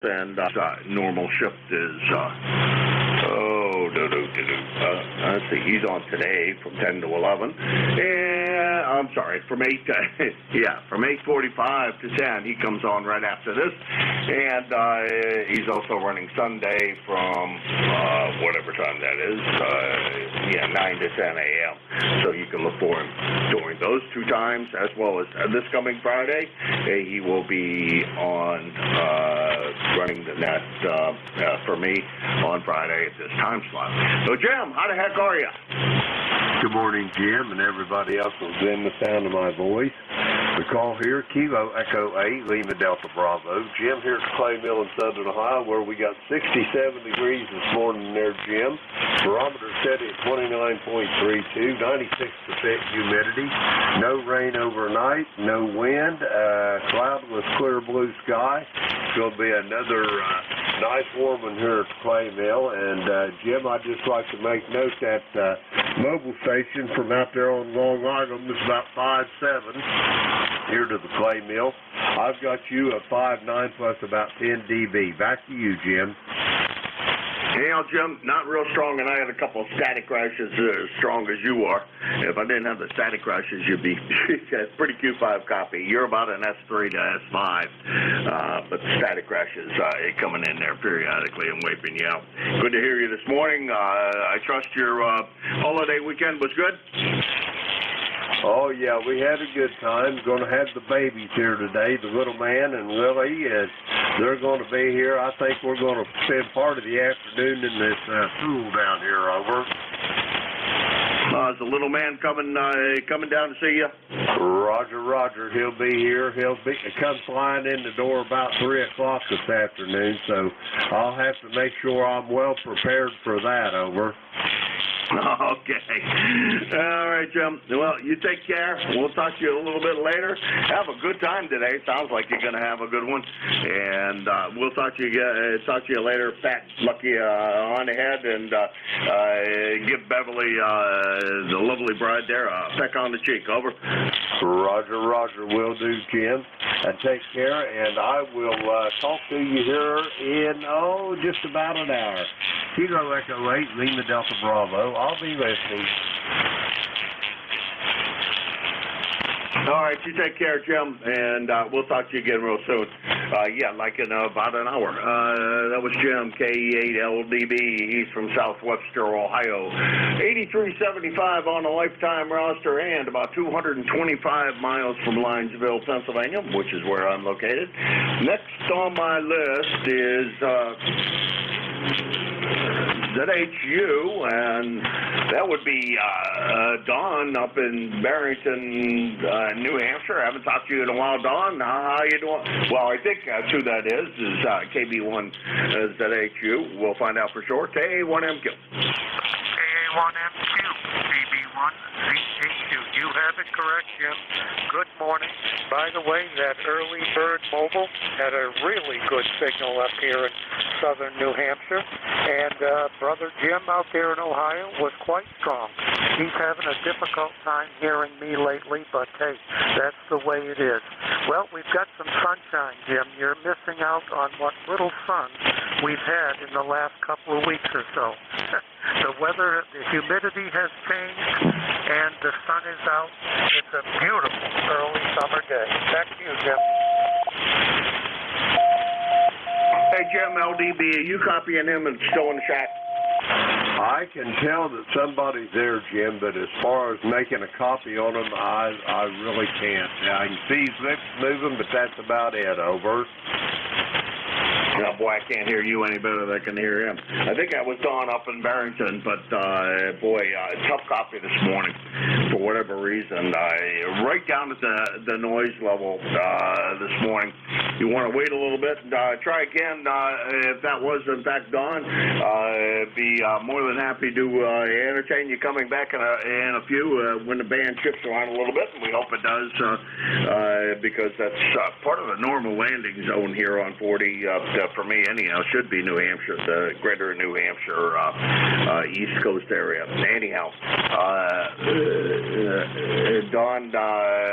and normal shift is let's see, he's on today from 10 to 11, and I'm sorry, from 8 to from 8:45 to 10. He comes on right after this, and he's also running Sunday from whatever time that is, 9 to 10 a.m. So you can look for him during those two times, as well as this coming Friday. He will be on running the net for me on Friday at this time slot. So, Jim, how the heck are you? Good morning, Jim, and everybody else within the sound of my voice. The call here, Kilo Echo 8, Lima Delta Bravo. Jim here at Clay Mill in Southern Ohio, where we got 67 degrees this morning there, Jim. Barometer set at 29.32, 96% humidity. No rain overnight, no wind, cloudless, clear blue sky. It's going to be another nice warm one here at Clay Mill. And, Jim, I'd just like to make note that mobile station from out there on Long Island is about 5'7". Here to the Clay Mill. I've got you at 5'9" plus about 10 dB. Back to you, Jim. Yeah, Jim, not real strong, and I had a couple of static crashes as strong as you are. If I didn't have the static crashes, you'd be pretty Q5 copy. You're about an S3 to S5, but the static crashes coming in there periodically and wiping you out. Good to hear you this morning. I trust your holiday weekend was good. Oh, yeah, we had a good time. Going to have the babies here today, the little man and Lily, and they're going to be here. I think we're going to spend part of the afternoon in this pool down here, over. Is the little man coming down to see you? Roger, Roger. He'll be here. He'll come flying in the door about 3 o'clock this afternoon, so I'll have to make sure I'm well prepared for that, over. Okay. All right, Jim. Well, you take care. We'll talk to you a little bit later. Have a good time today. Sounds like you're going to have a good one. And we'll talk to you later. Pat, lucky on ahead, and give Beverly, the lovely bride there, a peck on the cheek. Over. Roger, Roger. Will do, Jim. And take care, and I will talk to you here in, just about an hour. Kilo Echo 8, Lima Delta Bravo. I'll be listening. All right, you take care, Jim, and we'll talk to you again real soon. Like in about an hour. That was Jim, KE8LDB. He's from South Webster, Ohio. 8375 on the lifetime roster and about 225 miles from Linesville, Pennsylvania, which is where I'm located. Next on my list is ZHU, and that would be Dawn up in Barrington, New Hampshire. I haven't talked to you in a while, Dawn. How you doing? Well, I think that's who that is KB1 ZHU. We'll find out for sure. KA1MQ. KA1MQ, KB1 ZHU. You have it correct, Jim. Good morning. By the way, that early bird mobile had a really good signal up here in southern New Hampshire, and Brother Jim out there in Ohio was quite strong. He's having a difficult time hearing me lately, but hey, that's the way it is. Well, we've got some sunshine, Jim. You're missing out on what little sun we've had in the last couple of weeks or so. The weather, the humidity has changed, and the sun is out. It's a beautiful early summer day. Back to you, Jim. Hey, Jim, LDB, are you copying him and still in the shack? I can tell that somebody's there, Jim, but as far as making a copy on him, I really can't. I can see his lips moving, but that's about it, over. Oh, boy, I can't hear you any better than I can hear him. I think I was Dawn up in Barrington, but, tough copy this morning for whatever reason. Right down at the noise level this morning. You want to wait a little bit and try again if that was, in fact, Dawn. Be more than happy to entertain you coming back in a few when the band shifts around a little bit, and we hope it does because that's part of the normal landing zone here on 40 for me anyhow. Should be New Hampshire, the greater New Hampshire East Coast area. Anyhow, Don,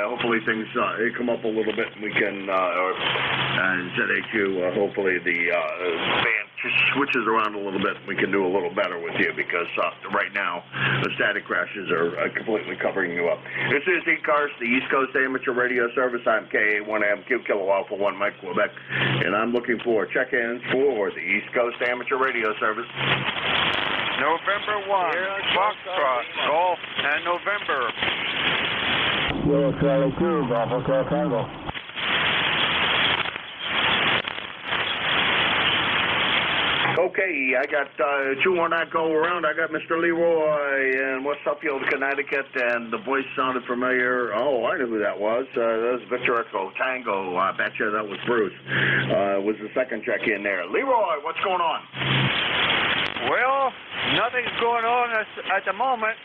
hopefully things come up a little bit and we can, ZHU, hopefully the band switches around a little bit and we can do a little better with you because right now the static crashes are completely covering you up. This is ECARS, the East Coast Amateur Radio Service. I'm KA1MQ, Kilo Alpha 1 Mike, Quebec, and I'm looking for check-ins for the East Coast Amateur Radio Service. November 1, Foxtrot, Golf, and November. Yellow Charlie 2, Golf Hotel Tango. Okay, I got two on that go around. I got Mr. Leroy in West Suffield, Connecticut, and the voice sounded familiar. Oh, I knew who that was. That was Victor Echo Tango. I bet you that was Bruce. Was the second check in there. Leroy, what's going on? Well, nothing's going on at the moment.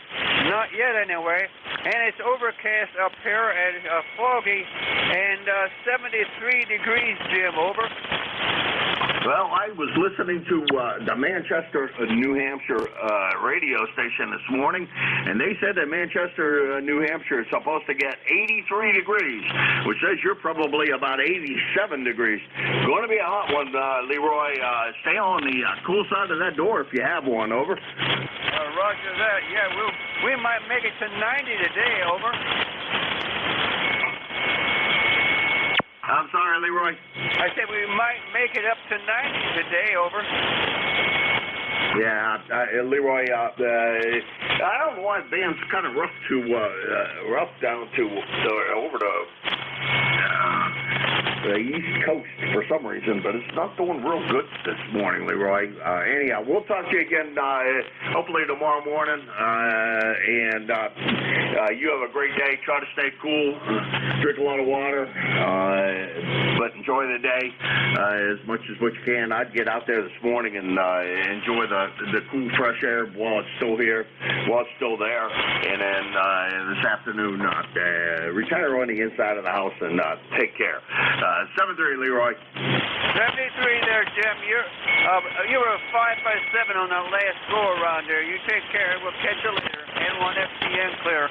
Not yet, anyway. And it's overcast up here and foggy and 73 degrees, Jim, over. Well, I was listening to the Manchester, New Hampshire radio station this morning, and they said that Manchester, New Hampshire is supposed to get 83 degrees, which says you're probably about 87 degrees. Going to be a hot one, Leroy. Stay on the cool side of that door if you have one, over. Roger that. Yeah, we might make it to 90 today, over. I'm sorry, Leroy. I said we might make it up to 90 today, over. Yeah, Leroy, I don't know why the band's kind of rough down to over to the East Coast for some reason, but it's not doing real good this morning, Leroy. Anyhow, we'll talk to you again hopefully tomorrow morning, and you have a great day. Try to stay cool, drink a lot of water, but enjoy the day as much as what you can. I'd get out there this morning and enjoy the cool, fresh air while it's still here, while it's still there, and then this afternoon retire on the inside of the house and take care. 7-3, Leroy. 73 there, Jim. You were 5 by 7 on that last go around there. You take care. We'll catch you later. N1FTN clear.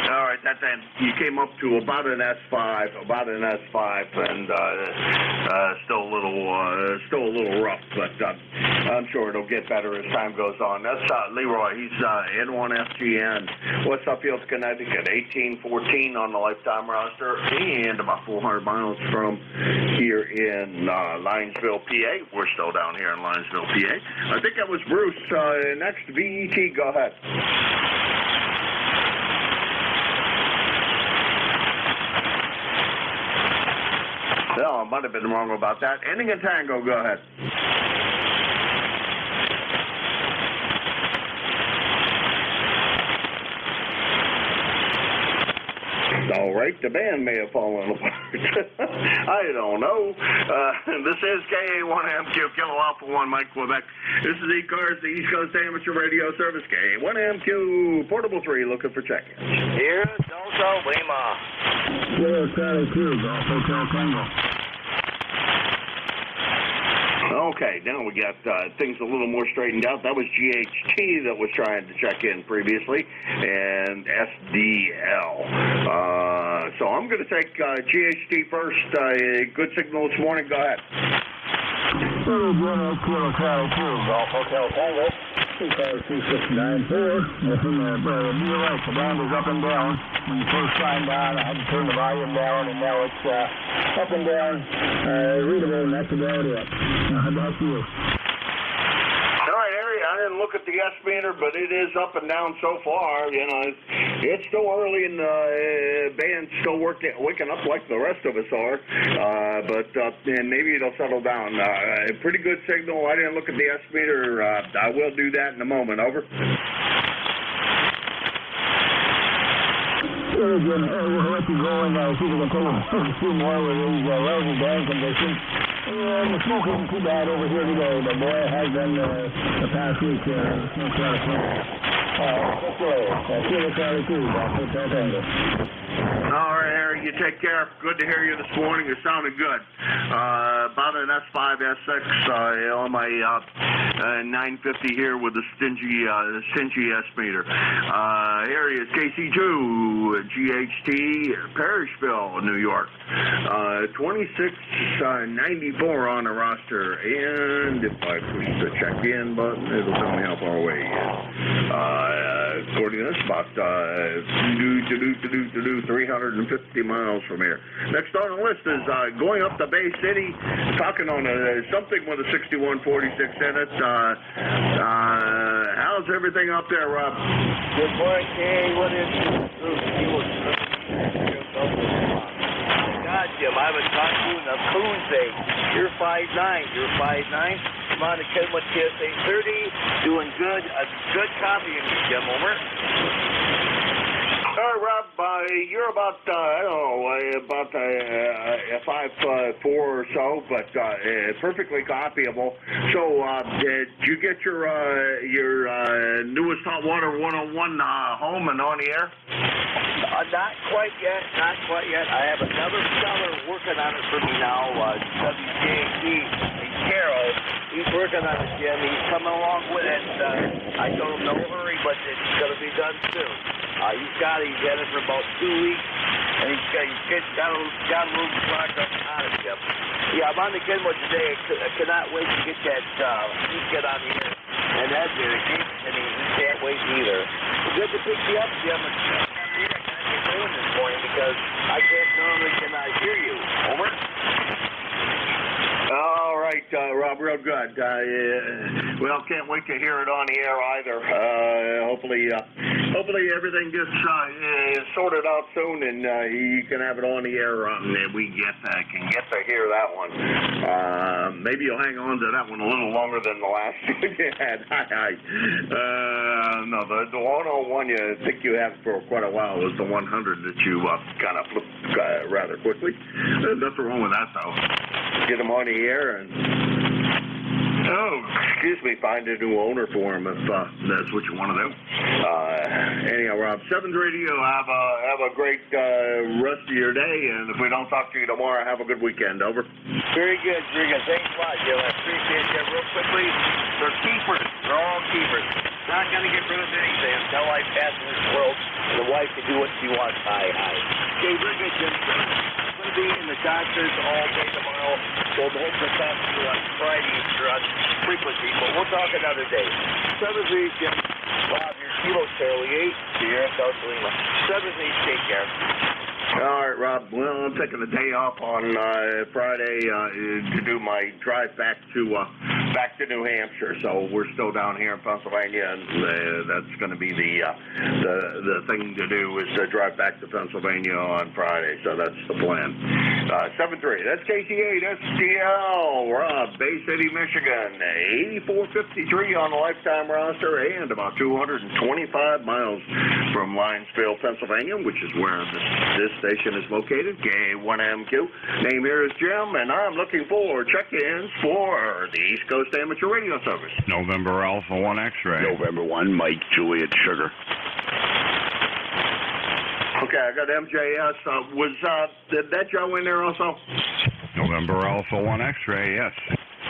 All right, that's it. You came up to about an S5, and still a little rough, but I'm sure it'll get better as time goes on. That's Leroy. He's N1FTN. What's up, Fields, Connecticut? 1814 on the lifetime roster, and about 400 miles from here in Linesville, PA. We're still down here in Linesville, PA. I think that was Bruce. Next, VET. Go ahead. No, I might have been wrong about that. Ending in Tango, go ahead. All right, the band may have fallen apart. I don't know. This is KA1MQ, Kilo Alpha 1 Mike, Quebec. This is ECARS, the East Coast Amateur Radio Service. KA1MQ, Portable 3, looking for check-ins. Here's Delta Lima. Yellow Charlie 2, Golf Hotel Tango. Okay, now we got things a little more straightened out. That was GHT that was trying to check in previously, and SDL. So I'm going to take GHT first. Good signal this morning. Go ahead. Yellow Charlie 2, Golf Hotel Tango. ECARS 2694. Listen, you're right, the band is up and down. When you first signed down, I had to turn the volume down, and now it's up and down, readable, and that's about it. How about you? All right, Harry, I didn't look at the S meter, but it is up and down so far. You know, it's still early, and the band's still waking up like the rest of us are. But and maybe it'll settle down. Pretty good signal. I didn't look at the S meter. I will do that in a moment. Over. We'll let you go and see if we can take a few more with these lousy band conditions. The smoke isn't too bad over here today, but boy, it has been the past week. Smoke out of let's go. Kilo Charlie 2, Golf Hotel Tango. All right, Harry, you take care. Good to hear you this morning. You sounded good. about an S5, S6 on my 950 here with the stingy S meter. Here is KC2 GHT, Parrishville, New York. 2694 on the roster, and if I push the check-in button, it'll tell me how far away he is. According to this, about 350 miles from here. Next on the list is going up to Bay City, talking on something with a 6146 in it. How's everything up there, Rob? Good morning, Kay. What is God, Jim, I haven't talked to you in a coon's day. You're 5'9". You're 5'9". Come on to Kenwood TSA 30. Doing good. A good copy of you, Jim. Over. All right, Rob, you're about, I don't know, about 5'4" or so, but perfectly copyable. So, did you get your newest Hot Water 101 home and on the air? Not quite yet. Not quite yet. I have another seller working on it for me now, WJD in Carroll. He's working on it, Jim. He's coming along with it. I told him no hurry, but it's going to be done soon. He's had it for about 2 weeks, and he's got a little progress on it, Jim. Yeah, I'm on the Kenwood today. I cannot wait to get that get on the air. And that's it. And he can't wait either. Good to pick you up, Jim. This morning because I can't normally cannot hear you. Over. All right, Rob, real good. Well, can't wait to hear it on the air either. Hopefully everything gets sorted out soon, and you can have it on the air. And we can get to hear that one. Maybe you'll hang on to that one a little longer than the last one you had. No, the 101 you think you had for quite a while was the 100 that you kind of flipped rather quickly. There's nothing wrong with that, though. Get them on the air and find a new owner for him if that's what you want to do. Anyhow, Rob, 7th Radio, have a great rest of your day, and if we don't talk to you tomorrow, have a good weekend. Over. Very good, very good. Thanks a lot, Joe. I appreciate you. Real quickly, they're keepers. They're all keepers. Not going to get rid of anything until I pass in this world, and the wife can do what she wants. Hi. Okay, very good, Jim. I'm going to be in the doctor's all day tomorrow. We'll hope to talk to you on Friday or on frequency, but we'll talk another day. 7th Radio, Jim. Bob, your Kilo Charlie 8, Sierra South Lima. 7th Radio, take care. All right, Rob. Well, I'm taking the day off on Friday to do my drive back to New Hampshire. So we're still down here in Pennsylvania, and that's going to be the thing to do is to drive back to Pennsylvania on Friday. So that's the plan. 7-3. That's KC8 STL. Rob, Bay City, Michigan. 8453 on the lifetime roster, and about 225 miles from Linesville, Pennsylvania, which is where this station is located, K1MQ. Name here is Jim, and I'm looking for check-ins for the East Coast Amateur Radio Service. November Alpha 1 X-Ray. November 1 Mike Juliet Sugar. Okay, I got MJS. Did that Joe in there also? November Alpha 1 X-Ray, yes.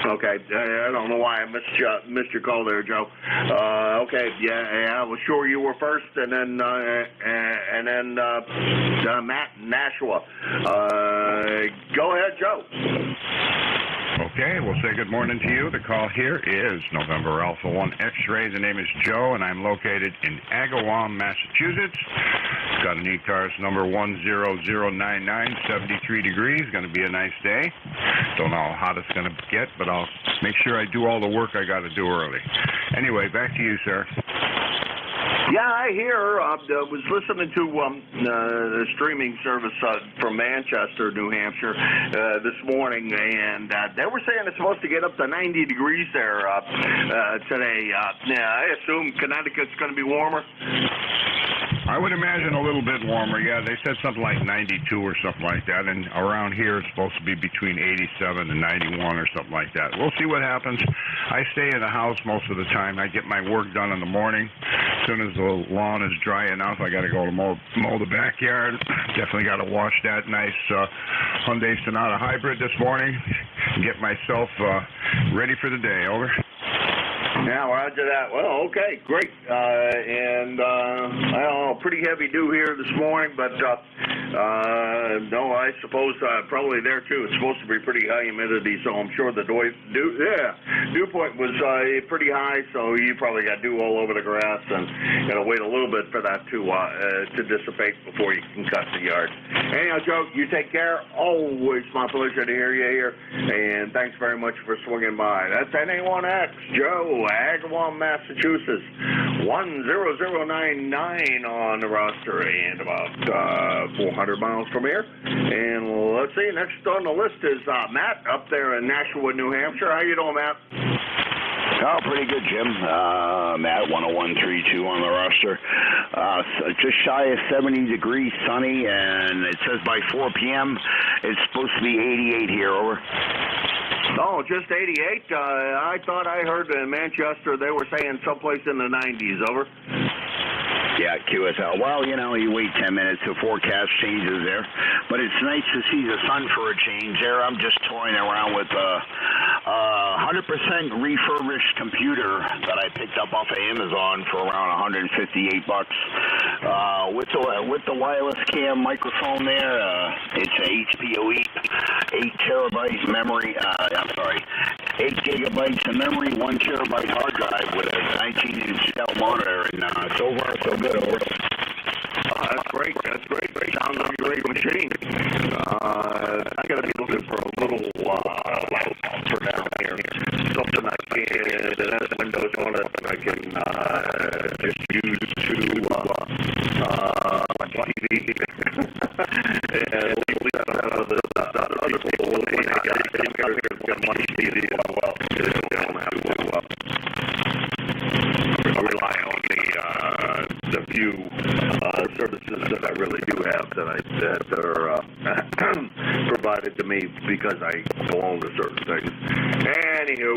Okay, I don't know why I missed your call there, Joe. Okay, yeah, I was sure you were first, and then Matt Nashua. Go ahead, Joe. Okay, we'll say good morning to you. The call here is November Alpha 1 X-Ray. The name is Joe, and I'm located in Agawam, Massachusetts. Got an ECARS number 10099, 73 degrees. Going to be a nice day. Don't know how hot it's going to get, but I'll make sure I do all the work I got to do early. Anyway, back to you, sir. Yeah, I hear. I was listening to the streaming service from Manchester, New Hampshire, this morning, and they were saying it's supposed to get up to 90 degrees there today. I assume Connecticut's going to be warmer. I would imagine a little bit warmer. Yeah, they said something like 92 or something like that, and around here it's supposed to be between 87 and 91 or something like that. We'll see what happens. I stay in the house most of the time. I get my work done in the morning. As soon as the lawn is dry enough, I got to go to mow the backyard. Definitely got to wash that nice Hyundai Sonata Hybrid this morning. get myself ready for the day. Over. Yeah, roger that. Well, okay, great. Well, pretty heavy dew here this morning, but no, I suppose probably there too. It's supposed to be pretty high humidity, so I'm sure the dew point was pretty high, so you probably got dew all over the grass, and got to wait a little bit for that to dissipate before you can cut the yard. Anyhow, Joe, you take care. Always my pleasure to hear you here, and thanks very much for swinging by. That's NA1X, Joe, Agawam, Massachusetts, 10099 on the roster, and about 400 miles from here. And let's see, next on the list is Matt up there in Nashua, New Hampshire. How you doing, Matt? Oh, pretty good, Jim. Matt, 10132 on the roster. Just shy of 70 degrees, sunny, and it says by 4 p.m. it's supposed to be 88 here. Over. Oh, just 88? I thought I heard in Manchester they were saying someplace in the 90s. Over. Yeah, QSL. Well, you know, you wait 10 minutes, the forecast changes there. But it's nice to see the sun for a change there. I'm just toying around with a 100% refurbished computer that I picked up off of Amazon for around $158. With the wireless cam microphone there, it's a HPOE 8 terabyte memory. 8 gigabytes of memory, 1 terabyte hard drive with a 19-inch Dell monitor, and so far so good. Over. That's great. That's great. Sounds like a great machine. I got to be looking for a little laptop for down here. Something I can, that has Windows on it, that I can just use to my TV. And leave that out of the other people. I think I've got my TV as well. I don't have to rely on the few services that I really do have that are provided to me because I belong to certain things. Anywho,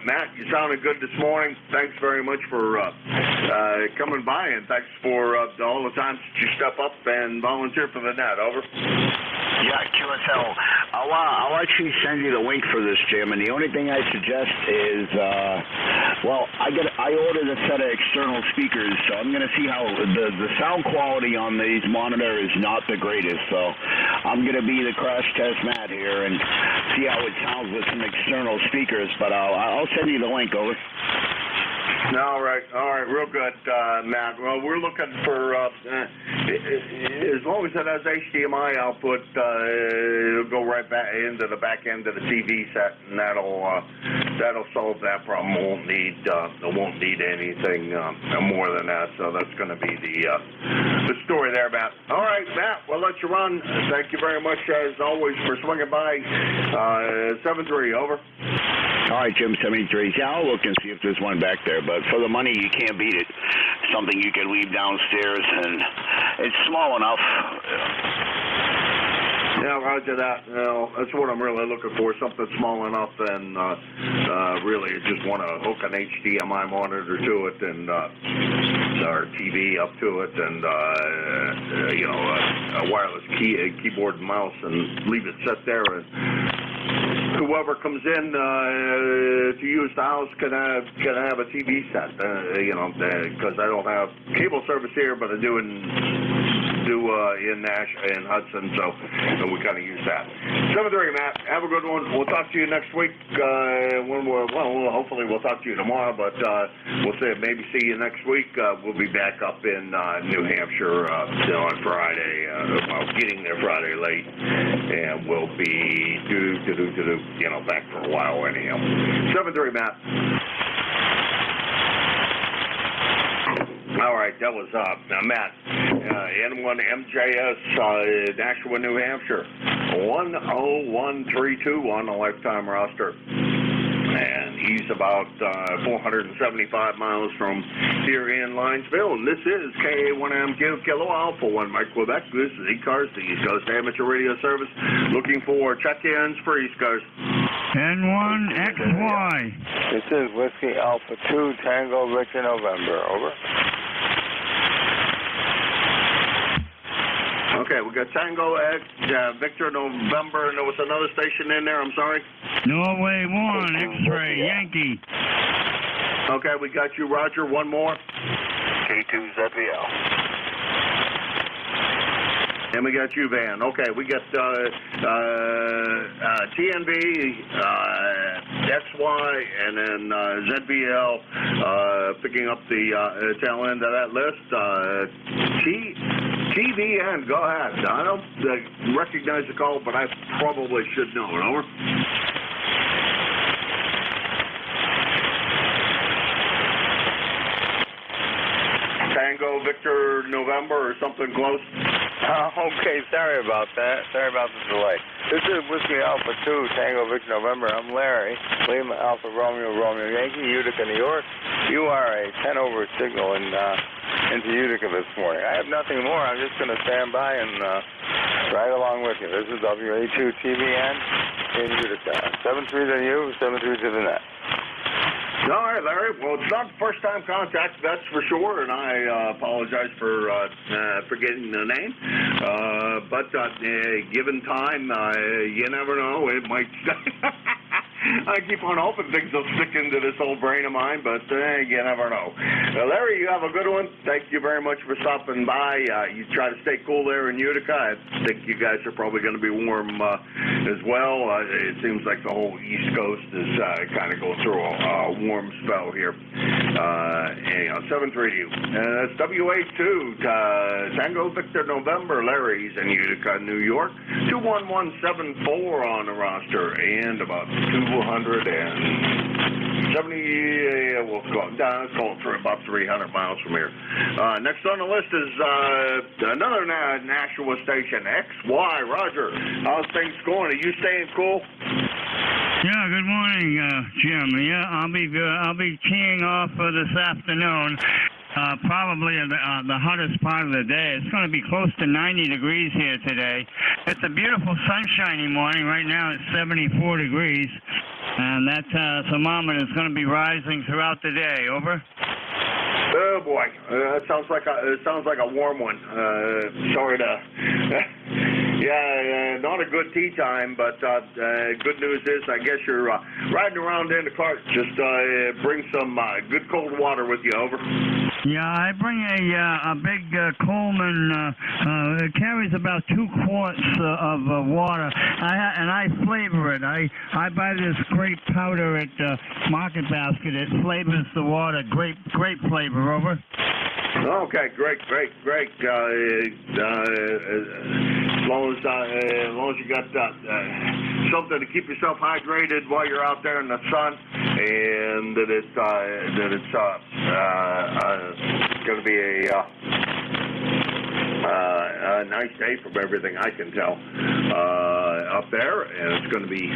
Matt, you sounded good this morning. Thanks very much for coming by, and thanks for all the times that you step up and volunteer for the net. Over. Yeah, QSL. I'll actually send you the link for this, Jim, and the only thing I suggest is, I ordered a set of external speakers, so I'm going to see how the sound quality on these monitor is not the greatest, so I'm going to be the crash test Matt here and see how it sounds with some external speakers, but I'll send you the link. Over. All right, real good, Matt. Well, we're looking for, as long as it has HDMI output, it'll go right back into the back end of the TV set, and that'll solve that problem. It won't need anything more than that. So that's going to be the story there, Matt. All right, Matt, we'll let you run. Thank you very much, as always, for swinging by. 7-3, over. All right, Jim, 73. Yeah, I'll look and see if there's one back there, but for the money, you can't beat it. Something you can leave downstairs, and it's small enough. Yeah, roger that. You know, that's what I'm really looking for, something small enough, and really I just want to hook an HDMI monitor to it, and our TV up to it, and a wireless keyboard and mouse, and leave it set there, and whoever comes in to use the house can have a TV set, because I don't have cable service here, but I do in Nash and Hudson, so we kind of use that. 7-3, Matt. Have a good one. We'll talk to you next week. Hopefully we'll talk to you tomorrow, but we'll maybe see you next week. We'll be back up in New Hampshire on Friday. Getting there Friday late, and we'll be back for a while anyhow. 7-3, Matt. All right, that was Matt, N1 MJS, Nashua, New Hampshire, 10132 on the lifetime roster. And he's about 475 miles from here in Linesville. And this is KA1M Kilo Alpha 1 Mike Quebec. This is ECARS, the East Coast Amateur Radio Service, looking for check-ins for East Coast. N1XY. This is Whiskey Alpha 2 Tango Victor November. Over. Okay, we got Tango X, Victor November, and there was another station in there, I'm sorry. Norway 1, X-ray, Yankee. Okay, we got you, Roger. One more. K2ZVL. And we got you, Van. Okay, we got TNB, XY, and then ZBL picking up the tail end of that list. TVN, go ahead. I don't recognize the call, but I probably should know it. Over. Tango, Victor, November, or something close? Okay, sorry about that. Sorry about the delay. This is Whiskey Alpha 2, Tango Victor November. I'm Larry. Lima Alpha Romeo Yankee, Utica, New York. You are a 10 over signal into Utica this morning. I have nothing more. I'm just going to stand by and ride along with you. This is WA2TVN in Utica. 73 to you, 73 to the net. All right, Larry. Well, it's not the first time contact, that's for sure, and I apologize for forgetting the name. But given time, you never know. It might. I keep on hoping things will stick into this old brain of mine, but you never know. Larry, you have a good one. Thank you very much for stopping by. You try to stay cool there in Utica. I think you guys are probably going to be warm as well. It seems like the whole East Coast is kind of going through a warm spell here. Anyhow, 7-3 to you. That's WA2, Tango Victor November. Larry's in Utica, New York. 21174 on the roster, and about 270, we'll call it for about 300 miles from here. Next on the list is another Nashua station, XY. Roger, how's things going? Are you staying cool? Yeah, good morning, Jim. Yeah, I'll be teeing off this afternoon. Probably the hottest part of the day. It's going to be close to 90 degrees here today. It's a beautiful sunshiny morning. Right now it's 74 degrees, and that thermometer is going to be rising throughout the day. Over. Oh boy, it sounds like a warm one. Sorry to. Yeah, not a good tea time, but good news is I guess you're riding around in the cart. Just bring some good cold water with you. Over. Yeah, I bring a big Coleman. It carries about 2 quarts of water, and I flavor it. I buy this grape powder at Market Basket. It flavors the water. Grape flavor. Over. Okay, great. As long as you got something to keep yourself hydrated while you're out there in the sun, and that it's going to be a nice day from everything I can tell up there, and it's going to be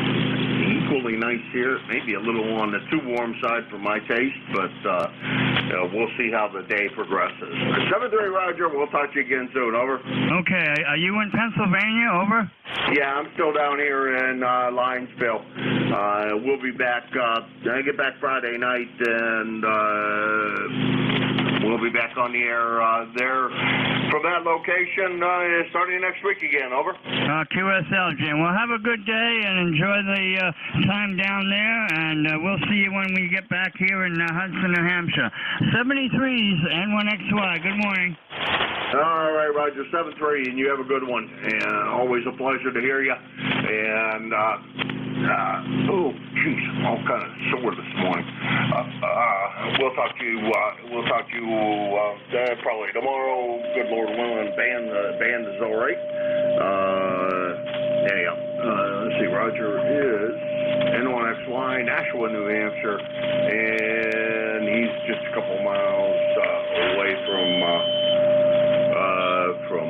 equally nice here. Maybe a little on the too warm side for my taste, but we'll see how the day progresses. 7-3, Roger. We'll talk to you again soon. Over. Okay. Are you in Pennsylvania? Over. Yeah, I'm still down here in Linesville. We'll be back. I get back Friday night, and we'll be back on the air there from that location starting next week again. Over. QSL, Jim. Well, have a good day and enjoy the time down there, and we'll see you when we get back here in Hudson, New Hampshire. 73's N1XY. Good morning. All right, Roger. 7-3, and you have a good one. And always a pleasure to hear you. And oh, jeez, I'm all kind of sore this morning. We'll talk to you. Probably tomorrow. Good Lord willing, band is all right. Anyhow, let's see. Roger is N1XY, Nashua, New Hampshire, and he's just a couple miles away from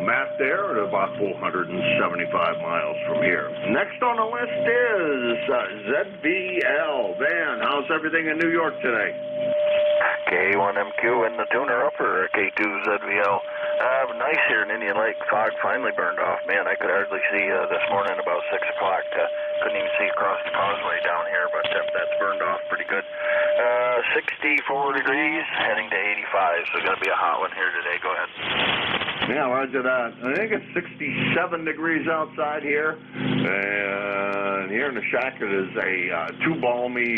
Matt there, at about 475 miles from here. Next on the list is ZBL. Van, how's everything in New York today? K1MQ in the tuner upper, K2ZVL. Nice here in Indian Lake. Fog finally burned off. Man, I could hardly see this morning about 6 o'clock. Couldn't even see across the causeway down here, but that's burned off pretty good. 64 degrees, heading to 85, so it's going to be a hot one here today. Go ahead. Yeah, roger that. I think it's 67 degrees outside here. And here in the shack it is a too balmy,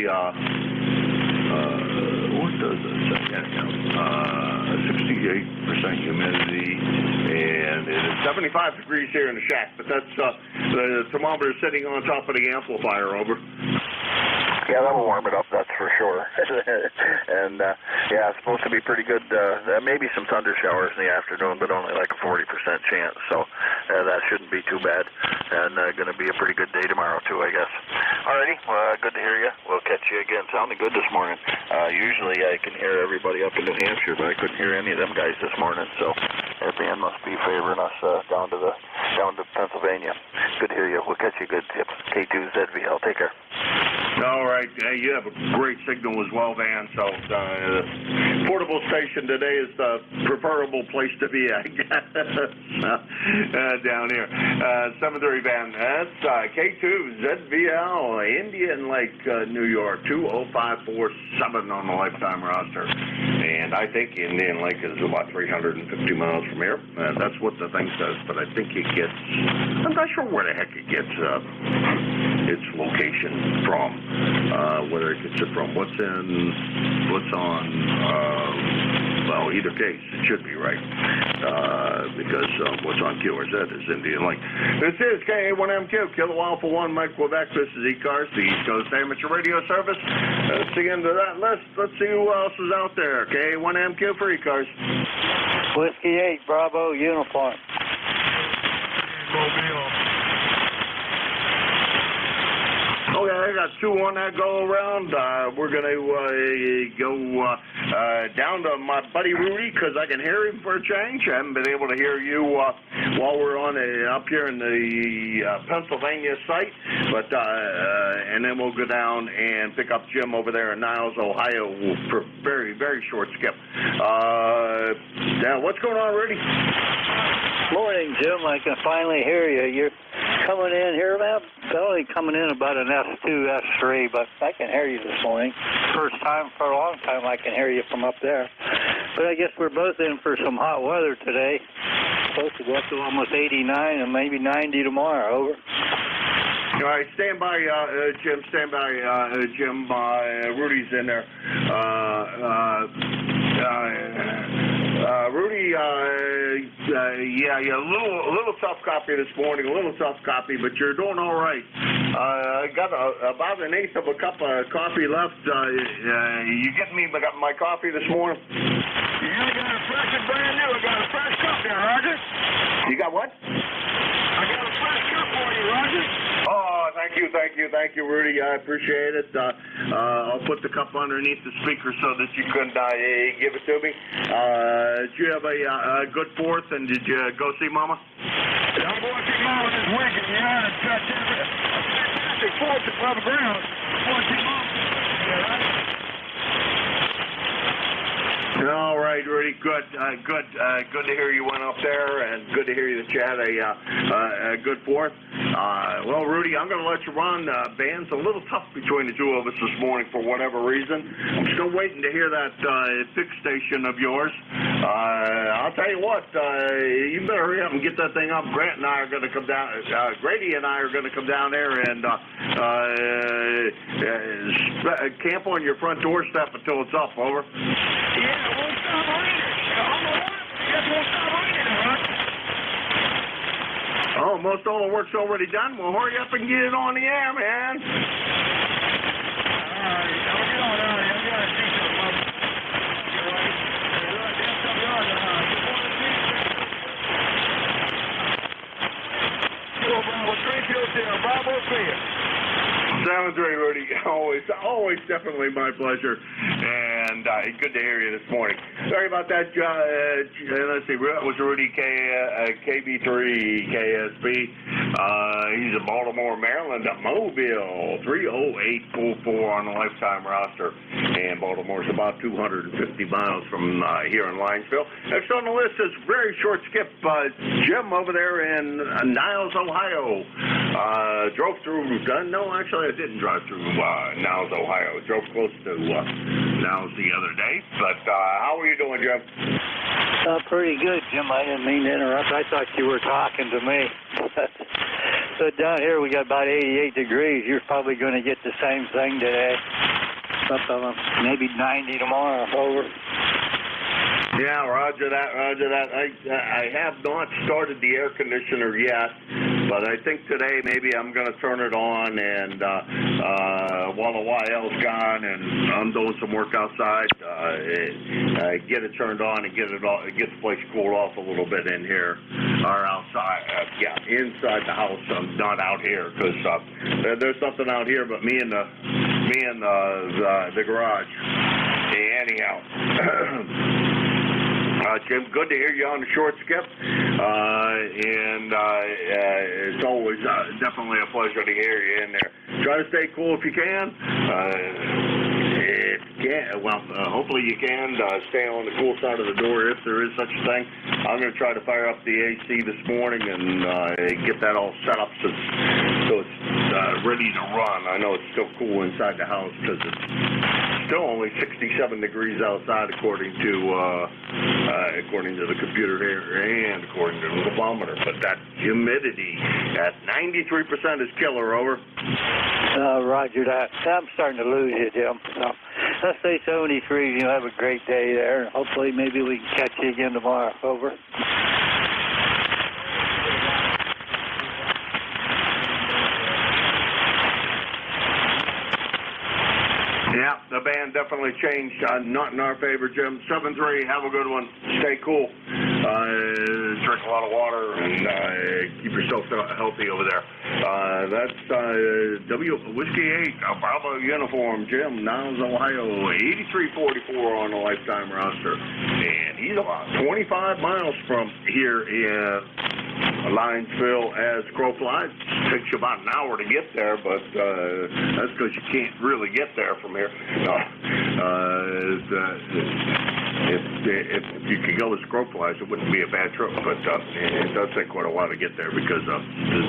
what does it say? 68% humidity. And it is 75 degrees here in the shack. But that's the thermometer sitting on top of the amplifier, over. Yeah, that'll warm it up, that's for sure. And, yeah, it's supposed to be pretty good. Maybe some thunder showers in the afternoon, but only like a 40% chance. So that shouldn't be too bad. And going to be a pretty good day tomorrow, too, I guess. Alrighty, well, good to hear you. We'll catch you again. Sounding good this morning. Usually I can hear everybody up in New Hampshire, but I couldn't hear any of them guys this morning. So our band must be favoring us down to Pennsylvania. Good to hear you. We'll catch you good. Yep. K2ZVL. Take care. All right. Hey, you have a great signal as well, Van. So the portable station today is the preferable place to be, I guess, down here. 730 Van. That's K2ZVL, Indian Lake, New York, 20547 on the lifetime roster. And I think Indian Lake is about 350 miles from here. That's what the thing says, but I think it gets, I'm not sure where the heck it gets its location from. Whether it gets it from what's on, well, either case, it should be right, because what's on QRZ is Indian Lake. This is KA1MQ, Kilo Alpha 1, Mike Quebec. This is ECARS, the East Coast Amateur Radio Service. Let's dig into that list. Let's see who else is out there. KA1MQ for ECARS. Whiskey 8, Bravo, uniform. Okay, I got two on that go around. We're going to go down to my buddy Rudy because I can hear him for a change. I haven't been able to hear you while we're on up here in the Pennsylvania site. But and then we'll go down and pick up Jim over there in Niles, Ohio for a very, very short skip. Now, what's going on, Rudy? Morning, Jim. I can finally hear you. You're coming in here, man. Only coming in about an S2, S3, but I can hear you this morning. First time for a long time I can hear you from up there. But I guess we're both in for some hot weather today. Supposed to go up to almost 89 and maybe 90 tomorrow. Over. All right, stand by, Jim. Stand by, Jim. Rudy's in there. Rudy, yeah, a little tough copy this morning, a little tough copy, but you're doing all right. I got about an eighth of a cup of coffee left. You getting me my coffee this morning? Yeah, I got a fresh and brand new. I got a fresh cup there, Roger. You got what? I got a fresh cup for you, Roger. Oh, thank you, Rudy. I appreciate it. I'll put the cup underneath the speaker so that you can give it to me. Did you have a good 4th, and did you go see Mama? Yeah, I'm going to see Mama this weekend. Yeah, it's a fantastic 4th above ground. I'm going to see Mama. Yeah, right? All right, Rudy. Good to hear you went up there, and good to hear you that you had a good 4th. Well, Rudy, I'm going to let you run. Band's a little tough between the two of us this morning for whatever reason. I'm still waiting to hear that fix station of yours. I'll tell you what, you better hurry up and get that thing up. Grant and I are going to come down. Grady and I are going to come down there and camp on your front doorstep until it's up. Over. Yeah. Oh, most all the work's already done. Well, hurry up and get it on the air, man. All right, I'll get on. All right, I'm going to see something. Bravo, see you. Sounds great, Rudy. Always definitely my pleasure. And good to hear you this morning. Sorry about that. Let's see. That was Rudy KB3 KSB. He's in Baltimore, Maryland, Mobile, 30844 on the lifetime roster. And Baltimore's about 250 miles from here in Linesville. Next on the list is very short skip. Jim over there in Niles, Ohio. Drove through. No, actually, I didn't drive through Niles, Ohio. Drove close to now's the other day. But how are you doing, Jim? Pretty good, Jim. I didn't mean to interrupt. I thought you were talking to me. So down here we got about 88 degrees. You're probably going to get the same thing today. Maybe 90 tomorrow. Over. Yeah, roger that, roger that. I have not started the air conditioner yet, but I think today maybe I'm going to turn it on, and while the YL's gone and I'm doing some work outside, get it turned on and get the place cooled off a little bit in here or outside. Inside the house. I'm not out here because there's nothing out here but me and the garage. Anyhow. Jim, good to hear you on the short skip, and it's always definitely a pleasure to hear you in there. Try to stay cool if you can. If you can, hopefully you can stay on the cool side of the door if there is such a thing. I'm going to try to fire up the AC this morning and get that all set up so it's ready to run. I know it's still cool inside the house because it's still only 67 degrees outside according to the computer here and according to the thermometer. But that humidity at 93% is killer. Over. Roger that. I'm starting to lose you, Jim. So let's say 73. You have a great day there. Hopefully maybe we can catch you again tomorrow. Over. Yeah, the band definitely changed. Not in our favor, Jim. 7-3, have a good one. Stay cool. Drink a lot of water and keep yourself healthy over there. That's Whiskey 8, Bravo uniform, Jim, Niles, Ohio, 8344 on the lifetime roster. And he's about 25 miles from here in Linesville as crow flies. Takes you about an hour to get there, but that's because you can't really get there from here. If you could go as crow flies, it wouldn't be a bad trip, but it does take quite a while to get there because of the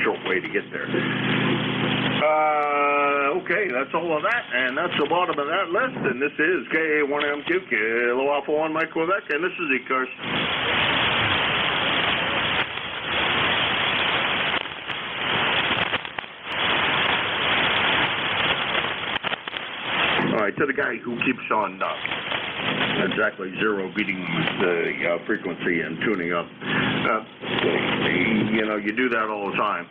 short way to get there. Okay, that's all of that, and that's the bottom of that list, and this is KA1M2, Kilo Alpha 1 Mike Quebec, and this is ECARS. All right, to the guy who keeps on exactly zero beating the frequency and tuning up. You do that all the time.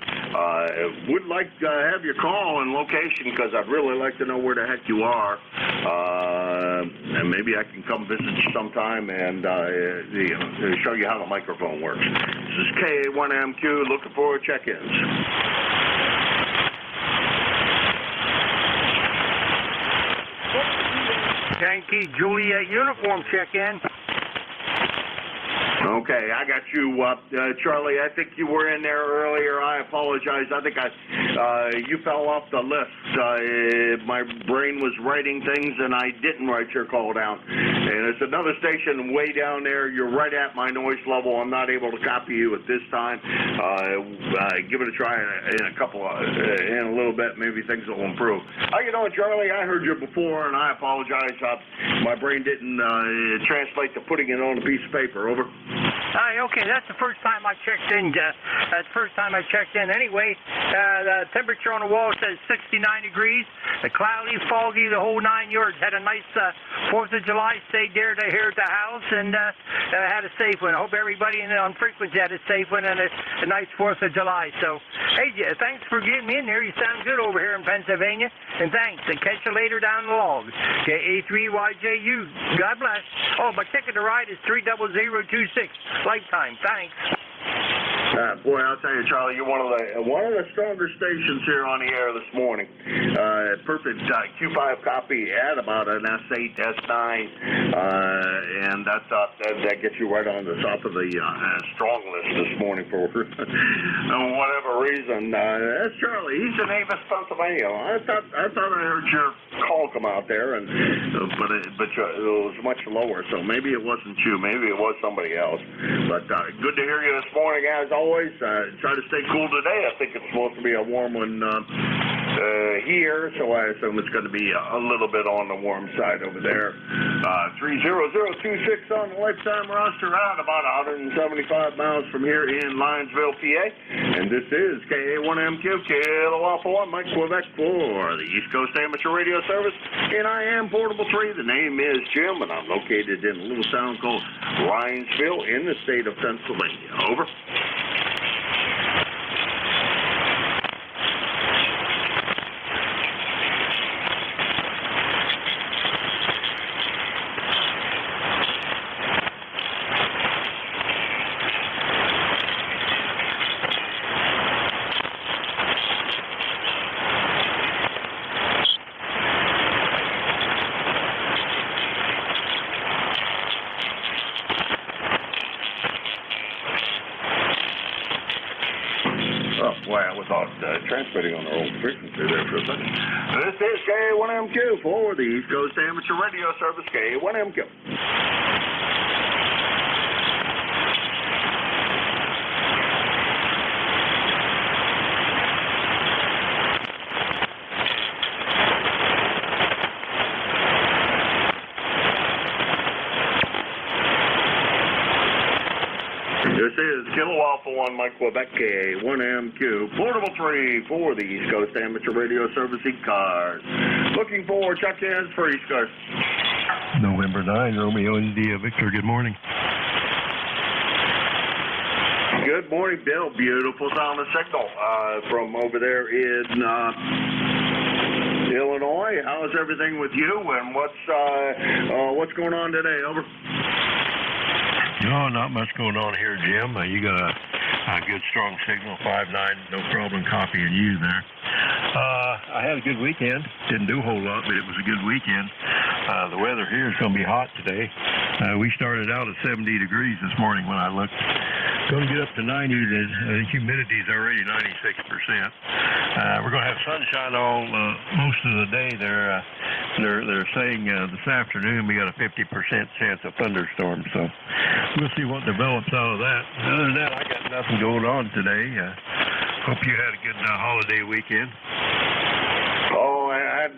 Would like to have your call and location because I'd really like to know where the heck you are. And maybe I can come visit you sometime and show you how the microphone works. This is KA1MQ, looking for check-ins. Yankee Juliet uniform check-in. Okay, I got you, Charlie. I think you were in there earlier. I apologize. I think you fell off the list. My brain was writing things, and I didn't write your call down. And it's another station way down there. You're right at my noise level. I'm not able to copy you at this time. Give it a try in a little bit. Maybe things will improve. How you doing, Charlie? I heard you before, and I apologize. My brain didn't translate to putting it on a piece of paper. Over. Hi, okay, that's the first time I checked in. That's the first time I checked in. Anyway, the temperature on the wall says 69 degrees. The cloudy, foggy, the whole 9 yards. Had a nice 4th of July. Stayed there here at the house and had a safe one. I hope everybody on frequency had a safe one and a nice 4th of July. So, hey, thanks for getting me in there. You sound good over here in Pennsylvania. And thanks. And catch you later down the log. KA3YJU. God bless. Oh, my ticket to ride is 30026. Lifetime. Thanks. Boy, I'll tell you, Charlie, you're one of the stronger stations here on the air this morning. Perfect Q5 copy at about an S8, S9, and that gets you right on the top of the strong list this morning for whatever reason. That's Charlie. He's in Avis, Pennsylvania. I thought I heard your call come out there, but it was much lower. So maybe it wasn't you. Maybe it was somebody else. But good to hear you this morning, as always. Try to stay cool today. I think it's supposed to be a warm one here, so I assume it's going to be a little bit on the warm side over there. 30026 on the lifetime roster out about 175 miles from here in Lionsville, PA. And this is KA1MQ, Kilo Alpha 1, Mike Quebec for the East Coast Amateur Radio Service. And I am Portable 3. The name is Jim, and I'm located in a little town called Lionsville in the state of Pennsylvania. Over. Transmitting on our old frequency there for a second. This is KA1MQ for the East Coast Amateur Radio Service, KA1MQ. This is Kilo Alpha 1, Mike Quebec, KA1MQ, Portable 3 for the East Coast Amateur Radio Service, ECARS. Looking for check-ins for ECARS. November 9, Romeo India Victor, good morning. Good morning, Bill. Beautiful sound and signal from over there in Illinois. How's everything with you, and what's going on today? Over. No, not much going on here, Jim. You got a good, strong signal, 5.9, no problem copying you there. I had a good weekend. Didn't do a whole lot, but it was a good weekend. The weather here is going to be hot today. We started out at 70 degrees this morning when I looked. Going to get up to 90. The humidity is already 96%. We're going to have sunshine all most of the day. They're saying this afternoon we got a 50% chance of thunderstorms. So we'll see what develops out of that. Other than that, I got nothing going on today. Hope you had a good holiday weekend. Oh, I had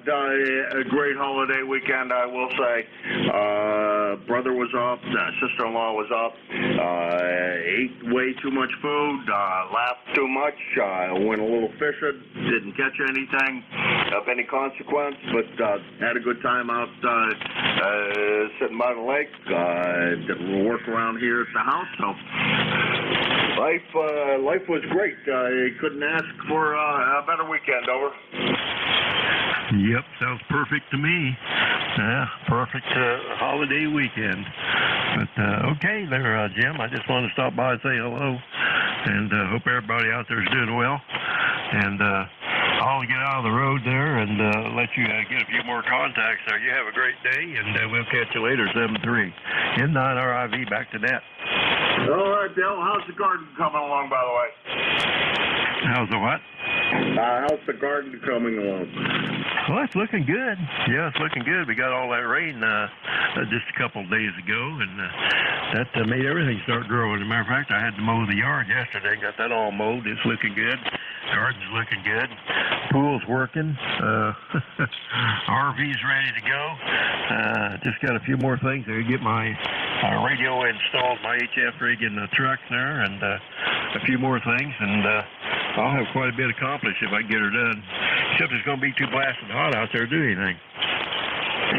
a great holiday weekend, I will say. Brother was up, sister-in-law was up, ate way too much food, laughed too much, went a little fishing, didn't catch anything of any consequence, but had a good time out sitting by the lake, did a little work around here at the house, so life was great. I couldn't ask for a better weekend. Over. Yep, sounds perfect to me. Perfect holiday weekend. But okay there, Jim. I just wanted to stop by and say hello, and hope everybody out there is doing well. And I'll get out of the road there and let you get a few more contacts there. You have a great day, and we'll catch you later, 7-3. N9RIV, back to net. All right, Bill. How's the garden coming along, by the way? How's the what? How's the garden coming along? Well, it's looking good. Yeah, it's looking good. We got all that rain just a couple of days ago, and that made everything start growing. As a matter of fact, I had to mow the yard yesterday. Got that all mowed. It's looking good. Garden's looking good. Pool's working. RV's ready to go. Just got a few more things there. Get my radio installed, my HF rig in the truck there, and a few more things, and I'll have quite a bit accomplished if I get her done. Except it's going to be too blasted hot out there to do anything.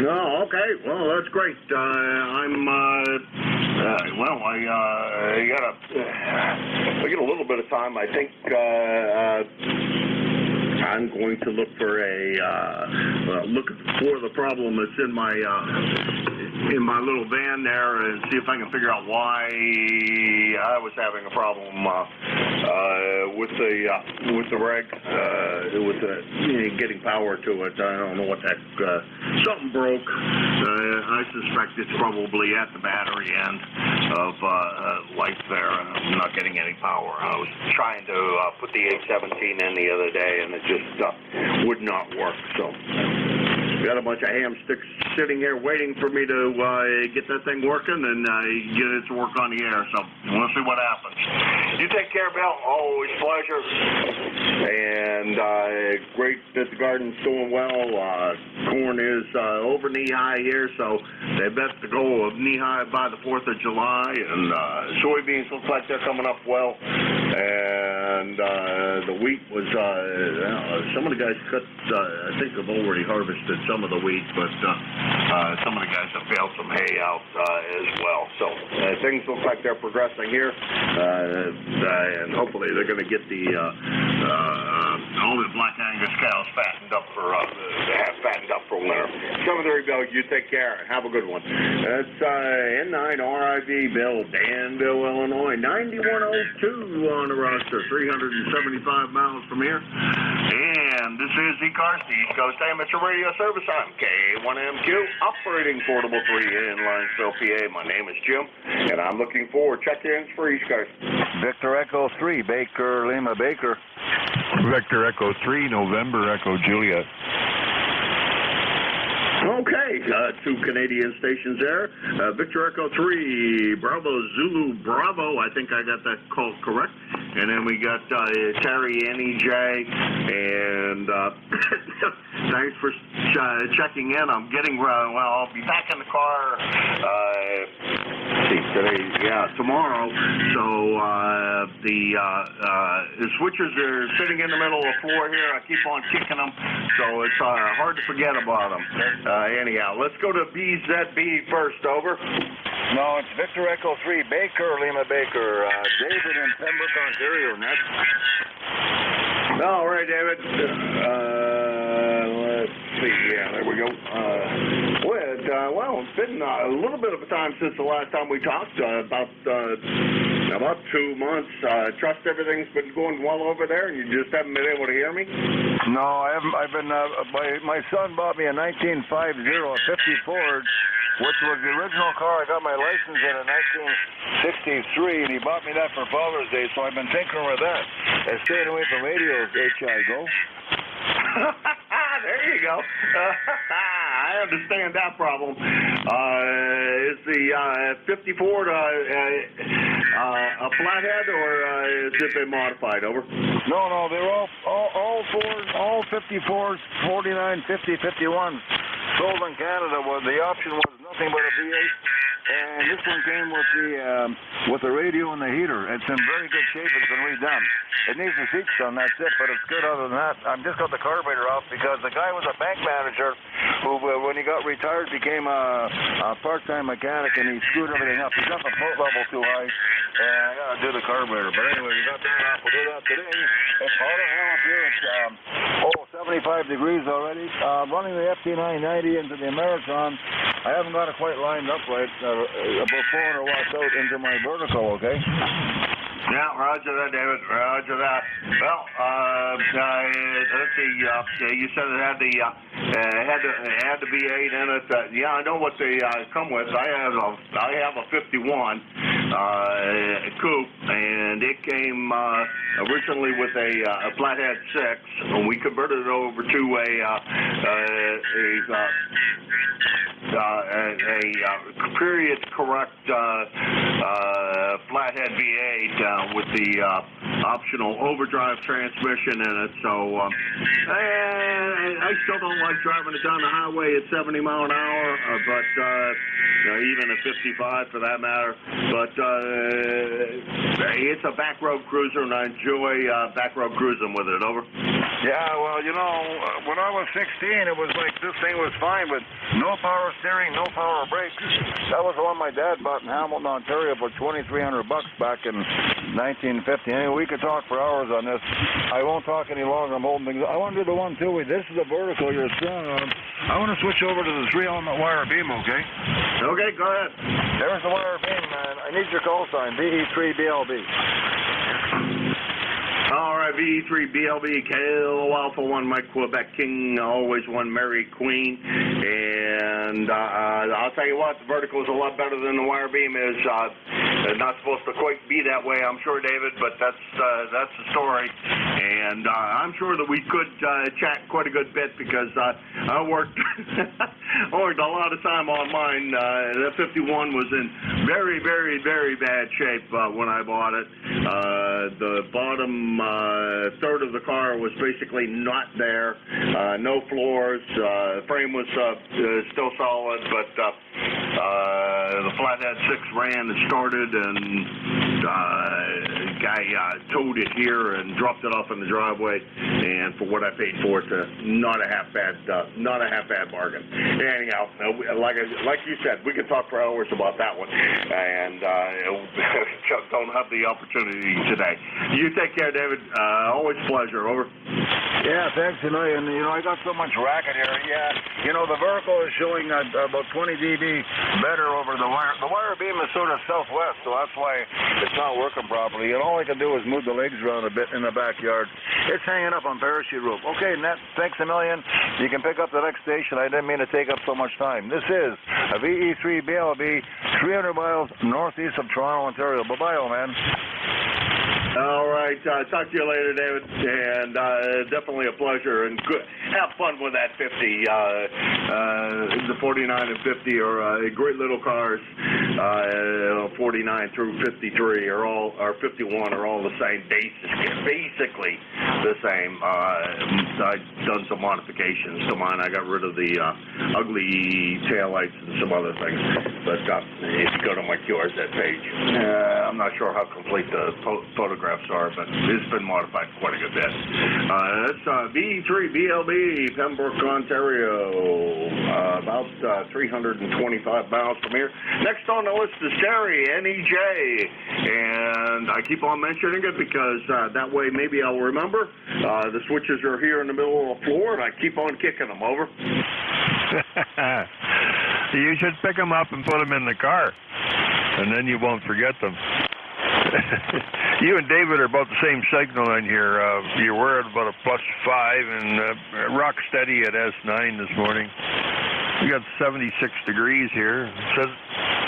Oh, okay. Well, that's great. I get a little bit of time. I think I'm going to look for the problem that's in my little van there and see if I can figure out why I was having a problem with the reg, getting power to it. I don't know what that something broke. I suspect it's probably at the battery end of life there, and I'm not getting any power. I was trying to put the 817 in the other day, and it just would not work. So got a bunch of ham sticks sitting here waiting for me to get that thing working and get it to work on the air. So we'll see what happens. You take care, Bill. Always pleasure. And great that the garden's doing well. Corn is over knee-high here, so they bet the goal of knee-high by the 4th of July. And soybeans look like they're coming up well. And the wheat was, some of the guys cut, I think have already harvested some of the wheat, but some of the guys have bailed some hay out as well. So things look like they're progressing here, and hopefully they're going to get the all the Black Angus cows fattened up for winter. Some of the Bill, you take care. Have a good one. That's N9 RIV Bill, Danville, Illinois, 9102 on the roster, 375 miles from here. And this is ECARS, the East Coast Amateur Radio Service. I'm K1MQ, operating portable 3 in Linesville, PA. My name is Jim, and I'm looking for check-ins for ECARS. Victor Echo 3, Baker, Lima Baker. Victor Echo 3, November Echo Juliet. Okay, 2 Canadian stations there. Victor Echo 3, Bravo Zulu Bravo. I think I got that call correct. And then we got Terry NJ. And thanks for checking in. I'm getting, well, I'll be back in the car. Tomorrow. So the switchers are sitting in the middle of the floor here. I keep on kicking them, so it's hard to forget about them. Anyhow, let's go to BZB first. Over. No, it's Victor Echo 3, Baker, Lima Baker. David in Pembroke, Ontario, next. All right, David. Let's see. Yeah, there we go. Well, it's been a little bit of a time since the last time we talked, about 2 months. Trust everything's been going well over there, and you just haven't been able to hear me? No, I haven't. I've been, my son bought me a 1950, a 50 Ford, which was the original car I got my license in 1963, and he bought me that for Father's Day, so I've been tinkering with that and staying away from radios, H-I-Go. There you go. I understand that problem. Is the 50 Ford a flathead, or is it been modified? Over. No, they're all Ford, all 54s, 49, 50, 51 sold in Canada. Well, the option was nothing but a V8. And this one came with the radio and the heater. It's in very good shape. It's been redone. It needs the seats done, that's it, but it's good other than that. I've just got the carburetor off because the guy was a bank manager who, when he got retired, became a part-time mechanic, and he screwed everything up. He got the float level too high, and I got to do the carburetor. But anyway, we got that off. We'll do that today. It's hot as hell up here. It's 75 degrees already. Running the FT990 into the Ameritron. I haven't got it quite lined up right. About 400 watts out into my vertical, okay? Yeah, roger that, David. Roger that. Well, let's see. You said it had the V8 in it. Yeah, I know what they come with. I have a 51 coupe, and it came originally with a flathead 6, and we converted it over to a period correct flathead V8 with the optional overdrive transmission in it. So I still don't like driving it down the highway at 70 mile an hour, but even at 55 for that matter. But it's a back road cruiser, and I enjoy back road cruising with it. Over. Yeah, well, when I was 16, it was like this thing was fine, but no power steering, no power brakes. That was the one my dad bought in Hamilton, Ontario for $2,300 back in 1950. Anyway, we could talk for hours on this. I won't talk any longer. I'm holding things. I want to do the one, too. This is the vertical you're strong on. I want to switch over to the 3-element wire beam, okay? Okay, go ahead. There's the wire beam, man. I need your call sign, VE3BLB. All right, VE3BLB, Kilo Alpha 1, Mike Quebec King, always one Mary Queen. And I'll tell you what, the vertical is a lot better than the wire beam is. Not supposed to quite be that way, I'm sure, David, but that's the story. and I'm sure that we could chat quite a good bit because I worked I worked a lot of time on mine. That 51 was in very, very, very bad shape when I bought it. The bottom third of the car was basically not there. No floors. The frame was still solid, but the Flathead 6 ran and started, and guy towed it here and dropped it off in the driveway. And for what I paid for it, not a half bad bargain. Anyhow, like you said, we could talk for hours about that one, and just don't have the opportunity today. You take care, David. Always a pleasure. Over. Yeah, thanks a million. You know, I got so much racket here. Yeah, you know, the vertical is showing about 20 dB better over the wire. The wire beam is sort of southwest, so that's why it's not working properly. And all I can do is move the legs around a bit in the backyard. It's hanging up on parachute rope. Okay, Nat, thanks a million. You can pick up the next station. I didn't mean to take up so much time. This is a VE3 BLB, 300 miles northeast of Toronto, Ontario. Bye-bye, old man. All right. Talk to you later, David. And definitely a pleasure. And good. Have fun with that 50. The 49 and 50 are great little cars. 49 through 53 or 51 are all the same. Basically the same. I've done some modifications to mine. I got rid of the ugly taillights and some other things. But if you go to my QRZ page, I'm not sure how complete the photographs are, but it's been modified quite a good bit. That's VE3 BLB, Pembroke, Ontario, about 325 miles from here. Next on the list is Terry, NEJ, and I keep on mentioning it because that way maybe I'll remember. The switches are here in the middle of the floor, and I keep on kicking them. Over. You should pick them up and put them in the car, and then you won't forget them. You and David are about the same signal in here. You were at about a +5 and rock steady at S9 this morning. We got 76 degrees here. It says,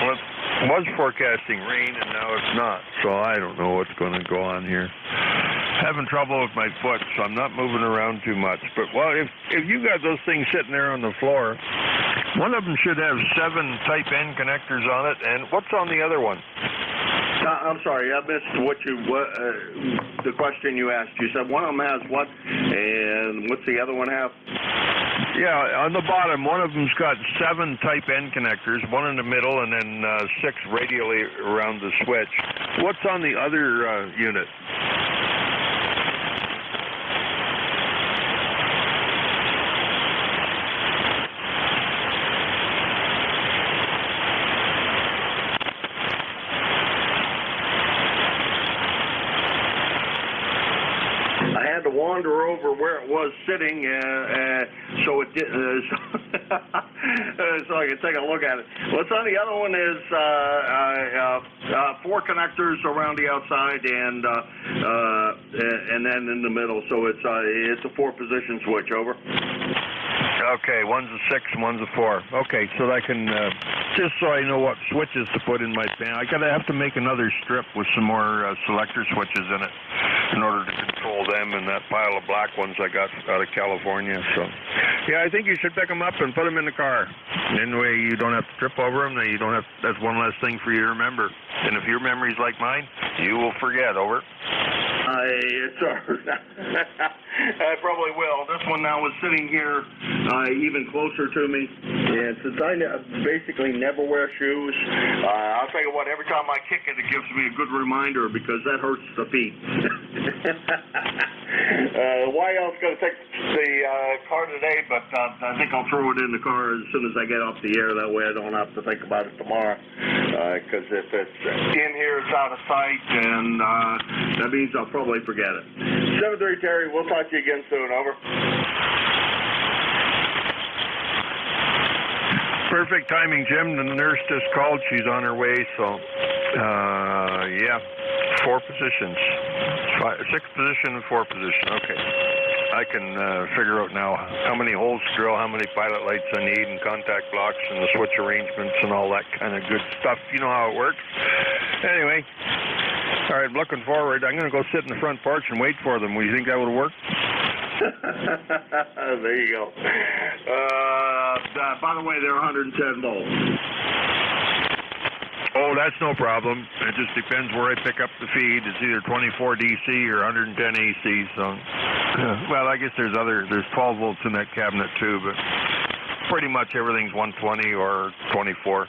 well, it was forecasting rain and now it's not. So I don't know what's going to go on here. Having trouble with my foot, so I'm not moving around too much. But well, if you got those things sitting there on the floor, one of them should have 7 Type N connectors on it. And what's on the other one? I'm sorry, I missed the question you asked. You said one of them has what, and what's the other one have? Yeah, on the bottom, one of them's got 7 Type N connectors, one in the middle, and then 6 radially around the switch. What's on the other unit? Wander over where it was sitting, so it did, so I could take a look at it. What's on the other one is 4 connectors around the outside and then in the middle. So it's a 4-position switch. Over. Okay, one's a 6 and one's a 4. Okay, so I can just so I know what switches to put in my pan. I have to make another strip with some more selector switches in it in order to control them and that pile of black ones I got out of California. So, yeah, I think you should pick them up and put them in the car. Anyway, you don't have to trip over them. You don't have. That's one less thing for you to remember. And if your memory's like mine, you will forget. Over. I probably will. This one now is sitting here even closer to me. And since I basically never wear shoes, I'll tell you what, every time I kick it, it gives me a good reminder because that hurts the feet. YL's going to take the car today, but I think I'll throw it in the car as soon as I get off the air. That way I don't have to think about it tomorrow. Because if it's in here, it's out of sight, and that means I'll probably forget it. 7-3 Terry, we'll talk to you again soon. Over. Perfect timing, Jim. The nurse just called. She's on her way, so yeah, 4 positions. 6 position and 4 position. Okay. I can figure out now how many holes to drill, how many pilot lights I need, and contact blocks, and the switch arrangements, and all that kind of good stuff. You know how it works. Anyway, All right, looking forward. I'm going to go sit in the front porch and wait for them. Will you think that would work? There you go. By the way, they're 110 volts. Oh, that's no problem. It just depends where I pick up the feed. It's either 24 DC or 110 AC. So, well, I guess there's 12 volts in that cabinet too, but pretty much everything's 120 or 24.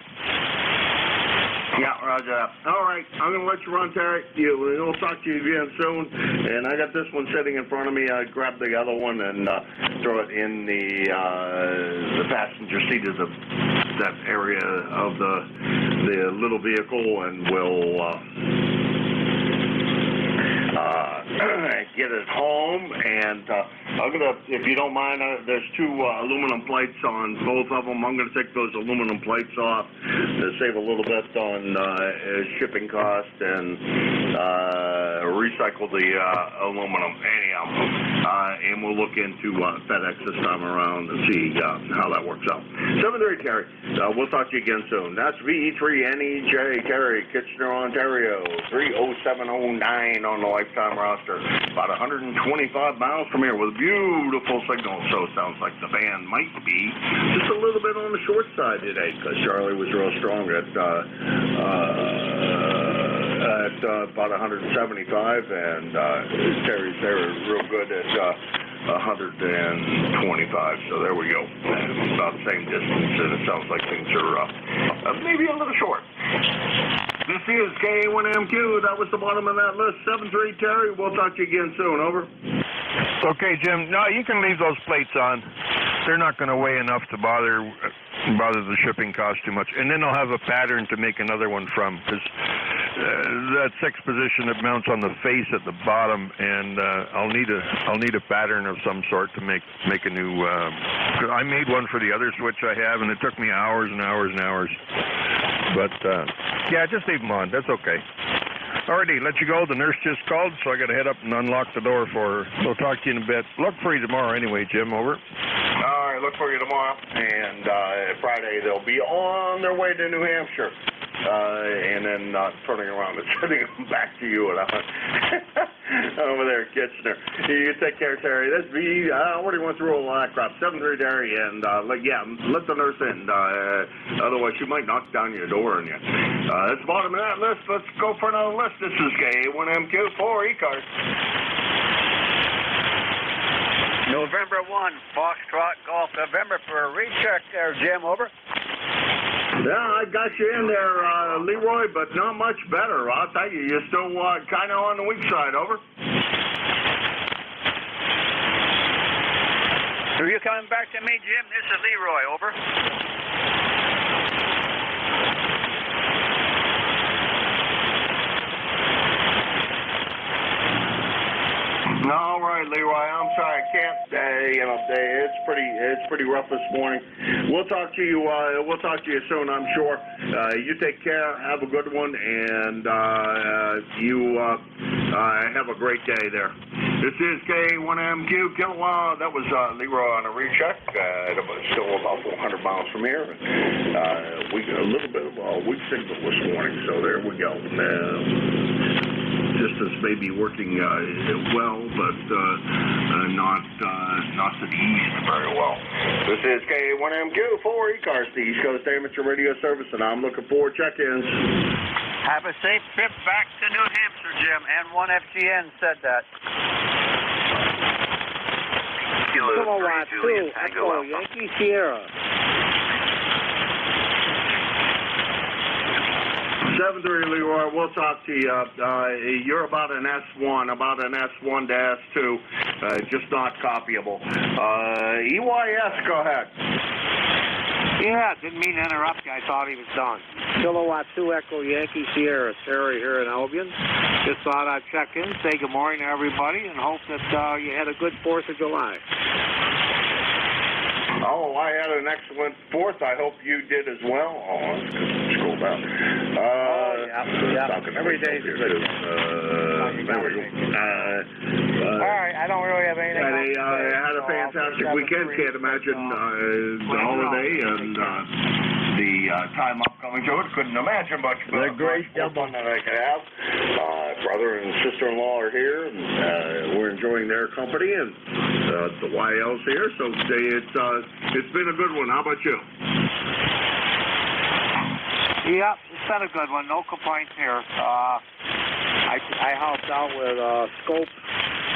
Yeah, roger that. All right, I'm going to let you run, Terry. We'll talk to you again soon. And I got this one sitting in front of me. I grabbed the other one and throw it in the passenger seat of that area of the little vehicle, and we'll get it home. And I'm gonna, if you don't mind, there's two aluminum plates on both of them. I'm gonna take those aluminum plates off to save a little bit on shipping cost and recycle the aluminum. Anyhow, and we'll look into FedEx this time around and see how that works out. 7-3 Terry. We'll talk to you again soon. That's VE3NEJ Terry, Kitchener, Ontario, 30709 on the lifetime roster. About 125 miles from here with a beautiful signal. So it sounds like the band might be just a little bit on the short side today, because Charlie was real strong at about 175, and Terry's there real good at 125. So there we go. About the same distance, and it sounds like things are maybe a little short. This is K1MQ. That was the bottom of that list. 7-3 Terry. We'll talk to you again soon. Over. Okay, Jim. No, you can leave those plates on. They're not going to weigh enough to bother the shipping cost too much. And then I'll have a pattern to make another one from, because that 6 position that mounts on the face at the bottom, and I'll need a pattern of some sort to make a new. I made one for the other switch I have, and it took me hours and hours and hours. But yeah, just leave them on. That's okay. Alrighty, let you go. The nurse just called, so I got to head up and unlock the door for her. We'll talk to you in a bit. Look for you tomorrow anyway, Jim. Over. All right, look for you tomorrow. And Friday, they'll be on their way to New Hampshire. And then turning around and sending them back to you over there at Kitchener. You take care, Terry. That's me. I already went through all that crap. 7-3 Terry, and let the nurse in. Otherwise, she might knock down your door on you. That's the bottom of that list. Let's go for another list. This is K1MQ for ECARS. November 1, Foxtrot Golf November for a recheck there, Jim. Over. Yeah, I got you in there, Leroy, but not much better. I'll tell you, you're still kind of on the weak side. Over. Are you coming back to me, Jim? This is Leroy. Over. All right, Leroy. I'm sorry, I can't. It's pretty rough this morning. We'll talk to you. We'll talk to you soon, I'm sure. You take care. Have a good one, and you have a great day there. This is K1MQ Kilowatt. That was Leroy on a recheck. Still about 400 miles from here. We got a little bit of a weak signal this morning, so there we go. Distance may be working well, but not to the east very well. This is K1MQ for ECARS, the East Coast Amateur Radio Service, and I'm looking for check-ins. Have a safe trip back to New Hampshire, Jim. N1FGN said that. Kilowatt 2, Echo Yankee Sierra. 7-3 Leroy, we'll talk to you. You're about an S1, about an S1 to S2, just not copyable. EYS, go ahead. Yeah, didn't mean to interrupt you. I thought he was done. Kilowatt 2 Echo Yankee Sierra, Terry here in Albion. Just thought I'd check in, say good morning to everybody, and hope that you had a good 4th of July. Oh, I had an excellent 4th. I hope you did as well. Oh, let's scroll down. Every day's a good there we go. All right, I don't really have anything else. I had a fantastic weekend. Can't imagine the holiday and the time upcoming to it. Couldn't imagine much They're great fun that I could have. Brother and sister-in-law are here, and we're enjoying their company, and the YL's here, so it's been a good one. How about you? Yeah, it's been a good one. No complaints here. I helped out with Scope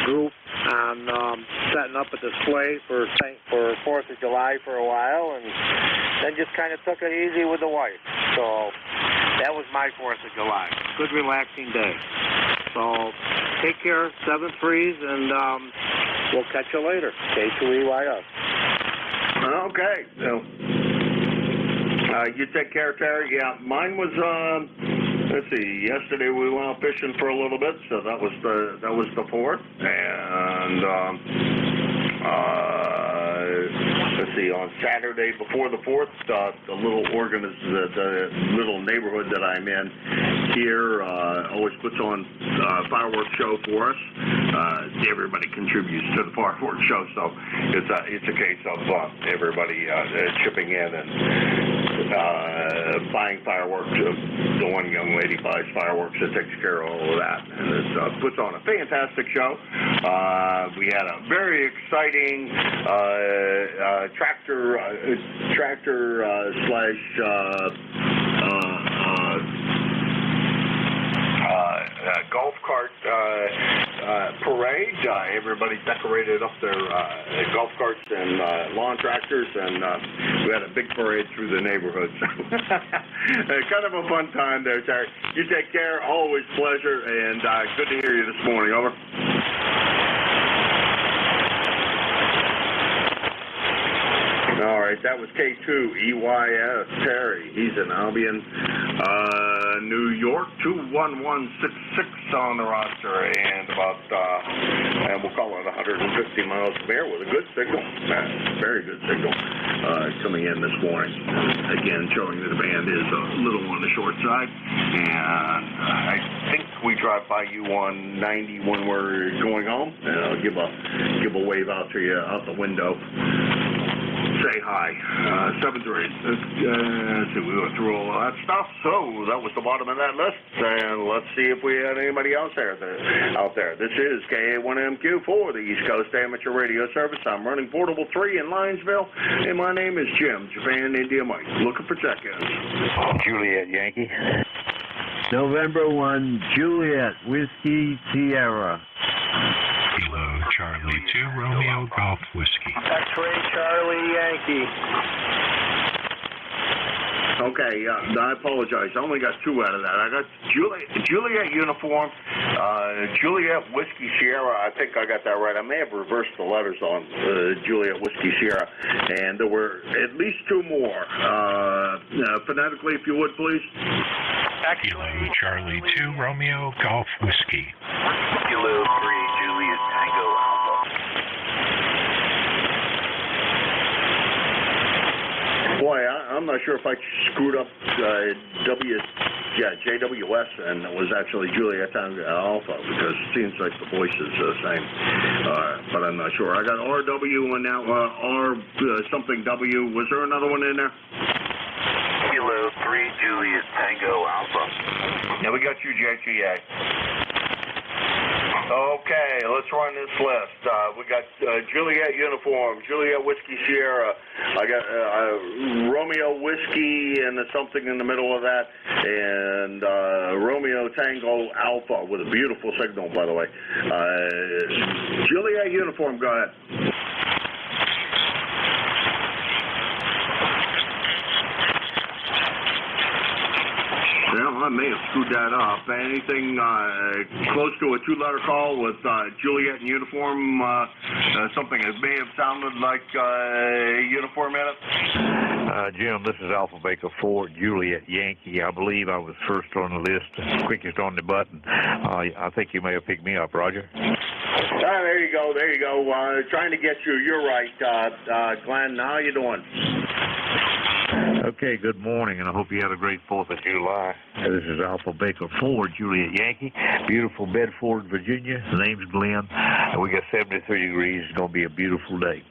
Group on setting up a display for 4th of July for a while, and then just kind of took it easy with the wife. So that was my 4th of July. Good, relaxing day. So take care, 7-3s, and we'll catch you later. K2EYS. Okay. So, you take care, Terry. Yeah, mine was. Let's see. Yesterday we went out fishing for a little bit, so that was the 4th, and let's see. On Saturday before the 4th, the little little neighborhood that I'm in here always puts on a fireworks show for us. Everybody contributes to the fireworks show, so it's a case of everybody chipping in and buying fireworks. The one young lady buys fireworks that takes care of all of that, and it puts on a fantastic show. We had a very exciting tractor slash golf cart parade. Everybody decorated up their golf carts and lawn tractors, and we had a big parade through the neighborhood. Kind of a fun time there, Terry. You take care. Always pleasure, and good to hear you this morning. Over. All right, that was K2EYS Terry. He's in Albion, New York, 21166 on the roster, and about, and we'll call it 150 miles from here with a good signal, very good signal, coming in this morning. Again, showing that the band is a little on the short side, and I think we drive by you on 90 when we're going home, and I'll give a wave out to you out the window. Say hi. 7-3. Let's see, we went through all that stuff, so that was the bottom of that list, and let's see if we had anybody else out there. This is KA1MQ for the East Coast Amateur Radio Service. I'm running Portable 3 in Linesville, and my name is Jim, Japan India Mike, looking for check-ins. Juliet Yankee. November 1, Juliet Whiskey Sierra. Kilo Charlie 2 Romeo Golf Whiskey. X-Ray Charlie Yankee. Okay, I apologize. I only got 2 out of that. I got Juliet Uniform, Juliet Whiskey Sierra. I think I got that right. I may have reversed the letters on Juliet Whiskey Sierra. And there were at least 2 more. Phonetically, if you would, please. Kilo Charlie 2 Romeo Golf Whiskey. Kilo 3 Juliet Tango Alpha. Boy, I'm not sure if I screwed up JWS and it was actually Juliet Tango Alpha, because it seems like the voice is the same, but I'm not sure. I got RW and now R something W. Was there another one in there? Kilo 3 Juliet Tango Alpha. Yeah, we got you, JTA. Okay, let's run this list. We got Juliet Uniform, Juliet Whiskey Sierra. I got Romeo Whiskey and something in the middle of that, and Romeo Tango Alpha with a beautiful signal, by the way. Juliet Uniform, go ahead. Well, I may have screwed that up. Anything close to a 2-letter call with Juliet in uniform, something that may have sounded like uniform in it? Jim, this is Alpha Baker 4, Juliet Yankee. I believe I was first on the list, quickest on the button. I think you may have picked me up, Roger. There you go. Trying to get you. You're right, Glenn. How you doing? Okay, good morning, and I hope you had a great 4th of July. This is Alpha Baker 4, Juliet Yankee, beautiful Bedford, Virginia. The name's Glenn, and we got 73 degrees. It's going to be a beautiful day.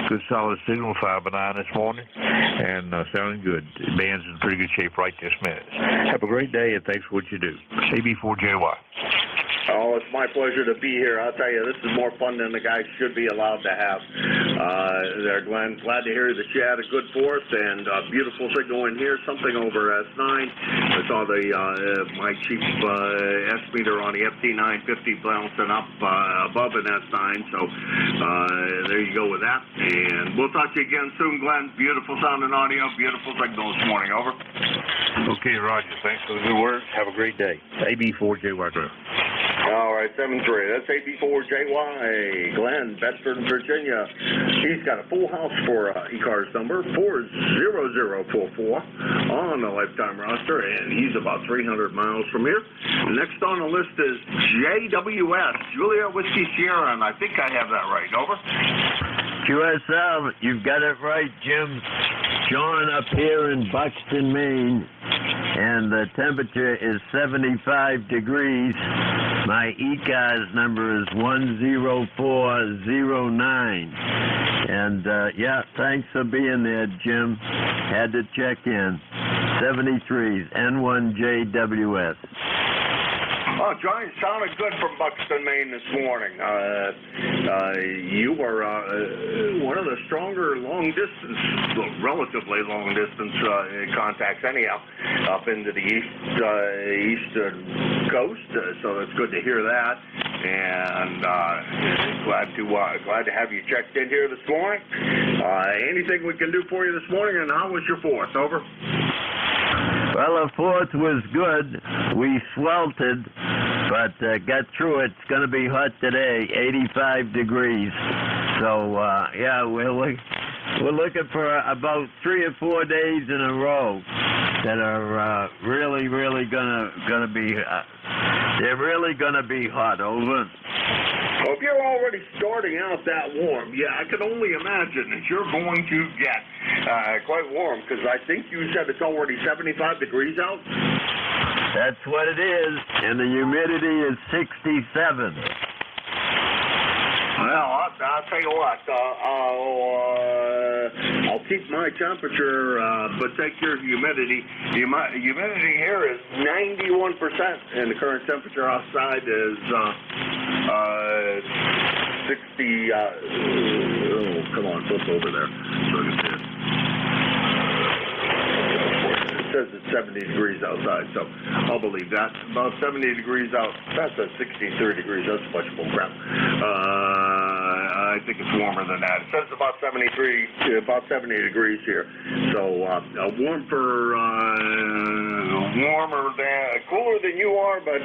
good solid signal, 5 by 9 this morning, and sounding good. The band's in pretty good shape right this minute. Have a great day, and thanks for what you do. AB4JY. Oh, it's my pleasure to be here. I'll tell you, this is more fun than the guys should be allowed to have. There, Glenn. Glad to hear that you had a good fourth and a beautiful signal in here. Something over S9. I saw the my chief S meter on the FT950 bouncing up above an S9. So there you go with that. And we'll talk to you again soon, Glenn. Beautiful sound and audio. Beautiful signal this morning. Over. Okay, Roger. Thanks for the good work. Have a great day. AB4JY Grill. All right, 7-3. That's AB4JY, Glenn, Bedford, Virginia. He's got a full house for ECARS number 40044 on the lifetime roster, and he's about 300 miles from here. Next on the list is JWS, Julia Whiskey Sierra, and I think I have that right. Over. QSL, you've got it right, Jim. John up here in Buxton, Maine, and the temperature is 75 degrees. My ECARS number is 10409. And, yeah, thanks for being there, Jim. Had to check in. 73s, N1JWS. Oh, Johnny, sounded good from Buxton, Maine this morning. You were one of the stronger long-distance, relatively long-distance contacts anyhow, up into the eastern coast, so it's good to hear that. And glad to have you checked in here this morning. Anything we can do for you this morning, and how was your fourth? Over. Well, the fourth was good. We sweltered, but got through it. It's going to be hot today, 85 degrees. So, yeah, we're looking for about 3 or 4 days in a row that are really gonna be. They're really gonna be hot. Over. Well, if you're already starting out that warm, yeah, I can only imagine that you're going to get quite warm, because I think you said it's already 75 degrees out. That's what it is, and the humidity is 67. Well, I'll tell you what, I'll keep my temperature, but take your humidity. Humidity here is 91%, and the current temperature outside is 60. Oh, come on, flip over there so I can see it. It says it's 70 degrees outside, so I'll believe that. About 70 degrees out. That's at 63 degrees. That's much more crap. I think it's warmer than that. It says about 70 degrees here. So cooler than you are, but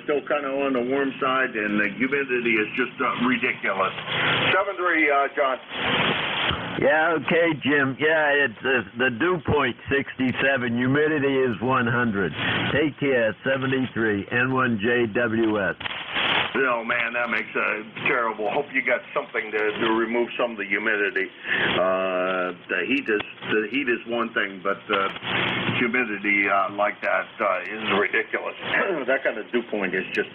still kind of on the warm side, and the humidity is just ridiculous. 7-3, John. Yeah, okay, Jim. Yeah, it's the dew point 67. Humidity is 100. Take care. 73. N1JWS. Oh, man, that makes terrible. Hope you got something to remove some of the humidity. The heat is one thing, but humidity like that is ridiculous. That kind of dew point is just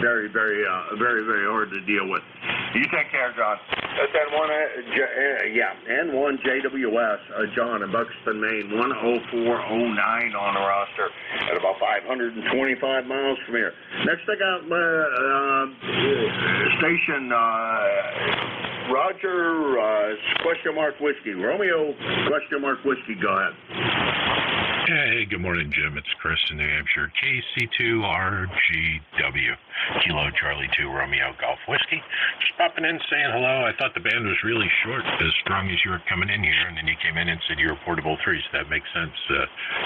very hard to deal with. You take care, John. That's N1JWS, John in Buxton, Maine, 10409 on the roster at about 525 miles from here. Next I got station Roger question mark whiskey. Romeo question mark whiskey, go ahead. Hey, good morning, Jim. It's Chris in New Hampshire. KC2RGW, Kilo Charlie 2 Romeo Golf Whiskey. Just popping in saying hello. I thought the band was really short, as strong as you were coming in here, and then you came in and said you were portable 3, so that makes sense.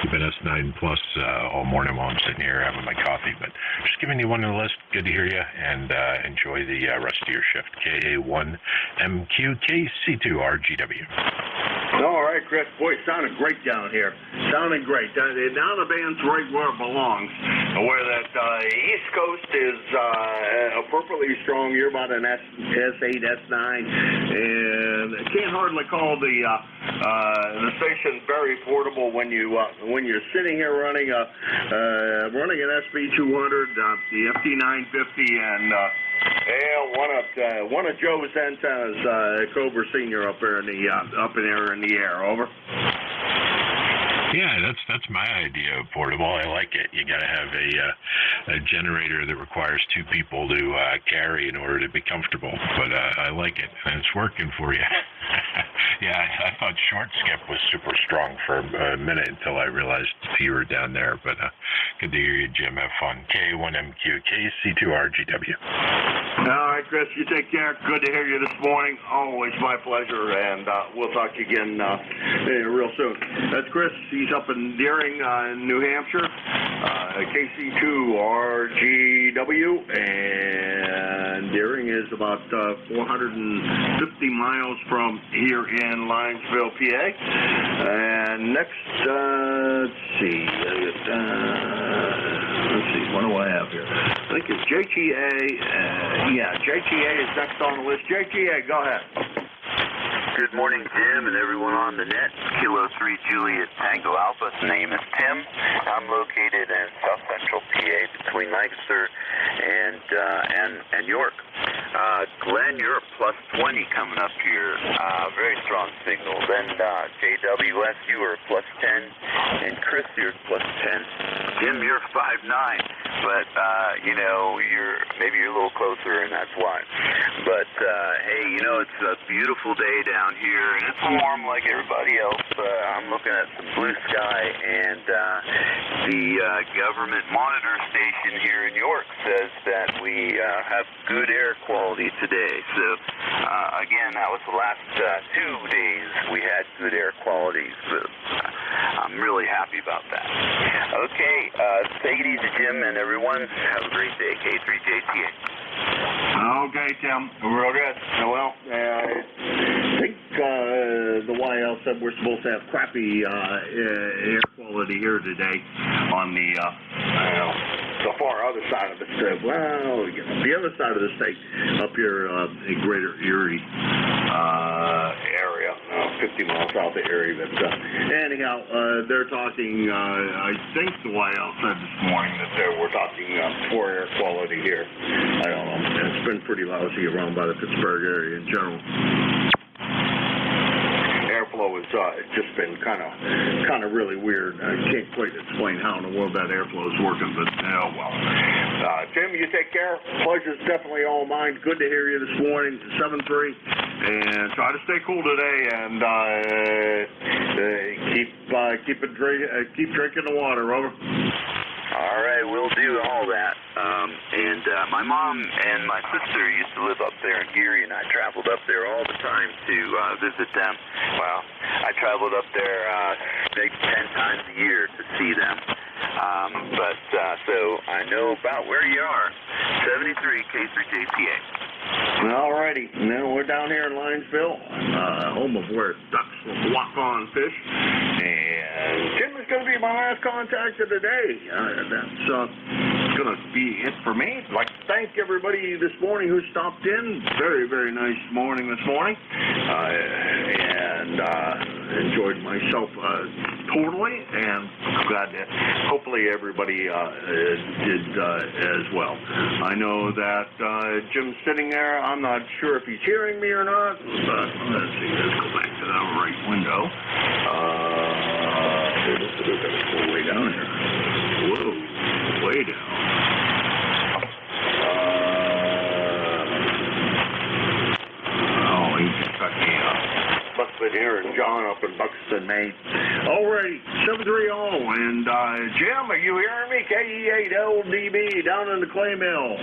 You've been S9 plus all morning while I'm sitting here having my coffee, but just giving you one on the list. Good to hear you, and enjoy the rest of your shift. KA1MQ, KC2RGW. All right, Chris. Boy, it sounded great down here. Sounding great. Now the band's right where it belongs, where that East Coast is appropriately strong. You're about an S8, S9, and I can't hardly call the station very portable when you're sitting here running an SB200, the FT950, and Yeah, one of Joe's antennas, Cobra Senior, up there in the air. Over. Yeah, that's my idea of portable. I like it. You got to have a generator that requires two people to carry in order to be comfortable. But I like it, and it's working for you. Yeah, I thought short skip was super strong for a minute until I realized you were down there. But good to hear you, Jim. Have fun. K1MQ, KC2RGW. All right, Chris, you take care. Good to hear you this morning. Always my pleasure, and we'll talk to you again real soon. That's Chris. He's up in Deering, New Hampshire, KC2RGW, and Deering is about 450 miles from here in Linesville, PA. And next, let's see, what do I have here? I think it's JTA. JTA is next on the list. JTA, go ahead. Good morning, Jim, and everyone on the net. Kilo 3 Juliet Tango Alpha. Name is Tim. I'm located in South Central PA between Lancaster and York. Glenn, you're plus 20 coming up here. Very strong signal. Then JWS, you are plus 10, and Chris, you're plus 10. Jim, you're 5'9", but maybe you're a little closer, and that's why. But hey, it's a beautiful day down here, and it's warm like everybody else. I'm looking at some blue sky, and the government monitor station here in York says that we have good air quality today. So again, that was the last 2 days we had good air quality. So I'm really happy about that. Okay, take it easy, Jim, and everyone. Have a great day. K3JTA. Okay, Tim. Real good. Well, I think the YL said we're supposed to have crappy air quality here today on the far other side of the state. Well, the other side of the state, up here in Greater Erie area, 50 miles south of Erie. But anyhow, they're talking, I think the YL said this morning that they were talking poor air quality here. I don't know. It's been pretty lousy around by the Pittsburgh area in general. Airflow has just been kind of really weird. I can't quite explain how in the world that airflow is working, but well. Tim, you take care. Pleasure's definitely all mine. Good to hear you this morning. 7-3, and try to stay cool today, and keep drinking the water. Over. All right, we'll do all that. And my mom and my sister used to live up there in Erie, and I traveled up there all the time to visit them. Well, I traveled up there maybe 10 times a year to see them. So I know about where you are. 73 K3JTA. All righty. Now we're down here in Linesville, home of where ducks will walk on fish. And Jim is going to be my last contact of the day. That's going to be it for me. I'd like to thank everybody this morning who stopped in. Very, very nice morning this morning. And enjoyed myself totally, and glad that hopefully everybody did as well. I know that Jim's sitting there. I'm not sure if he's hearing me or not, but let's see. Let's go back to the right window. Way down here. Whoa, way down. He just cut me up. Must have been hearing John up in Buxton, Maine. Alrighty, 730, and Jim, are you hearing me? KE8LDB down in the clay mill.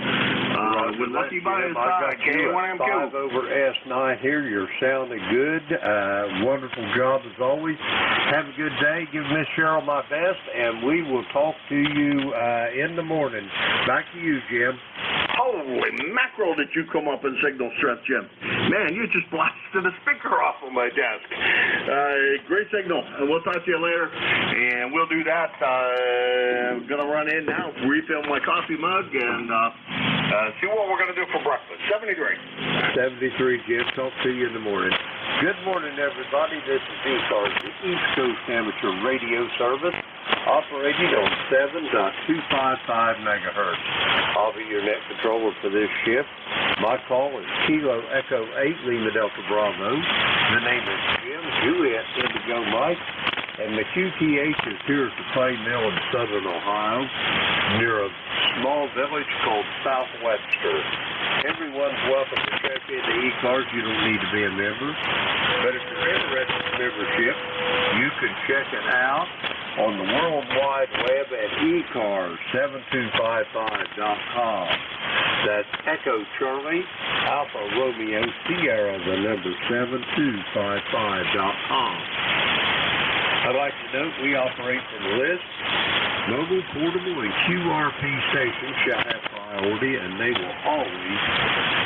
With Lucky by his side, K1MQ. 5/S9 here. You're sounding good. Wonderful job as always. Have a good day. Give Miss Cheryl my best, and we will talk to you in the morning. Back to you, Jim. Holy mackerel, did you come up in signal strength, Jim? Man, you just blasted the speaker off of my desk. Great signal. We'll talk to you later, and we'll do that. I'm going to run in now, refill my coffee mug, and see what we're going to do for breakfast. 73. 73, Jim. Talk to you in the morning. Good morning, everybody. This is ECARS, the East Coast Amateur Radio Service, operating on 7.255 megahertz. I'll be your net controller for this shift. My call is Kilo Echo 8, Lima Delta Bravo. The name is Jim, Juliet Indigo Mike, and the QTH is here at the Clay Mill in southern Ohio, near a small village called Southwester. Everyone's welcome to check into ECARS. You don't need to be a member. But if you're interested in membership, you can check it out on the World Wide Web at ECARS7255.com. That's Echo Charlie, Alpha Romeo Sierra, the number 7255.com. I'd like to note we operate from the list. Mobile, portable, and QRP stations shall have priority, and they will always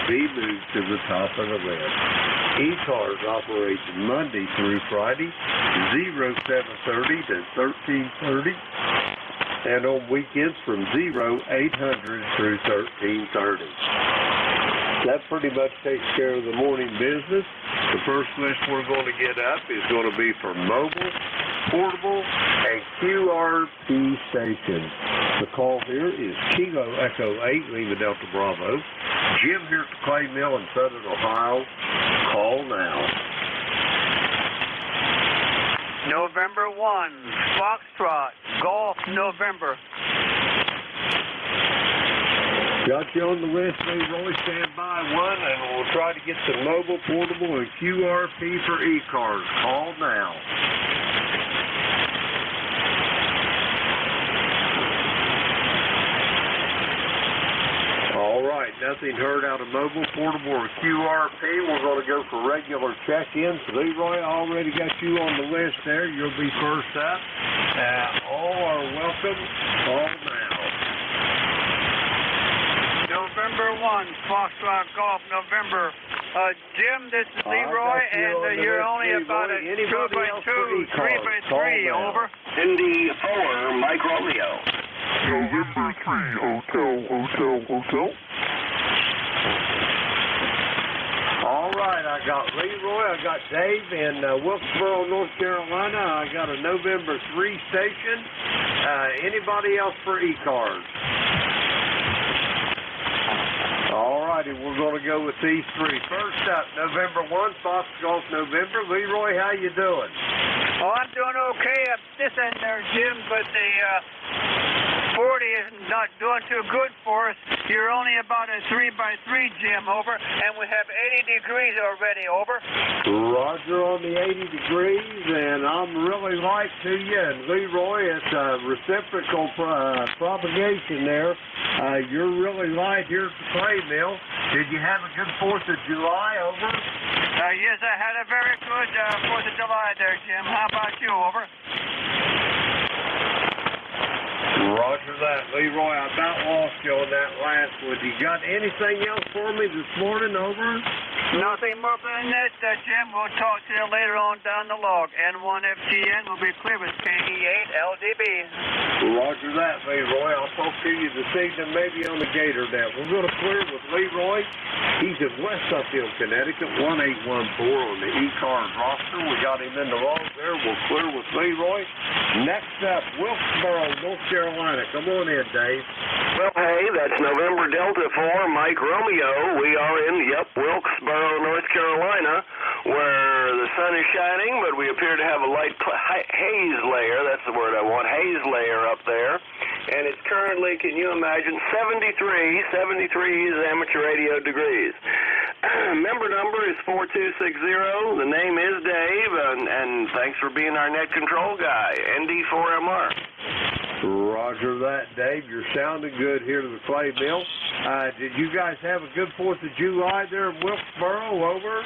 be moved to the top of the list. ECARS operates Monday through Friday, 0730 to 1330, and on weekends from 0800 through 1330. That pretty much takes care of the morning business. The first list we're going to get up is going to be for mobile, portable, and QRP stations. The call here is Kilo Echo 8, Lima Delta Bravo. Jim here at the Clay Mill in southern Ohio. Call now. November 1, Foxtrot, Golf, November. Got you on the list, Leroy. Stand by one, and we'll try to get some mobile, portable, and QRP for ECARS. Call now. All right, nothing heard out of mobile, portable, or QRP. We're going to go for regular check-ins. Leroy, already got you on the list there. You'll be first up. All are welcome. Call now. November 1, Foxtrot Golf, November. Jim, this is Leroy, and you're only about a 2x2, 3x3, over. ND4, Mike Romeo. November 3, Hotel. All right, I got Leroy, I got Dave in Wilkesboro, North Carolina. I got a November 3 station. Anybody else for ECARS? All righty, we're going to go with these three. First up, November 1, Fox Golf November. Leroy, how you doing? Oh, I'm doing okay up this end there, Jim, but the 40 is not doing too good for us. You're only about a 3x3, Jim, over, and we have 80 degrees already, over. Roger on the 80 degrees, and I'm really light to you. And Leroy, it's a reciprocal propagation there. You're really light here at the Clay Mill. Did you have a good 4th of July, over? Yes, I had a very good 4th of July there, Jim. How about you, over? Roger that. Leroy, I about lost you on that last one. You got anything else for me this morning, over? Nothing more than that, Jim. We'll talk to you later on down the log. N1FTN will be clear with KE8LDB. Roger that, Leroy. I'll talk to you this evening, maybe on the Gator net. We're going to clear with Leroy. He's in West Uphill, Connecticut, 1814 on the ECARS roster. We got him in the log there. We'll clear with Leroy. Next up, Wilkesboro, North Carolina. Come on in, Dave. Well, hey, that's November Delta 4, Mike Romeo. We are in, Wilkesboro, North Carolina, where the sun is shining, but we appear to have a light haze layer. That's the word I want, haze layer up there. And it's currently, can you imagine, 73 amateur radio degrees. Member number is 4260. The name is Dave, and thanks for being our net control guy, ND4MR. Roger that, Dave. You're sounding good here to the Clay Mill. Did you guys have a good 4th of July there in Wilkesboro, over?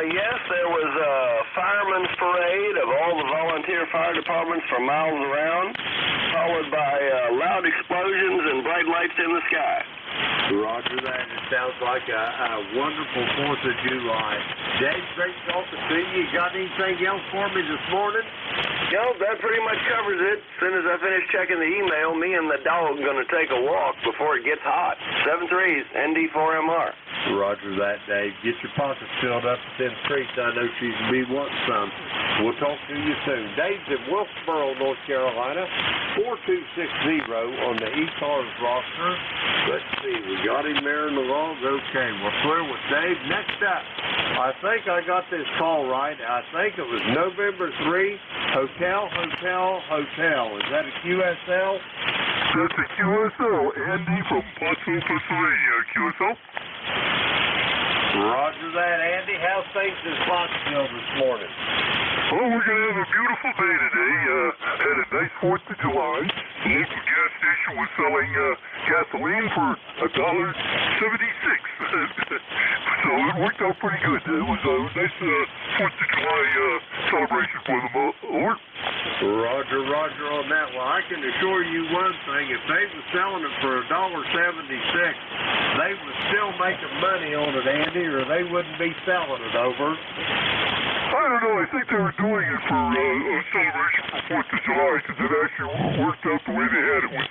Yes, there was a fireman's parade of all the volunteer fire departments for miles around, followed by loud explosions and bright lights in the sky. Roger that. It sounds like a wonderful 4th of July. Dave, great talking to you. Got anything else for me this morning? No, that pretty much covers it. As soon as I finish checking the email, me and the dog are going to take a walk before it gets hot. 7 3s, ND4MR. Roger that, Dave. Get your pockets filled up with them treats. I know she's going to be wanting some. We'll talk to you soon. Dave's in Wilkesboro, North Carolina, 4260 on the ECARS roster. Let's see, we got him there in the logs. Okay, we're clear with Dave. Next up, I think I got this call right. I think it was November 3, Hotel. Is that a QSL? That's a QSL. Andy from Pottsville, Pennsylvania. QSL? Roger that, Andy. How's things in Pottsville this morning? Oh, we're going to have a beautiful day today. Had a nice 4th of July. The local gas station was selling gasoline for $1.76. So it worked out pretty good. It was a nice 4th of July celebration for them. Over. Roger on that. Well, I can assure you one thing. If they were selling it for $1.76, they were still making money on it, Andy, or they wouldn't be selling it over. I don't know. I think they were doing it for a celebration for 4th of July because it actually worked out the way they had it. Was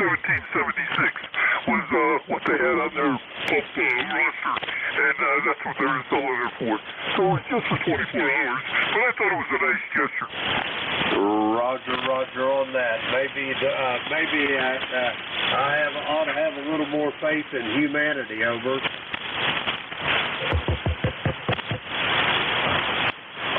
$17.76 was what they had on their roster, and that's what they were selling it for. So it was just for 24 hours, but I thought it was a nice gesture. Roger on that. Maybe I ought to have a little more faith in humanity, over.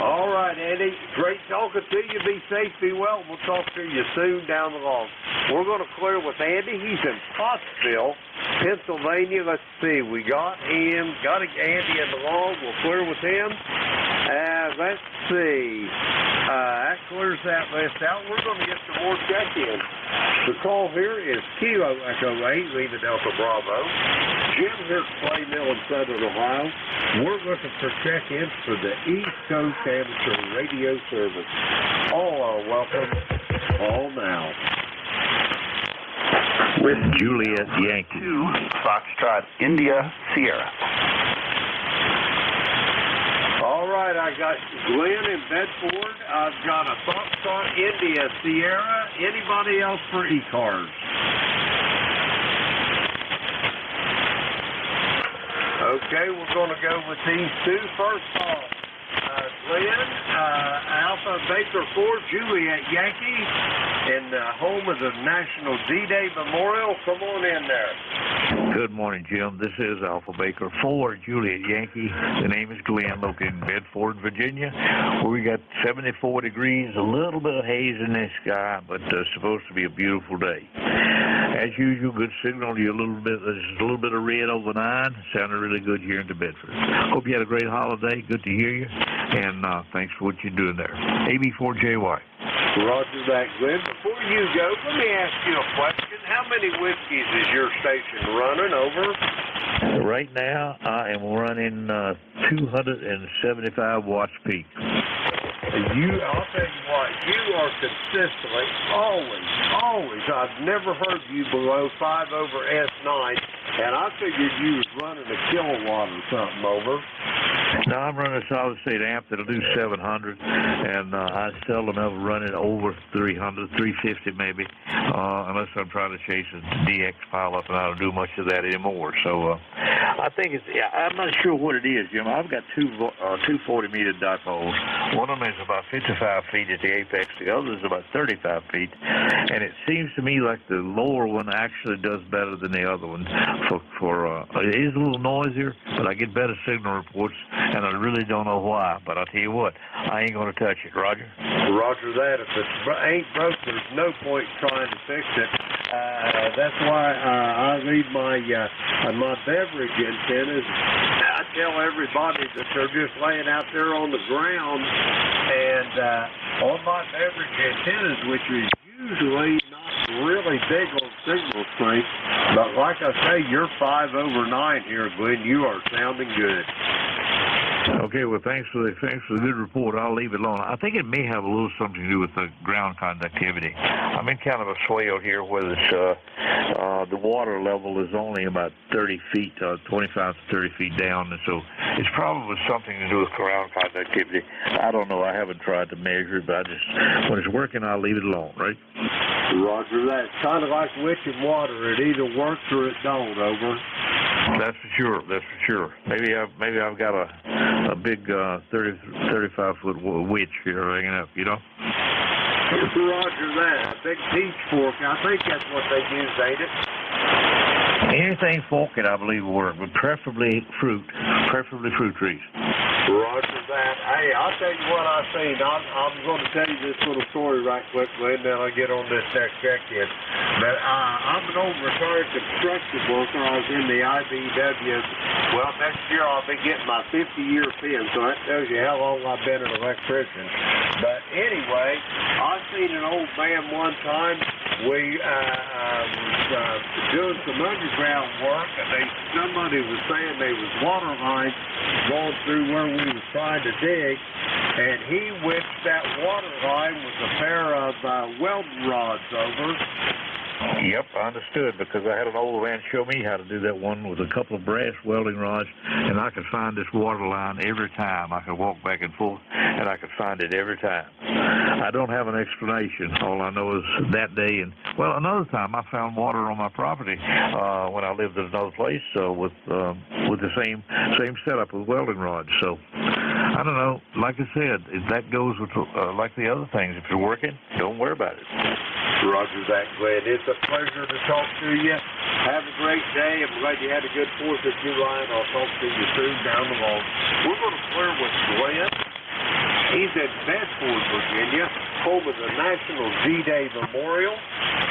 All right, Andy. Great talking to you. Be safe, be well. We'll talk to you soon down the line. We're going to clear with Andy. He's in Pottsville, Pennsylvania. Let's see. We got Andy in the log. We'll clear with him. Let's see. That clears that list out. We're going to get some more check-ins. The call here is Kilo Echo 8, Lima Delta Bravo. Jim here at Clay Mill in Southern Ohio. We're looking for check-ins for the East Coast Amateur Radio Service. All are welcome. All now. With Juliet Yankee. 2 Foxtrot India Sierra. All right, I got Glenn in Bedford. I've got a Foxtrot India Sierra. Anybody else for ECARS? Okay, we're going to go with these two. First off, Glenn, Alpha Baker 4, Juliet Yankee, in the home of the National D-Day Memorial. Come on in there. Good morning, Jim. This is Alpha Baker 4, Juliet Yankee. The name is Glenn, located in Bedford, Virginia, where we got 74 degrees, a little bit of haze in the sky, but supposed to be a beautiful day. As usual, good signal. There's a little bit of red over 9. Sounded really good here in Bedford. Hope you had a great holiday. Good to hear you. And thanks for what you're doing there. AB4JY. Roger that, Glenn. Before you go, let me ask you a question. How many whiskeys is your station running, over? Right now, I am running 275 watts peak. I'll tell you what, you are consistently, always, I've never heard you below 5 over S9, and I figured you was running a kilowatt or something, over. No, I'm running a solid-state amp that'll do 700, and I seldom ever run it over 300, 350 maybe, unless I'm trying to chase a DX pile-up, and I don't do much of that anymore. So I think I'm not sure what it is, Jim. I've got two 40-meter dipoles. One of them is about 55 feet at the apex. The other is about 35 feet, and it seems to me like the lower one actually does better than the other one. It is a little noisier, but I get better signal reports, and I really don't know why. But I'll tell you what, I ain't going to touch it, Roger. Roger that. If it ain't broke, there's no point trying to fix it. That's why I leave my beverage antennas. I tell everybody that they're just laying out there on the ground, and on my beverage antennas, which is usually not really big on signal strength, but like I say, you're 5 over 9 here, Glenn. You are sounding good. Okay, well, thanks for the good report. I'll leave it alone. I think it may have a little something to do with the ground conductivity. I'm in kind of a swale here where the water level is only about 30 feet, 25 to 30 feet down, and so it's probably something to do with ground conductivity. I don't know. I haven't tried to measure it, but when it's working, I'll leave it alone, right? Roger that. It's kind of like witching water. It either works or it don't, over. That's for sure. That's for sure. Maybe I've got a big 35-foot witch here hanging up. You know. Roger that. A big peach fork. I think that's what they use, ain't it? Anything forked, I believe, will work, but preferably fruit trees. Roger that. Hey, I'll tell you what I've seen. I'm going to tell you this little story right quickly, and then I'll get on this next check-in. But I'm an old retired construction worker. I was in the IBW. Well, next year I'll be getting my 50-year pin, so that tells you how long I've been an electrician. But anyway, I seen an old man one time. We was doing some underground work, and somebody was saying there was water lines going through where we was trying to dig, and he whipped that water line with a pair of welding rods over. Yep, I understood, because I had an old man show me how to do that one with a couple of brass welding rods, and I could find this water line every time. I could walk back and forth, and I could find it every time. I don't have an explanation. All I know is that day, and, well, another time I found water on my property when I lived in another place with the same setup with welding rods. So, I don't know. Like I said, that goes with like the other things. If you're working, don't worry about it. Roger that, Glenn. It's a pleasure to talk to you. Have a great day. I'm glad you had a good 4th of July, and I'll talk to you soon down the road. We're going to clear with Glenn. He's in Bedford, Virginia, home of the National G-Day Memorial.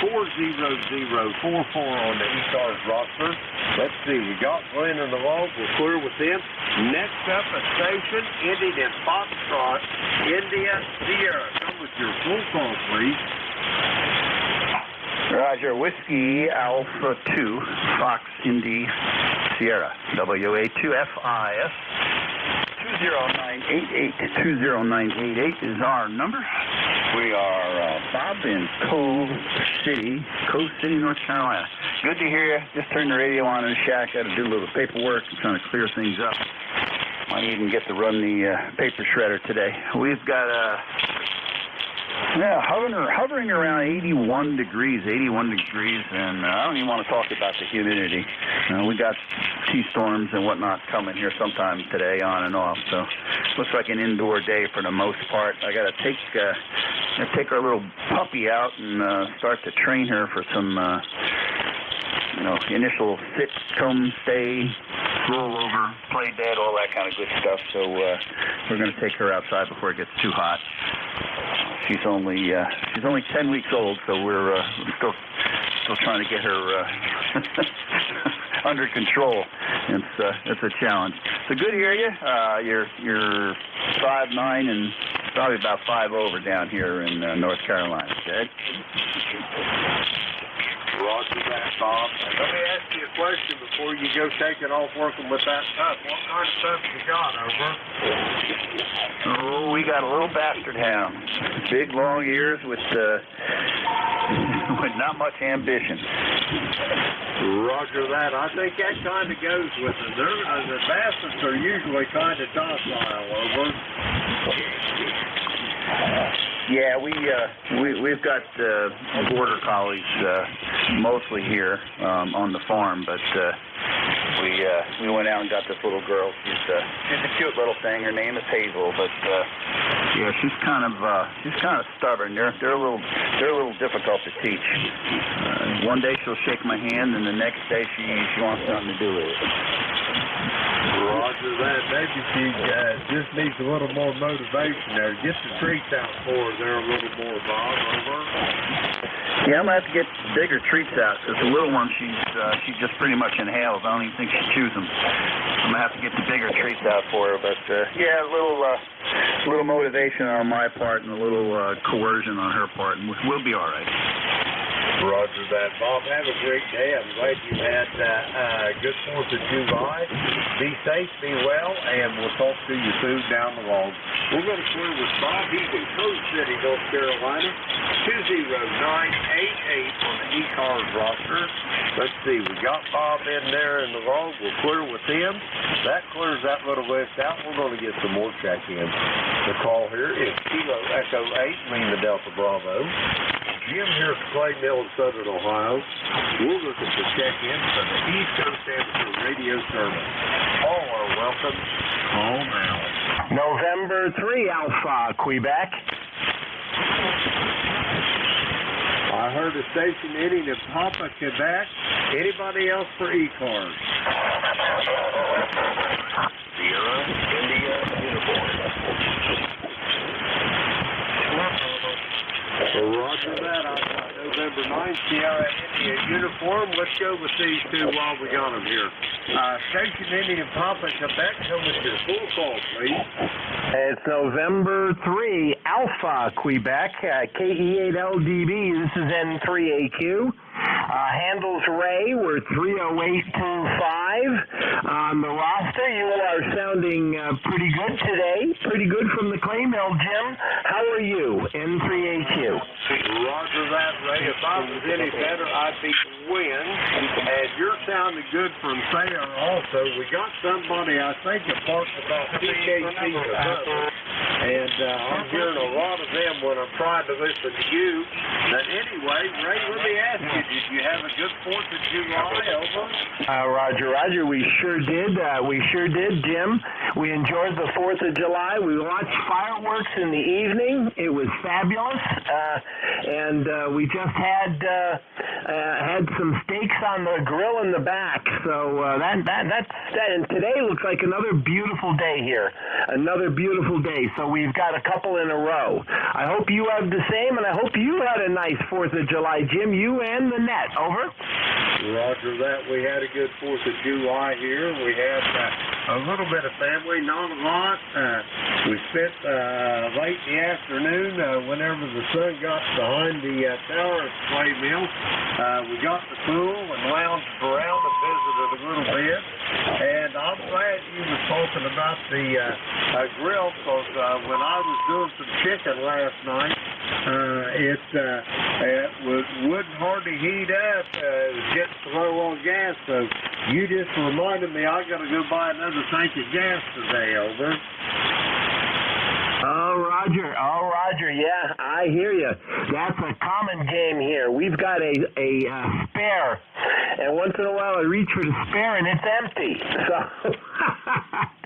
40044 on the ECARS roster. Let's see, we got Glenn in the log. We're clear with him. Next up, a station ending in Foxtrot, India, Sierra. Come with your full call, please. Roger, Whiskey Alpha 2, Fox Indy Sierra, WA2FIS. 20988 is our number. We are Bob in Cove City, North Carolina. Good to hear you. Just turned the radio on in the shack. Got to do a little paperwork. I'm trying to clear things up. Might even get to run the paper shredder today. We've got hovering around 81 degrees, and I don't even want to talk about the humidity. We got T-storms and whatnot coming here sometime today, on and off, so looks like an indoor day for the most part. I got to take our little puppy out and start to train her for some, initial sit, come, stay, roll over, play dead, all that kind of good stuff. So we're going to take her outside before it gets too hot. She's only 10 weeks old, so we're still trying to get her under control. It's a challenge. So good to hear you. You're 5'9" and probably about 5 over down here in North Carolina. Okay. Roger that, Bob. Let me ask you a question before you go taking off working with that stuff. What kind of stuff you got, over? Oh, we got a little bastard hound. Big, long ears with not much ambition. Roger that. I think that kind of goes with them. The bastards are usually kind of docile, over. Yeah, we've got border collies mostly here on the farm, but we went out and got this little girl. She's a cute little thing. Her name is Hazel, but yeah, she's kind of stubborn. They're a little difficult to teach. One day she'll shake my hand, and the next day she wants nothing to do with it. Roger that. Maybe she just needs a little more motivation there. Get the treats out for her there a little more, Bob. Over. Yeah, I'm going to have to get bigger treats out, because the little one, she just pretty much inhales. I don't even think she chews them. I'm going to have to get the bigger treats out for her. But, yeah, a little motivation on my part and a little coercion on her part, and we'll be all right. Roger that, Bob. Have a great day. I'm glad you had a good 4th of July. Be safe, be well, and we'll talk to you soon down the road. We're going to clear with Bob. He's in Cove City, North Carolina. 20988 on the ECARS roster. Let's see, we got Bob in there in the log. We'll clear with him. That clears that little list out. We're going to get some more check-ins. The call here is Kilo Echo 8, Lima Delta Bravo. Jim here at Clay Mill in Southern Ohio. We're looking to check in for the East Coast Amateur Radio Service. All are welcome. Call now. November 3, Alpha, Quebec. I heard a station ending in Papa, Quebec. Anybody else for ECARS? Sierra, India, uniform. Roger that. I've got November 9th, Sierra, India, uniform. Let's go with these two while we got them here. Station ending in Papa, Quebec. Tell me your full call, please. It's November 3, Alpha, Quebec, KE8LDB. This is N3AQ. Handles Ray, we're 30825. On the roster, you are sounding pretty good today. Pretty good from the Clay Mill, Jim. How are you, N3AQ? Roger that, Ray. If I was any better, I'd be win. And you're sounding good from Thayer also. We got somebody, I think, that parks about PKC above us. And I'm hearing a lot of them when I'm trying to listen to you. But anyway, Ray, let me ask you, did you have a good 4th of July, over? Roger, we sure did. Jim. We enjoyed the 4th of July. We watched fireworks in the evening. It was fabulous. And we just had some steaks on the grill in the back. So that's that. And today looks like another beautiful day here. Another beautiful day. So we've got a couple in a row. I hope you have the same, and I hope you had a nice 4th of July, Jim. You and the net. Over. Roger that. We had a good 4th of July here. We had a little bit of family, not a lot. We spent late in the afternoon, whenever the sun got behind the tower at Clay Mill. We got in the pool and lounged around and visited a little bit. And I'm glad you were talking about the grill, because when I was doing some chicken last night, it wouldn't hardly heat up. It was getting slow on gas, so you just reminded me I got to go buy another tank of gas today, over. Oh, Roger, yeah, I hear you. That's a common game here. We've got a spare, and once in a while I reach for the spare and it's empty. So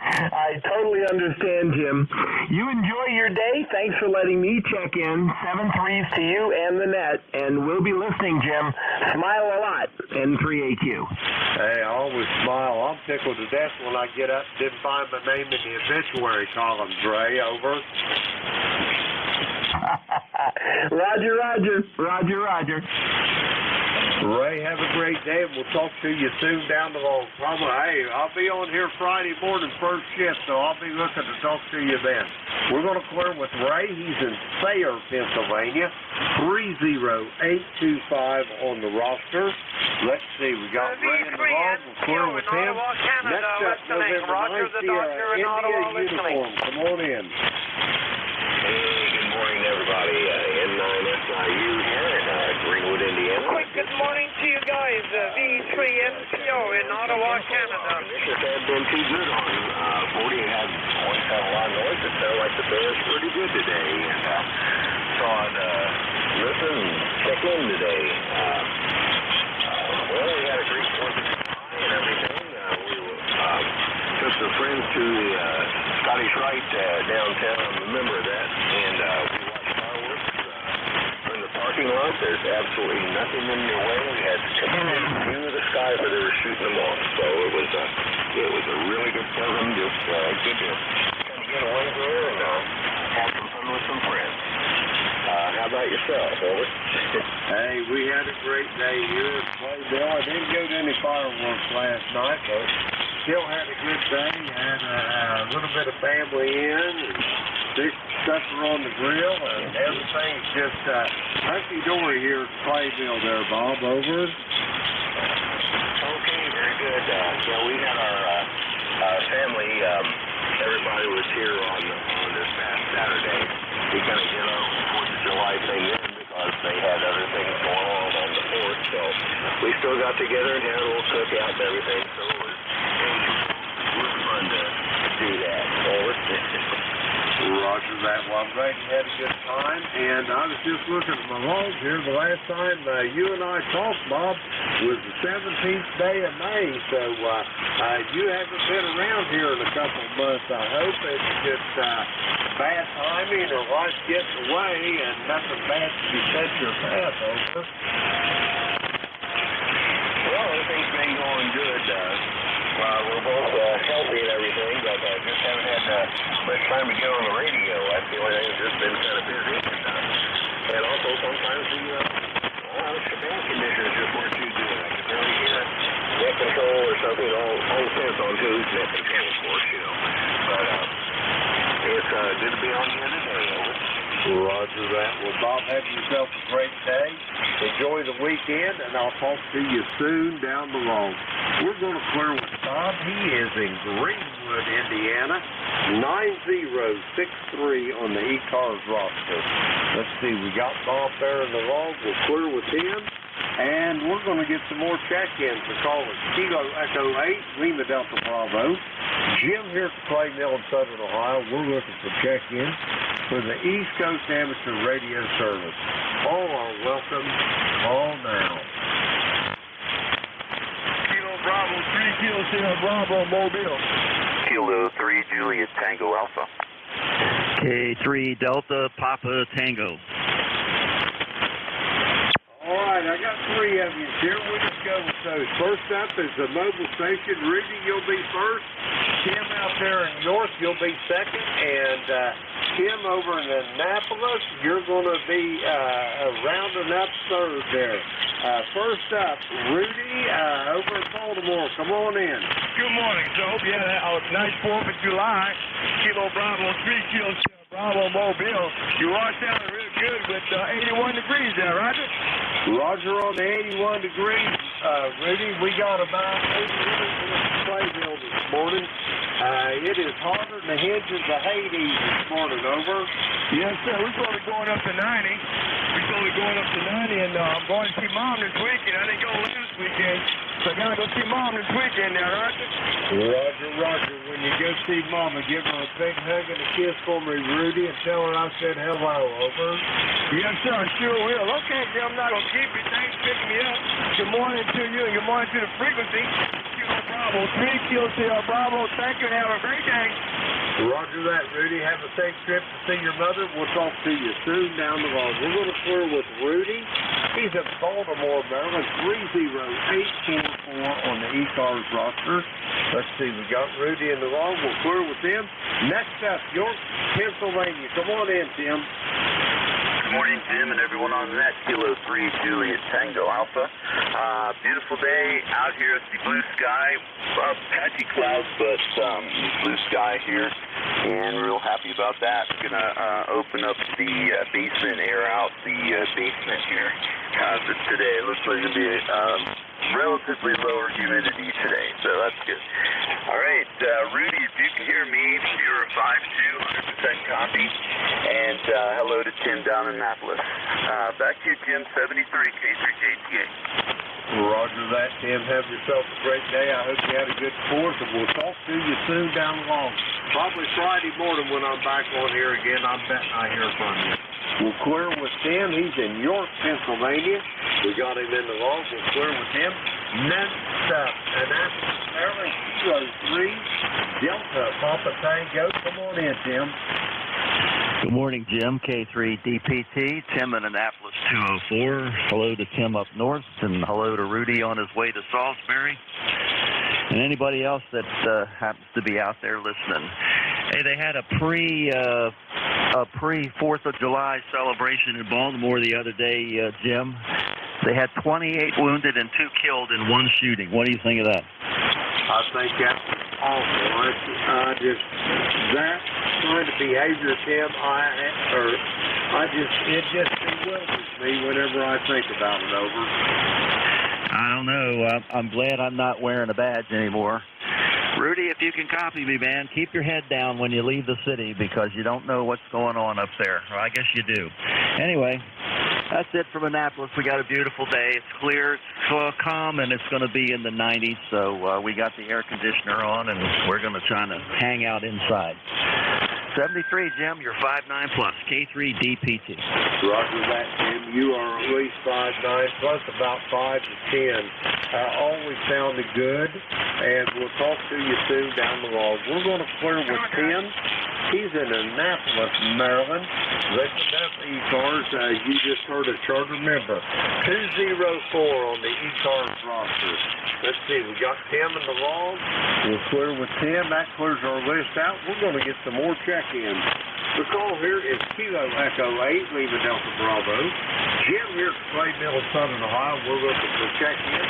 I totally understand, Jim. You enjoy your day. Thanks for letting me check in. 7-3s to you and the net, and we'll be listening, Jim. Smile a lot, N3AQ. Hey, I always smile. I'm tickled to death when I get up and didn't find my name in the obituary columns, Ray. Over. Roger. Ray, have a great day, and we'll talk to you soon down the road. Hey, I'll be on here Friday morning, first shift, so I'll be looking to talk to you then. We're going to clear with Ray. He's in Thayer, Pennsylvania. 30825 on the roster. Let's see, we got Ray in the log. We'll clear with him. Next up, November 9th, India uniform. Come on in. Hey, good morning, everybody. N9SIU here in Greenwood, Indiana. Quick good morning to you guys. V3MTO in Ottawa, Canada. This has been too good on 40. Always had a lot of noise. It sounded like the Bears pretty good today. And thought, listen, check in today. Well, we had a great 4th of July and everything. We took some friends to the Scottish Rite downtown. Remember that. And we watched fireworks in the parking lot. There's absolutely nothing in your way. We had a view of the sky where they were shooting them off. So it was a really good program. Just good to kind of get away there and have some fun with some friends. How about yourself, Over? Hey, we had a great day here at Clay Mill. I didn't go to any fireworks last night, but still had a good day. Had a little bit of family in, and big supper on the grill, and everything's just hunky-dory here at Clay Mill there, Bob. Over. Okay, very good. Yeah, we had our family. Everybody was here on this past Saturday. We kind of did our 4th of July thing then because they had other things going on the 4th. So we still got together and had a little cookout and everything. So it was fun to do that. Roger that. Well, I'm glad you had a good time. And I was just looking at my log here. The last time you and I talked, Bob, was the 17th day of May. So you haven't been around here in a couple of months. I hope it's just bad timing or life getting away and nothing bad to be sent your path over. Well, everything's been going good. We're both healthy and everything, but just haven't had much time to get on the radio. I feel like it's just been kind of busy. And also sometimes the band conditions just weren't too good. I could barely hear net control or something. All depends on who's net control, of course, you know. But it's good to be on the end of the day, over. Roger that. Well, Bob, have yourself a great day. Enjoy the weekend, and I'll talk to you soon down the road. We're going to clear with Bob. He is in Greenwood, Indiana, 9063 on the ECARS roster. Let's see, we got Bob there in the log. We'll clear with him, and we're going to get some more check-ins for callers. Kilo Echo 8, Lima Delta Bravo. Jim here at the Clay Mill in Southern Ohio. We're looking for check-in for the East Coast Amateur Radio Service. All are welcome. Call now. Kilo Bravo 3, Kilo Sierra Bravo, Mobile. Kilo 3, Juliet Tango Alpha. K3 Delta Papa Tango. All right, I got three of you here. We'll just go with those. First up is the mobile station. Rudy, you'll be first. Tim out there in York, you'll be second. And Tim over in Annapolis, you're going to be rounding up third there. First up, Rudy over in Baltimore. Come on in. Good morning, Joe. Yeah, nice 4th of July. Kilo Bravo 3, Kilo Bravo Mobile. You washed out real good with 81 degrees there, Roger? Roger on the 81 degrees. Rudy, we got about 8 minutes in the playbill this morning. It is harder than the hinges of Hades this morning, over. Yes, sir. We're supposed to be going up to 90. We're supposed to be going up to 90, and I'm going to see Mom this weekend. I didn't go last weekend, so I got to go see Mom this weekend now, Roger? Roger. When you go see Mama, give her a big hug and a kiss for me, Rudy, and tell her I said hello, over. Yes, sir. I sure will. Okay, Jim, I'm not going to keep it. Thanks for picking me up. Good morning to you, and good morning to the frequency. Kilo Bravo 3, Kilo Sierra Bravo. Thank you, and have a great day. Roger that, Rudy. Have a safe trip to see your mother. We'll talk to you soon down the road. We're going to clear with Rudy. He's at Baltimore, Maryland, 30844 on the ECARS roster. Let's see, we got Rudy in the log. We'll clear with him. Next up, York, Pennsylvania. Come on in, Tim. Good morning, Jim, and everyone on the net. Kilo 3, Juliet Tango Alpha. Beautiful day out here at the blue sky. Patchy clouds, but blue sky here, and real happy about that. Gonna open up the basement, air out the basement here. Today it looks like it'll be relatively lower humidity today, so that's good. All right, Rudy, if you can hear me, 052, 100% copy, and hello to Tim down in Annapolis. Back to you, Jim, 73, K3KTA. Roger that, Tim. Have yourself a great day. I hope you had a good 4th, and we'll talk to you soon down the line. Probably Friday morning when I'm back on here again. I'm betting I hear from you. We'll clear with Tim. He's in York, Pennsylvania. We got him in the log. We'll clear with him. Next up, Annapolis, Maryland, Kilo 3, Delta Papa Tango. Come on in, Tim. Good morning, Jim. K3 DPT. Tim in Annapolis 204. Hello to Tim up north, and hello to Rudy on his way to Salisbury, and anybody else that happens to be out there listening. Hey, they had a pre 4th of July celebration in Baltimore the other day, Jim. They had 28 wounded and 2 killed in one shooting. What do you think of that? I think that's awful. That kind of behavior, Tim, it just bewilders me whenever I think about it, over. I don't know. I'm glad I'm not wearing a badge anymore. Rudy, if you can copy me, man, keep your head down when you leave the city because you don't know what's going on up there. Or I guess you do. Anyway, that's it from Annapolis. We got a beautiful day. It's clear, it's calm, and it's going to be in the 90s. So we got the air conditioner on, and we're going to try to hang out inside. 73, Jim. You're 5'9 plus. K3 DPT. Roger that, Jim. You are at least 5'9 plus about 5 to 10. Always sounded good, and we'll talk to you soon down the road. We're going to clear with Tim. He's in Annapolis, Maryland. Listen up, ECARS. You just heard a charter member. 204 on the ECARS roster. Let's see, we got Tim in the log. We'll clear with Tim. That clears our list out. We're going to get some more check-ins. The call here is Kilo Echo 8, Lima Delta Bravo. Jim here at Clay Mill in Southern Ohio. We're looking for check-in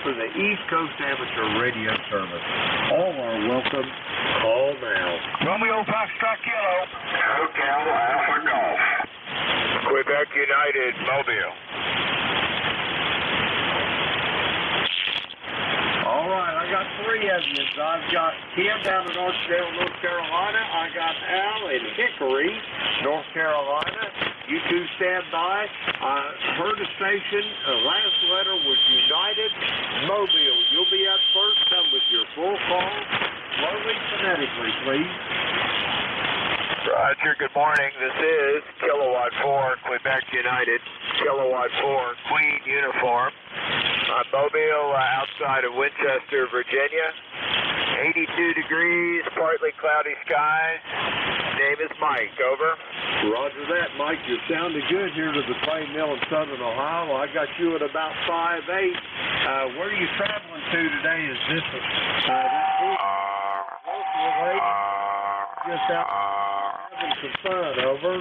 for the East Coast Amateur Radio Service. All are welcome. Call now. Romeo Foxtrot Kilo. Hotel Alpha Golf. Quebec United, Mobile. All right, I got 3 of you. I've got Tim down in Archdale, North Carolina. I got Al in Hickory, North Carolina. You two stand by. Heard a station. Last letter was United Mobile. You'll be up first. Come with your full call. Slowly, phonetically, please. Roger, good morning. This is Kilowatt 4, Quebec United. Kilowatt 4, Queen Uniform. Mobile outside of Winchester, Virginia. 82 degrees, partly cloudy skies. Name is Mike. Over. Roger that, Mike. You're sounding good here to the Clay Mill in Southern Ohio. I got you at about 5'8". Where are you traveling to today? Is this just out having some fun? Over.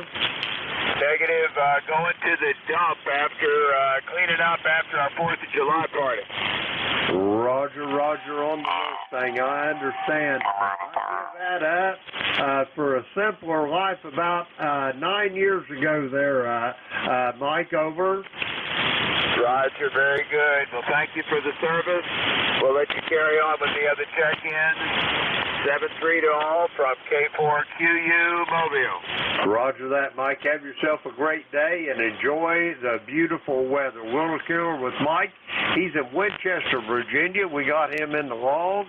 Negative. Going to the dump after cleaning up after our 4th of July party. Roger, Roger on the Mustang. I understand. I give that up for a simpler life about 9 years ago there, Mike. Over. Roger, very good. Well, thank you for the service. We'll let you carry on with the other check-ins. 7-3 to all from K4QU Mobile. Roger that, Mike. Have yourself a great day and enjoy the beautiful weather. We'll clear with Mike. He's in Winchester, Virginia. We got him in the log.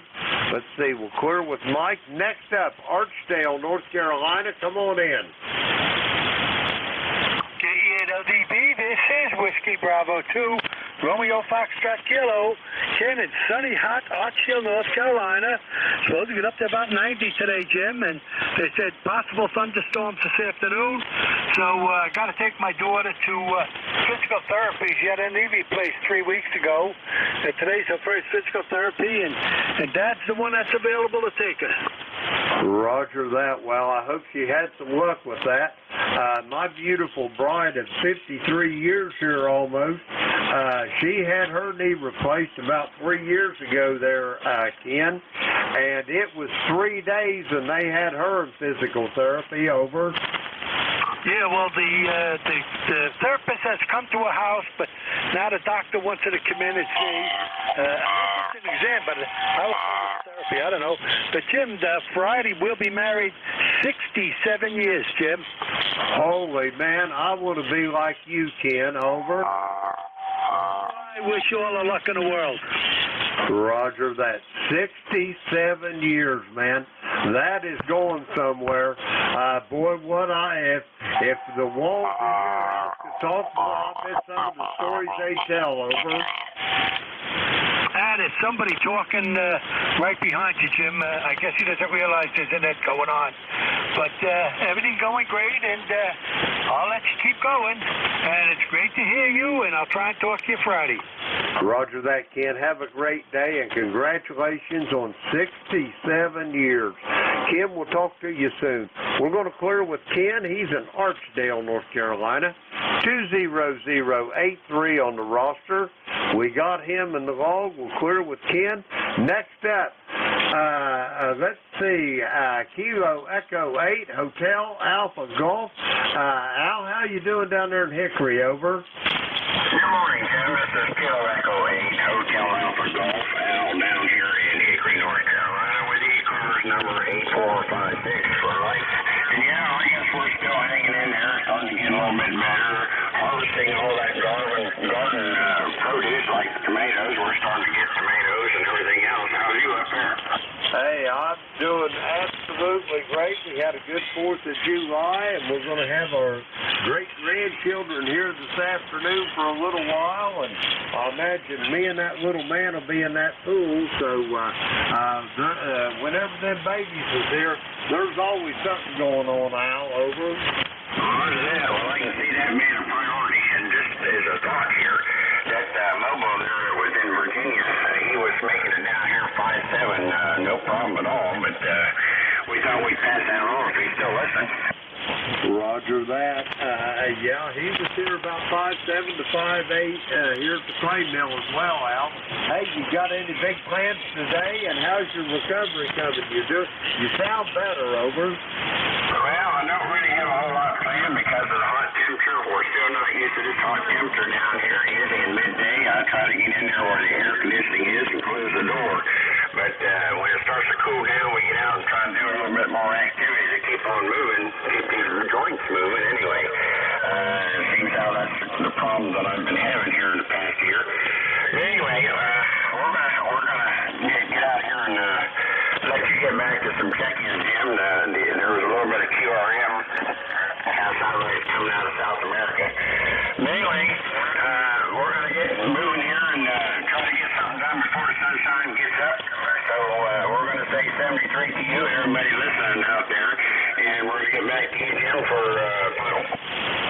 Let's see. We'll clear with Mike. Next up, Archdale, North Carolina. Come on in. KENLDB, this is Whiskey Bravo 2, Romeo Foxtrot Kilo. Ken, it's sunny, hot, Archdale, North Carolina. Supposed to get up to about 90 today, Jim, and they said possible thunderstorms this afternoon. So I got to take my daughter to physical therapy. She had an EV place 3 weeks ago. And today's her first physical therapy, and Dad's the one that's available to take her. Roger that. Well, I hope she had some luck with that. My beautiful bride of 53 years here almost, she had her knee replaced about 3 years ago there, Ken, and it was 3 days and they had her in physical therapy. Over. Yeah, well, the therapist has come to her house, but now the doctor wants her to come in and see. It's an exam, but how therapy, I don't know. But Jim, Friday we'll be married 67 years, Jim. Holy man, I want to be like you, Ken. Over. I wish you all the luck in the world. Roger that. 67 years, man. That is going somewhere. Boy, if the walls in your house could talk, I bet some of the stories they tell. Over. And there's somebody talking right behind you, Jim. I guess he doesn't realize there's an internet going on. But everything's going great, and I'll let you keep going. And it's great to hear you, and I'll try and talk to you Friday. Roger that, Ken. Have a great day, and congratulations on 67 years. Kim, we'll talk to you soon. We're going to clear with Ken. He's in Archdale, North Carolina. 20083 on the roster. We got him in the log. We'll clear with Ken. Next up, let's see, Kilo Echo 8, Hotel Alpha Golf. Al, how you doing down there in Hickory? Over. Good morning, Tim. This is Kilo Echo 8, Hotel Alpha Golf. Al down here in Hickory, North Carolina with ECARS number 8456 for life. And yeah, I guess we're still hanging in there, starting to get a little bit better. Harvesting all that garden produce like tomatoes. We're starting to get tomatoes and everything else. How are you up there? Hey, I'm doing absolutely great. We had a good good 4th of July, and we're going to have our great grandchildren here this afternoon for a little while, and I imagine me and that little man will be in that pool, so whenever them babies is there, there's always something going on, Al, over. Well, I can see that being a priority, and just as a thought here, that Mobo there that was in Virginia, he was making it down here 5'7", no problem at all, but we thought we'd pass that on if he's still listening. Roger that. Yeah, he was here about 5'7" to 5'8" here at the clay mill as well, Al. Hey, you got any big plans today, and how's your recovery coming? You sound better, over. Well, I don't really have a whole lot planned because of the hot temperature. We're still not used to this hot temperature down here, usually in midday. I try to get in there where the air conditioning is and close the door. But when it starts to cool down, we get out and try to do a little bit more activity to keep on moving, keep these joints moving anyway. It seems how that's the problem that I've been having here in the past year. But anyway, we're gonna get out here and let you get back to some check-ins, Jim. There was a little bit of QRM satellites coming out of South America. But anyway, we're going to get moving here and try to get something done before the sunshine gets up. So we're going to say 73 to you, everybody listening out there, and we're going to get back to you, Jim, for final.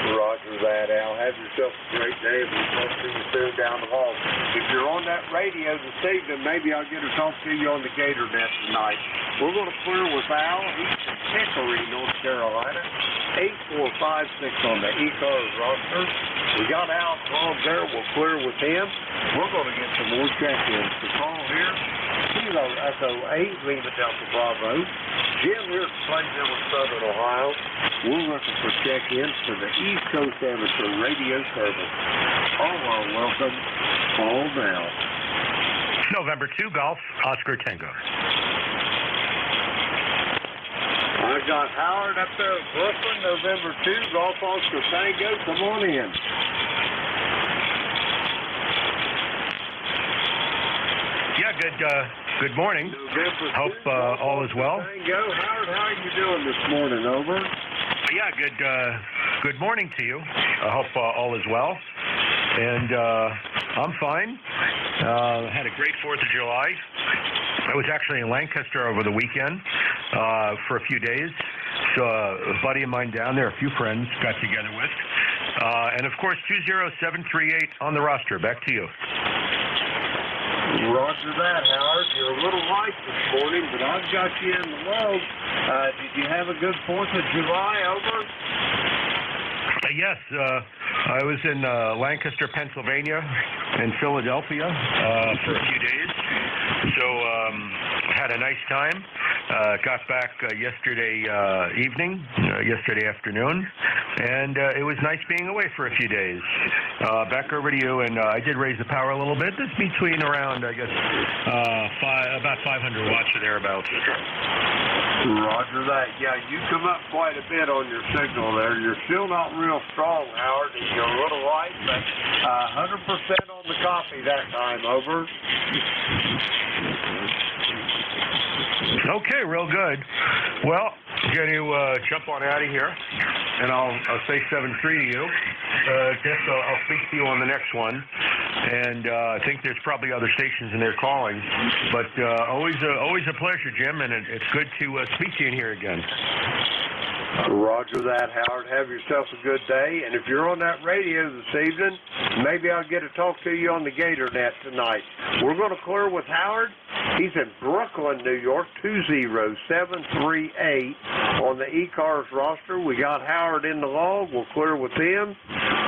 Roger that, Al. Have yourself a great day, and we'll talk to you soon down the hall. If you're on that radio this evening, maybe I'll get to talk to you on the Gator Net tonight. We're going to clear with Al. He's in Hickory, North Carolina. 8456 on the ECARS roster. We got Al Tom there. We'll clear with him. We're going to get some more check-ins. The call here, Kilo Echo 8, Lima Delta Bravo. Jim here at Plainville in Southern Ohio. We're looking for check-ins for the East Coast Amateur Radio Service. All are welcome. Call now. November 2 Golf, Oscar Tango. I've got Howard up there in Brooklyn, November 2, Golf Oscar Tango. Come on in. Yeah, good morning. Hope all is well. Tango. Howard, how are you doing this morning, over? Yeah, good morning to you. I hope all is well. And I'm fine. Had a great 4th of July. I was actually in Lancaster over the weekend for a few days. So a buddy of mine down there, a few friends got together with. And, of course, 20738 on the roster. Back to you. Roger that, Howard. You're a little light this morning, but I've got you in the low. Did you have a good 4th of July, over? Yes. I was in Lancaster, Pennsylvania, and Philadelphia for a few days. So had a nice time. Got back yesterday yesterday afternoon, and it was nice being away for a few days. Back over to you, and I did raise the power a little bit. It's between around, I guess, about 500 watts or thereabouts. Roger that. Yeah, you come up quite a bit on your signal there. You're still not real strong, Howard. You're a little light, but 100% on the copy that time, over. Okay, real good. Well, going to jump on out of here, and I'll say 7-3 to you. Guess I'll speak to you on the next one. And I think there's probably other stations in there calling. But always a pleasure, Jim, and it's good to speak to you in here again. Roger that, Howard. Have yourself a good day. And if you're on that radio this evening, maybe I'll get to talk to you on the Gator Net tonight. We're going to clear with Howard. He's in Brooklyn, New York, 20738 on the ECARS roster. We got Howard in the log. We'll clear with him.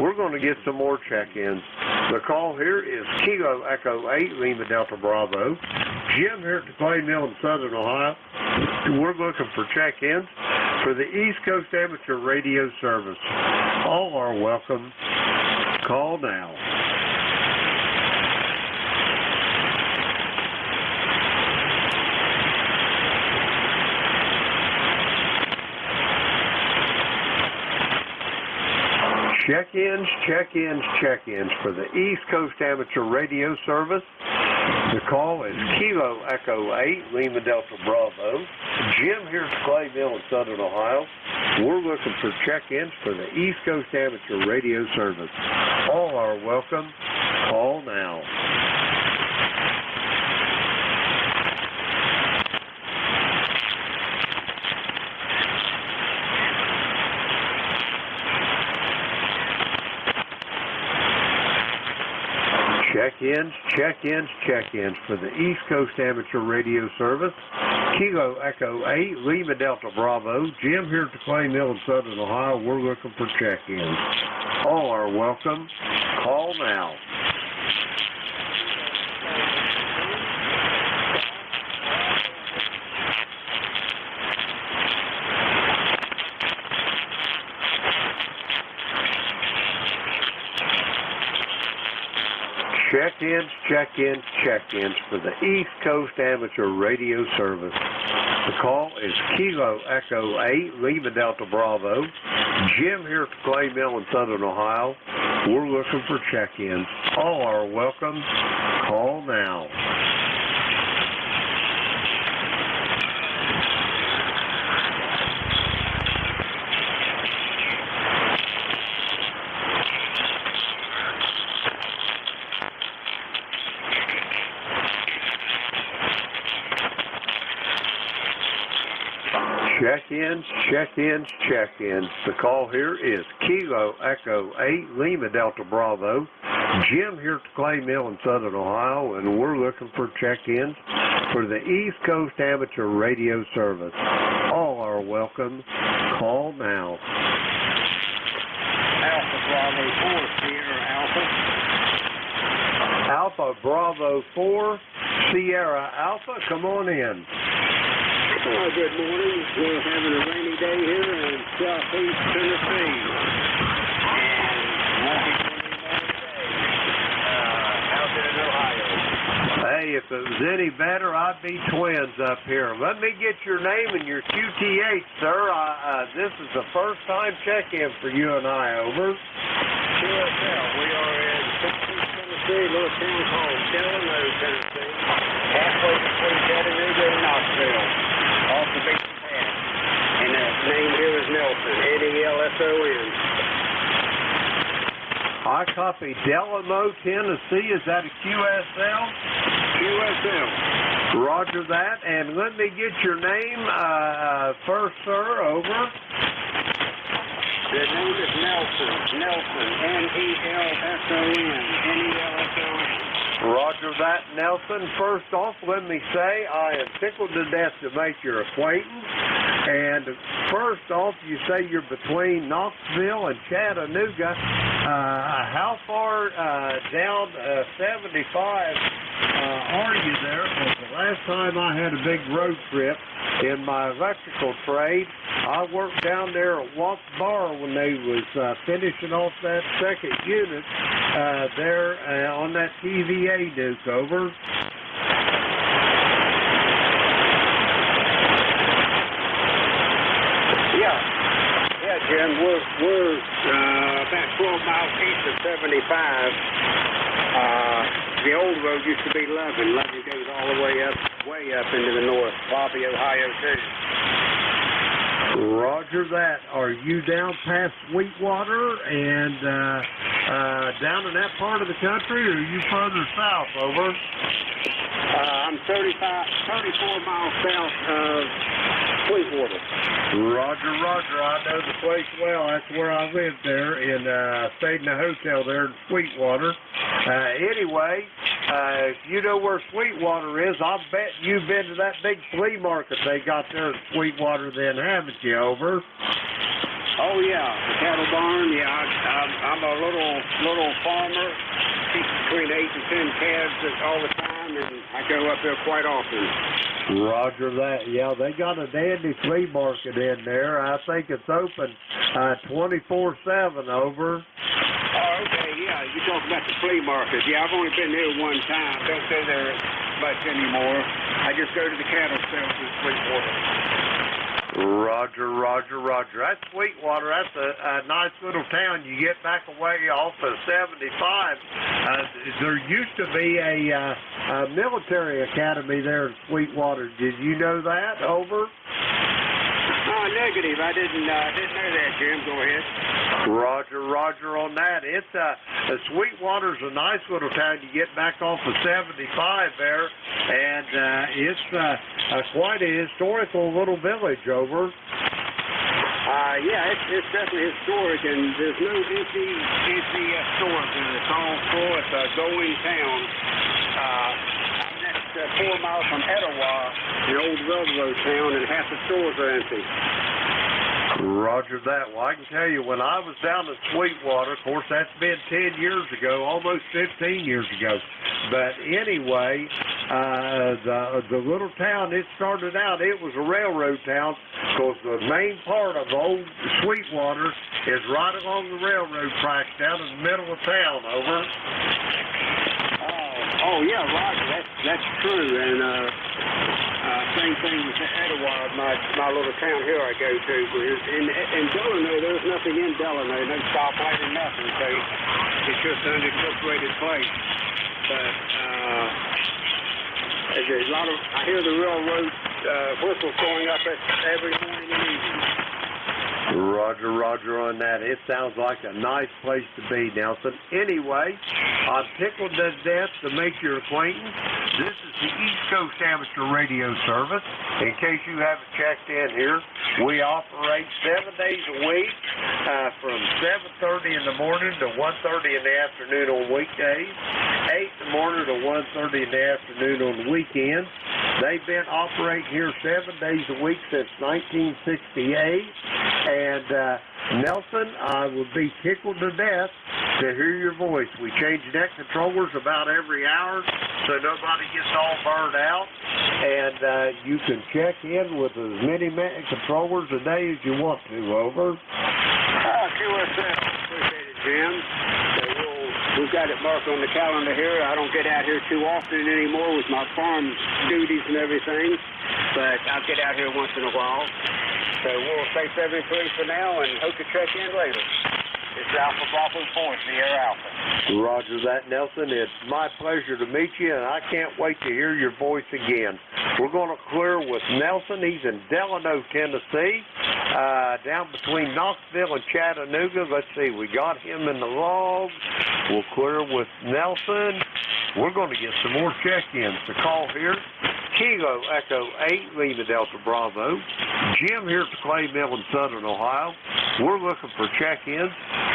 We're going to get some more check-ins. The call here is Kilo Echo 8, Lima Delta Bravo. Jim here at the Clay Mill in Southern Ohio. We're looking for check-ins for the East Coast Amateur Radio Service. All are welcome. Call now. Check-ins for the East Coast Amateur Radio Service. The call is Kilo Echo 8, Lima Delta Bravo. Jim here at Clay Mill in Southern Ohio. We're looking for check-ins for the East Coast Amateur Radio Service. All are welcome. Call now. Check-ins for the East Coast Amateur Radio Service. Kilo Echo 8, Lima Delta Bravo. Jim here at the Clay Mill in Southern Ohio. We're looking for check-ins. All are welcome. Call now. Check-ins for the East Coast Amateur Radio Service. The call is Kilo Echo 8, Lima Delta Bravo. Jim here at the Clay Mill in Southern Ohio. We're looking for check-ins. All are welcome. Call now. Check-ins. The call here is Kilo Echo 8, Lima Delta Bravo. Jim here at the Clay Mill in Southern Ohio, and we're looking for check-ins for the East Coast Amateur Radio Service. All are welcome. Call now. Alpha Bravo 4, Sierra Alpha. Alpha Bravo 4, Sierra Alpha, come on in. Well, good morning. We're having a rainy day here in southeast Tennessee. And won't be raining all day out there in Ohio. Hey, if it was any better, I'd be twins up here. Let me get your name and your QTH, sir. This is the first time check-in for you and I, over. QSL, we are in southeast Tennessee, a little town called Delano, Tennessee. Halfway between Chattanooga and Knoxville. Off the big path. And the name here is Nelson, N-E-L-S-O-N. I copy Delano, Tennessee. Is that a QSL? QSL. Roger that. And let me get your name first, sir. Over. The name is Nelson. Nelson, N-E-L-S-O-N. N-E-L-S-O-N. Roger that, Nelson. First off, let me say I am tickled to death to make your acquaintance. And first off, you say you're between Knoxville and Chattanooga. How far down 75 are you there? Because the last time I had a big road trip in my electrical trade, I worked down there at Watts Bar when they was finishing off that second unit there on that TVA nuke, over. Yeah, Jim, we're about 12 miles east of 75. The old road used to be 11. 11 goes all the way up into the north, Bobby, Ohio, too. Roger that. Are you down past Sweetwater and down in that part of the country, or are you further south, over? I'm 34 miles south of Sweetwater. Roger. I know the place well. That's where I lived there, and stayed in a hotel there in Sweetwater. Anyway, if you know where Sweetwater is, I'll bet you've been to that big flea market they got there at Sweetwater then, haven't you, over? Oh, yeah, the cattle barn. Yeah, I'm a little farmer. Keep between 8 and 10 calves all the time, and I go up there quite often. Roger that. Yeah, they got a dandy flea market in there. I think it's open 24/7, over. Oh, okay, yeah, you talk about the flea market. Yeah, I've only been there one time. Don't go there much anymore. I just go to the cattle sales in Sweetwater. Roger, Roger, Roger. That's Sweetwater. That's a nice little town. You get back away off of 75. There used to be a military academy there in Sweetwater. Did you know that? Over? Oh, negative. I didn't know that, Jim. Go ahead. Roger, Roger on that. It's Sweetwater's a nice little town. You get back off of 75 there, and it's quite a historical little village over. Yeah, it's definitely historic, and there's no empty stores in it. It's all full. It's a going town. I'm 4 miles from Etowah, the old railroad town, and half the stores are empty. Roger that. Well, I can tell you, when I was down in Sweetwater, of course, that's been 10 years ago, almost 15 years ago. But anyway, the little town, it started out, it was a railroad town, because the main part of old Sweetwater is right along the railroad tracks down in the middle of town, over. Oh yeah, Roger, that's true. And same thing with Etowah, my little town here I go to. In Delano, there's nothing in Delano, no stoplight or nothing. So it's just an unincorporated place. But there's a lot of, I hear the railroad whistles going up every morning and evening. Roger, Roger on that. It sounds like a nice place to be, Nelson. Anyway, I'm tickled to death to make your acquaintance. This is the East Coast Amateur Radio Service. In case you haven't checked in here, we operate 7 days a week from 7:30 in the morning to 1:30 in the afternoon on weekdays, 8 in the morning to 1:30 in the afternoon on the weekends. They've been operating here 7 days a week since 1968. And Nelson, I would be tickled to death to hear your voice. We change neck controllers about every hour so nobody gets all burned out. And you can check in with as many controllers a day as you want to, over. QSL. Appreciate it, Jim. So we've got it marked on the calendar here. I don't get out here too often anymore with my farm duties and everything, but I'll get out here once in a while. So we'll say 73 for now and hope to check in later. It's Alpha Bravo Point, the Air Alpha. Roger that, Nelson. It's my pleasure to meet you, and I can't wait to hear your voice again. We're going to clear with Nelson. He's in Delano, Tennessee, down between Knoxville and Chattanooga. Let's see, we got him in the logs. We'll clear with Nelson. We're going to get some more check-ins. The call here, Kilo Echo 8, Lima Delta Bravo. Jim here at the Clay Mill in Southern Ohio. We're looking for check-ins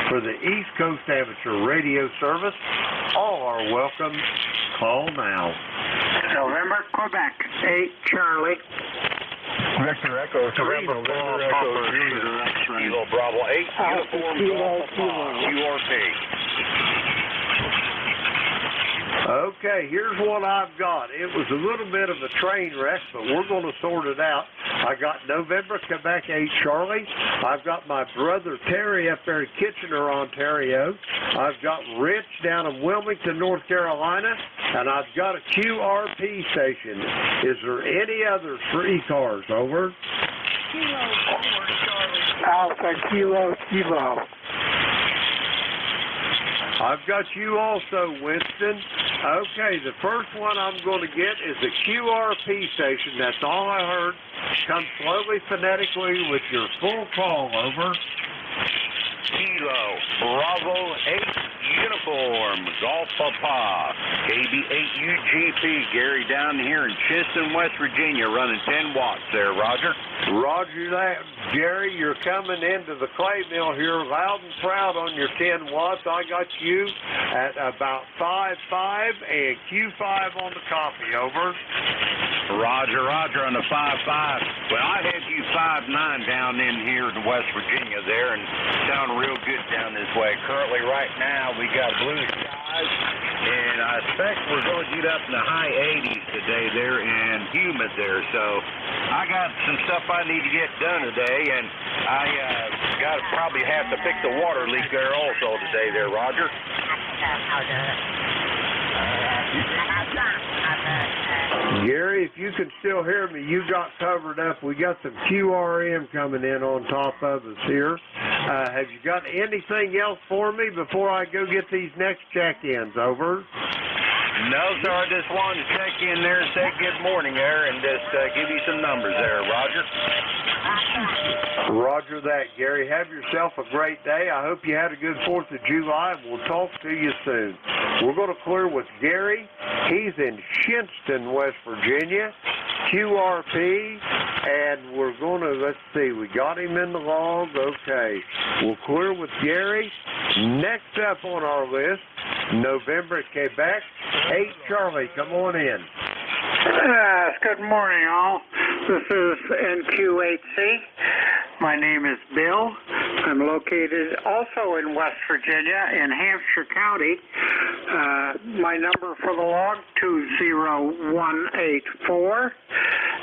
for the East Coast Amateur Radio Service. All are welcome. Call now. November, Quebec, 8, Charlie. Victor Echo, November, Victor Echo, Kilo Bravo 8, Uniform QRP. Okay, here's what I've got. It was a little bit of a train wreck, but we're going to sort it out. I got November, Quebec 8, Charlie. I've got my brother Terry up there in Kitchener, Ontario. I've got Rich down in Wilmington, North Carolina. And I've got a QRP station. Is there any others for ECARS? Over. Kilo 4, Charlie. Alpha Kilo Kilo. I've got you also, Winston. Okay, the first one I'm going to get is a QRP station. That's all I heard. Come slowly, phonetically with your full call, over. Kilo Bravo 8 Uniform Golf Papa KB8UGP. Gary down here in Chisholm, West Virginia, running 10 watts there, Roger. Roger that, Jerry. You're coming into the clay mill here loud and proud on your 10 watts. I got you at about 5.5 and Q5 on the copy, over. Roger, Roger on the 5.5. Well, I had you 5.9 down in here in West Virginia there, and sound real good down this way. Currently, right now, we got blue skies, and I expect we're going to get up in the high 80s today there and humid there. So I got some stuff I need to get done today, and I got to probably have to fix the water leak there also today there, Roger. Gary, if you can still hear me, you got covered up. We got some QRM coming in on top of us here. Have you got anything else for me before I go get these next check-ins? Over. No, sir. I just wanted to check in there, say good morning there, and just give you some numbers there, Roger. Roger that, Gary. Have yourself a great day. I hope you had a good 4th of July. We'll talk to you soon. We're going to clear with Gary. He's in Shinston, West Virginia, QRP, and we're going to, let's see, we got him in the log. Okay. We'll clear with Gary. Next up on our list, November, Quebec. 8 Charlie, come on in. Good morning, all. This is NQ8C. My name is Bill. I'm located also in West Virginia in Hampshire County. My number for the log, 20184.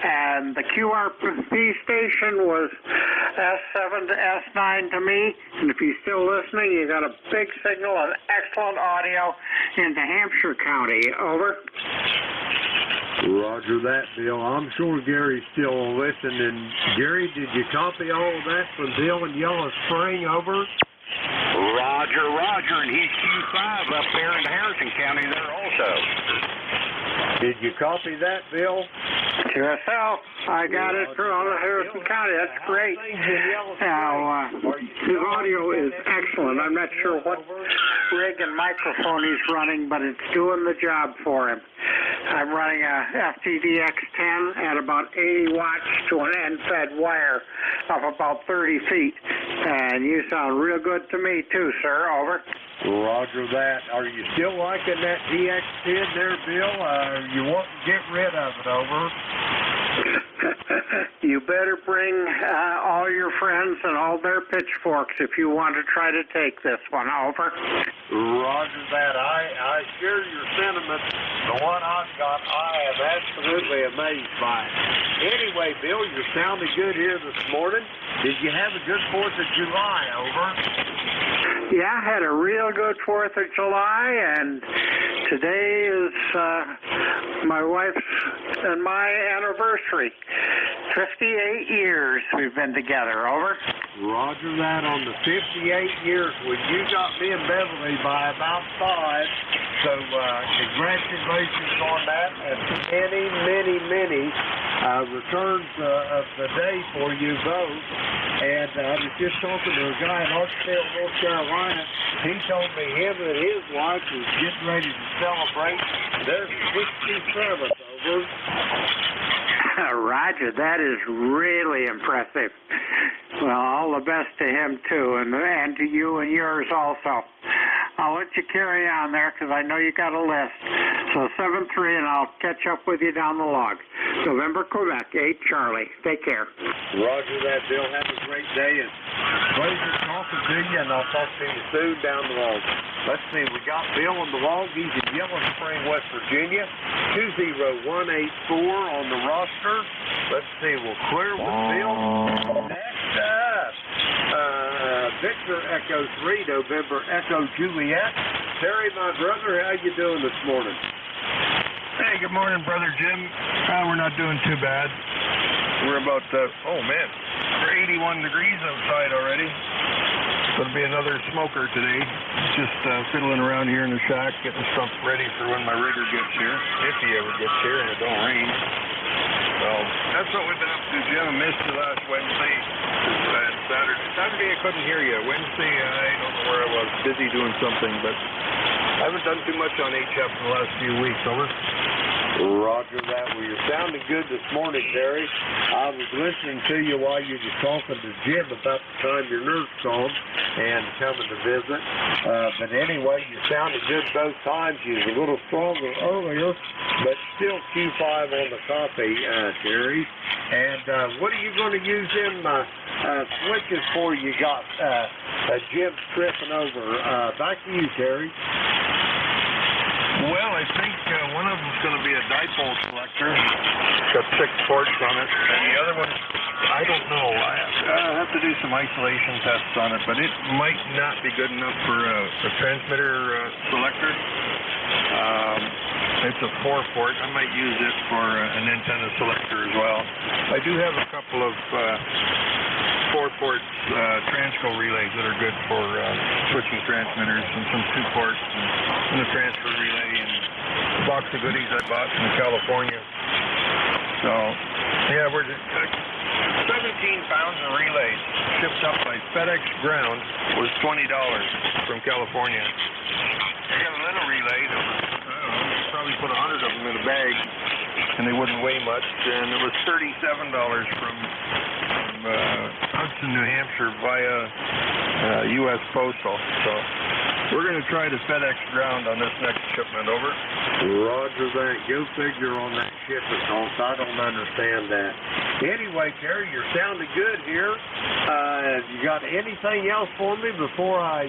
And the QRP station was S7 to S9 to me. And if you're still listening, you got a big signal and excellent audio into Hampshire County. Over. Roger that, Bill. I'm sure Gary's still listening. Gary, did you copy all of that from Bill in Yellow Spring? Over. Roger, and he's Q5 up there in Harrison County there also. Did you copy that, Bill? QSL. I got it through all of Harrison County. That's great. Now, his audio is excellent. I'm not sure what rig and microphone he's running, but it's doing the job for him. I'm running a FTDX10 at about 80 watts to an end-fed wire of about 30 feet. And you sound real good to me, too, sir. Over. Roger that. Are you still liking that DX10 there, Bill? You want to get rid of it, over? You better bring all your friends and all their pitchforks if you want to try to take this one, over. Roger that. I share your sentiments. The one I've got, I am absolutely amazed by it. Anyway, Bill, you're sounding good here this morning. Did you have a good 4th of July, over? Yeah, I had a real good 4th of July, and today is my wife's and my anniversary. 58 years we've been together, over. Roger that. On the 58 years, well, you got me and Beverly by about 5, so congratulations on that, and many returns of the day for you both. And I was just talking to a guy in Archdale, North Carolina. He told me him and his wife was getting ready to celebrate their 67th, over. Roger, that is really impressive. Well, all the best to him, too, and to you and yours also. I'll let you carry on there because I know you got a list. So 7-3, and I'll catch up with you down the log. November, Quebec, 8 Charlie. Take care. Roger that, Bill. Have a great day, and pleasure talking to you, and I'll talk to you soon down the log. Let's see, we got Bill on the log. He's in Yellow Spring, West Virginia, 20184 on the roster. Let's see, we'll clear with Bill. Next up, Victor Echo 3, November Echo Juliet. Terry, my brother, how you doing this morning? Hey, good morning, Brother Jim. We're not doing too bad. We're about, we're 81 degrees outside already. It'll be another smoker today. Just fiddling around here in the shack, getting stuff ready for when my rigger gets here, if he ever gets here and it don't rain. So that's what we've been up to, Jim. I missed you last Wednesday and Saturday. Saturday I couldn't hear you. Wednesday I don't know where I was, busy doing something, but I haven't done too much on HF in the last few weeks, over. Roger that. Well, you're sounding good this morning, Terry. I was listening to you while you were talking to Jim about the time your nurse called and coming to visit. But anyway, you sounded good both times. You was a little stronger earlier, but still Q5 on the copy, Terry. And what are you going to use them switches for? You got Jim tripping over. Back to you, Terry. Well, I think one of them's going to be a dipole selector. It's got 6 ports on it. And the other one, I don't know. I have to do some isolation tests on it, but it might not be good enough for a transmitter selector. It's a 4-port. I might use it for an antenna selector as well. I do have a couple of 4-port transco relays that are good for switching transmitters, and some 2-ports, and a transfer relay, and a box of goodies I bought from California. So, yeah, we're 17 pounds of relays shipped up by FedEx Ground was $20 from California. I got a little relay that was, I don't know, probably put 100 of them in a bag, and they wouldn't weigh much, and it was $37 from Hudson, New Hampshire via U.S. Postal. So we're going to try to FedEx Ground on this next shipment. Over. Roger that. Go figure on that shipment, Hoss. I don't understand that. Anyway, Terry, you're sounding good here. You got anything else for me before I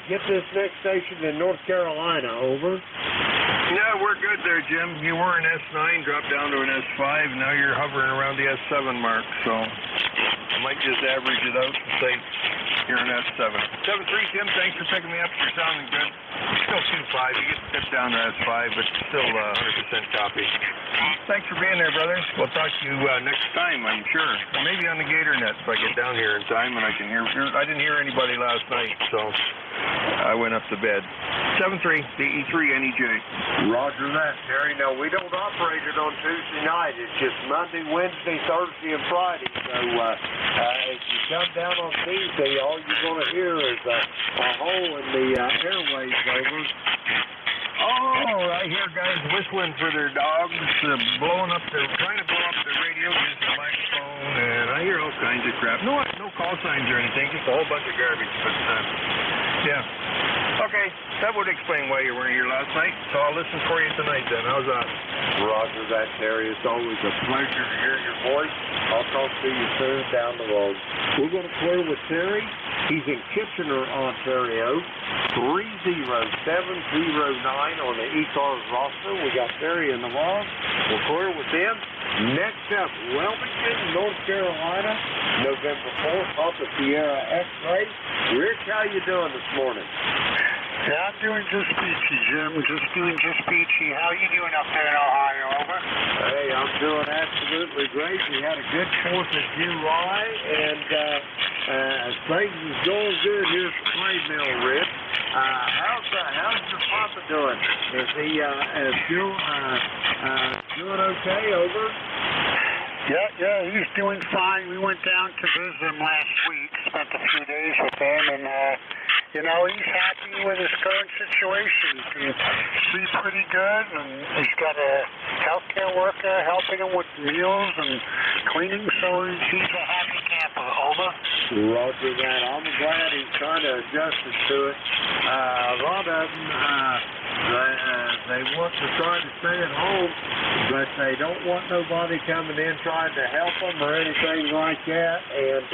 get this next station in North Carolina? Over. Yeah, we're good there, Jim. You were an S9, dropped down to an S5. Now you're hovering around the S7 mark, so I might just average it out and say you're an S7. 7-3, Tim, thanks for picking me up. You're sounding good. Still 2.5. You get tipped down to S5, but still 100% copy. Thanks for being there, brother. We'll talk to you next time, I'm sure. Or maybe on the GatorNet if I get down here in time and I can hear. I didn't hear anybody last night, so I went up to bed. 7-3, DE3 NEJ. Roger that, Terry. No, we don't operate it on Tuesday night. It's just Monday, Wednesday, Thursday, and Friday. So if you come down on Tuesday, all you're going to hear is a hole in the airwaves. Over. Oh, I hear guys whistling for their dogs, trying to blow up their radio using a microphone, and I hear all kinds of crap. No call signs or anything, just a whole bunch of garbage. But yeah. Okay, that would explain why you weren't here last night, so I'll listen for you tonight then. How's that? Roger that, Terry. It's always a pleasure to hear your voice. I'll talk to you soon down the road. We're going to clear with Terry. He's in Kitchener, Ontario. 30709 on the ECARS roster. We got Terry in the log. We'll clear with him. Next up, Wilmington, North Carolina, November 4th, Papa Sierra X-Ray. Rick, how you doing this morning? Yeah, I'm doing just peachy, Jim. Just doing just peachy. How you doing up there in Ohio? Over. Hey, I'm doing absolutely great. We had a good 4th of July, and things is going good here at the Clay Mill, Rick. How's your papa doing? Is he still doing okay? Over. Yeah, he's doing fine. We went down to visit him last week, spent a few days with him, and he's happy with his current situation. He can sleep pretty good, and he's got a healthcare worker helping him with meals and cleaning, so he's a happy camper. Over. Roger that. I'm glad he's trying to adjust to it. A lot of them, they want to try to stay at home, but they don't want nobody coming in trying to help them or anything like that. And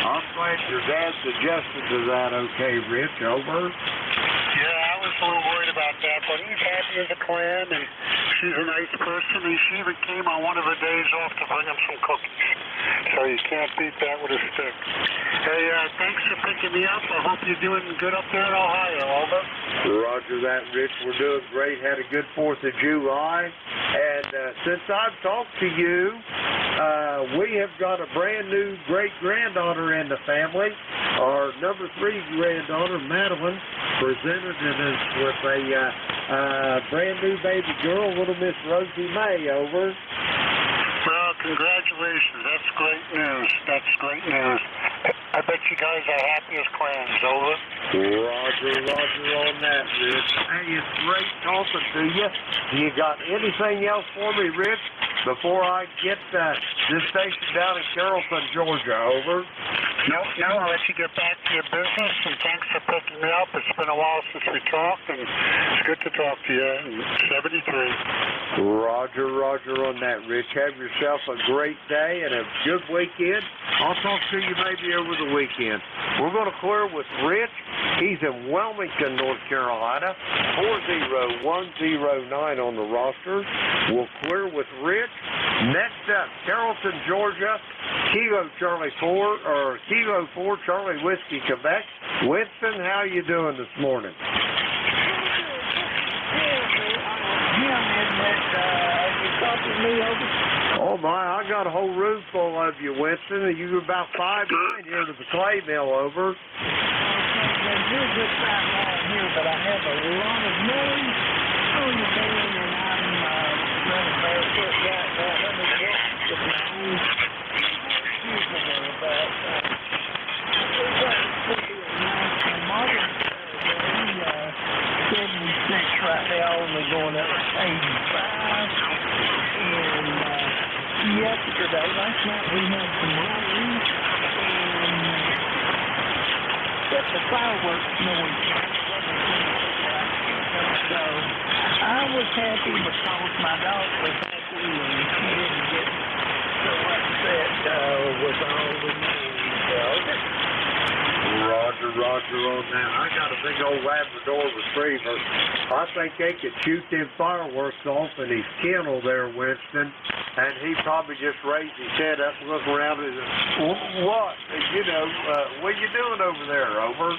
I'm glad your dad's adjusted to that. Okay, Rich. Over. Yeah, I was a little worried about that, but he's happy as a clam, and she's a nice person, and she even came on one of her days off to bring him some cookies. So you can't beat that with a stick. Hey, thanks for picking me up. I hope you're doing good up there in Ohio. Over. Roger that, Rich. We're doing great. Had a good 4th of July. And since I've talked to you, we have got a brand new great-granddaughter in the family. Our number 3 granddaughter, Madeline, presented us with a brand new baby girl, little Miss Rosie May. Over. Well, congratulations. That's great news. I bet you guys are happy as clams. Over. Roger on that, Rich. Hey, it's great talking to you. You got anything else for me, Rich, before I get this station down in Carrollton, Georgia? Over. No, I'll let you get back to your business, and thanks for picking me up. It's been a while since we talked, and it's good to talk to you. 73. Roger on that, Rich. Have yourself a great day and a good weekend. I'll talk to you maybe over the weekend. We're going to clear with Rich. He's in Wilmington, North Carolina. 40109 on the roster. We'll clear with Rich. Next up, Carrollton, Georgia. Kilo 4 Charlie Whiskey, Quebec. Winston, how you doing this morning? Yeah, got a whole room full of you, Winston, and you're about 5'9" here to the clay mill, over. You're just right down here, but I have a lot of noise on the band, and I'm running barefoot right now. Let me walk with my own. Excuse me there, but we're going to be a nice modern day, 76 right now, only going up to 85. And yesterday, last night, we had some rain, and the fireworks noise. So I was happy because my dog was happy and she didn't get so upset with all the noise. Roger on that. I got a big old Labrador retriever. I think they could shoot them fireworks off in his kennel there, Winston, and he probably just raised his head up and look around and said, what? You know, what are you doing over there, over?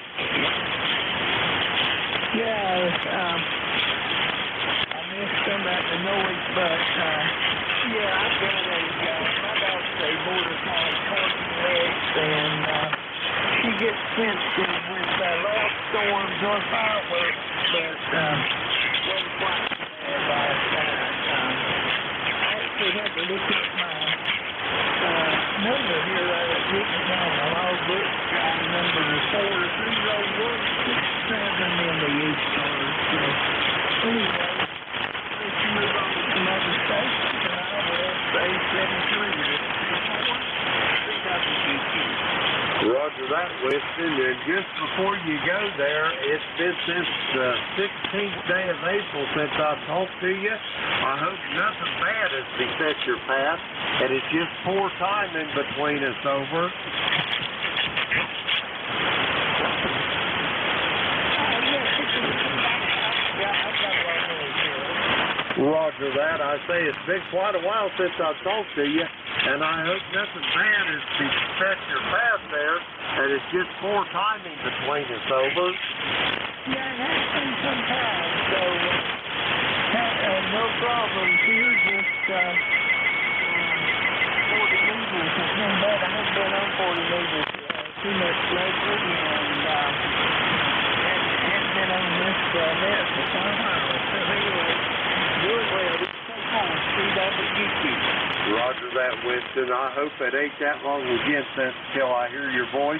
Yeah, I missed some of the noise, but yeah, I've got my dog's a border collie, Carson Legs, and she gets sensitive with loud storms or fireworks, but wasn't quite bad last night. I actually had to look at my number here written down in the logbook, number 40167 in the ECARS. So anyway, let's move on to some other stations, and I will say 73 Roger that, Winston. And just before you go there, it's been since the 16th day of April since I've talked to you. I hope nothing bad has beset your path, and it's just poor timing between us, over. Roger that. I say it's been quite a while since I've talked to you, and I hope nothing bad has beset your path there, and it's just poor timing between us, over. Yeah, it has been some time, so no problem here, just 40 meters has been bad. I haven't been on 40 meters too much lately, and haven't been on this net for some time. So anyway, doing well. Take home, speed up at YouTube. Roger that, Winston. I hope it ain't that long again until I hear your voice.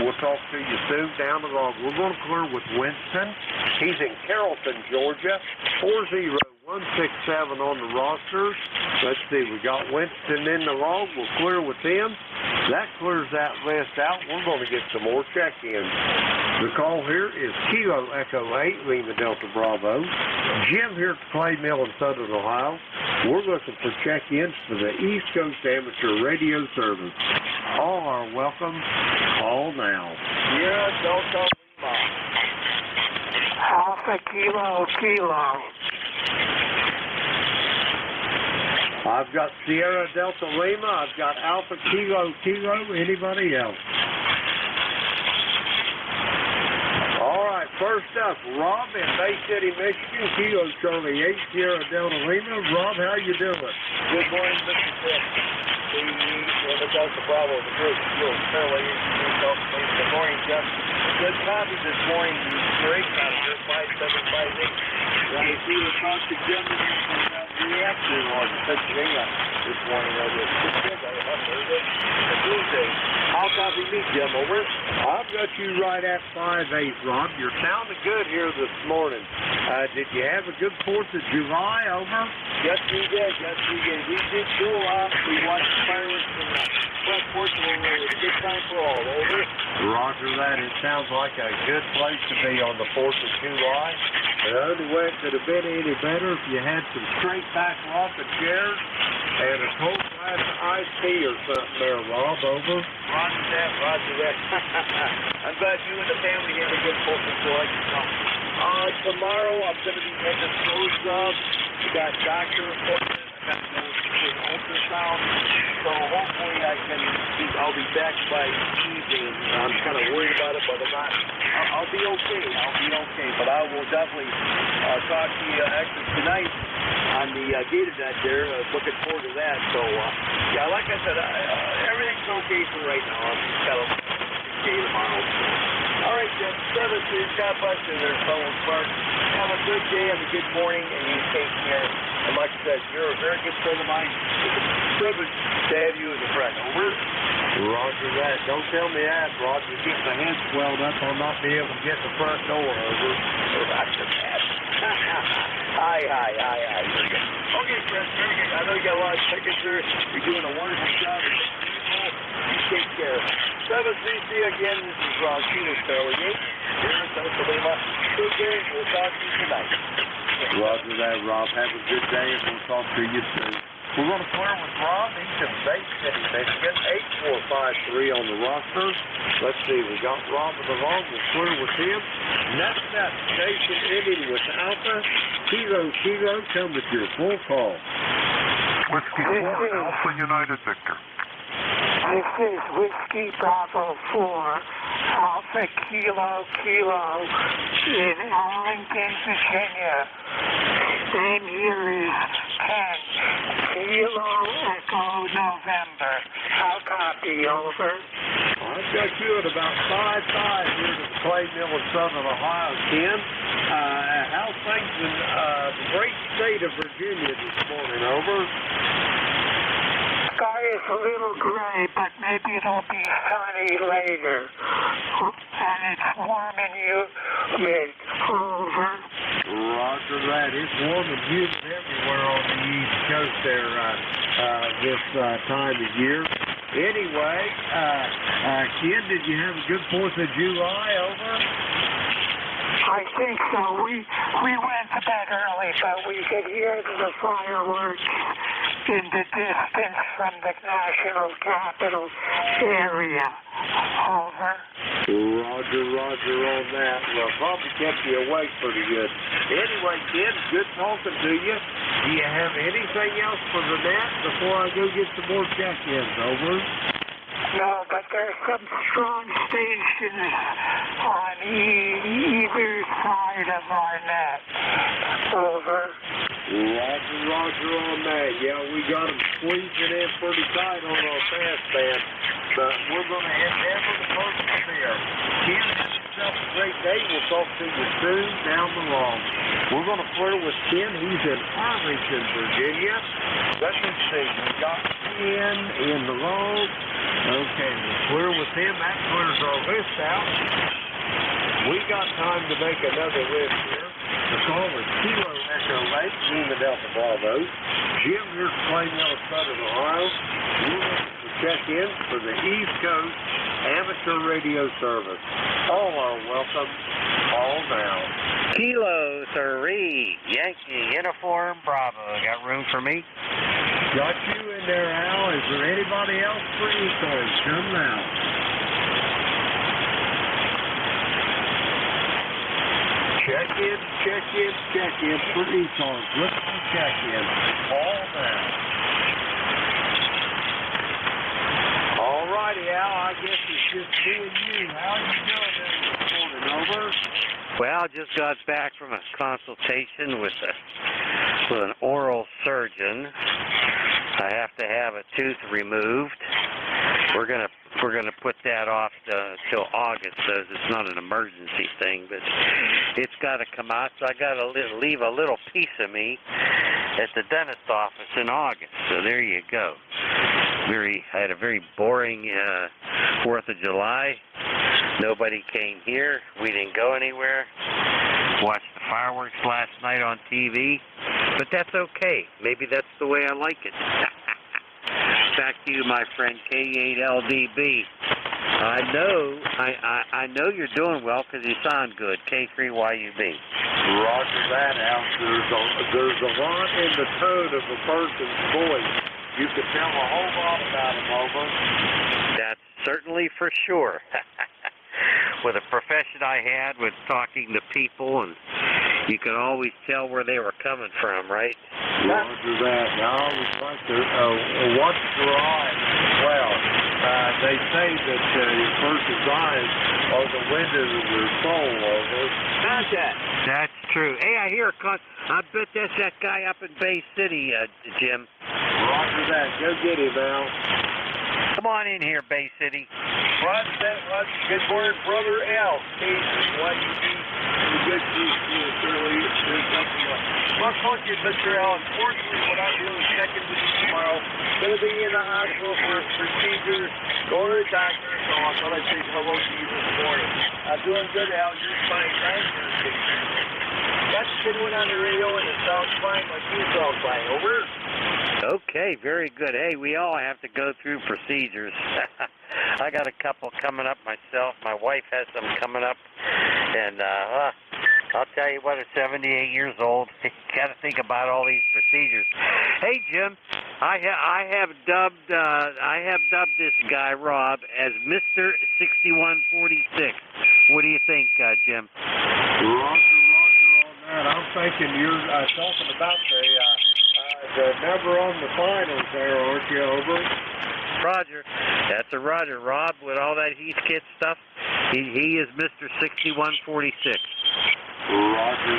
We'll talk to you soon down the road. We're going to clear with Winston. He's in Carrollton, Georgia. 40167 on the roster. Let's see, we got Winston in the log. We'll clear with him. That clears that list out. We're going to get some more check-ins. The call here is Kilo Echo 8, Lima Delta Bravo. Jim here at the Clay Mill in Southern Ohio. We're looking for check-ins for the East Coast Amateur Radio Service. All are welcome. Call now. Yeah, Delta Lima. Alpha Kilo. I've got Sierra Delta Lima. I've got Alpha Kilo. Anybody else? All right, first up, Rob in Bay City, Michigan. Kilo Charlie 8, Sierra Delta Lima. Rob, how you doing? Good morning, Mr. Tim. The Delta Bravo, the group, Charlie 8, Delta Lima. Good morning, Jeff. Good copy this morning. Great copy here, 5758. I see the talk to Jim in the afternoon on Pennsylvania this morning. Tuesday. How copy me, Jim? Over. I've got you right at 5'8", Rob. You're sounding good here this morning. Did you have a good 4th of July, over? Yes, we did. We did cool off. We watched fireworks from the front porch, and it was a good time for all. Over. Roger that. It sounds like a good place to be on the 4th of July. The only way it could have been any better if you had some straight back rocking chairs and a cold glass of iced tea or something there, Rob, over. Roger that. I'm glad you and the family had a good 4th of July. Tomorrow I'm going to be heading to nose job. We got doctor appointment. I got to go to ultrasound. So hopefully I'll be back by evening. I'm kind of worried about it, but I'll be okay. But I will definitely talk to you. Actually, tonight on the gated net there. Looking forward to that. So, yeah, like I said, everything's okay for right now. I'm just got a gate tomorrow. All right, Jim. 7-2. God bless you there, Fellows Park. Have a good day. Have a good morning, and you take care. And like I said, you're a very good friend of mine. It's a privilege to have you as a friend. Over. Roger that. Don't tell me that, Roger. Get my head swelled up. I'll not be able to get the front door over. Roger that. Hi. Very good. Okay, Chris. Very good. I know you got a lot of tickets there. You're doing a wonderful job. You take care. 7CC again. This is Ron Cheetah's Tailgate. Here in Pennsylvania. Good day. We'll talk to you tonight. Roger that, Rob. Have a good day, and we'll talk to you soon. We're going to flirt with Rob. He's in Bay City, Michigan. 8453 on the roster. Let's see. We got Rob in the wrong. We'll flirt with him. Next up, station ending with Alpha. Kilo, come with your full call. Whiskey 4, Alpha United Victor. This is Whiskey Bravo 4, Alpha Kilo in Arlington, Virginia. And here is 10 Kilo Echo November. How copy, over? I've got you at about 5-5 here at the Clay Mill in Southern Ohio, Ken. How's things in the great state of Virginia this morning, over? Sky is a little gray, but maybe it'll be sunny later. And it's warm and humid. Over. Roger that. It's warm and humid everywhere on the East Coast there this time of year. Anyway, Ken, did you have a good 4th of July, over? I think so. We went to bed early, but we could hear the fireworks in the distance from the national capital area. Over. Roger on that. Well, probably kept you awake pretty good. Anyway, Ken, good talking to you. Do you have anything else for the net before I go get some more check-ins, over? No, but there's some strong stations on either side of our net. Over. Roger on that. Yeah, we got them squeezing in pretty tight on our fast band, but we're going to endeavor to persevere. Ken, have yourself a great day. We'll talk to you soon down the road. We're going to flirt with Ken. He's in Arlington, Virginia. Let me see. We got Ken in the road. Okay, we'll flirt with him. That clears our list out. We got time to make another list here. The call is Kilo Echo 8, Lima Delta Bravo. Jim here from Clay Mill, Southern Ohio. We're looking for check-ins for the East Coast Amateur Radio Service. All are welcome. All now. Kilo 3, Yankee Uniform Bravo. Got room for me? Got you in there, Al. Is there anybody else for ECARS? Come now. Check-in for ECARS. Look for check-in. All now. All righty, Al. I guess it's just me and you. How are you doing this morning, over? Well, just got back from a consultation with an oral surgeon. I have to have a tooth removed. We're gonna put that off till August, so it's not an emergency thing, but it's got to come out. So I got to leave a little piece of me at the dentist office in August. So there you go. I had a very boring 4th of July. Nobody came here. We didn't go anywhere. Watched the fireworks last night on TV, but that's okay. Maybe that's the way I like it. Back to you, my friend K8LDB. I know you're doing well because you sound good. K3YUB. Roger that, Al. There's a lot in the tone of a person's voice. You can tell a whole lot about him, over. That's certainly for sure. With a profession I had with talking to people, and you could always tell where they were coming from, right? Roger that. I always like to watch your eyes as well. They say that your person's eyes are the windows of your soul, over. That's true. Hey, I hear I bet that's that guy up in Bay City, Jim. Roger that. Go get him, Al. Come on in here, Bay City. Roger that. Good morning, Brother Al. Good to see you, Shirley. Well, talk to you, Mr. Al. Unfortunately, what I'm doing is checking with you tomorrow. Going to be in the hospital for procedures, going to the doctor, so I thought I'd say hello to you this morning. I'm doing good, Al. You're fine. Thank you. Got the kid went on the radio and it sounds fine like you sound fine. Over. Okay, very good. Hey, we all have to go through procedures. I got a couple coming up myself. My wife has some coming up. And I'll tell you what, at 78 years old, you got to think about all these procedures. Hey, Jim, I have dubbed this guy Rob as Mr. 6146. What do you think, Jim? Roger on that. I'm thinking you're talking about the number on the finals there, aren't you? Over. Roger. That's a Roger. Rob, with all that Heathkit stuff, he is Mr. 6146. Roger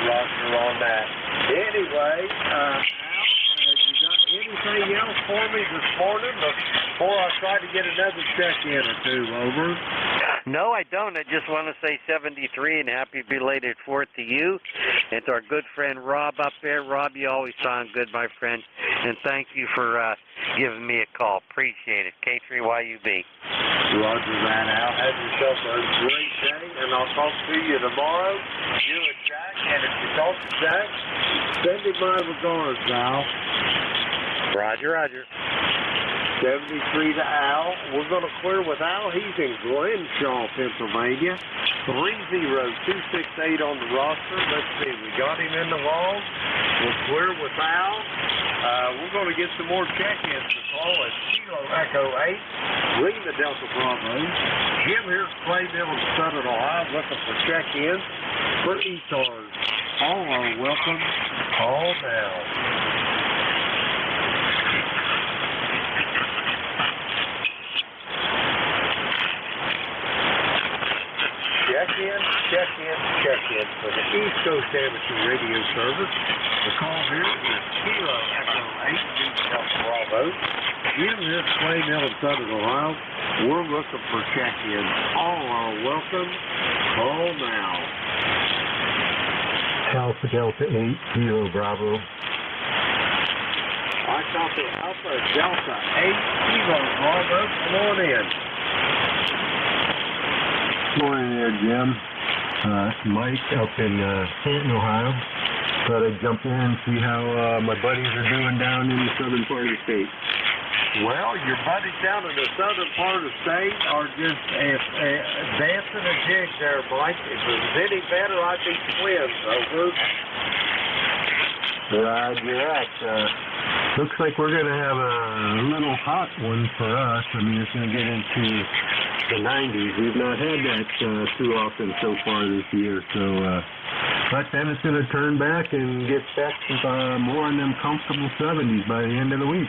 on that. Anyway, Al, you got anything else for me this morning before I try to get another check-in or two? Over. No, I don't. I just want to say 73 and happy belated 4th to you and to our good friend Rob up there. Rob, you always sound good, my friend. And thank you for giving me a call. Appreciate it. K3YUB. Roger that, Al. Have yourself a great day, and I'll talk to you tomorrow. You and Jack, and if you talk to Jack, send him my regards, Al. Roger. 73 to Al. We're going to clear with Al. He's in Glenshaw, Pennsylvania. 30268 on the roster. Let's see. We got him in the log. We'll clear with Al. We're going to get some more check-ins to call at Kilo Echo 8, Lima Delta Bravo. Jim here at Clayville in Southern Ohio looking for check-ins for ECARS. All are welcome. Call now. Check-in for the East Coast Amateur Radio Service. The call here is Kilo Echo 8, Lima Delta Bravo. Jim here at Clayville in Southern Ohio. We're looking for check-ins. All are welcome. Call now. Alpha Delta 8, Kilo Bravo. I copy Alpha Delta 8, Kilo Bravo. Come on in. Morning there, Jim. Mike up in Canton, Ohio. Thought I'd jump in and see how my buddies are doing down in the southern part of the state. Well, your buddies down in the southern part of the state are just dancing a jig there, Mike. If it was any better, I'd be twins. Over. Roger that. Looks like we're going to have a little hot one for us. I mean, it's going to get into the 90s. We've not had that too often so far this year. So, but then it's going to turn back and get back more in them comfortable 70s by the end of the week.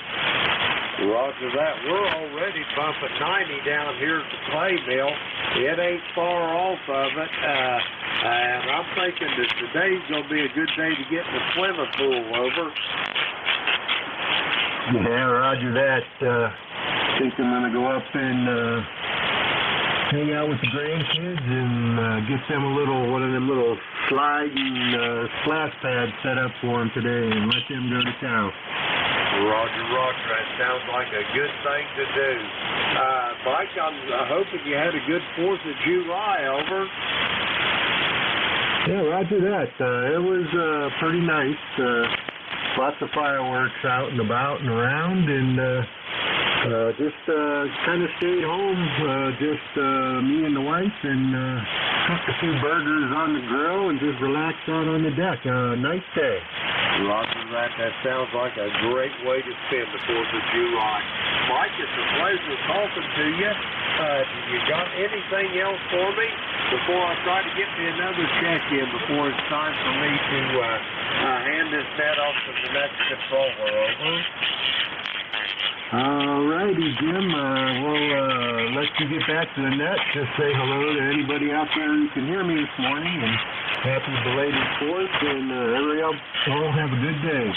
Roger that. We're already bumping 90 down here at the clay mill. It ain't far off of it. And I'm thinking that today's going to be a good day to get in the swimming pool. Over. Yeah, roger that. Think I'm going to go up and hang out with the grandkids and get them one of them little sliding splash pads set up for them today and let them go to town. Roger. That sounds like a good thing to do. Mike, I'm hoping you had a good 4th of July. Over. Yeah, roger that. It was pretty nice. Lots of fireworks out and about and around, and just kind of stayed home, just me and the wife, and cooked a few burgers on the grill and just relaxed out on the deck. Nice day. Roger that. That sounds like a great way to spend the 4th of July. Mike, it's a pleasure talking to you. You got anything else for me before I try to get me another check-in before it's time for me to hand this net off to the next controller? Over. All righty, Jim. We'll let you get back to the net. Just say hello to anybody out there who can hear me this morning, and Happy belated 4th, and everybody else all have a good day.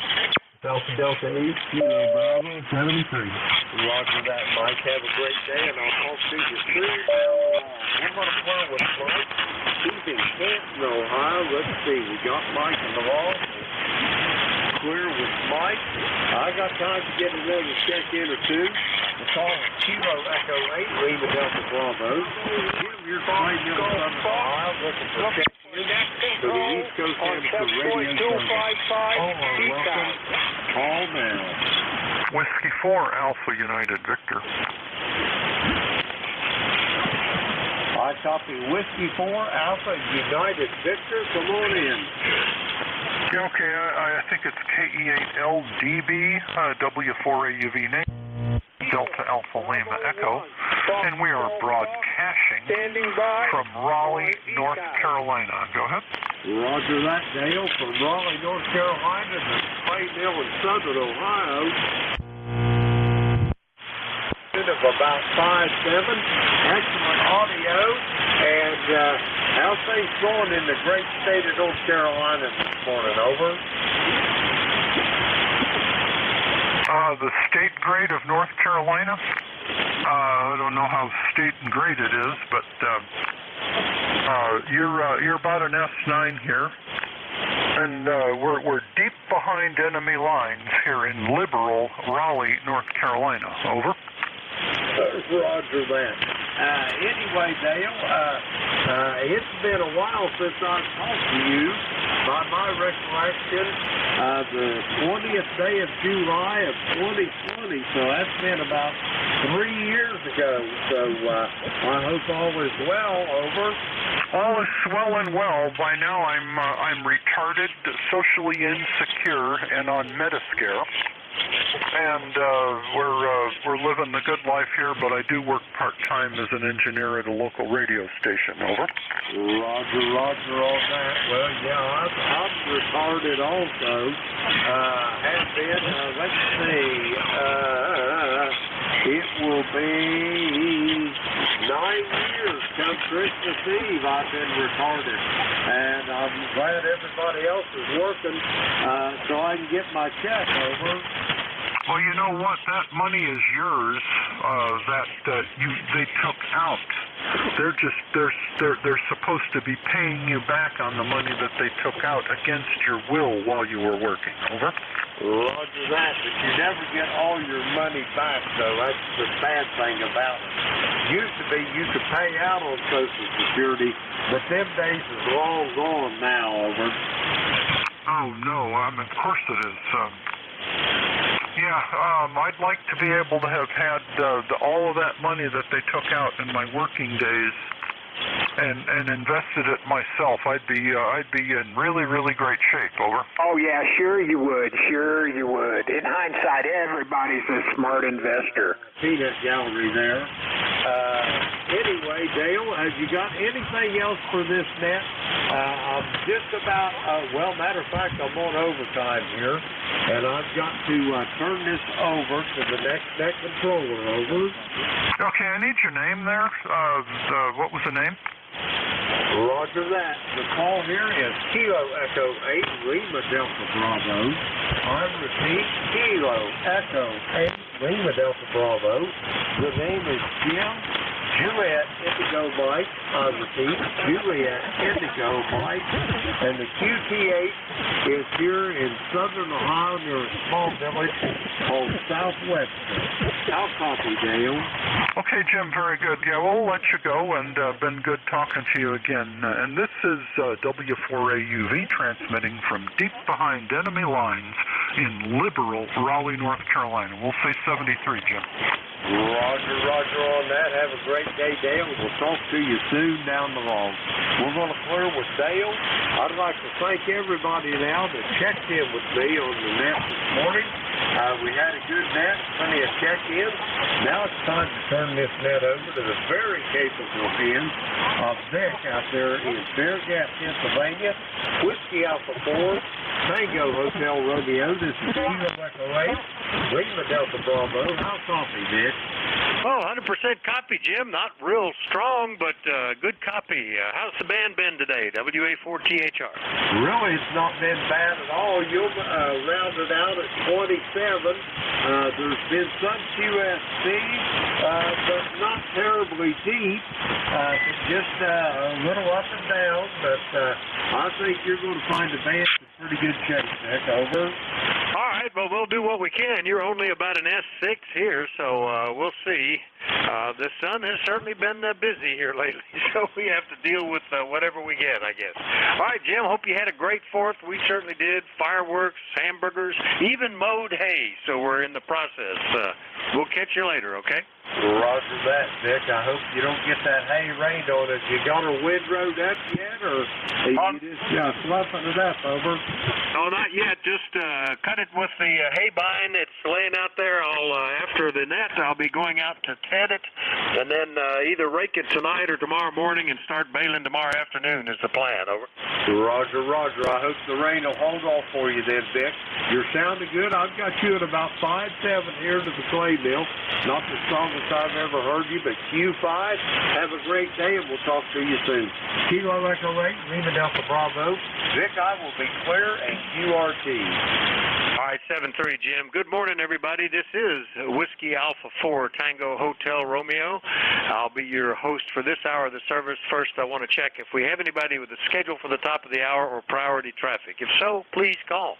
Alpha Delta 8, Kilo Bravo 73. Roger that, Mike. Have a great day, and I'll talk to you soon. We're going to play with Mike. He's in Canton, Ohio. Let's see. We got Mike in the wall. Clear with Mike. I got time to get another check-in or two. The call is Kilo Echo 8, Lima Delta Bravo. Jim, you're calling in Southern Ohio looking for check-in to the East Coast Amateur Radio Service. Welcome. Call now. Whiskey 4, Alpha United Victor. I copy Whiskey 4, Alpha United Victor. Come on in. Yeah, okay, I think it's KE8LDB, W4AUV name, Delta Alpha Lima Echo, and we are broadcasting from Raleigh, North Carolina. Go ahead. Roger that, Dale. From Raleigh, North Carolina to Clay Mill in Southern Ohio. Of about 5'7", excellent audio, and how's things going in the great state of North Carolina this morning? Over. The state grade of North Carolina. I don't know how state and grade it is, but you're about an S9 here, and we're deep behind enemy lines here in liberal Raleigh, North Carolina. Over. Roger that. Anyway, Dale, it's been a while since I've talked to you. By my recollection, the 20th day of July of 2020, so that's been about 3 years ago. So I hope all is well. Over. All is well and well. By now, I'm retarded, socially insecure, and on Metascare. And we're living the good life here, but I do work part-time as an engineer at a local radio station. Over. Roger on that. Well, yeah, I'm retarded also. Have been, let's see, it will be 9 years come Christmas Eve I've been retarded. And I'm glad everybody else is working so I can get my check. Over. Well, you know what? That money is yours. They took out. They're supposed to be paying you back on the money that they took out against your will while you were working. Over. Roger that, but you never get all your money back, though. That's the bad thing about it. Used to be you could pay out on Social Security, but them days is long gone now. Over. Oh no, of course it is. I'd like to be able to have had all of that money that they took out in my working days and invested it myself. I'd be in really, really great shape. Over. Oh yeah, sure you would. In hindsight, everybody's a smart investor. Peanut gallery there. Anyway, Dale, have you got anything else for this net? I'm just about, matter of fact, I'm on overtime here, and I've got to turn this over to the next net controller. Over. Okay, I need your name there. What was the name? Roger that. The call here is Kilo Echo 8, Lima Delta Bravo. I repeat, Kilo Echo 8, Lima Delta Bravo. The name is Jim Juliet Indigo Mike. I repeat, Juliet Indigo Mike. And the QT8 is here in Southern Ohio near a small village called Southwestern. How copy, Dale? Okay, Jim, very good. Yeah, we'll let you go, and been good talking to you again. And this is W4AUV transmitting from deep behind enemy lines in liberal Raleigh, North Carolina. We'll say 73, Jim. Roger on that. Have a great day, Dale. We'll talk to you soon down the road. We're going to clear with Dale. I'd like to thank everybody now that checked in with me on the net this morning. We had a good net, plenty of check-ins. Now it's time to turn this net over to the very capable hands of Vic out there in Bear Gap, Pennsylvania. Whiskey Alpha 4, Tango Hotel Romeo. This is Kilo Echo 8, Lima Delta Bravo. How's coffee, Dick? Oh, 100% copy, Jim. Not real strong, but good copy. How's the band been today? WA4THR. Really, it's not been bad at all. You'll round it out at 27. There's been some QSC, but not terribly deep. Just a little up and down, but I think you're going to find the band in pretty good shape, Nick. Over. All right, well, we'll do what we can. You're only about an S6 here, so we'll see. The sun has certainly been busy here lately, so we have to deal with whatever we get, I guess. All right, Jim, hope you had a great 4th. We certainly did. Fireworks, hamburgers, even mowed hay, so we're in the process. We'll catch you later, okay? Roger that, Dick. I hope you don't get that hay rained on us. You got a windrowed up yet, or are you just fluffing it up, over? No, not yet. Just cut it with the hay bind. It's laying out there. After the net, I'll be going out to ted it, and then either rake it tonight or tomorrow morning and start baling tomorrow afternoon is the plan, over. Roger, roger. I hope the rain will hold off for you then, Dick. You're sounding good. I've got you at about 5-7 here to the clay mill. Not the strongest I've ever heard you, but Q5. Have a great day, and we'll talk to you soon. Kilo Echo 8, Lima Delta Bravo. Vic, I will be clear, and QRT. All right, 7-3, Jim. Good morning, everybody. This is Whiskey Alpha 4 Tango Hotel Romeo. I'll be your host for this hour of the service. First, I want to check if we have anybody with a schedule for the top of the hour or priority traffic. If so, please call.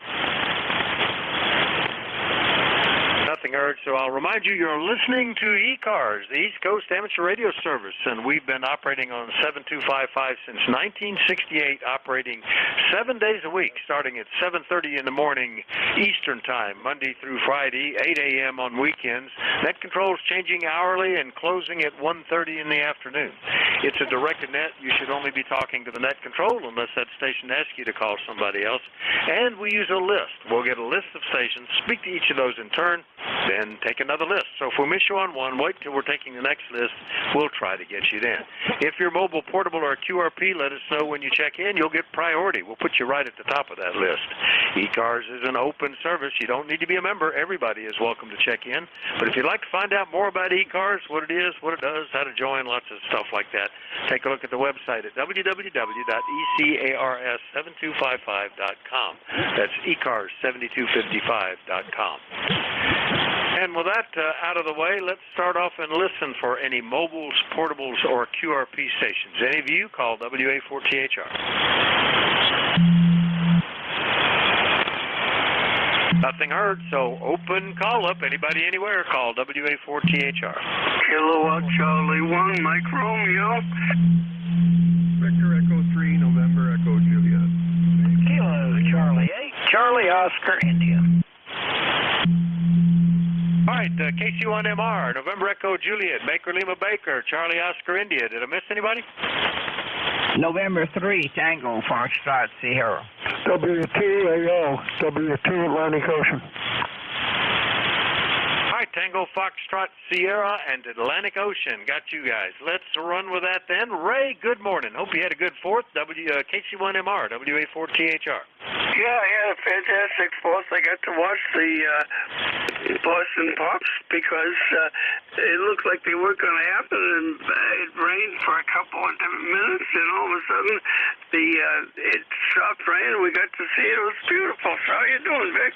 Nothing heard, so I'll remind you you're listening to ECARS, the East Coast Amateur Radio Service, and we've been operating on 7255 since 1968, operating 7 days a week, starting at 7:30 in the morning Eastern Time, Monday through Friday, 8 a.m. on weekends. Net controls changing hourly and closing at 1:30 in the afternoon. It's a directed net. You should only be talking to the net control unless that station asks you to call somebody else. And we use a list. We'll get a list of stations, speak to each of those in turn, then take another list. So if we miss you on one, wait till we're taking the next list. We'll try to get you in. If you're mobile, portable, or QRP, let us know when you check in. You'll get priority. We'll put you right at the top of that list. ECARS is an open service. You don't need to be a member. Everybody is welcome to check in. But if you'd like to find out more about ECARS, what it is, what it does, how to join, lots of stuff like that, take a look at the website at www.ecars7255.com. That's ecars7255.com. And with that out of the way, let's start off and listen for any mobiles, portables, or QRP stations. Any of you, call WA4THR. Nothing heard, so open call up. Anybody anywhere, call WA4THR. Kilowatt Charlie 1, Mike Romeo. Victor Echo 3, November Echo Juliet. Kilo Charlie 8, Charlie Oscar India. All right, KC1MR, November Echo Juliet, Baker Lima Baker, Charlie Oscar India. Did I miss anybody? November 3, Tango Foxtrot Sierra. W2AO, W2 Atlantic Ocean. All right, Tango Foxtrot Sierra and Atlantic Ocean. Got you guys. Let's run with that then. Ray, good morning. Hope you had a good 4th. KC1MR, WA4THR. Yeah, I had a fantastic 4th. I got to watch the Boston Pops because it looked like they weren't going to happen, and it rained for a couple of minutes, and all of a sudden it stopped raining. We got to see it. It was beautiful. So how you doing, Vic?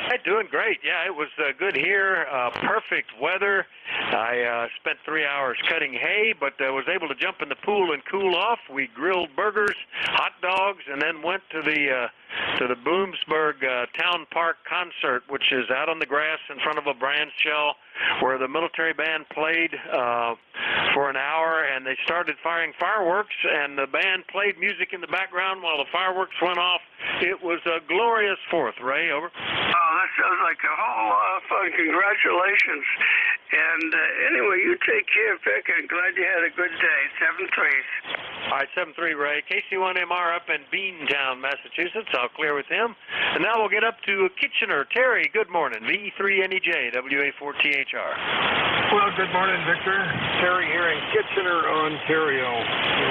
Hey, doing great. Yeah, it was good here. Perfect weather. I spent 3 hours cutting hay, but was able to jump in the pool and cool off. We grilled burgers, hot dogs, and then went to the Bloomsburg Town Park concert, which is out on the grass in front of a branch shell where the military band played for an hour, and they started firing fireworks, and the band played music in the background while the fireworks went off. It was a glorious 4th. Ray, over. Oh, that sounds like a whole lot of fun. Congratulations. And anyway, you take care, Vic. I'm glad you had a good day. 7-3. All right, 7-3, Ray. KC1MR up in Beantown, Massachusetts. I'll clear with him. And now we'll get up to Kitchener. Terry, good morning. VE3NEJ, WA4THR. Well, good morning, Victor. Terry here in Kitchener, Ontario.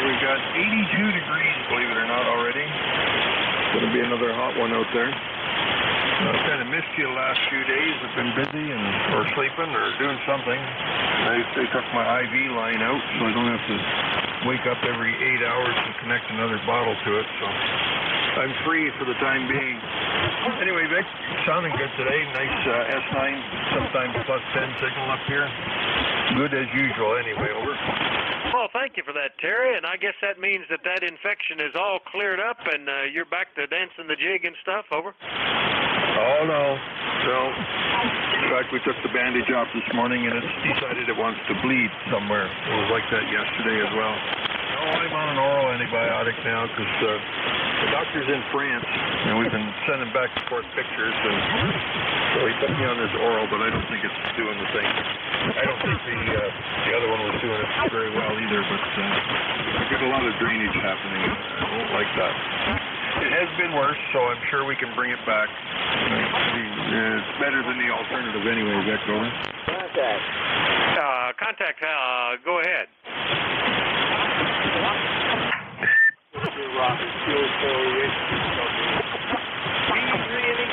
We've got 82 degrees, believe it or not, already. With a be another hot one out there. I've kind of missed you the last few days. I've been busy or sleeping or doing something. They took my IV line out, so I don't have to wake up every 8 hours to connect another bottle to it. So I'm free for the time being. Anyway, Vic, sounding good today. Nice S9, sometimes +10 signal up here. Good as usual anyway, over. Well, thank you for that, Terry, and I guess that means that infection is all cleared up and you're back to dancing the jig and stuff, over? Oh, no. In fact, we took the bandage off this morning and it's decided it wants to bleed somewhere. It was like that yesterday as well. Oh, I'm on an oral antibiotic now because the doctor's in France and we've been sending back and forth pictures, and so he put me on this oral, but I don't think it's doing the thing. I don't think the other one was doing it very well either, but I get a lot of drainage happening. I don't like that. It has been worse, so I'm sure we can bring it back. It's better than the alternative anyway, Vic, over. Contact, go ahead.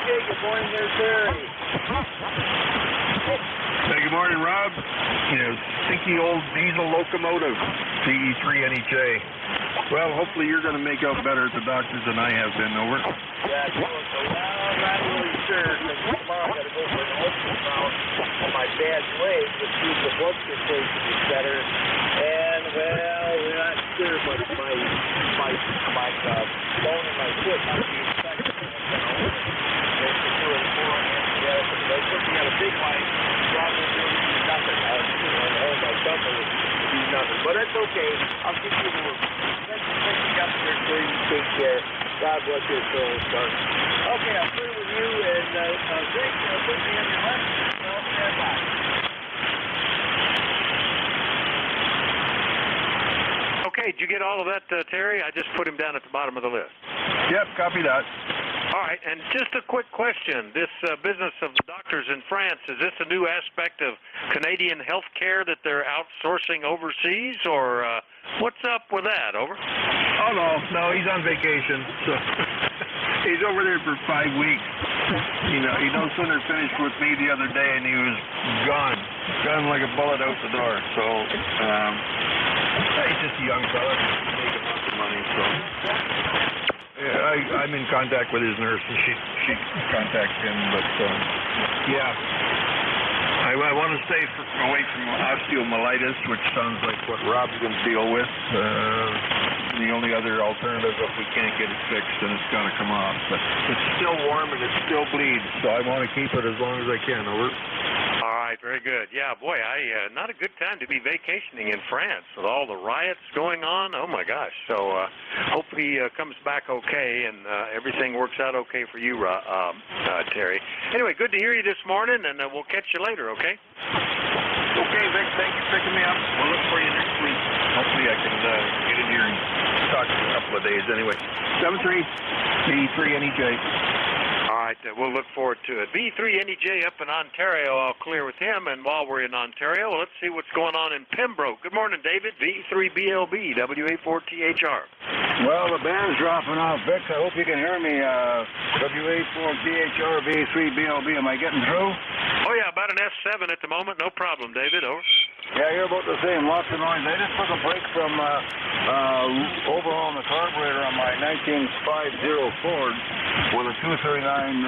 Good morning there, Terry. Hey, good morning, Rob. Stinky old diesel locomotive, CE3NEJ. Well, hopefully you're going to make out better at the doctors than I have been, over. Yeah, I'm not really sure, because tomorrow I got to go for an ultrasound on my bad leg to see if the blood circulation is better. And, well, we're not sure, but my bone in my foot might be infected. They can do it for me. Yeah, they put me on a big line, probably doing nothing. And my thumb will do nothing. But that's okay. I'll give you a little. Thank you, Terry. You take care. God bless your soul, son. Okay, I'll play with you, and Greg, put me on your left. I'll stand by. Okay, did you get all of that, Terry? I just put him down at the bottom of the list. Yep, copy that. All right, and just a quick question. This business of the doctors in France, is this a new aspect of Canadian health care that they're outsourcing overseas, or what's up with that, over? Oh, no, he's on vacation, so he's over there for 5 weeks. He no sooner finished with me the other day, and he was gone like a bullet out the door. So he's just a young fella, making lots of money, so... Yeah, I'm in contact with his nurse, and she contacts him, but yeah. I want to stay away from osteomyelitis, which sounds like what Rob's going to deal with. The only other alternative, if we can't get it fixed, then it's got to come off. But it's still warm and it still bleeds, so I want to keep it as long as I can, over. All right, very good. Yeah, boy, not a good time to be vacationing in France with all the riots going on. Oh, my gosh. So hope he comes back okay and everything works out okay for you, Terry. Anyway, good to hear you this morning, and we'll catch you later, okay? Okay, Vic, thank you for picking me up. We'll look for you next week. Hopefully I can get in here and talk for a couple of days anyway. 73-83-NEJ. All right, we'll look forward to it. B3NEJ up in Ontario, I'll clear with him. And while we're in Ontario, let's see what's going on in Pembroke. Good morning, David. B3BLB, WA4THR. Well, the band's dropping off, Vic. I hope you can hear me. WA4THR, B3BLB. Am I getting through? Oh, yeah, about an F7 at the moment. No problem, David. Over. Yeah, you're about the same. Lots of noise. I just took a break from overhauling the carburetor on my 1950 Ford with a 239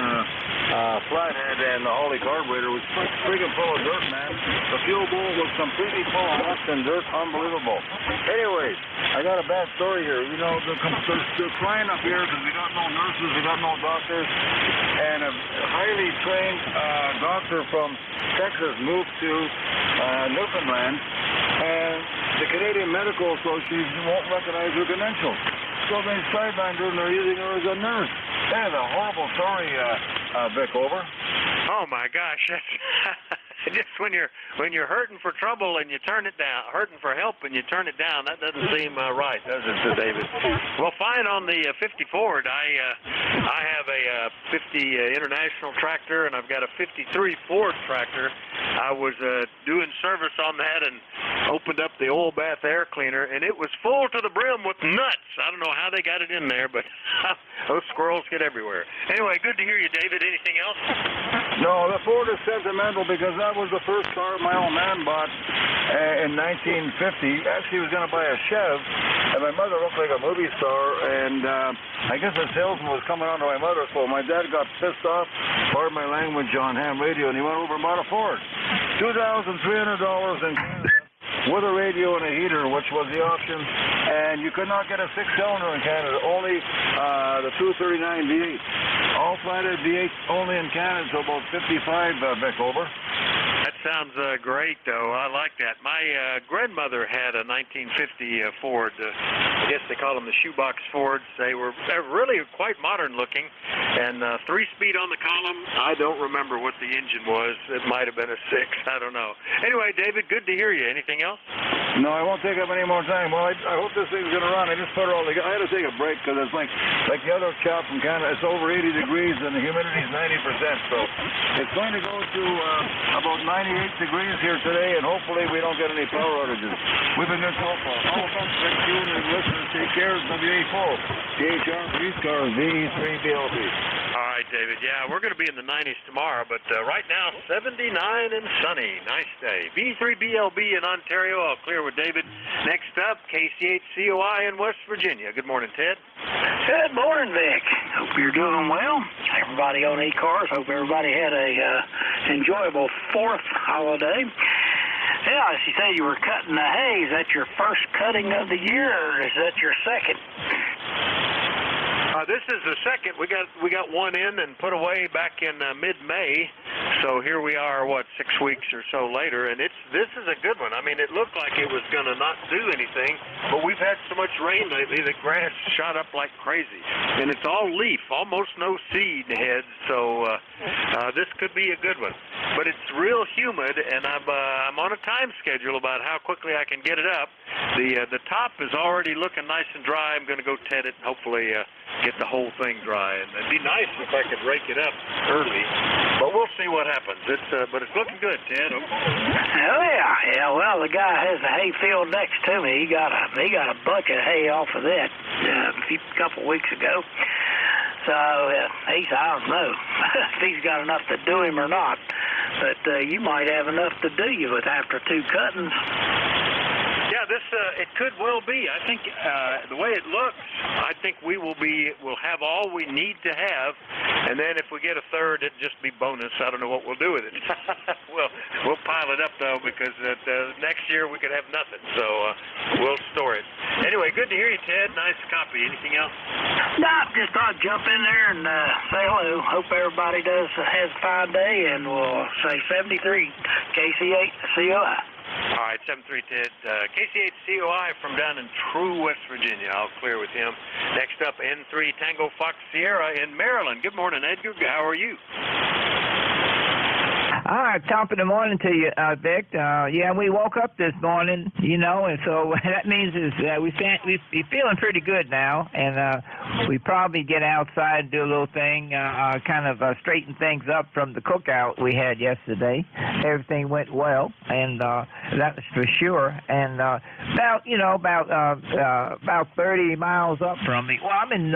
flathead, and the Holly carburetor was friggin' full of dirt, man. The fuel bowl was completely full of rust and dirt. Unbelievable. Anyways, I got a bad story here. You know, they're crying up here because we got no nurses, we got no doctors, and a highly trained doctor from Texas moved to Newfoundland, and the Canadian Medical Association won't recognize her credentials. So they sidelined her and they're using her as a nurse. That is a horrible story, Vic, over. Oh my gosh, that's just when you're hurting for trouble and you turn it down, hurting for help and you turn it down. That doesn't seem right, does it, David? Well, fine on the 50 Ford. I have a 50 International tractor and I've got a 53 Ford tractor. I was doing service on that, and opened up the oil bath air cleaner, and it was full to the brim with nuts. I don't know how they got it in there, but those squirrels get everywhere. Anyway, good to hear you, David. Anything else? No, the Ford is sentimental because that was the first car my old man bought in 1950. Actually, he was going to buy a Chev, and my mother looked like a movie star, and I guess the salesman was coming onto my mother, so my dad got pissed off, pardon my language, on ham radio, and he went over and bought a Ford. $2,300 in Canada with a radio and a heater, which was the option, and you could not get a six-cylinder in Canada, only the 239 V8. All flathead V8 only in Canada, so about 55, Vic, over. That sounds great, though. I like that. My grandmother had a 1950 Ford. I guess they call them the shoebox Fords. They're really quite modern looking, and 3-speed on the column. I don't remember what the engine was. It might have been a 6. I don't know. Anyway, David, good to hear you. Anything else? No, I won't take up any more time. Well, I hope this thing's going to run. I just put it all together. I had to take a break because it's like the other chap from Canada. It's over 80 degrees and the humidity's 90%. So it's going to go to about 98 degrees here today, and hopefully we don't get any power outages. We've been good so far. All of us, thank you, and listeners, take care. WA4, THR, ECARS, V3BLB. All right, David. Yeah, we're going to be in the 90s tomorrow, but right now, 79 and sunny. Nice day. V3BLB in Ontario. I'll clear with David. Next up, KC8COI in West Virginia. Good morning, Ted. Good morning, Vic. Hope you're doing well. Everybody on ECARS, hope everybody had a enjoyable 4th holiday. Yeah, as you say, you were cutting the hay. Is that your first cutting of the year, or is that your second? This is the second. We got one in and put away back in mid-May. So here we are, 6 weeks or so later, and this is a good one. I mean, it looked like it was going to not do anything, but we've had so much rain lately, the grass shot up like crazy. And it's all leaf, almost no seed heads, so this could be a good one. But it's real humid, and I'm on a time schedule about how quickly I can get it up. The top is already looking nice and dry. I'm going to go ted it and hopefully get the whole thing dry. And it'd be nice if I could rake it up early, but we'll see what happens. But it's looking good, Ted. Oh yeah. Well, the guy has a hay field next to me. He got a bucket of hay off of that a couple weeks ago. So I don't know if he's got enough to do him or not. But you might have enough to do you with after 2 cuttings. Yeah, it could well be. I think the way it looks, I think we'll have all we need to have, and then if we get a third, it'd just be bonus. I don't know what we'll do with it. We'll pile it up though, because next year we could have nothing. So we'll store it. Anyway, good to hear you, Ted. Nice copy. Anything else? No, just thought I'd jump in there and say hello. Hope everybody has a fine day, and we'll say 73 KC8COI. All right, 73 Ted. KC8COI from down in True, West Virginia. I'll clear with him. Next up, N3 Tango Fox Sierra in Maryland. Good morning, Edgar. How are you? All right, top of the morning to you, Vic. Yeah, we woke up this morning, and so that means is we're feeling pretty good now, and we probably get outside and do a little thing, kind of straighten things up from the cookout we had yesterday. Everything went well, and that was for sure. And about 30 miles up from me. Well, I'm in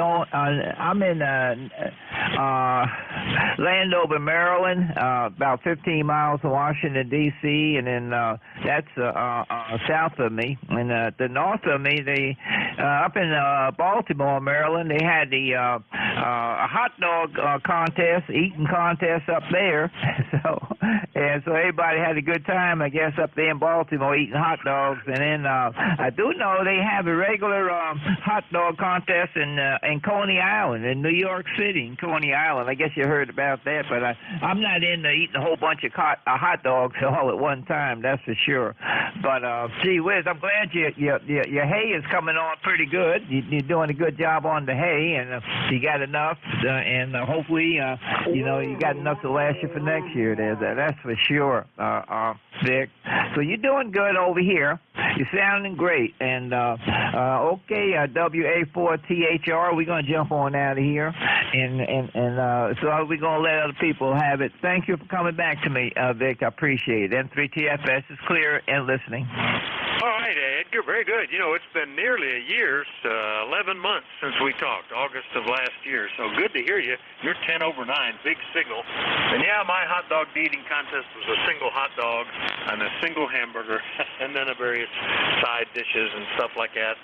Landover, Maryland, about 15 miles from Washington, D.C., and then that's south of me. And the north of me, up in Baltimore, Maryland, they had the a hot dog eating contest up there. So everybody had a good time, I guess, up there in Baltimore eating hot dogs. And then I do know they have a regular hot dog contest in Coney Island, in New York City, in Coney Island. I guess you heard about that, but I'm not into eating a whole bunch of hot dogs all at one time, that's for sure. But gee whiz, I'm glad your hay is coming on pretty good. You're doing a good job on the hay, and you got enough, and hopefully you got enough to last you for next year. That's for sure, Vic. So you're doing good over here. You're sounding great. And okay, WA4THR, we're gonna jump on out of here, and so we're gonna let other people have it. Thank you for coming back to me, Vic. I appreciate it. N3TFS is clear and listening. All right, Edgar, very good. You know, it's been nearly a year, 11 months since we talked, August of last year. So good to hear you. You're 10 over 9, big signal. And yeah, my hot dog eating contest was a single hot dog and a single hamburger, and then a various side dishes and stuff like that.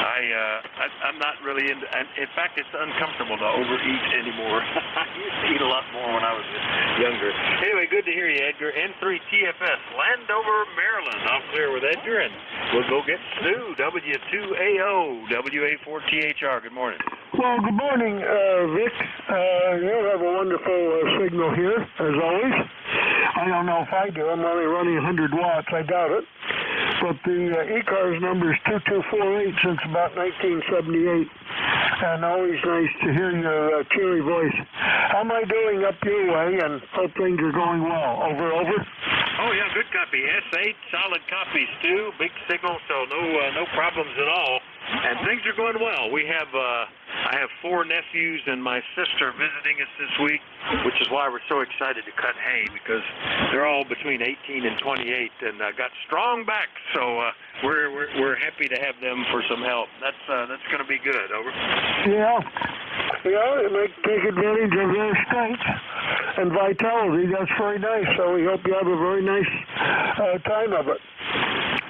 I'm not really into. In fact, it's uncomfortable to overeat anymore. I used to eat a lot more when I was younger. Anyway, good to hear you, Edgar. N3 TFS, Landover, Maryland. I'm clear with Edgar, and we'll go get Stu, W2AO, WA4THR. Good morning. Well, good morning, Vic. You have a wonderful signal here, as always. I don't know if I do. I'm only running 100 watts. I doubt it. But the ECARS number is 2248 since about 1978. And always nice to hear your cheery voice. How am I doing up your way? And hope things are going well. Over. Oh, yeah, good copy. S8, solid copy, Stu. Big signal, so no problems at all. And things are going well. We have, I have 4 nephews and my sister visiting us this week, which is why we're so excited to cut hay, because they're all between 18 and 28 and got strong backs. So we're happy to have them for some help. That's going to be good. Over. Yeah, it might take advantage of their strength and vitality. That's very nice. So we hope you have a very nice time of it.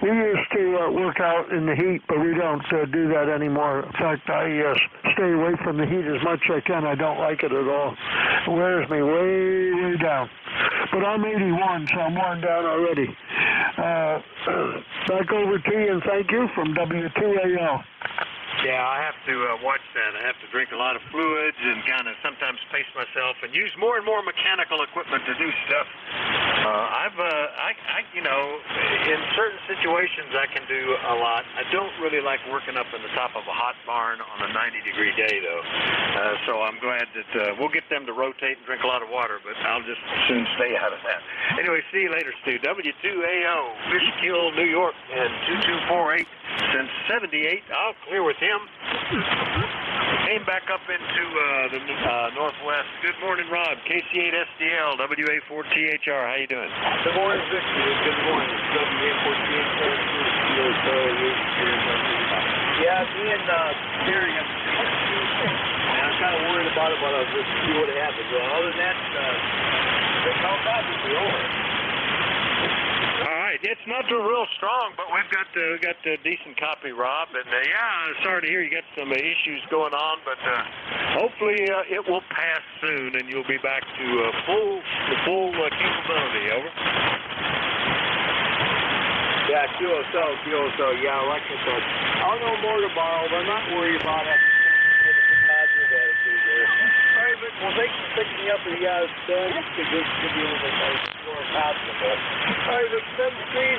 We used to work out in the heat, but we don't do that anymore. In fact, I stay away from the heat as much as I can. I don't like it at all. It wears me way down. But I'm 81, so I'm worn down already. Back over to you, and thank you from W2AL. Yeah, I have to watch that. I have to drink a lot of fluids and kind of sometimes pace myself and use more and more mechanical equipment to do stuff. You know, in certain situations I can do a lot. I don't really like working up in the top of a hot barn on a 90-degree day, though. So I'm glad that we'll get them to rotate and drink a lot of water, but I'll just soon stay out of that. Anyway, see you later, Stu. W2AO, Fishkill, New York, and 2248 since 78. I'll clear with him. Came back up into the northwest. Good morning, Rob. KC8SDL, WA4THR. How you doing? Good morning, Victor. Good morning. WA4THR. Yeah, me and Terry. I'm kind of worried about it, but I'll just see what happens. Well, other than that, the count's obviously over. All right, it's not real strong, but we've got a decent copy, Rob. And yeah, sorry to hear you got some issues going on, but hopefully it will pass soon, and you'll be back to full capability. Over. Yeah, QSO. Yeah, like I said, I'll know more tomorrow, but I'm not worried about it. All right, Vic, well, thanks for picking me up with you guys. It's good to be a little bit more positive. All right, Vic, 7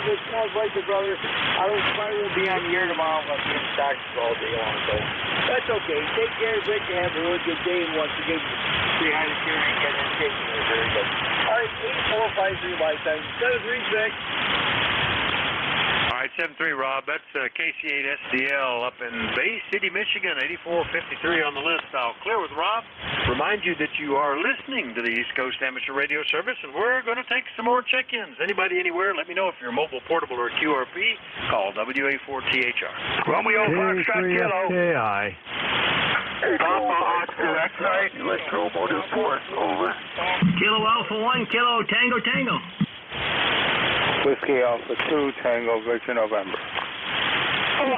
it smells like the brother. I probably won't be on the air tomorrow. I'll be in the doctor's all day long, so that's okay. Take care, Vic, and have a really good day. And once again, say hi to Terry and get in shaking. Very good. All right, 8453 by 7 Vic. All right, 7-3, Rob. That's KC8SDL up in Bay City, Michigan, 8453 on the list. I'll clear with Rob. Remind you that you are listening to the East Coast Amateur Radio Service, and we're going to take some more check-ins. Anybody anywhere, let me know if you're mobile, portable, or QRP. Call WA4THR. Romeo Foxtrot Kilo. KI. Papa Oscar, that's right. Electromotive Force, over. Kilo Alpha 1, Kilo Tango Tango. Whiskey Alpha 2, Tango Victor November. All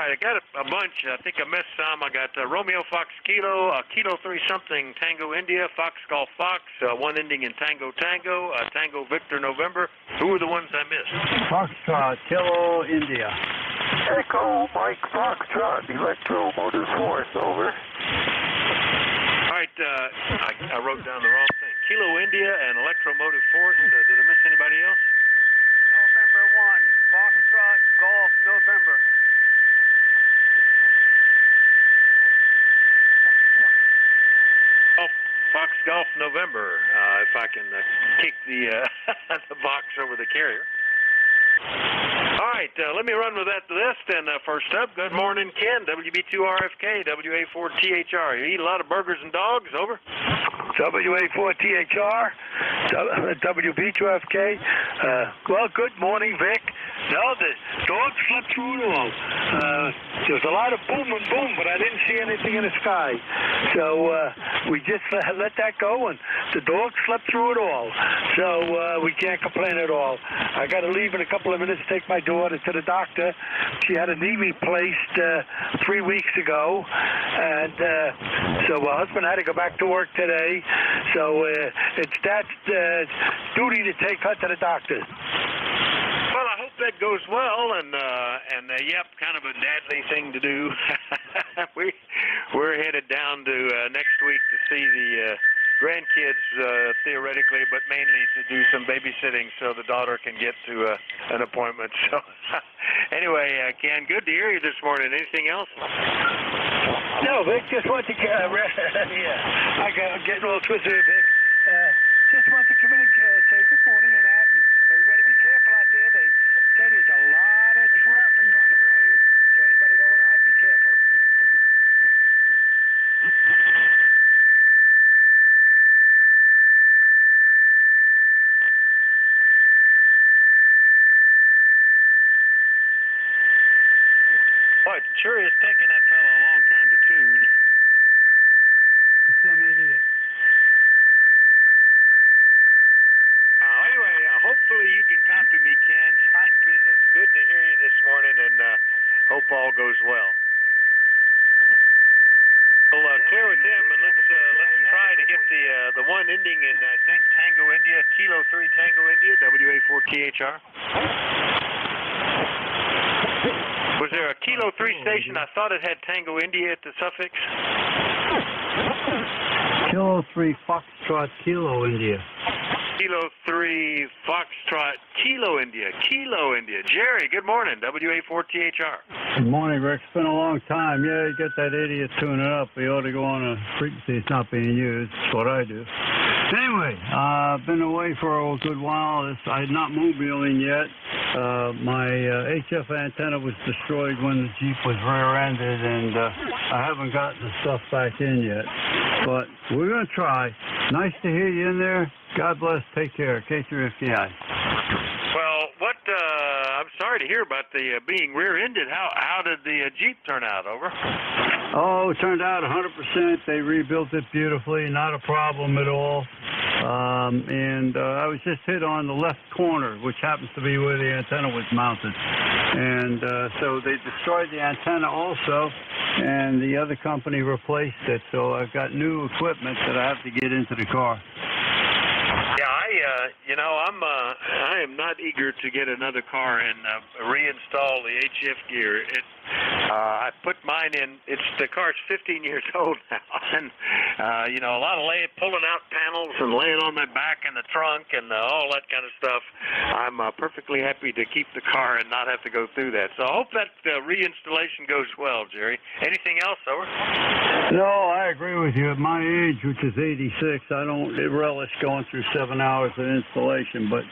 right, I got a bunch. I think I missed some. I got Romeo Fox Kilo, Kilo 3 something, Tango India, Fox Golf Fox, one ending in Tango Tango, Tango Victor November. Who were the ones I missed? Foxtrot, Kilo India. Echo Mike Foxtrot, Electromotive Force, over. All right, I wrote down the wrong thing. Kilo India and Electromotive Force. Did I miss anybody else? November 1, Foxtrot Golf November. Oh, Fox Golf November. If I can kick the the box over the carrier. All right, let me run with that list. And first up, good morning, Ken, WB2RFK, WA4THR. You eat a lot of burgers and dogs, over? WA4THR, WB2FK. Well, good morning, Vic. No, the dog slept through it all. There was a lot of boom and boom, but I didn't see anything in the sky. So we just let that go, and the dog slept through it all. So we can't complain at all. I got to leave in a couple of minutes to take my daughter to the doctor. She had a knee replaced 3 weeks ago, and so my husband had to go back to work today. So it's Dad's duty to take her to the doctor. Well, I hope that goes well, and yep, kind of a dadly thing to do. We're headed down to next week to see the grandkids, theoretically, but mainly to do some babysitting so the daughter can get to an appointment. So anyway, Ken, good to hear you this morning. Anything else? No, Vic, just want to yeah, I'm getting all twisted, Vic. Just want to come in and say good morning and that. Everybody be careful out there. They say there's a lot of traffic on the road, so anybody going out, be careful. Boy, it sure is taking that fella a long time to tune. Some idiot. Anyway, hopefully you can talk to me, Ken. Fine business. Good to hear you this morning, and hope all goes well. We'll clear with him, and let's try to get the one ending in, I think, Tango India, Kilo 3 Tango India, WA4THR. Was there a Kilo 3 station? I thought it had Tango India at the suffix. Kilo 3 Foxtrot Kilo India. Kilo 3 Foxtrot Kilo India. Kilo India. Jerry, good morning. WA4THR. Good morning, Rick. It's been a long time. Yeah, you get that idiot tuning up. He ought to go on a frequency it's not being used. That's what I do. Anyway, I've been away for a good while. I'm not mobiling yet. My HF antenna was destroyed when the Jeep was rear-ended, and I haven't gotten the stuff back in yet. But we're going to try. Nice to hear you in there. God bless. Take care. K3FDI. Well, I'm sorry to hear about the being rear-ended. How did the Jeep turn out? Over. Oh, it turned out 100%. They rebuilt it beautifully. Not a problem at all. And I was just hit on the left corner, which happens to be where the antenna was mounted. And so they destroyed the antenna also, and the other company replaced it. So I've got new equipment that I have to get into the car. Yeah, I am not eager to get another car and reinstall the HF gear. I put mine in. The car's 15 years old now, and a lot of pulling out panels and laying on my back in the trunk and all that kind of stuff. I'm perfectly happy to keep the car and not have to go through that. So I hope that reinstallation goes well, Jerry. Anything else, over? No, I agree with you. At my age, which is 86, I don't relish going through 7 hours of installation, but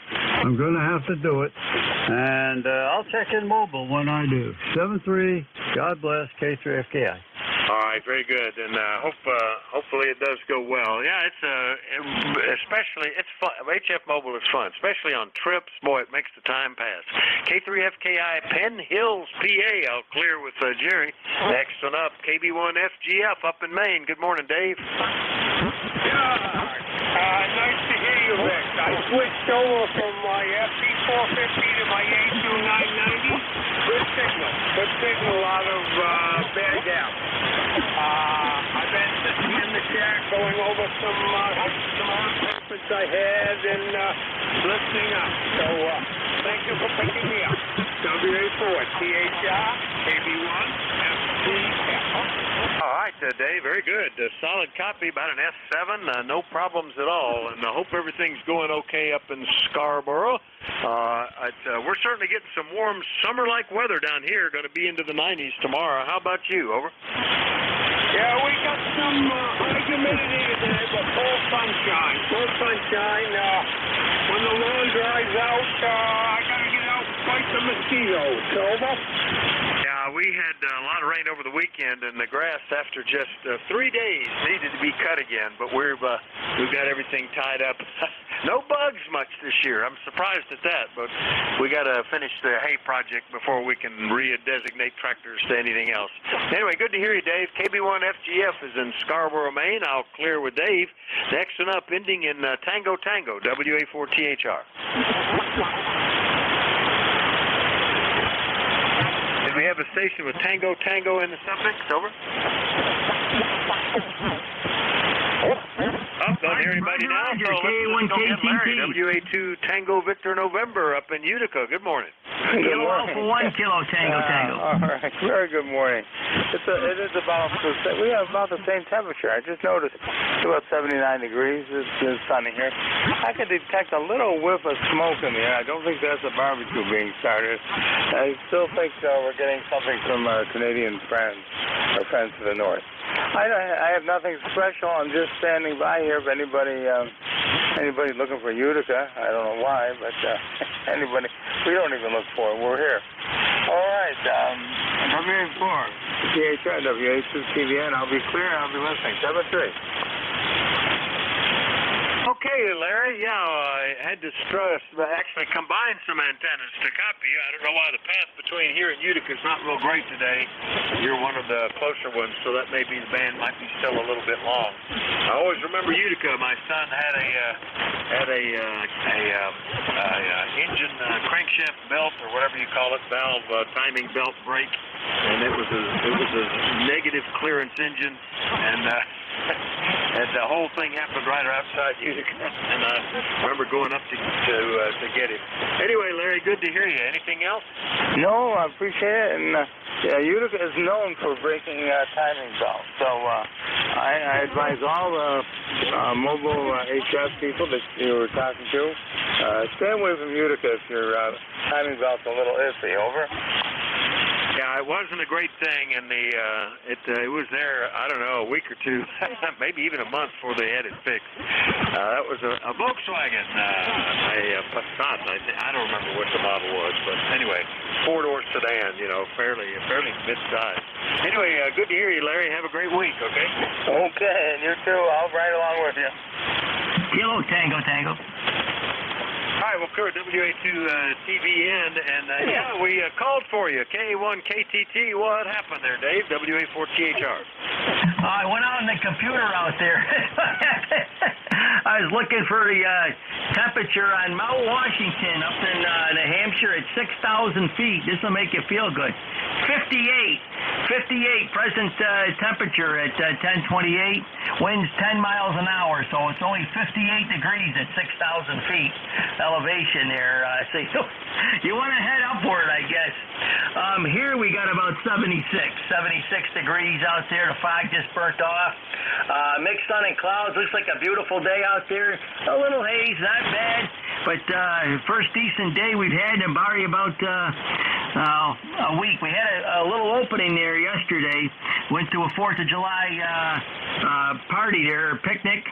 I'm going to have to do it. And I'll check in mobile when I do. 73, God bless, K3FKI. All right, very good, and hopefully it does go well. Yeah, it's fun. HF Mobile is fun, especially on trips. Boy, it makes the time pass. K3FKI, Penn Hills, PA. I'll clear with Jerry. Next one up, KB1FGF up in Maine. Good morning, Dave. Nice to hear you, Vic. I switched over from my FP450 to my A2990. Good signal out of Bear Gap. I've been sitting in the shack going over some announcements I had and listening up. So thank you for picking me up. WA4, THR, KB1, FPF. All right, Dave, very good. Solid copy, about an S7, no problems at all, and I hope everything's going okay up in Scarborough. We're certainly getting some warm summer-like weather down here, going to be into the 90s tomorrow. How about you, over? Yeah, we got some high humidity today, but full sunshine. When the lawn dries out, I got to get out quite mosquitoes. Over. Yeah, we had a lot of rain over the weekend, and the grass, after just 3 days, needed to be cut again. But we've got everything tied up. No bugs much this year. I'm surprised at that, but we got to finish the hay project before we can redesignate tractors to anything else. Anyway, good to hear you, Dave. KB1FGF is in Scarborough, Maine. I'll clear with Dave. Next one up, ending in Tango Tango, WA4THR. Did we have a station with Tango Tango in the suffix? Over. Oh, don't hear anybody now. So let's go get Larry. WA2 Tango Victor November up in Utica. Good morning. Kilo Alpha 1 Kilo Tango Tango. All right. Very good morning. It is about, we have about the same temperature. I just noticed it's about 79 degrees. It's sunny here. I could detect a little whiff of smoke in the air. I don't think that's a barbecue being started. I still think we're getting something from our Canadian friends, our friends to the north. I have nothing special. I'm just standing by here. If anybody looking for Utica, I don't know why, but anybody, we don't even look for it. We're here. All right. WA4, THR, WA2 TVN. I'll be clear. I'll be listening. 7-3. Okay, Larry. Yeah, I had to actually combine some antennas to copy you. I don't know why the path between here and Utica is not real great today. You're one of the closer ones, so that may be the band might be still a little bit long. I always remember Utica. My son had a engine crankshaft belt or whatever you call it, valve timing belt break, and it was a negative clearance engine, and the whole thing happened right outside Utica, and I remember going up to get it. Anyway, Larry, good to hear you. Anything else? No, I appreciate it, and Utica is known for breaking timing belts, so I advise all the mobile HF people that you were talking to, stay away from Utica if your timing belt's a little iffy. Over. Yeah, it wasn't a great thing, and it was there, I don't know, a week or two, maybe even a month before they had it fixed. That was a Volkswagen, a Passat. I don't remember what the model was, but anyway, four-door sedan, fairly mid-size. Anyway, good to hear you, Larry. Have a great week, okay? Okay, and you too. I'll ride along with you. Kilo Tango Tango. All right, well, Kurt, WA2 TVN, and we called for you. K1KTT, what happened there, Dave? WA4THR. I went out on the computer out there. I was looking for the temperature on Mount Washington up in New Hampshire at 6,000 feet. This will make you feel good. 58 present temperature at 1028. Winds 10 miles an hour, so it's only 58 degrees at 6,000 feet elevation there. So you want to head upward, I guess. Here we got about 76 degrees out there. The fog just burnt off. Mixed sun and clouds. Looks like a beautiful day out there. A little haze, not bad. But first decent day we've had in about a week. We had a little opening there yesterday. Went to a 4th of July party there, picnic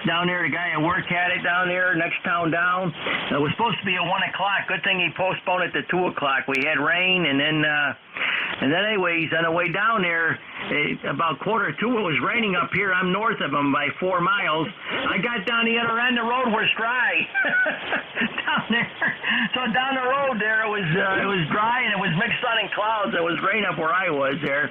down there. The guy at work had it down there, next town down. It was supposed to be at 1 o'clock. Good thing he postponed it to 2 o'clock. We had rain, and then anyways, on the way down there, about 1:45, it was raining up here. I'm north of him by 4 miles. I got down the other end. The road was dry down there. So down the road there, it was dry, and it was mixed sun and clouds. It was rain up where I was there.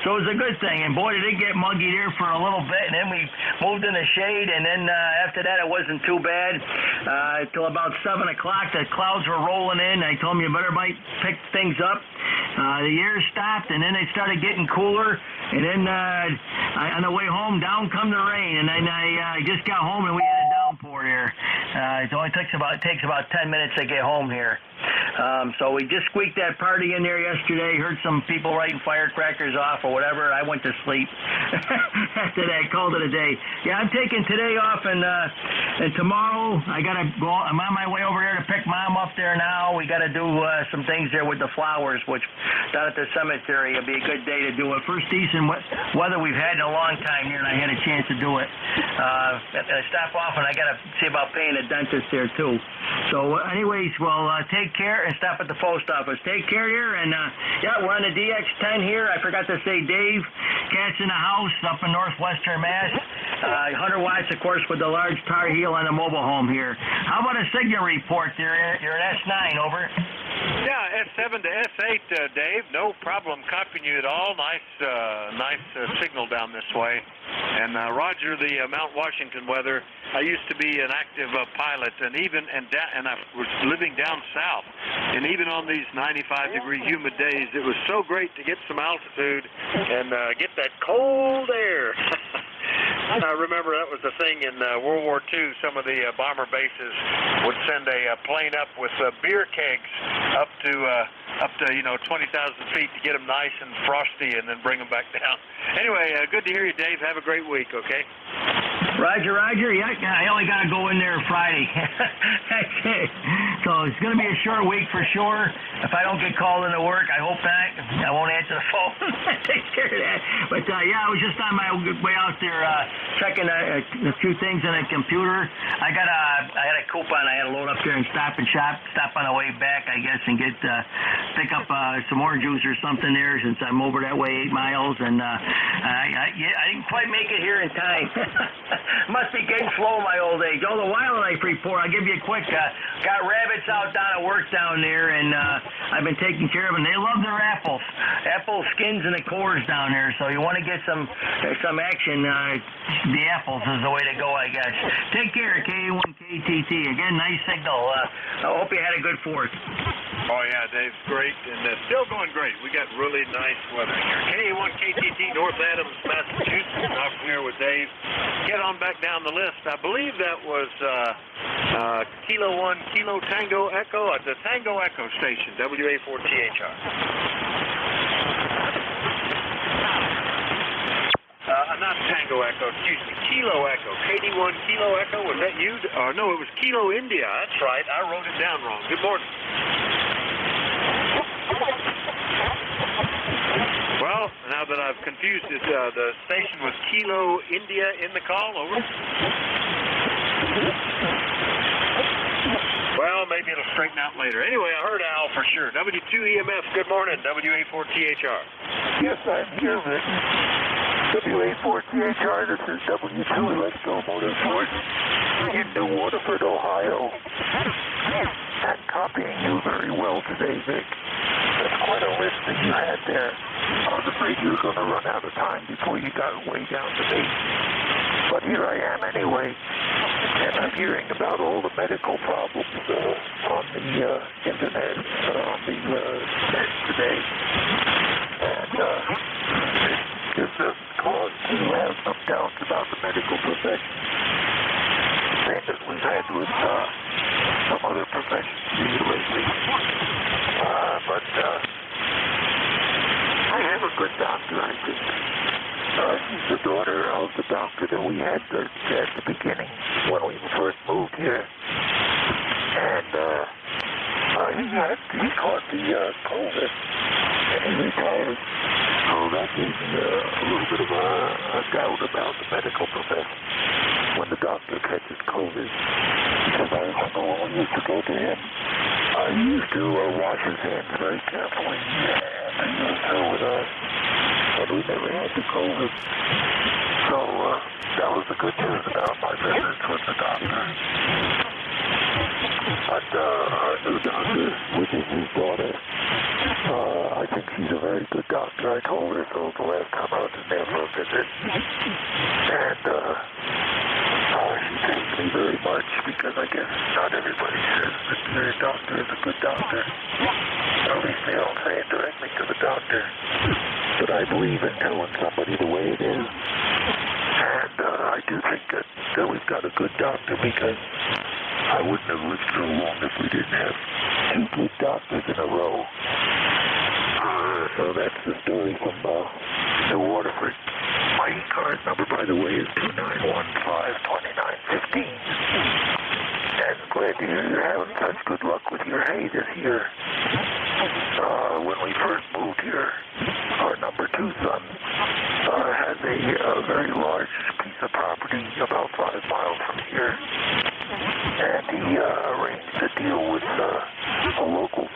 So it was a good thing. And boy, did it get muggy there for a little bit, and then we moved in the shade, and then after that, it wasn't too bad. Till about 7 o'clock, the clouds were rolling in. I told him you better pick things up. The air stopped, and then it started getting cooler. And then on the way home, down come the rain, and then I just got home, and we had a downpour there. It only takes about 10 minutes to get home here. So we just squeaked that party in there yesterday. Heard some people lighting firecrackers off or whatever. I went to sleep after that. Called it a day. Yeah, I'm taking today off, and tomorrow I gotta go. I'm on my way over there to pick Mom up there now. We gotta do some things there with the flowers, which down at the cemetery. It'll be a good day to do it. First decent weather we've had in a long time here, and I had a chance to do it. I stop off, and I gotta see about paying a dentist there too. So anyways, well, take care. there and stop at the post office. Take care here, and yeah, we're on the DX10 here. I forgot to say Dave, Cat's in the house up in northwestern Mass. 100 watts, of course, with the large Tar Heel on the mobile home here. How about a signal report there? You're at S9, over. Yeah, S7 to S8, Dave. No problem copying you at all. Nice signal down this way. And Roger, the Mount Washington weather. I used to be an active pilot, and I was living down south. And even on these 95-degree humid days, it was so great to get some altitude and get that cold air. I remember that was the thing in World War II. Some of the bomber bases would send a plane up with beer kegs up to 20,000 feet to get them nice and frosty, and then bring them back down. Anyway, good to hear you, Dave. Have a great week. Okay. Roger. Yeah, I only got to go in there Friday. That's it. So it's going to be a short week for sure. If I don't get called into work, I hope not. I won't answer the phone. Take care of that. But yeah, I was just on my way out there checking a few things on the computer. I had a coupon. I had to load up there and Stop and Shop. Stop on the way back, I guess, and pick up some orange juice or something there, since I'm over that way 8 miles, and I didn't quite make it here in time. Must be getting slow in my old age. Oh, the wildlife report, I'll give you a quick. Got rabbits out down at work down there, and I've been taking care of them. They love their apples. Apple skins and the cores down there, so you want to get some action. The apples is the way to go, I guess. Take care, K1KTT. Again, nice signal. I hope you had a good 4th. Oh, yeah, Dave's great, and still going great. We got really nice weather here. K1KTT, North Adams, Massachusetts. Not familiar with Dave. Get on back down the list. I believe that was Kilo 1, Kilo Tango Echo at the Tango Echo station, WA4THR. Not Tango Echo, excuse me, Kilo Echo, KD1 Kilo Echo, was that you? No, it was Kilo India, that's right, I wrote it down wrong. Good morning. Well, now that I've confused it, the station was Kilo India in the call, over. Well, maybe it'll straighten out later. Anyway, I heard Al for sure. W2EMF, good morning, WA4THR. Yes, I'm here, Rick. WA4THR, this is W2US Motorsport in New Waterford, Ohio. I'm copying you very well today, Vic. That's quite a list that you had there. I was afraid you were going to run out of time before you got way down to base. But here I am anyway, and I'm hearing about all the medical problems on the internet, on the net today. And this doesn't cause you to have some doubts about the medical profession. Same as we've had with some other professions here lately. But I have a good doctor, I think. She's the daughter of the doctor that we had at the beginning when we first moved here. And he caught the COVID and he retired. So that gave me a little bit of a doubt about the medical profession when the doctor catches COVID. Because I remember when we used to go to him, he used to wash his hands very carefully. And he was so with us. But we never had the COVID. So that was the good news about my visits with the doctor. But our new doctor, which is his daughter, I think she's a very good doctor. I told her so the last time I was in there for a visit. And she thanked me very much because I guess not everybody says that their doctor is a good doctor. At least they don't say it directly to the doctor. But I believe in telling somebody the way it is. And I do think that we've got a good doctor because I wouldn't have lived so long if we didn't have 2 good doctors in a row. So that's the story from New Waterford. My ECARS number, by the way, is 2915-2915. And glad to hear you're having such good luck with your hay this year. When we first moved here, our number 2 son has a very large piece of property about 5 miles from here. And he arranged a deal with a local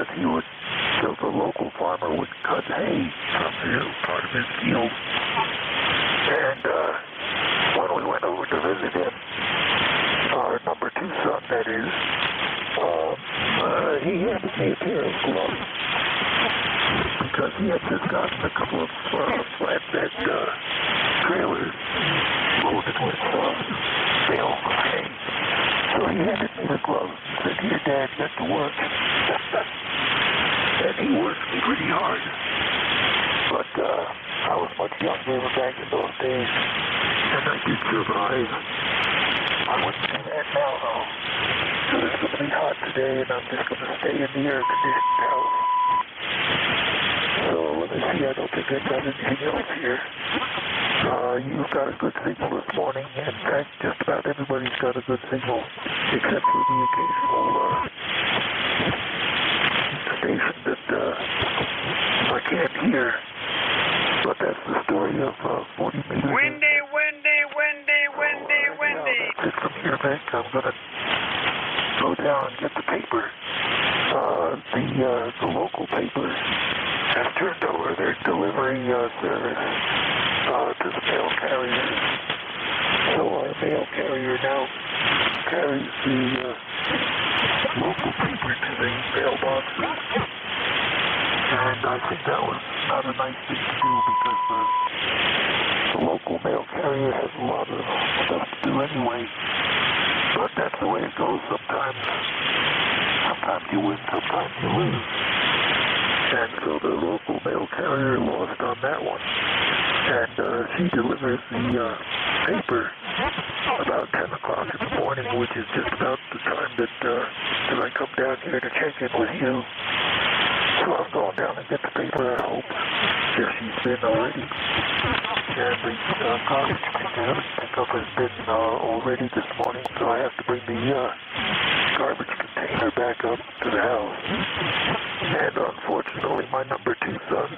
that he would, the local farmer would cut hay from part of his field. And when we went over to visit him, our number 2 son, that is, he handed me a pair of gloves because he had just gotten a couple of flatbed trailers loaded with bales of hay. So he handed me the gloves and said, "Here, Dad, get to work." And he worked me pretty hard. But I was much younger back in those days, and I did survive. I wouldn't do that now, though. So it's going to be hot today, and I'm just going to stay in the air-conditioned house. So let me see, I don't think I've got anything else here. You've got a good signal this morning. In fact, just about everybody's got a good signal, except for the occasional station that I can't hear. But that's the story of 40 meters. Windy. That's it from here, Vic. I'm going to go down and get the paper. The local paper has turned over their delivery service to the mail carrier. So our mail carrier now carries the local paper to the mailboxes. And I think that was not a nice thing to do because the local mail carrier has a lot of stuff to do anyway. But that's the way it goes sometimes. Sometimes you win, sometimes you lose. And so the local mail carrier lost on that one. And she delivers the paper about 10 o'clock in the morning, which is just about the time that I come down here to check in with you. So I'm going down and get the paper, I hope, if she's been already. And the garbage pickup has been already this morning, so I have to bring the garbage container back up to the house. And unfortunately, my number 2 son,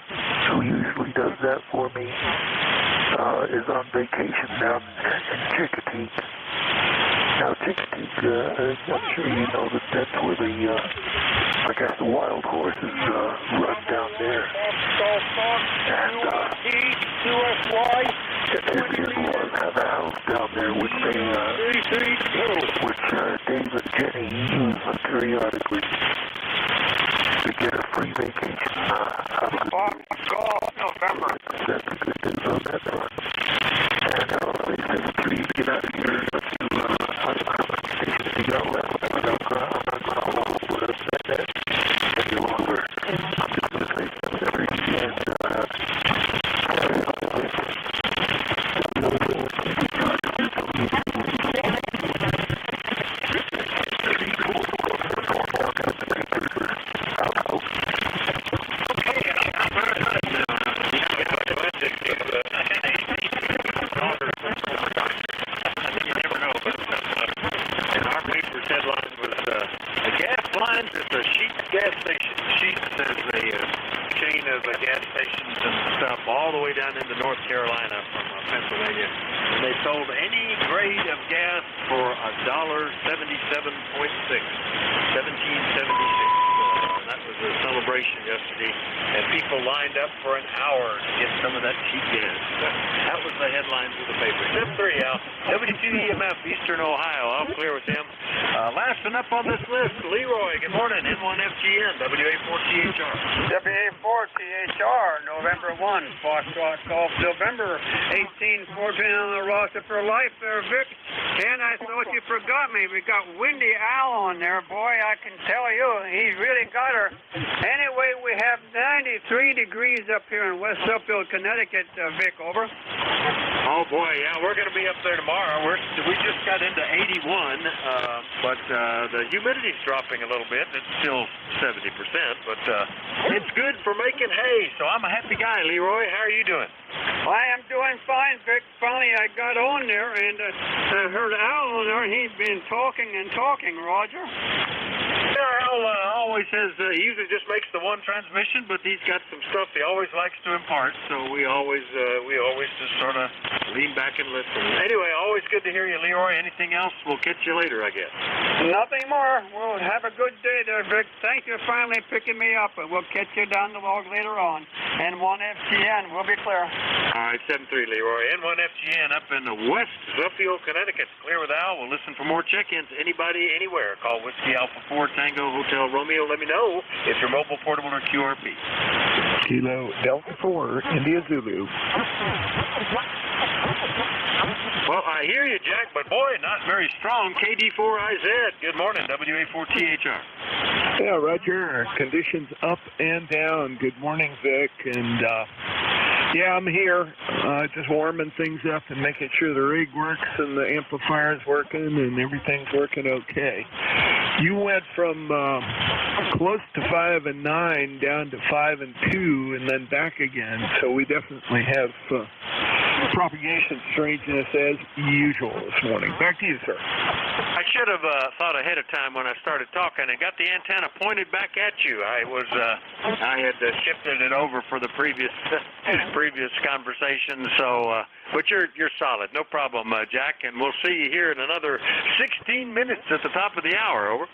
who usually does that for me, is on vacation down in Chicoteague. Now, Chicoteague, I'm sure you know that that's where I guess the wild horses run down there. And David have a house down there which Dave and Jenny use periodically to get a free vacation out of November. That's the good news on that front. And they said please get out of here if you got left. I'm not going to hold that any longer. I'm just going to say something and carry on with it. Yesterday, and people lined up for an hour to get some of that cheap gas. That was the headlines of the paper. Step 3, Al. WTEMF, Eastern Ohio. I'll clear with him. Last one up on this list, Leroy. Good morning, N1FGN, WA4THR. WA4THR, November 1, Foxtrot Golf, November 18, 14 on the roster for life there, Vic. And I thought you forgot me. We got Windy Al on there, boy. I can tell you, he's really got her. Anyway, we have 93 degrees up here in West Suffield, Connecticut, Vic, over. Oh, boy, yeah, we're going to be up there tomorrow. We just got into 81, but the humidity's dropping a little bit. It's still 70%, but it's good for making hay, so I'm a happy guy, Leroy. How are you doing? I am doing fine, Vic. Finally, I got on there, and I heard Al on there, and he's been talking and talking, Roger. Yeah, Al Bill always has, he usually just makes the one transmission, but he's got some stuff he always likes to impart, so we always just sort of lean back and listen. Anyway, always good to hear you, Leroy. Anything else? We'll catch you later, I guess. Nothing more. Well, have a good day there, Vic. Thank you for finally picking me up, and we'll catch you down the walk later on. And 1FGN, we'll be clear. All right, 7-3, Leroy. N1FGN up in the West Suffield, Connecticut. Clear with Al. We'll listen for more check-ins. Anybody, anywhere. Call Whiskey Alpha 4 Tango Hotel Romeo. Let me know if you're mobile, portable, or QRP. Kilo Delta 4, India Zulu. Well, I hear you, Jack, but boy, not very strong. KD4IZ. Good morning, WA4THR. Yeah, Roger. Conditions up and down. Good morning, Vic. And, yeah, I'm here just warming things up and making sure the rig works and the amplifier's working and everything's working okay. You went from close to 5 and 9 down to 5 and 2 and then back again. So we definitely have propagation strangeness as usual this morning. Back to you, sir. I should have thought ahead of time when I started talking and got the antenna pointed back at you. I had shifted it over for the previous conversation. So, but you're solid, no problem, Jack. And we'll see you here in another 16 minutes at the top of the hour. Over.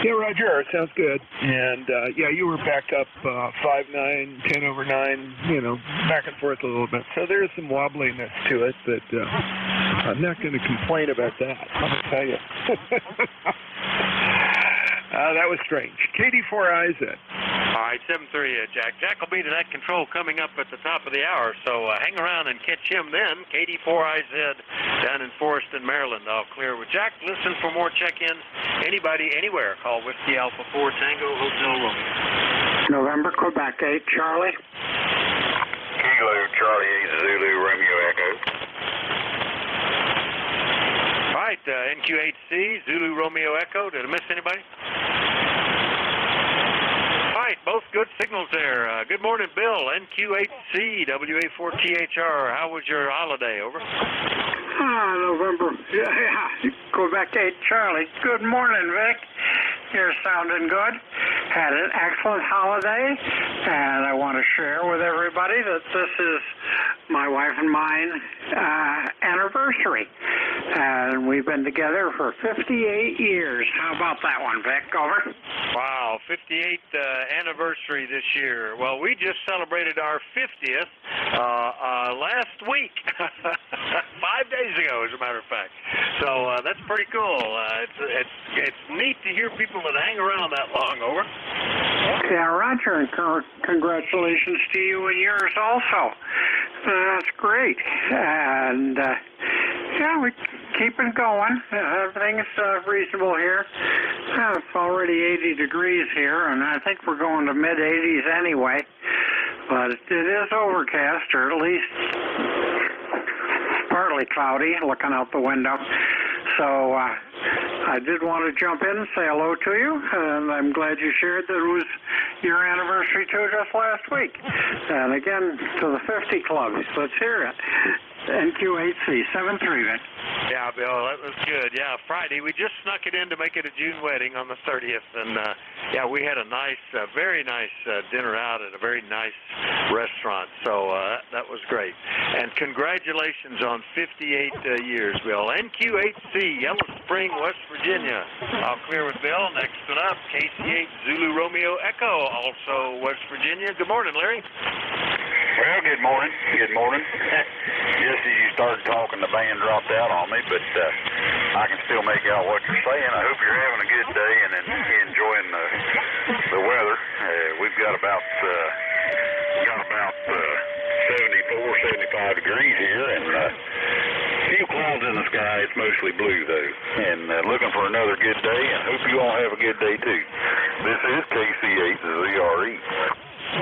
Yeah, Roger. Sounds good. And yeah, you were back up 5-9, 10 over 9. You know, back and forth a little bit. So there's some wobbliness to it, but I'm not going to complain about that. I'll tell you. That was strange. KD4IZ. All right, 7-3, Jack. Jack will be to net control coming up at the top of the hour, so hang around and catch him then. KD4IZ down in Forreston, Maryland. All clear with Jack. Listen for more check-ins. Anybody, anywhere, call Whiskey Alpha 4 Tango Hotel Romeo. November, Quebec 8, Charlie. Kilo Charlie 8 Zulu Romeo Echo. All right, NQ8C, Zulu Romeo Echo. Did I miss anybody? All right, both good signals there. Good morning, Bill. NQ8C, WA4THR. How was your holiday? Over. November. Yeah, Quebec 8, Charlie. Good morning, Vic. You're sounding good. Had an excellent holiday, and I want to share with everybody that this is my wife and mine anniversary. And we've been together for 58 years. How about that one, Vic? Over. Wow, 58th anniversary this year. Well, we just celebrated our 50th last week, 5 days ago, as a matter of fact. So that's pretty cool. It's neat to hear people that hang around that long. Over. Yeah, Roger, and congratulations to you and yours also. That's great. And yeah, we keep it going. Everything's reasonable here. It's already 80 degrees here, and I think we're going to mid-80s anyway. But it is overcast, or at least partly cloudy, looking out the window. So I did want to jump in and say hello to you, and I'm glad you shared that it was your anniversary too just last week. And again, to the 50 Club. Let's hear it. NQ8C, 7-3, Vic. Yeah, Bill, that was good. Yeah, Friday. We just snuck it in to make it a June wedding on the 30th. And, yeah, we had a nice, very nice dinner out at a very nice restaurant. So that was great. And congratulations on 58 years, Bill. NQ8C, Yellow Spring, West Virginia. I'll clear with Bill. Next one up, KC8 Zulu Romeo Echo, also West Virginia. Good morning, Larry. Well, good morning. Good morning. Just as you started talking, the band dropped out on me, but I can still make out what you're saying. I hope you're having a good day and enjoying the weather. We've got about 74, 75 degrees here, and a few clouds in the sky. It's mostly blue, though. And looking for another good day, and hope you all have a good day, too. This is KC8ZRE.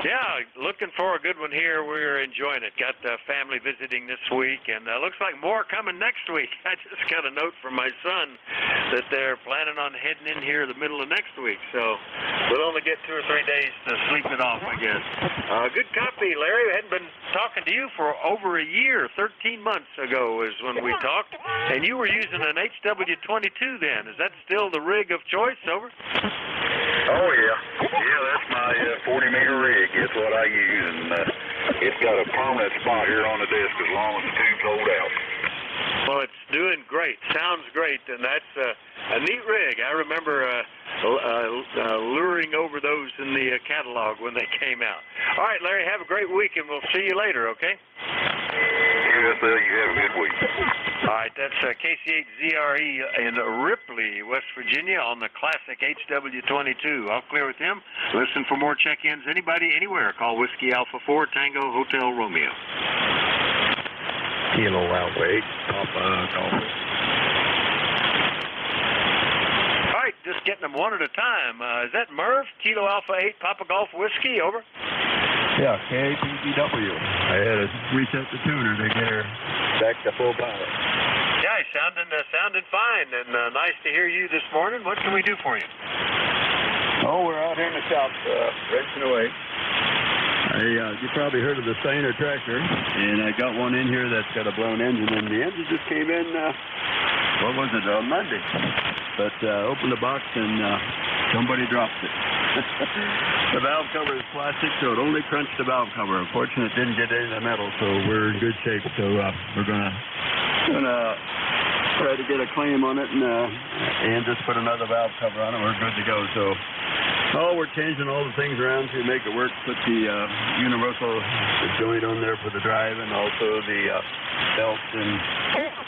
Yeah, looking for a good one here. We're enjoying it. Got family visiting this week, and looks like more coming next week. I just got a note from my son that they're planning on heading in here the middle of next week, so we'll only get 2 or 3 days to sleep it off, I guess. Good copy, Larry. I hadn't been talking to you for over a year. 13 months ago is when we talked, and you were using an HW22 then. Is that still the rig of choice? Over? Oh, yeah. Yeah, that's my 40-meter rig. It's what I use, and it's got a permanent spot here on the disc as long as the tube's hold out. Well, it's doing great. Sounds great, and that's a neat rig. I remember luring over those in the catalog when they came out. All right, Larry, have a great week, and we'll see you later, okay? Yes, you have a good week. All right, that's KC8ZRE in Ripley, West Virginia on the classic HW22. I'll clear with him. Listen for more check-ins. Anybody, anywhere, call Whiskey Alpha 4 Tango Hotel Romeo. Kilo Alpha 8, Papa Golf. All right, just getting them one at a time. Is that Merv? Kilo Alpha 8 Papa Golf Whiskey, over. Yeah, KPGW. I had to reset the tuner to get her back to full power. Yeah, he's sounding fine, and nice to hear you this morning. What can we do for you? Oh, we're out here in the shop, racing away. You probably heard of the Steiner tractor, and I got one in here that's got a blown engine, and the engine just came in, Monday. But opened the box, and somebody dropped it. The valve cover is plastic, so it only crunched the valve cover. Unfortunately, it didn't get into the metal, so we're in good shape. So we're gonna try to get a claim on it and just put another valve cover on it. We're good to go. So we're changing all the things around to make it work. Put the universal joint on there for the drive, and also the belts, and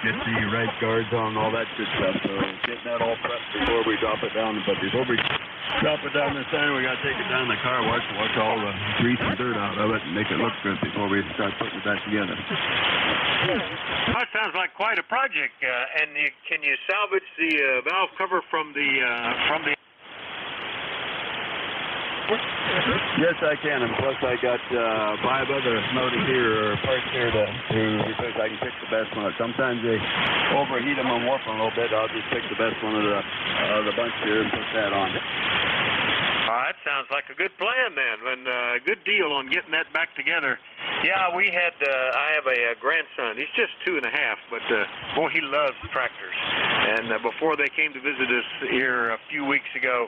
get the right guards on, all that good stuff. So getting that all prepped before we drop it down. But before we drop it down the center, we got to take it down the car wash and wash all the grease and dirt out of it and make it look good before we start putting it back together. That sounds like quite a project. And can you salvage the valve cover from the Yes, I can, and plus I got 5 other motors here, or parts here to replace. I can pick the best one. Sometimes they overheat them and warp them a little bit. I'll just pick the best one of the bunch here and put that on. That sounds like a good plan then, and a good deal on getting that back together. Yeah, I have a grandson. He's just 2.5, but boy, he loves tractors. And before they came to visit us here a few weeks ago,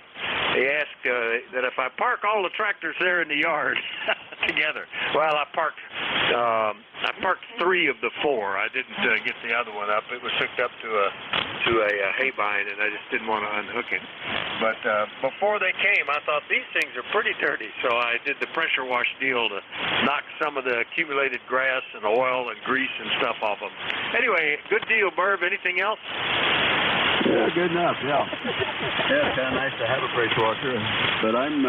they asked that if I park all the tractors there in the yard together. Well, I parked 3 of the 4. I didn't get the other one up. It was hooked up to a hay bind, and I just didn't want to unhook it. But before they came, I thought these things are pretty dirty, so I did the pressure wash deal to knock some of the accumulated grass and oil and grease and stuff off them. Anyway, good deal, Merv. Anything else? Yeah, good enough, yeah. Yeah, it's kind of nice to have a pressure washer, but I'm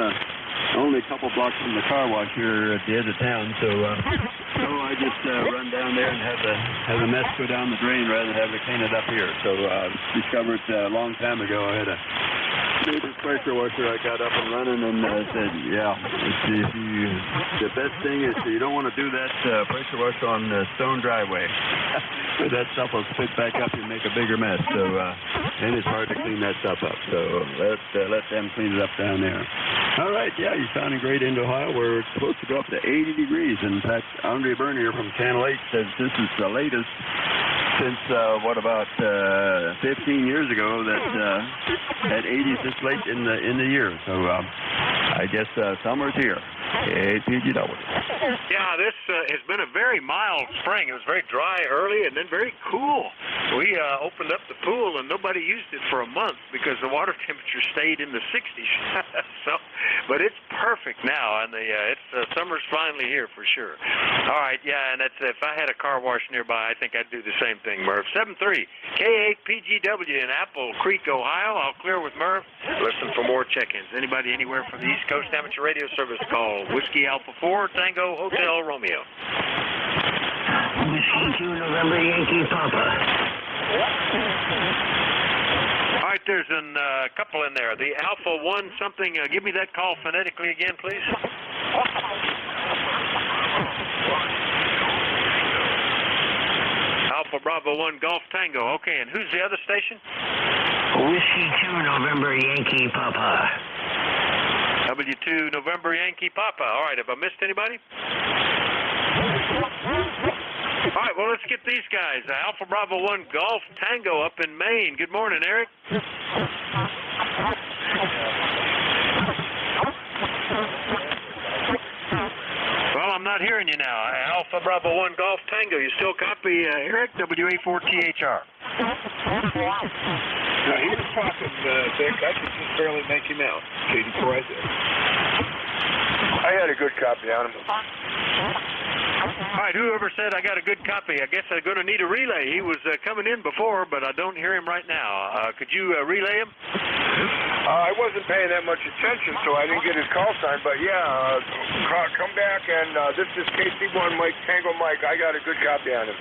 only a couple blocks from the car wash here at the edge of town, so I just run down there and have the mess go down the drain rather than have it clean it up here. So discovered a long time ago I had a this pressure washer I got up and running, and I said, yeah, the best thing is you don't want to do that pressure wash on the stone driveway. That stuff will spit back up and make a bigger mess. So and it's hard to clean that stuff up. So let them clean it up down there. All right, yeah, you're sounding great into Ohio. We're supposed to go up to 80 degrees. In fact, Andre Bernier from Channel 8 says this is the latest since, about 15 years ago that 80s this late in the year. So I guess summer's here. APGW. Yeah, this has been a very mild spring. It was very dry early and then very cool. We opened up the pool and nobody used it for a month because the water temperature stayed in the 60s. But it's perfect now, and summer's finally here for sure. All right, yeah, and that's if I had a car wash nearby, I think I'd do the same thing, Merv. 73 K8PGW in Apple Creek, Ohio. I'll clear with Merv. Listen for more check-ins. Anybody anywhere from the East Coast Amateur Radio Service, call Whiskey Alpha 4 Tango Hotel Romeo. Whiskey 2 November Yankee Papa. All right, there's a couple in there. The Alpha 1 something. Give me that call phonetically again, please. Alpha Bravo 1 Golf Tango. Okay, and who's the other station? Whiskey 2 November Yankee Papa. W2 November Yankee Papa. All right, have I missed anybody? All right, well, let's get these guys. Alpha Bravo 1 Golf Tango up in Maine. Good morning, Eric. not hearing you now. Alpha Bravo 1 Golf Tango. You still copy, Eric? WA4THR. No, he was talking, Vic. I could just barely make him out. Katie Perez. I had a good copy on him. All right, whoever said I got a good copy, I guess I'm going to need a relay. He was coming in before, but I don't hear him right now. Could you relay him? I wasn't paying that much attention, so I didn't get his call sign. But yeah, come back, and this is KC1 Mike Tango Mike. I got a good copy on him.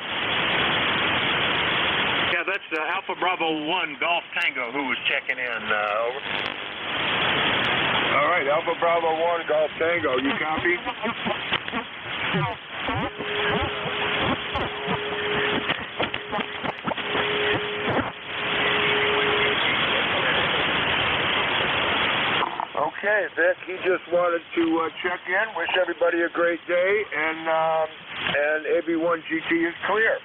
Yeah, that's Alpha Bravo 1 Golf Tango who was checking in. Over. All right, Alpha Bravo 1 Golf Tango. You copy? Okay, Vic, he just wanted to check in, wish everybody a great day, and AB1GT is clear.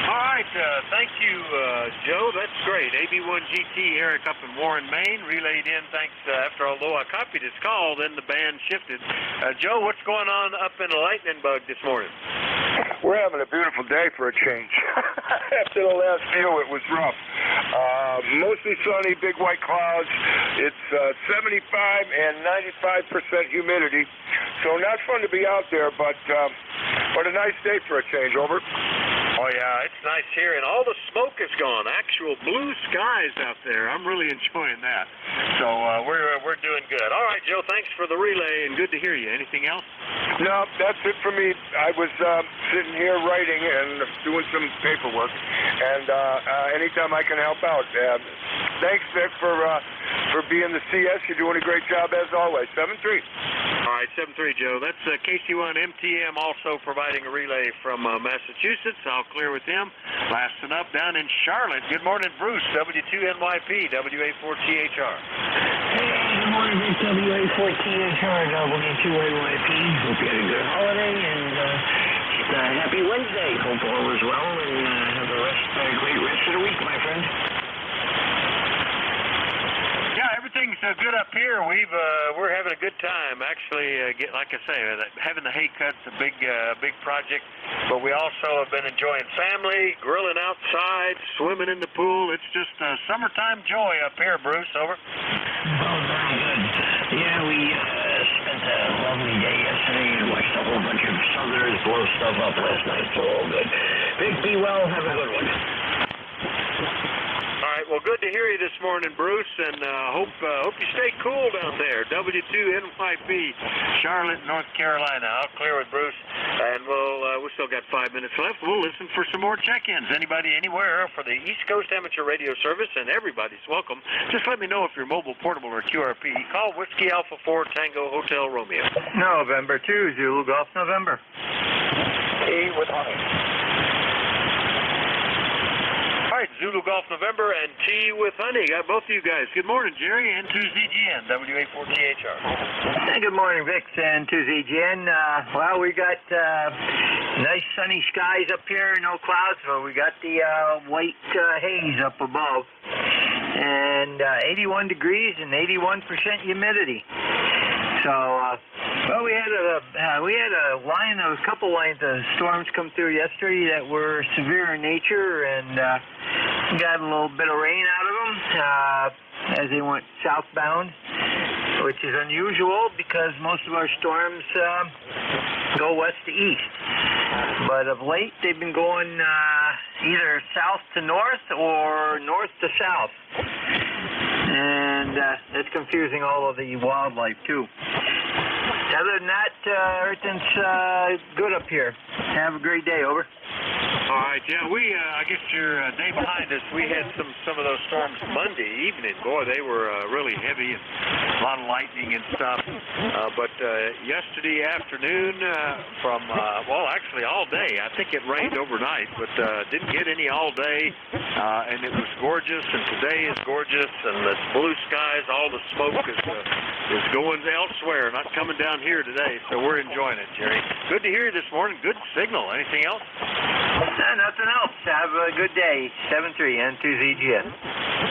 All right, thank you, Joe. That's great. AB1GT, Eric up in Warren, Maine, relayed in. Thanks. Although I copied his call, then the band shifted. Joe, what's going on up in the Lightning Bug this morning? We're having a beautiful day for a change. After the last few, it was rough. Mostly sunny, big white clouds. It's 75 and 95% humidity, so not fun to be out there, but a nice day for a change. Over. Oh, yeah, it's nice here, and all the smoke is gone. Actual blue skies out there. I'm really enjoying that. So we're doing good. All right, Joe, thanks for the relay, and good to hear you. Anything else? No, that's it for me. I was sitting here writing and doing some paperwork, and anytime I can help out. Thanks, Vic, for being the CS. You're doing a great job, as always. 7-3. All right, 7-3, Joe. That's KC1 MTM also providing a relay from Massachusetts. I'll clear with him. Lasting up down in Charlotte. Good morning, Bruce, W2NYP, WA4THR. Hey, good morning, Vic, WA4THR, W2NYP. Hope you had a good holiday, and happy Wednesday. Hope all is well, and have a great rest of the week, my friend. Yeah, everything's good up here. We're having a good time. Actually, like I say, having the hay cut's a big project. But we also have been enjoying family, grilling outside, swimming in the pool. It's just summertime joy up here, Bruce. Over. Oh, very good. Yeah, we spent a lovely day yesterday and watched a whole bunch of Southerners blow stuff up last night. So all good. Vic, be well. Have a good one. All right, well, good to hear you this morning, Bruce, and hope you stay cool down there. W2NYP, Charlotte, North Carolina. I'll clear with Bruce, and we still got 5 minutes left. We'll listen for some more check-ins. Anybody anywhere for the East Coast Amateur Radio Service, and everybody's welcome. Just let me know if you're mobile, portable, or QRP. Call Whiskey Alpha 4 Tango Hotel Romeo. November 2, Zulu Golf November. Hey, with honey. All right, Zulu Golf November and Tea with Honey. Got both of you guys. Good morning, Jerry, and 2ZGN, WA4THR. Hey, good morning, Vic, and 2ZGN. Well, we got nice sunny skies up here, no clouds, but we got the white haze up above. And 81 degrees and 81% humidity. So, well, we had a couple lines of storms come through yesterday that were severe in nature, and got a little bit of rain out of them as they went southbound, which is unusual because most of our storms go west to east. But of late, they've been going either south to north or north to south. And it's confusing all of the wildlife, too. Other than that, everything's good up here. Have a great day. Over. All right, yeah, I guess you're a day behind us. We had some of those storms Monday evening. Boy, they were really heavy and a lot of lightning and stuff. But yesterday afternoon actually all day. I think it rained overnight, but didn't get any all day. And it was gorgeous, and today is gorgeous, and the blue skies, all the smoke is going elsewhere, not coming down here today. So we're enjoying it, Jerry. Good to hear you this morning. Good signal. Anything else? Nothing else. Have a good day. 7-3, N2ZGN.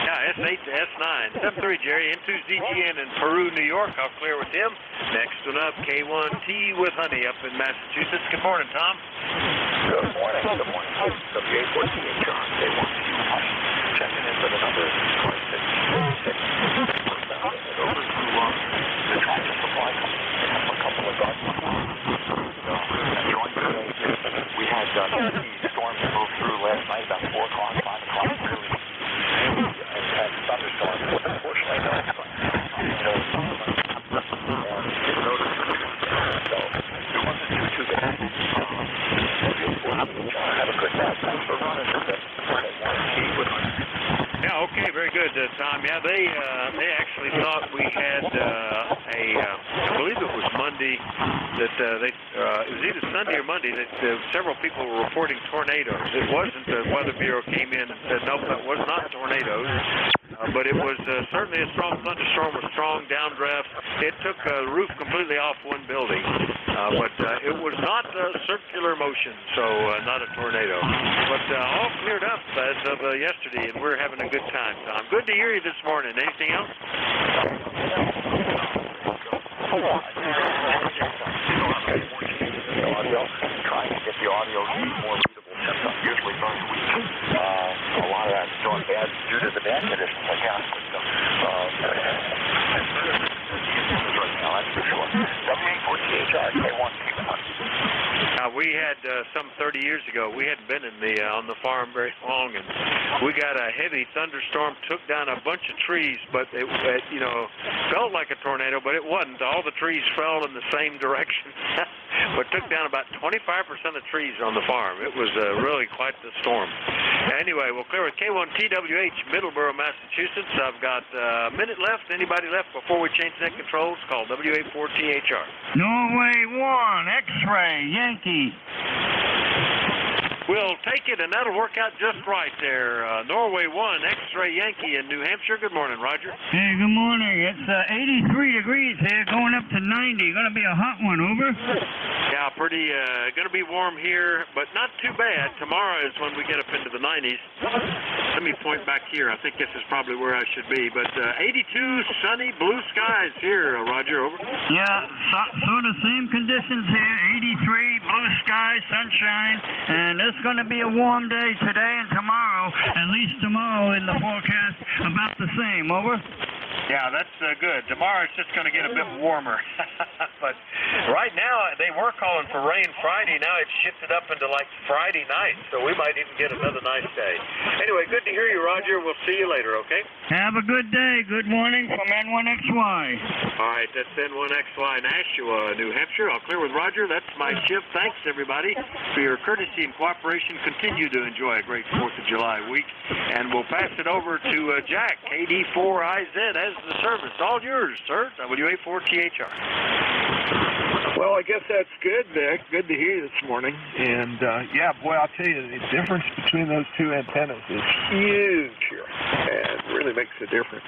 Yeah, S8 to S9. 7-3, Jerry. N2ZGN in Peru, New York. I'll clear with him. Next one up, K1T with Honey up in Massachusetts. Good morning, Tom. Good morning. Good morning. WA14 John, K1T with Honey. Checking in for the number 26. Over to the Tractor Supply Company. They have a couple of guards. We had storms move through last night about 4 o'clock, 5 o'clock. Really, and thunderstorms. Unfortunately, no. So it wasn't too bad. Have a good night. Thanks for running the Yeah, okay, very good, Tom. Yeah, they actually thought we had I believe it was Monday that it was either Sunday or Monday that several people were reporting tornadoes. It wasn't. The Weather Bureau came in and said, nope, that was not tornadoes. But it was certainly a strong thunderstorm with strong downdrafts. It took the roof completely off one building. But it was not circular motion, so not a tornado. But all cleared up as of yesterday, and we're having a good time, Tom. Good to hear you this morning. Anything else? Trying to get the audio more readable since I'm usually very weak. A lot of that's doing bad due to the bad conditions, I guess. Right now, that's for sure. WA14HR, K1T. We had some 30 years ago. We hadn't been on the farm very long, and we got a heavy thunderstorm, took down a bunch of trees, but it felt like a tornado, but it wasn't. All the trees fell in the same direction, but took down about 25% of trees on the farm. It was really quite the storm. Anyway, we'll clear with K1TWH, Middleborough, Massachusetts. I've got a minute left. Anybody left before we change net controls? Call WA4THR. Norway 1, X-ray, Yankee. We'll take it, and that'll work out just right there. Norway 1, X-ray Yankee in New Hampshire. Good morning, Roger. Hey, good morning. It's 83 degrees here, going up to 90. Going to be a hot one, over? Yeah, pretty, going to be warm here, but not too bad. Tomorrow is when we get up into the 90s. Let me point back here. I think this is probably where I should be, but 82 sunny blue skies here, Roger, over. Yeah, sort of same conditions here. 83, blue sky, sunshine, and it's going to be a warm day today and tomorrow. At least tomorrow in the forecast, about the same, over. Yeah, that's good. Tomorrow it's just going to get a bit warmer. But right now, they were calling for rain Friday. Now it's shifted up into like Friday night, so we might even get another nice day. Anyway, good to hear you, Roger. We'll see you later, okay? Have a good day. Good morning from N1XY. All right, that's N1XY, Nashua, New Hampshire. I'll clear with Roger. That's my shift. Thanks, everybody, for your courtesy and cooperation. Continue to enjoy a great 4th of July week. And we'll pass it over to Jack, KD4IZ, as the service. All yours, sir. WA4THR. Well, I guess that's good, Vic. Good to hear you this morning. And, yeah, boy, I'll tell you, the difference between those two antennas is huge here. And really makes a difference.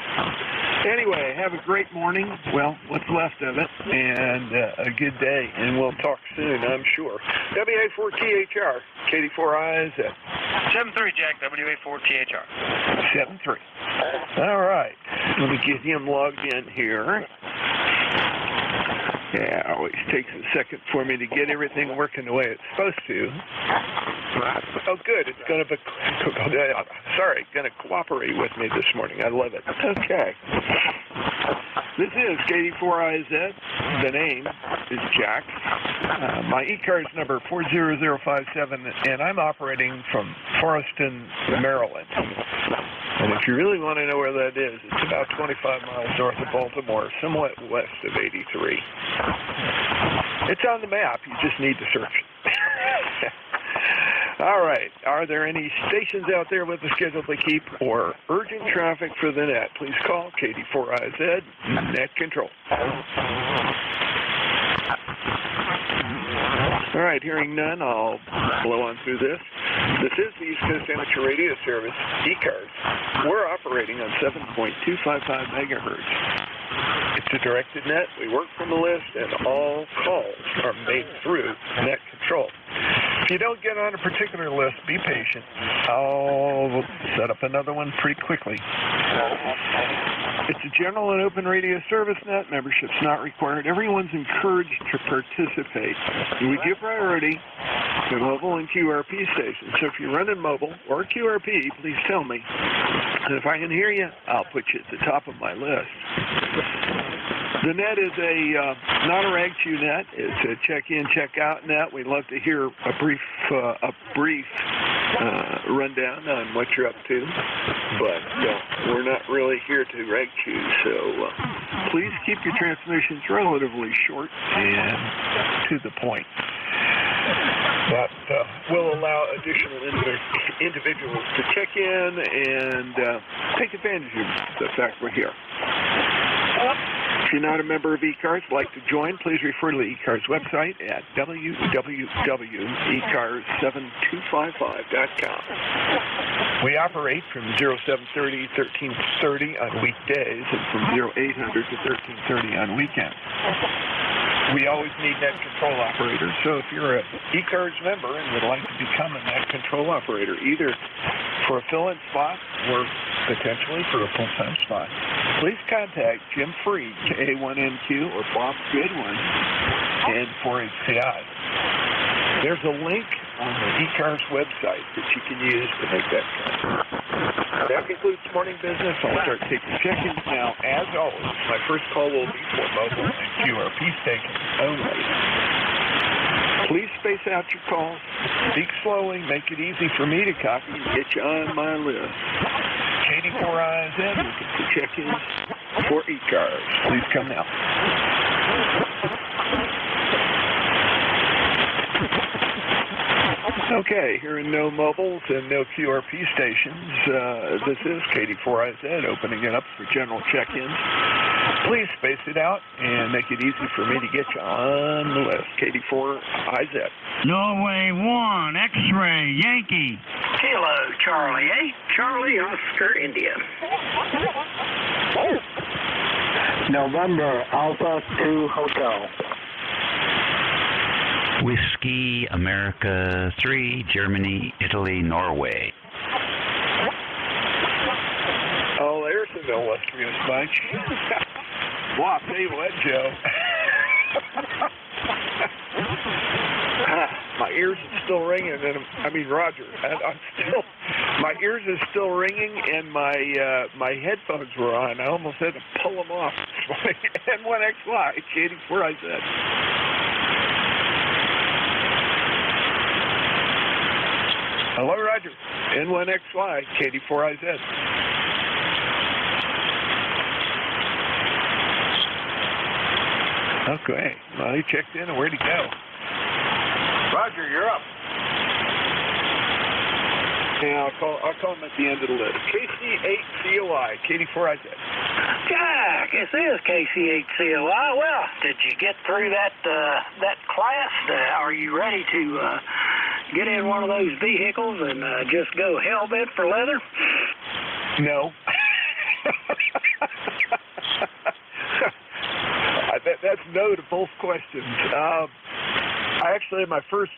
Anyway, have a great morning. Well, what's left of it. And a good day. And we'll talk soon, I'm sure. WA4THR, KD4IZ. 7-3, Jack, WA4THR. 7-3. All right. Let me get him logged in here. Yeah, it always takes a second for me to get everything working the way it's supposed to. Oh, good. It's going to cooperate with me this morning. I love it. Okay. This is KD4IZ. The name is Jack. My ECARS number 40057, and I'm operating from Forreston, Maryland. And if you really want to know where that is, it's about 25 miles north of Baltimore, somewhat west of 83. It's on the map. You just need to search it. All right. Are there any stations out there with a schedule to keep or urgent traffic for the net? Please call KD4IZ, Net Control. All right, hearing none, I'll blow on through this. This is the East Coast Amateur Radio Service, ECARS. We're operating on 7.255 megahertz. It's a directed net. We work from the list, and all calls are made through Net Control. If you don't get on a particular list, be patient. I'll set up another one pretty quickly. It's a general and open radio service net. Membership's not required. Everyone's encouraged to participate. We give priority to mobile and QRP stations. So if you're running mobile or QRP, please tell me. And if I can hear you, I'll put you at the top of my list. The net is not a rag chew net. It's a check-in, check-out net. We'd love to hear a brief rundown on what you're up to, but we're not really here to rag chew. So please keep your transmissions relatively short and to the point. That will allow additional individuals to check in and take advantage of the fact we're here. If you're not a member of ECARS, like to join, please refer to the ECARS website at www.ecars7255.com. We operate from 0730 1330 on weekdays and from 0800 to 1330 on weekends. We always need net control operators, so if you're an ECARS member and would like to become a net control operator, either for a fill-in spot or potentially for a full-time spot, please contact Jim Freed, KA1NQ, or Bob Goodwin, N4HCI. There's a link on the ECARS website that you can use to make that come. That concludes morning business. I'll start taking check-ins now. As always, my first call will be for mobile and QRP stations only. Please space out your calls. Speak slowly. Make it easy for me to copy and get you on my list. KD4IZ, looking for check-ins for ECARS. Please come now. Okay, hearing no mobiles and no QRP stations, this is KD4IZ opening it up for general check-ins. Please space it out and make it easy for me to get you on the list. KD4IZ. Norway 1, X-ray, Yankee. Kilo, Charlie 8, Charlie, Oscar, India. November, Alpha 2, Hotel. Whiskey, America 3, Germany, Italy, Norway. Oh, there's an illustrious bunch. Well, I'll tell you what, Joe. My ears are still ringing, and Roger. My ears are still ringing, and my headphones were on. I almost had to pull them off this morning. N1XY, KD4IZ. Hello, Roger. N1XY, KD4IZ. Okay. Well, he checked in, and where'd he go? Roger, you're up. Yeah, I'll call him at the end of the list. KC8COI, KD4IZ. Jack, this is KC8COI. Well, did you get through that class? Are you ready to get in one of those vehicles and just go hell-bent for leather? No. That's no to both questions. I actually had my first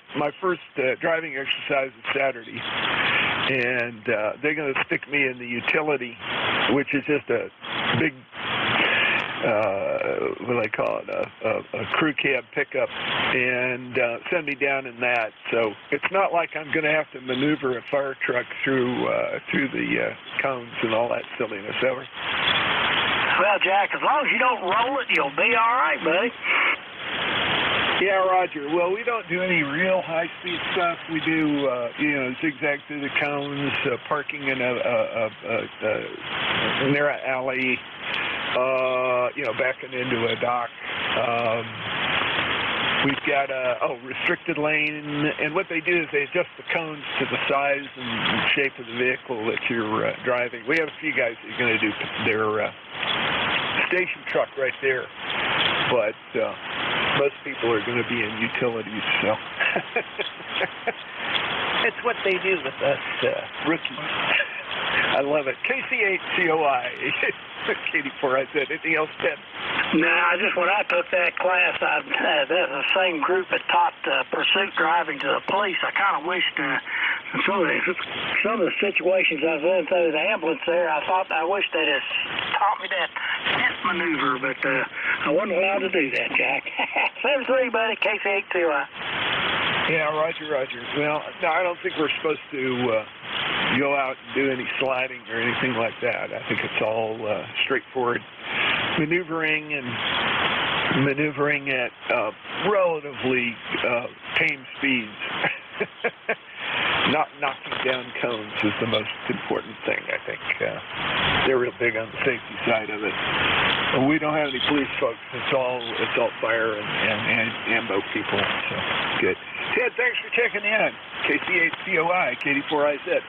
driving exercise is Saturday, and they're going to stick me in the utility, which is just a big, what do they call it, a crew cab pickup, and send me down in that. So it's not like I'm going to have to maneuver a fire truck through the cones and all that silliness ever. Well, Jack, as long as you don't roll it, you'll be all right, buddy. Yeah, Roger. Well, we don't do any real high-speed stuff. We do, zigzag through the cones, parking in a narrow alley, backing into a dock. We've got a restricted lane, and what they do is they adjust the cones to the size and shape of the vehicle that you're driving. We have a few guys that are going to do their station truck right there, but most people are going to be in utilities, so it's what they do with us rookies. I love it. KC8COI, KD4IZ. Anything else, Ted? No, just when I took that class, that's the same group that taught pursuit driving to the police. I kind of wished some of the situations I was in through the ambulance there, I wished they'd have taught me that hit maneuver, but I wasn't allowed to do that, Jack. 7-3, buddy, KC82. Yeah, Roger. Well, no, I don't think we're supposed to go out and do any sliding or anything like that. I think it's all straightforward maneuvering at relatively tame speeds. Not knocking down cones is the most important thing, I think. They're real big on the safety side of it. But we don't have any police folks. It's all fire and ambo people. So good. Ted, thanks for checking in. KC8COI, KD4IZ.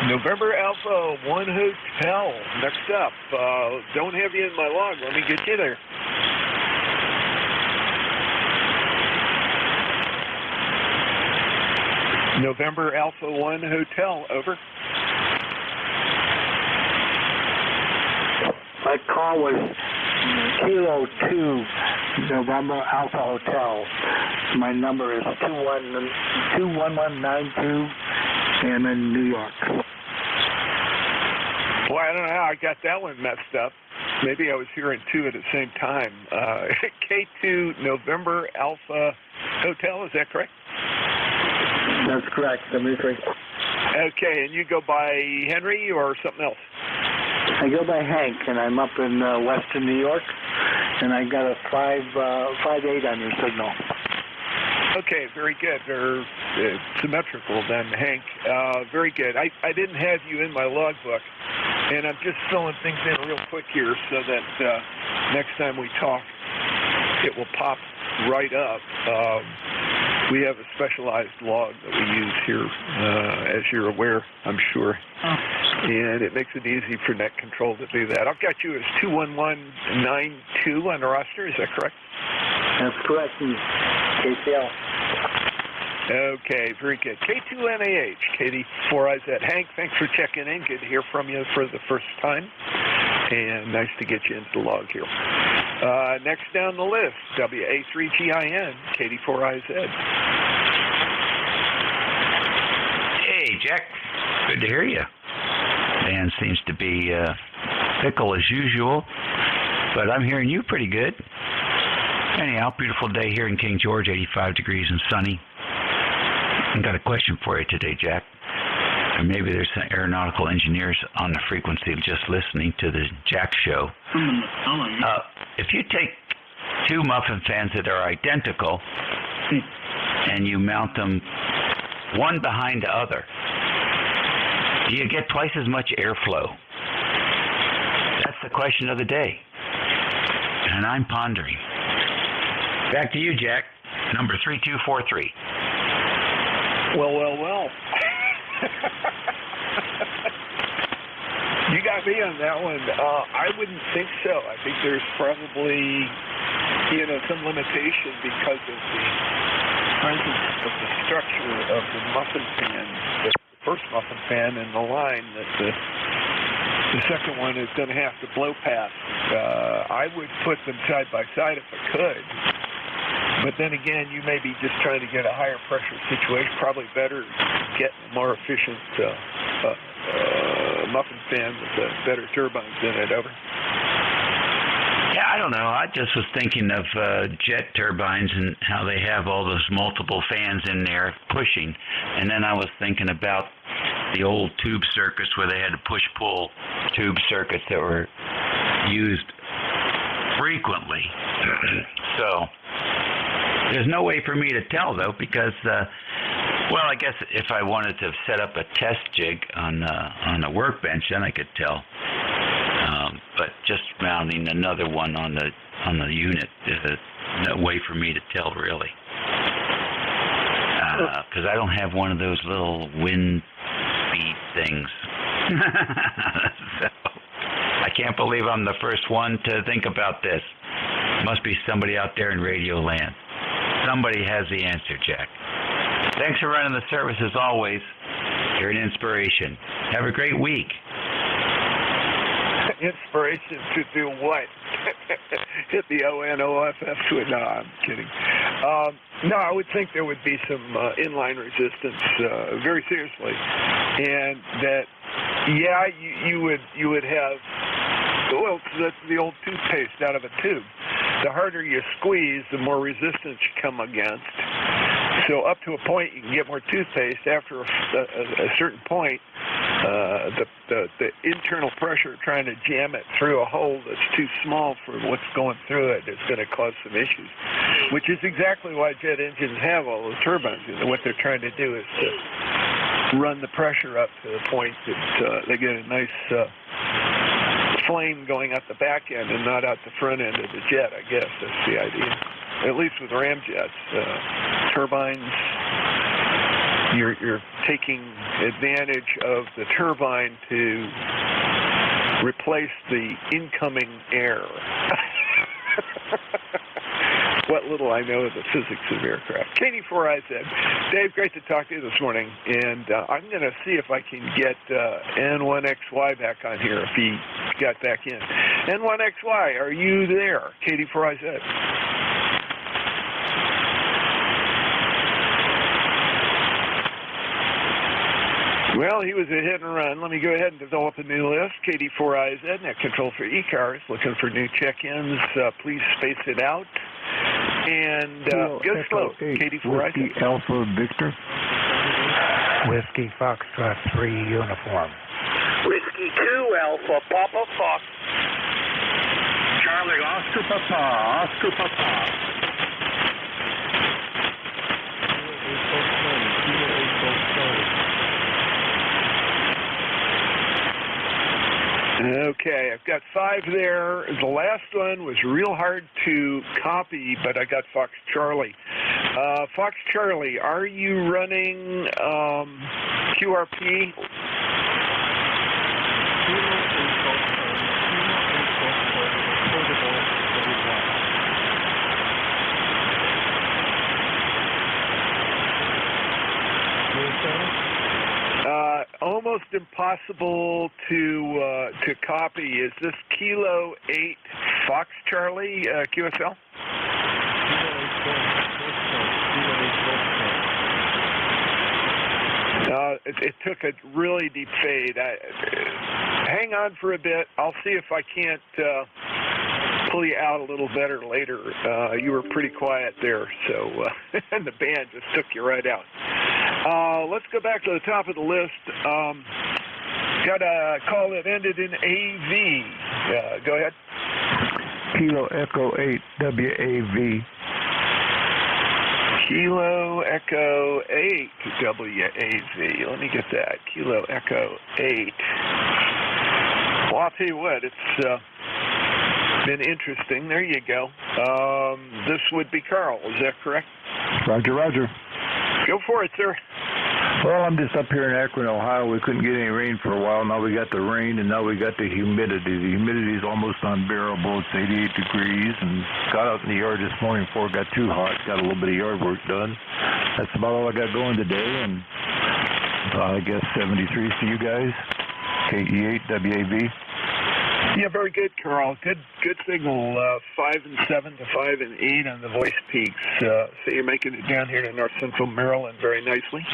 November Alpha 1 Hotel. Next up. Don't have you in my log. Let me get you there. November Alpha 1 Hotel, over. My call was Kilo 2 November Alpha Hotel. My number is 21192, and I'm in New York. Well, I don't know how I got that one messed up. Maybe I was hearing two at the same time. K2 November Alpha Hotel, is that correct? That's correct, 73. Okay, and you go by Henry or something else? I go by Hank, and I'm up in western New York, and I got a 5.8 on your signal. Okay, very good. They're symmetrical then, Hank. Very good. I didn't have you in my logbook, and I'm just filling things in real quick here so that next time we talk, it will pop right up. We have a specialized log that we use here, as you're aware, I'm sure. And it makes it easy for net control to do that. I've got you as 21192 on the roster, is that correct? That's correct, KCL. Okay, very good. K2NAH, KD4IZ. Hank, thanks for checking in. Good to hear from you for the first time. And nice to get you into the log here. Next down the list, WA3GIN, KD4IZ. Hey, Jack. Good to hear you. Man seems to be fickle as usual, but I'm hearing you pretty good. Anyhow, beautiful day here in King George, 85 degrees and sunny. I've got a question for you today, Jack. Or maybe there's some aeronautical engineers on the frequency of just listening to the Jack show. If you take two muffin fans that are identical and you mount them one behind the other, do you get twice as much airflow? That's the question of the day. And I'm pondering. Back to you, Jack. Number 3243. Well. You got me on that one. I wouldn't think so. I think there's probably, some limitation because of the presence of the structure of the muffin fan, the first muffin fan in the line that the second one is going to have to blow past. I would put them side by side if I could. But then again, you may be just trying to get a higher pressure situation. Probably better get a more efficient muffin fan with better turbines in it. Over. Yeah, I don't know. I just was thinking of jet turbines and how they have all those multiple fans in there pushing. And then I was thinking about the old tube circuits where they had to push-pull tube circuits that were used frequently. So there's no way for me to tell, though, because, I guess if I wanted to set up a test jig on a workbench, then I could tell. But just mounting another one on the unit, there's no way for me to tell, really. Because I don't have one of those little wind speed things. So I can't believe I'm the first one to think about this. Must be somebody out there in radio land. Somebody has the answer, Jack. Thanks for running the service as always. You're an inspiration. Have a great week. Inspiration to do what? hit the ONOFF switch. No, I'm kidding. No, I would think there would be some inline resistance, very seriously, and that, yeah, you would have. Well, that's the old toothpaste out of a tube. The harder you squeeze, the more resistance you come against. So up to a point, you can get more toothpaste. After a certain point, the internal pressure trying to jam it through a hole that's too small for what's going through it is going to cause some issues, which is exactly why jet engines have all those turbines. What they're trying to do is to run the pressure up to the point that they get a nice flame going out the back end and not out the front end of the jet. I guess that's the idea. At least with ramjets, turbines, you're taking advantage of the turbine to replace the incoming air. What little I know of the physics of aircraft. Katie4IZ. Dave, great to talk to you this morning. And I'm going to see if I can get N1XY back on here if he got back in. N1XY, are you there? Katie4IZ. Well, he was a hit and run. Let me go ahead and develop a new list. KD4IZ, net control for ECARS, looking for new check-ins. Please space it out. And go slow. KD4IZ. Whiskey Alpha Victor. Whiskey Foxtrot 3 Uniform. Whiskey 2 Alpha Papa Fox. Charlie Oscar Papa, Oscar Papa. Okay, I've got 5 there. The last one was real hard to copy, but I got Fox Charlie. Fox Charlie, are you running QRP? Almost impossible to copy. Is this Kilo 8 Fox Charlie QSL? It took a really deep fade. Hang on for a bit. I'll see if I can't pull you out a little better later. You were pretty quiet there, so and the band just took you right out. Let's go back to the top of the list. Got a call that ended in AV. Go ahead. Kilo Echo 8 WAV. Kilo Echo 8 WAV. Let me get that. Kilo Echo 8. Well, I'll tell you what, it's been interesting. There you go. This would be Carl. Is that correct? Roger, roger. Go for it, sir. Well, I'm just up here in Akron, Ohio. We couldn't get any rain for a while. Now we got the rain, and now we got the humidity. The humidity is almost unbearable. It's 88 degrees, and got out in the yard this morning before it got too hot. Got a little bit of yard work done. That's about all I got going today, and I guess 73 to you guys. KE8 WAV. Yeah, very good, Carl. Good signal. 5 and 7 to 5 and 8 on the voice peaks. So you're making it down here to North Central Maryland very nicely.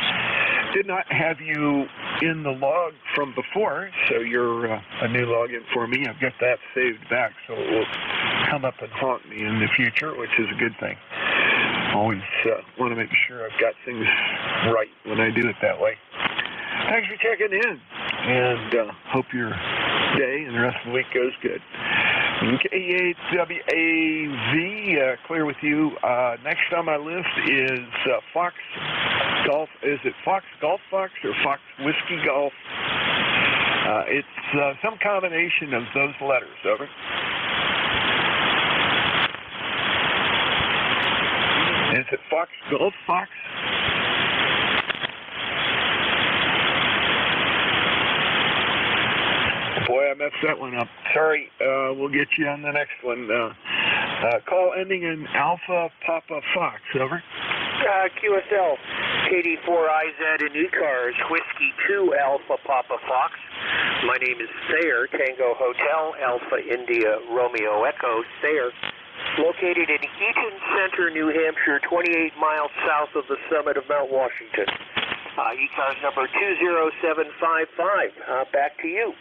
Did not have you in the log from before, so you're a new login for me. I've got that saved back, so it will come up and haunt me in the future, which is a good thing. Always want to make sure I've got things right when I do it that way. Thanks for checking in, and hope your day and the rest of the week goes good. K8WAV, clear with you. Next on my list is Fox Golf. Is it Fox Golf Fox or Fox Whiskey Golf? It's some combination of those letters. Over. Is it Fox Golf Fox? Boy, I messed that one up. Sorry. We'll get you on the next one. Call ending in Alpha Papa Fox. Over. QSL, KD4IZ and ECARS, Whiskey 2 Alpha Papa Fox. My name is Sayer, Tango Hotel, Alpha India Romeo Echo, Sayer, located in Eaton Center, New Hampshire, 28 miles south of the summit of Mount Washington. ECARS number 20755. Back to you.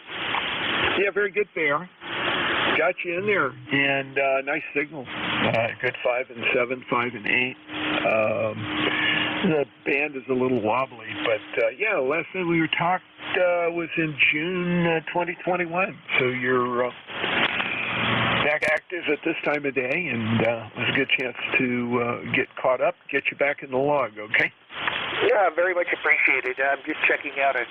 Yeah, very good there. Got you in there, and nice signal. Good 5 and 7, 5 and 8. The band is a little wobbly, but yeah, last time we were talked was in June 2021. So you're back active at this time of day, and it was a good chance to get caught up, get you back in the log, okay? Yeah, very much appreciated. I'm just checking out a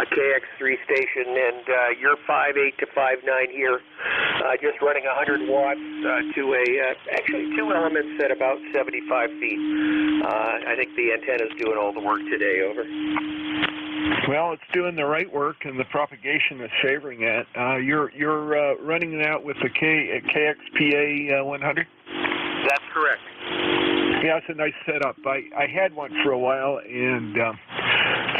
KX3 station, and you're 5.8 to 5.9 here, just running 100 watts to actually 2 elements at about 75 feet. I think the antenna's doing all the work today, over. Well, it's doing the right work, and the propagation is favoring it. You're running it out with the KXPA 100? That's correct. Yeah, it's a nice setup. I had one for a while, and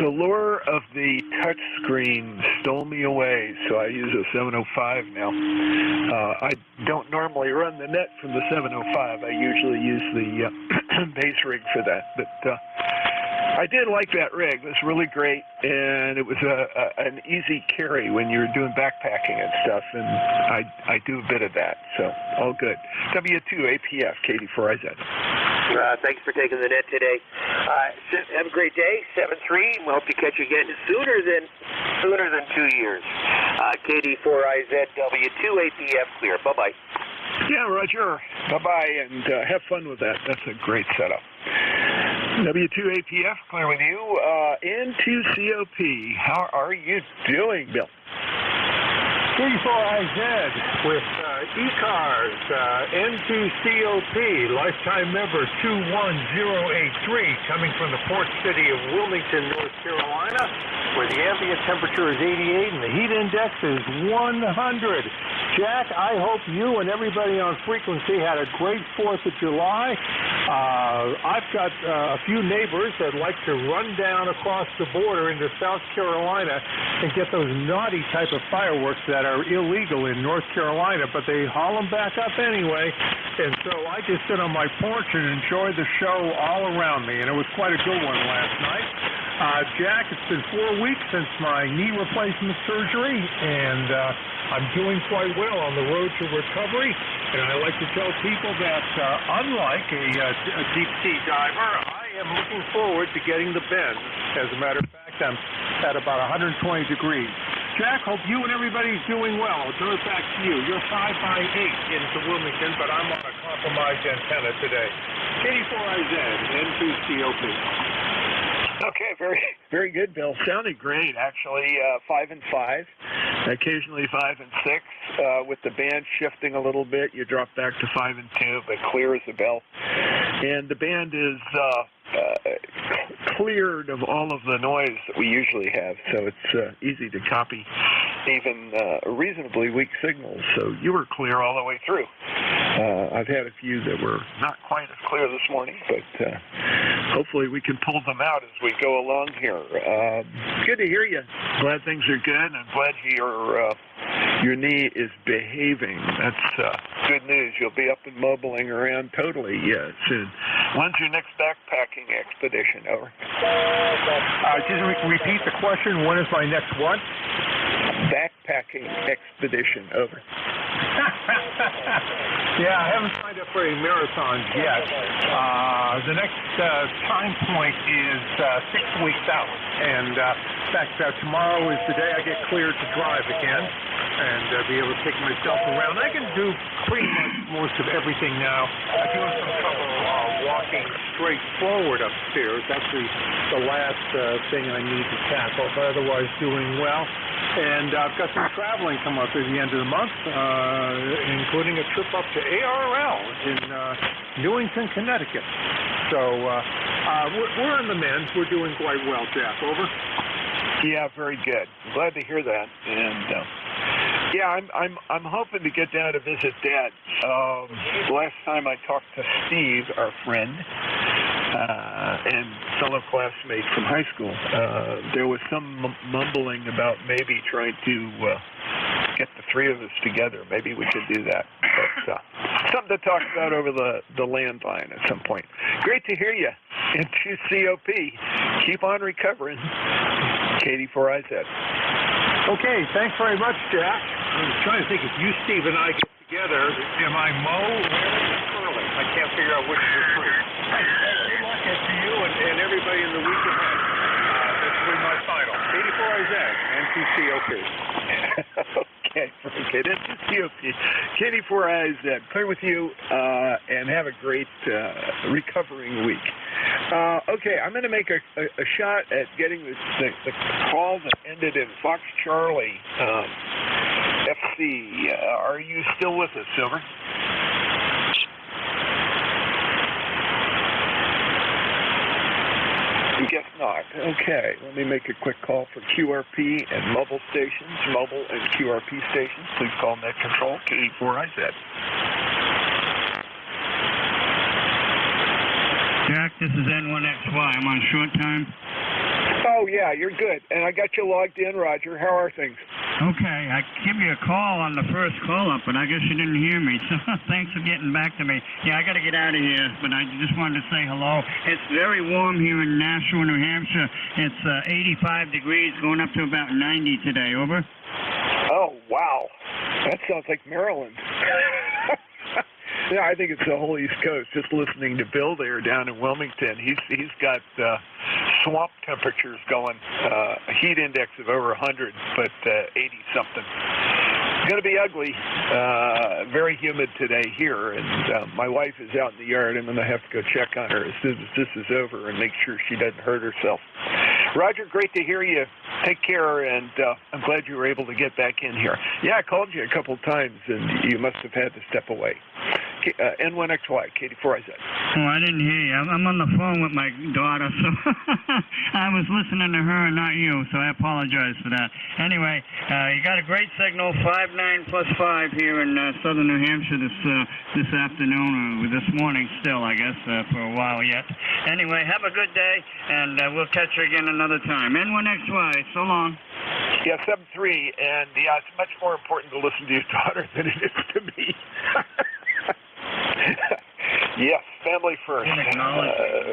the lure of the touch screen stole me away, so I use a 705 now. I don't normally run the net from the 705. I usually use the base rig for that, but I did like that rig. It was really great, and it was an easy carry when you were doing backpacking and stuff, and I do a bit of that, so all good. W2APF, KD4IZ. Thanks for taking the net today. Have a great day, 7-3. We hope to catch you again sooner than 2 years. KD4IZ, W2APF, clear. Bye-bye. Yeah, Roger. Bye-bye, and have fun with that. That's a great setup. W2APF, clear with you. N2COP, how are you doing, Bill? K4IZ with ECARS, N2COP, lifetime member 21083, coming from the port city of Wilmington, North Carolina, where the ambient temperature is 88 and the heat index is 100. Jack, I hope you and everybody on frequency had a great 4th of July. I've got a few neighbors that like to run down across the border into South Carolina and get those naughty type of fireworks that are illegal in North Carolina, but they haul them back up anyway. And so I just sit on my porch and enjoy the show all around me, and it was quite a good one last night. Jack, it's been 4 weeks since my knee replacement surgery, and I'm doing quite well on the road to recovery. And I like to tell people that unlike a deep-sea diver, I am looking forward to getting the bend. As a matter of fact, I'm at about 120 degrees. Jack, hope you and everybody's doing well. I'll turn it back to you. You're 5x8 into Wilmington, but I'm on a compromised antenna today. KD4IZ, N2COP. Okay, very good, Bill. Sounded great, actually. 5 and 5, occasionally 5 and 6. With the band shifting a little bit, you drop back to 5 and 2, but clear as a bell. And the band is cleared of all of the noise that we usually have, so it's easy to copy even reasonably weak signals. So you were clear all the way through. I've had a few that were not quite as clear this morning, but hopefully we can pull them out as we go along here. Good to hear you. Glad things are good, and glad your knee is behaving. That's good news. You'll be up and mobiling around totally soon. When's your next backpacking expedition? Over. Just repeat the question. When is my next what? Backpacking expedition. Over. Yeah, I haven't signed up for any marathons yet. The next time point is 6 weeks out. And in fact, tomorrow is the day I get cleared to drive again and be able to take myself around. I can do pretty much most of everything now. I do have some trouble walking straight forward upstairs. That's the last thing I need to tackle, but otherwise doing well. And I've got some traveling coming up at the end of the month, including a trip up to ARL in Newington, Connecticut. So we're in the mend. We're doing quite well, Jack. Over. Yeah, very good. Glad to hear that. And yeah, I'm hoping to get down to visit Dad. Last time I talked to Steve, our friend, and fellow classmate from high school. There was some mumbling about maybe trying to get the three of us together. Maybe we could do that. But something to talk about over the landline at some point. Great to hear you. N2COP. Keep on recovering. Katie4IZ. Okay, thanks very much, Jack. I was trying to think if you, Steve, and I get together, am I Mo or Curly? I can't figure out which of the three. Hey, good luck to you and everybody in the week ahead. This will be my final. Katie4IZ, N2COP. Okay, N2COP. Katie4IZ, clear with you, and have a great recovering week. Okay, I'm going to make a shot at getting the call that ended in Fox Charlie FC. Are you still with us, Silver? I guess not. Okay, let me make a quick call for QRP and mobile stations, mobile and QRP stations. Please call Net Control, Katie4IZ. Jack, this is N1XY. I'm on short time. Oh, yeah, you're good. And I got you logged in, Roger. How are things? Okay, I give you a call on the first call-up, but I guess you didn't hear me, so thanks for getting back to me. Yeah, I got to get out of here, but I just wanted to say hello. It's very warm here in Nashua, New Hampshire. It's 85 degrees, going up to about 90 today. Over? Oh, wow. That sounds like Maryland. Yeah, I think it's the whole East Coast. Just listening to Bill there down in Wilmington, he's got swamp temperatures going, a heat index of over 100, but 80-something. It's going to be ugly, very humid today here, and my wife is out in the yard. I'm going to have to go check on her as soon as this is over and make sure she doesn't hurt herself. Roger, great to hear you. Take care, and I'm glad you were able to get back in here. Yeah, I called you a couple times, and you must have had to step away. N1XY, Katie4IZ. Oh, I didn't hear you. I'm on the phone with my daughter, so I was listening to her and not you, so I apologize for that. Anyway, you got a great signal, 59 plus 5 here in southern New Hampshire this afternoon, or this morning still, I guess, for a while yet. Anyway, have a good day, and we'll catch you again another time. N1XY, so long. Yeah, 7-3, and yeah, it's much more important to listen to your daughter than it is to me. Yes, family first.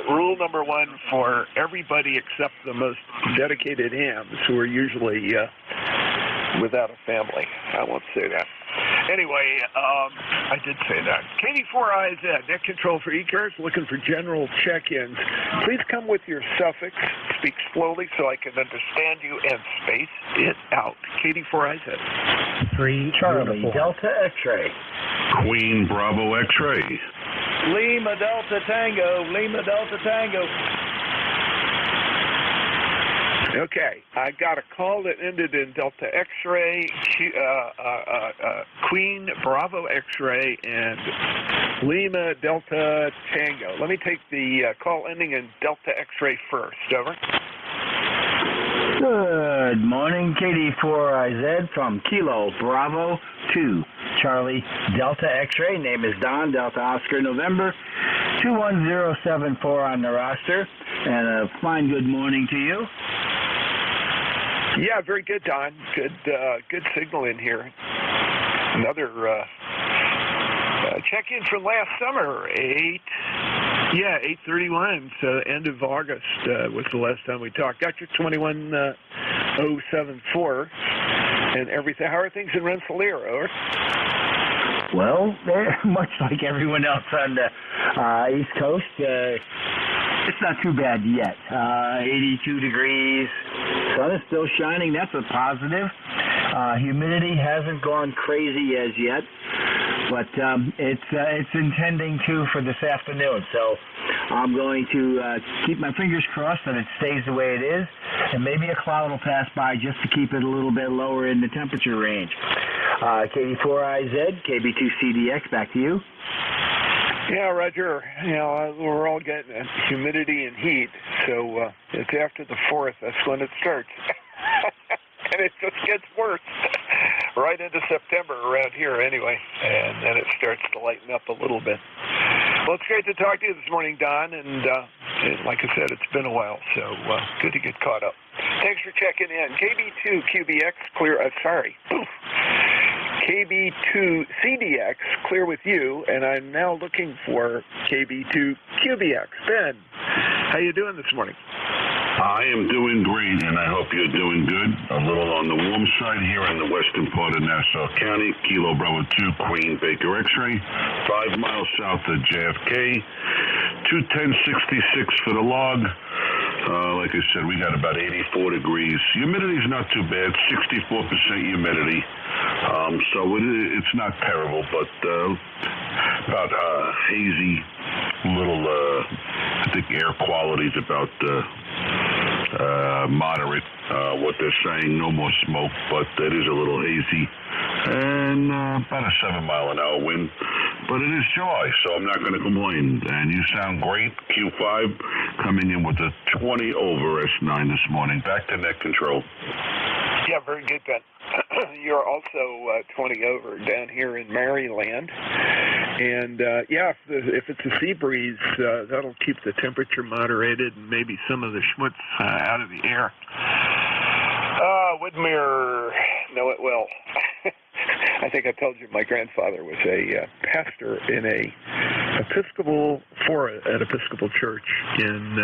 Rule number one for everybody except the most dedicated hams, who are usually without a family. I won't say that. Anyway, I did say that. Katie4IZ, Net Control for ECARS, looking for general check-ins. Please come with your suffix. Speak slowly so I can understand you and space it out. Katie4IZ. 3 Charlie uniform. Delta X-ray. Queen Bravo X-ray. Lima Delta Tango. Lima Delta Tango. Okay, I got a call that ended in Delta X-ray, Queen Bravo X-ray, and Lima Delta Tango. Let me take the call ending in Delta X-ray first. Over. Good morning, Katie4IZ from Kilo Bravo 2 Charlie Delta X-ray. Name is Don, Delta Oscar November 21074 on the roster, and a fine good morning to you. Yeah, very good, Don. Good signal in here. Another check-in from last summer, 8/31. So end of August was the last time we talked. Got your 21074 and everything. How are things in Rensselaer? Over. Well, they're much like everyone else on the East Coast. It's not too bad yet. 82 degrees. Sun is still shining. That's a positive. Humidity hasn't gone crazy as yet, but it's intending to for this afternoon. So I'm going to keep my fingers crossed that it stays the way it is, and maybe a cloud will pass by just to keep it a little bit lower in the temperature range. Katie4IZ, KB2CDX, back to you. Yeah, Roger. You know, we're all getting humidity and heat, so it's after the 4th. That's when it starts. And it just gets worse right into September around here anyway, and then it starts to lighten up a little bit. Well, it's great to talk to you this morning, Don, and And like I said, it's been a while, so good to get caught up. Thanks for checking in. KB2QBX clear. KB2CDX clear with you, and I'm now looking for KB2QBX. Ben, how you doing this morning? I am doing great, and I hope you're doing good. A little on the warm side here in the western part of Nassau County. Kilo Bravo 2, Queen Baker X-ray, 5 miles south of JFK, 210.66 for the log. Like I said, we got about 84 degrees. Humidity's not too bad, 64% humidity. So it's not terrible, but about hazy, little, I think air quality's about moderate, what they're saying, no more smoke, but it is a little hazy, and about a 7-mile-an-hour wind, but it is July, so I'm not going to complain. And you sound great. Q5 coming in with a 20 over S9 this morning. Back to net control. Yeah, very good, Ben. You're also 20 over down here in Maryland. And, yeah, if it's a sea breeze, that'll keep the temperature moderated and maybe some of the schmutz out of the air. Whitmere, no, it will. I think I told you my grandfather was a pastor in an Episcopal church in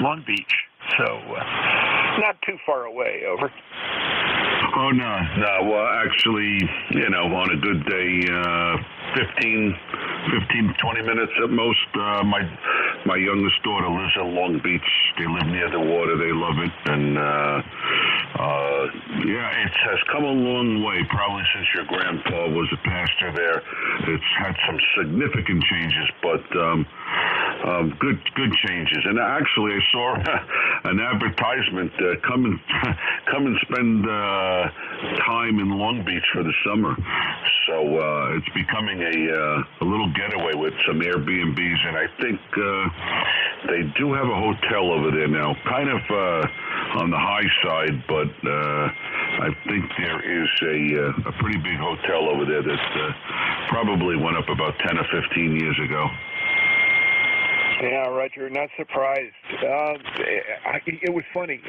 Long Beach. So, not too far away, over. Oh, no. Well, actually, on a good day, 15, 20 minutes at most. My youngest daughter lives in Long Beach. They live near the water. They love it. And, yeah, it has come a long way, probably since your grandpa was a pastor there. It's had some significant changes, but good changes. And actually, I saw an advertisement, come and spend time in Long Beach for the summer. So it's becoming a little getaway with some Airbnbs, and I think they do have a hotel over there now, kind of on the high side, but I think there is a pretty big hotel over there that probably went up about 10 or 15 years ago. Yeah, Roger, not surprised. It was funny.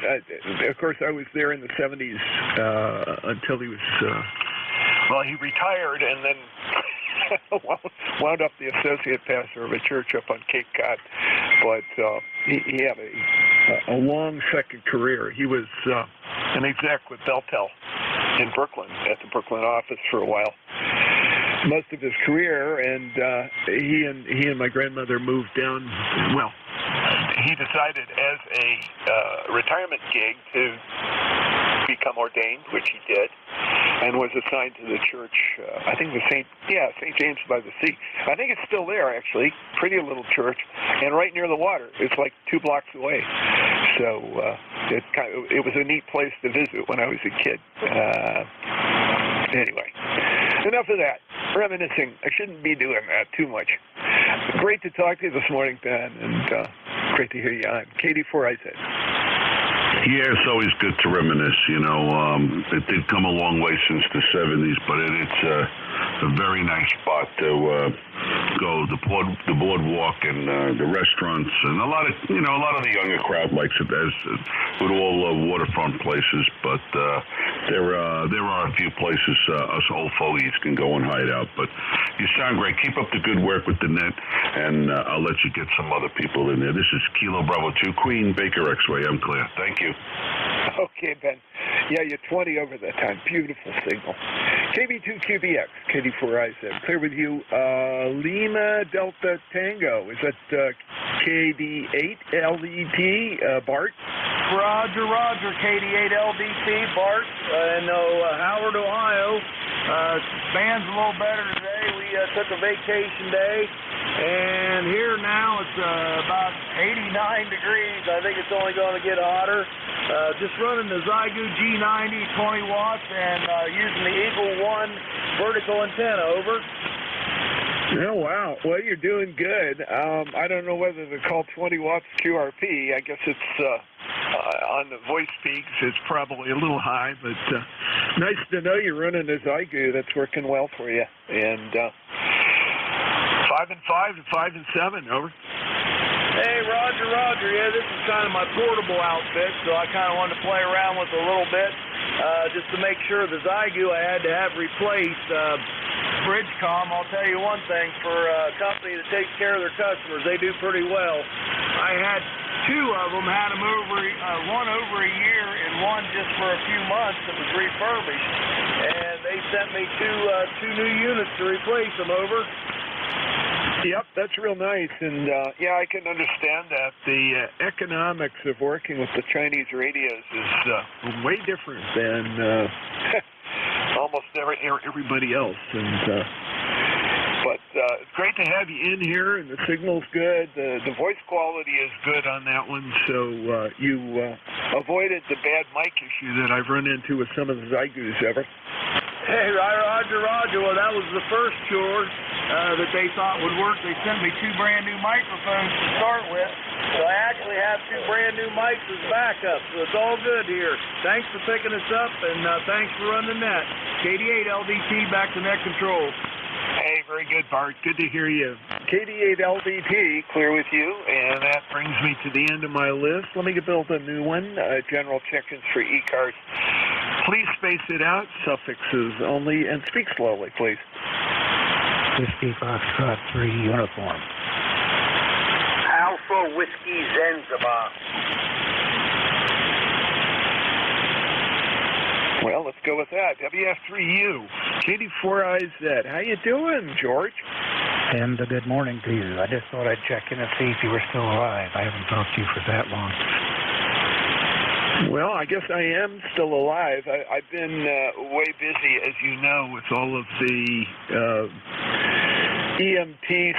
Of course, I was there in the 70s until he was, he retired and then wound up the associate pastor of a church up on Cape Cod. But he had a long second career. He was an exec with Beltel in Brooklyn, at the Brooklyn office for a while. Most of his career, and he and my grandmother moved down. Well, he decided as a retirement gig to become ordained, which he did, and was assigned to the church. I think it was St. James by the Sea. I think it's still there, actually. Pretty little church, and right near the water. It's like 2 blocks away. So it was a neat place to visit when I was a kid. Anyway, enough of that. Reminiscing. I shouldn't be doing that too much. Great to talk to you this morning, Ben, and great to hear you on KD4IZ. Yeah, it's always good to reminisce, It did come a long way since the 70s, but it's a very nice spot to go. The boardwalk and the restaurants, and a lot of the younger crowd likes it, as with all waterfront places. But there are a few places us old fogies can go and hide out. But you sound great. Keep up the good work with the net, and I'll let you get some other people in there. This is Kilo Bravo 2, Queen Baker X-ray. I'm clear. Thank you. Okay, Ben. Yeah, you're 20 over that time. Beautiful signal. KB2QBX, KD4IZ. Clear with you. Lima Delta Tango. Is that KD8LDT, Bart? Roger, KD8LDT, Bart, in Howard, Ohio. Band's a little better today. We took a vacation day, and here now it's about 89 degrees. I think it's only going to get hotter. Just running the Zygu G90, 20 watts, and using the Eagle 1 vertical antenna, over. Oh, wow. Well, you're doing good. I don't know whether to call 20 watts QRP. I guess it's on the voice peaks. It's probably a little high, but nice to know you're running a Zygu. That's working well for you. And 5 and 5 and 5 and 7, over. Hey, Roger. Yeah, this is kind of my portable outfit, so I kind of wanted to play around with it a little bit, just to make sure the Zygu I had to have replaced. Bridgecom, I'll tell you one thing, for a company that takes care of their customers, they do pretty well. I had two of them, had them one over a year and one just for a few months that was refurbished, and they sent me two new units to replace them over. Yep, that's real nice, and yeah, I can understand that. The economics of working with the Chinese radios is way different than almost everybody else, and but it's great to have you in here, and the signal's good. The voice quality is good on that one, so you avoided the bad mic issue that I've run into with some of the Zygus ever. Hey, Roger. Well, that was the first chore that they thought would work. They sent me two brand new microphones to start with, so I actually have two brand new mics as backup, so it's all good here. Thanks for picking us up, and thanks for running that. KD8 LDT back to net control. Hey, very good, Bart. Good to hear you. KD8 LDT, clear with you, and that brings me to the end of my list. Let me build a new one. General check-ins for ECARS. Please space it out, suffixes only, and speak slowly, please. Whiskey Foxtrot 3 uniform. Alpha Whiskey Zanzibar. Well, let's go with that. WF3U. KD4IZ. How you doing, George? And a good morning to you. I just thought I'd check in and see if you were still alive. I haven't talked to you for that long. Well, I guess I am still alive. I've been way busy, as you know, with all of the EMT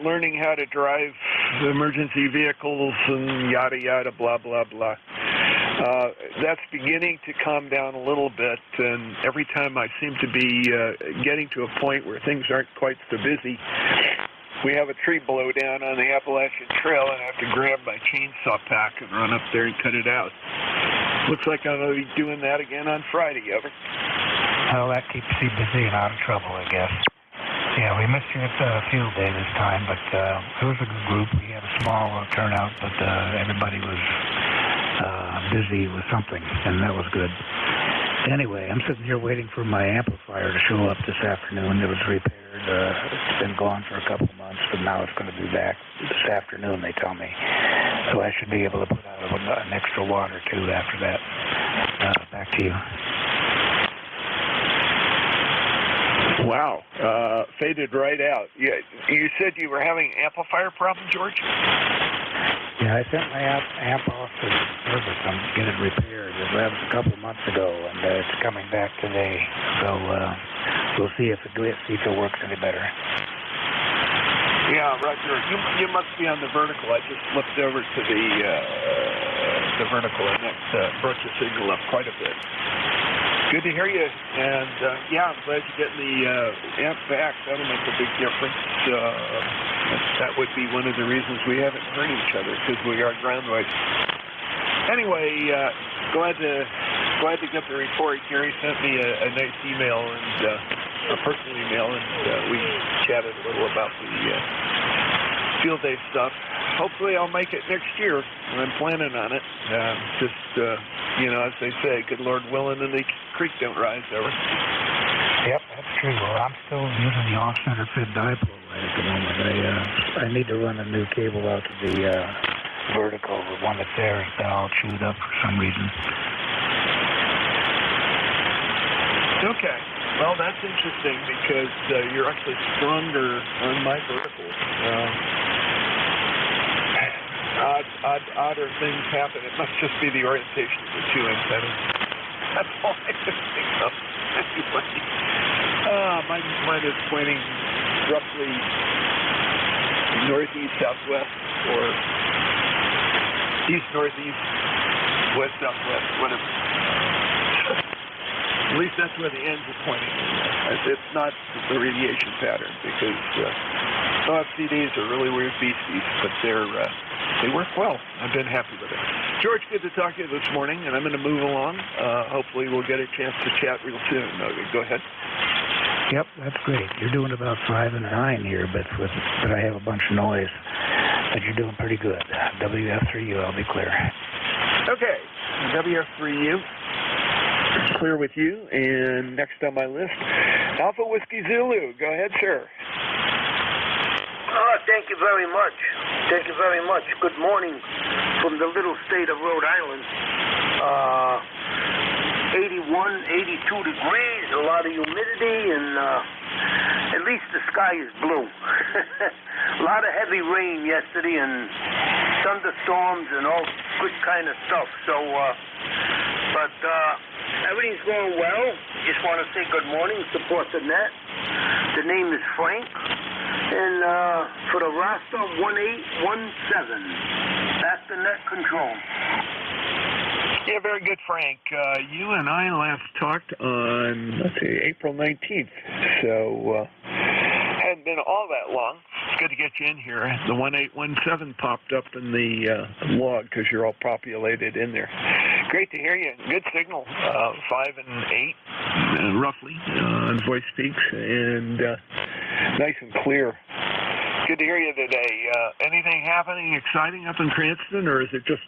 / learning how to drive emergency vehicles and yada yada, blah, blah, blah. That's beginning to calm down a little bit, and every time I seem to be getting to a point where things aren't quite so busy, we have a tree blow down on the Appalachian Trail, and I have to grab my chainsaw pack and run up there and cut it out. Looks like I'm going to be doing that again on Friday, over. Well, that keeps you busy and out of trouble, I guess. Yeah, we missed you at the field day this time, but it was a good group. We had a small turnout, but everybody was busy with something, and that was good. Anyway, I'm sitting here waiting for my amplifier to show up this afternoon. It was repaired. It's been gone for a couple of months, but now it's going to be back this afternoon, they tell me. So I should be able to put out an extra watt or two after that. Back to you. Wow. Faded right out. Yeah, you said you were having amplifier problem, George? Yeah, I sent my amp off to service and get it repaired. That was a couple of months ago, and it's coming back today. So we'll see if it works any better. Yeah, Roger. You must be on the vertical. I just flipped over to the vertical, and that broke the signal up quite a bit. Good to hear you, and yeah, I'm glad you're getting the amp back. That'll make a big difference. That would be one of the reasons we haven't heard each other, because we are groundways. Anyway, glad to get the report. Gary sent me a nice email and a personal email, and we chatted a little about the field day stuff. Hopefully, I'll make it next year. I'm planning on it. As they say, good Lord willing, and the creek don't rise ever. Yep, that's true. Well, I'm still using the off-center fed dipole right at the moment. I need to run a new cable out to the vertical. The one that's there has been all chewed up for some reason. Okay. Well, that's interesting because you're actually stronger on my vertical. Odder things happen. It must just be the orientation of the two antennas. That's all I can think of. Anyway, mine is pointing roughly northeast, southwest, or east, northeast, west, southwest, whatever. At least that's where the ends are pointing. It's not the radiation pattern, because OFCDs are really weird beasties, but they work well. I've been happy with it. George, good to talk to you this morning, and I'm going to move along. Hopefully we'll get a chance to chat real soon. Go ahead. Yep, that's great. You're doing about 5 and 9 here, but I have a bunch of noise. but you're doing pretty good. WF3U, I'll be clear. Okay, WF3U, clear with you. And next on my list, Alpha Whiskey Zulu. Go ahead, sir. Thank you very much. Thank you very much. Good morning from the little state of Rhode Island. 81, 82 degrees, a lot of humidity, and at least the sky is blue. A lot of heavy rain yesterday and thunderstorms and all good kind of stuff. So, but everything's going well. Just want to say good morning, support the net. The name is Frank. And for the roster, 1817. That's the net control. Yeah, very good, Frank. You and I last talked on, let's see, April 19th. So, hadn't been all that long. It's good to get you in here. The 1817 popped up in the log because you're all populated in there. Great to hear you. Good signal, 5 and 8, roughly, on voice peaks, and nice and clear. Good to hear you today. Anything happening exciting up in Cranston, or is it just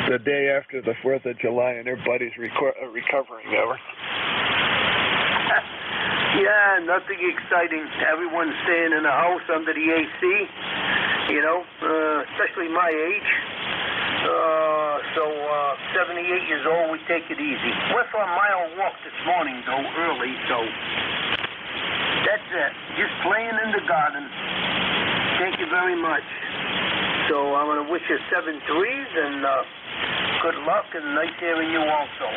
the day after the 4th of July and everybody's recovering over? Yeah, nothing exciting. Everyone's staying in the house under the AC, you know, especially my age. 78 years old, we take it easy. Went for a mile walk this morning, though, early, so that's it. Just playing in the garden. Thank you very much. So I'm going to wish you 7 threes and good luck and nice hearing you also.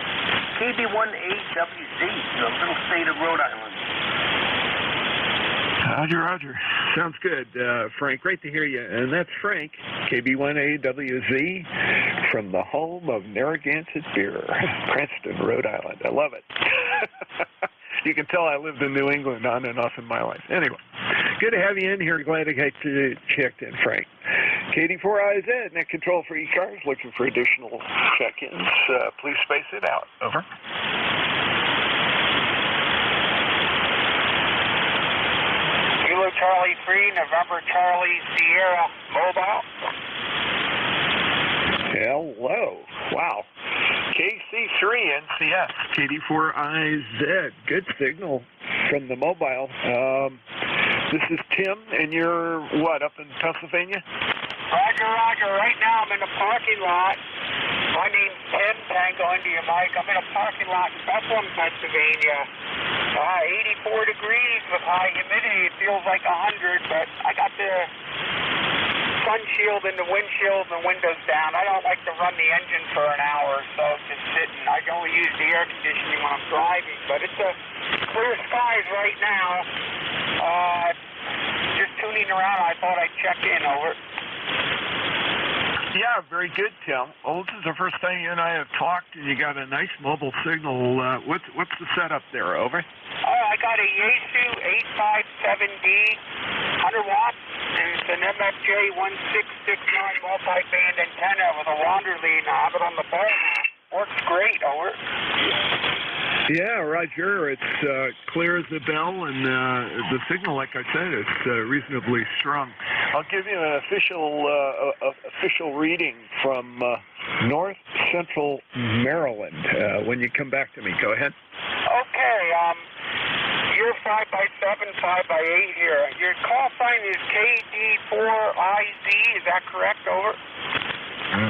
KB18WZ, the little state of Rhode Island. Roger. Sounds good, Frank. Great to hear you. And that's Frank, KB1AWZ, from the home of Narragansett beer, Cranston, Rhode Island. I love it. You can tell I lived in New England on and off in my life. Anyway, good to have you in here. Glad to get you checked in, Frank. KD4IZ, net control for ECARS, looking for additional check-ins. Please space it out. Over. Kilo Charlie 3, November Charlie Sierra Mobile. Hello. Wow. KC3 NCS, KD4IZ. Good signal from the mobile. This is Tim, and you're, what, up in Pennsylvania? Roger. Right now I'm in the parking lot. My name's Tim, Tango India Mike. I'm in a parking lot in Bethlehem, Pennsylvania. 84 degrees with high humidity. It feels like 100, but I got the sun shield and the windshield and the windows down. I don't like to run the engine for an hour, so just sitting. I can only use the air conditioning when I'm driving, but it's a clear skies right now. Just tuning around, I thought I'd check in. Over. Yeah, very good, Tim. Well, this is the first time you and I have talked, and you got a nice mobile signal. What's the setup there? Over. I got a Yaesu 857D, 100 watts, and it's an MFJ 1669 multi-band antenna with a Wanderly knob on the ball mount. Works great. Over. Yeah, Roger. It's clear as a bell, and the signal, like I said, is reasonably strong. I'll give you an official reading from North Central Maryland when you come back to me. Go ahead. Okay. You're 5x7, 5x8 here. Your call sign is KD4IZ. Is that correct? Over.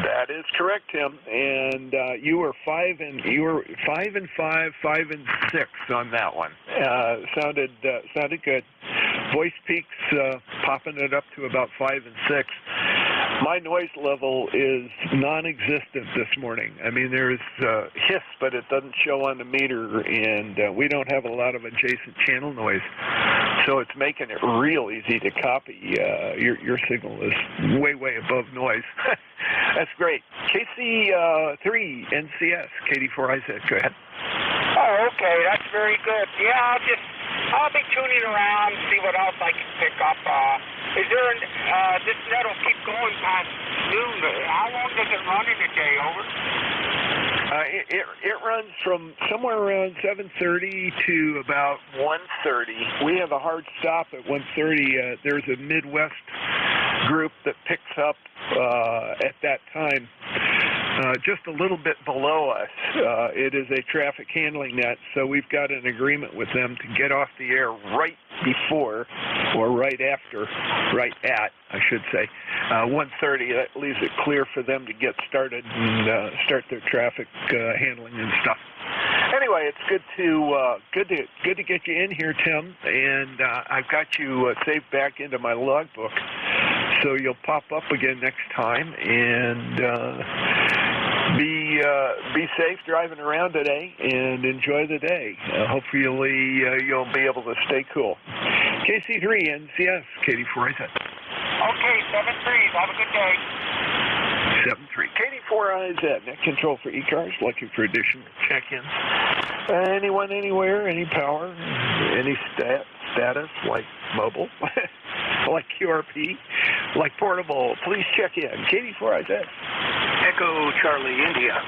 That is correct, Tim. And you were 5 and 5, 5 and 6 on that one. Sounded good. Voice peaks popping it up to about 5 and 6. My noise level is non-existent this morning. I mean, there's hiss, but it doesn't show on the meter, and we don't have a lot of adjacent channel noise. So it's making it real easy to copy. Your signal is way above noise. That's great. KC3 NCS, KD4IZ. Go ahead. Oh, okay. That's very good. Yeah, I'll be tuning around, see what else I can pick up. Is there this net will keep going past noon. How long does it run in a day? Over. It runs from somewhere around 7:30 to about 1:30. We have a hard stop at 1:30. There's a Midwest group that picks up at that time just a little bit below us. It is a traffic handling net, so we've got an agreement with them to get off the air right before or right after, right at, I should say, 1:30. That leaves it clear for them to get started and start their traffic handling and stuff. Anyway, it's good to get you in here, Tim, and I've got you saved back into my logbook, so you'll pop up again next time. And be safe driving around today, and enjoy the day. Hopefully, you'll be able to stay cool. KC3 NCS, Katie Forizet. Okay, 7-3. Have a good day. 7-3. Katie4IZ, net control for ECARS, looking for additional check-ins. Anyone, anywhere, any power, any status, like mobile, like QRP, like portable, please check in. Katie4IZ. Echo Charlie India.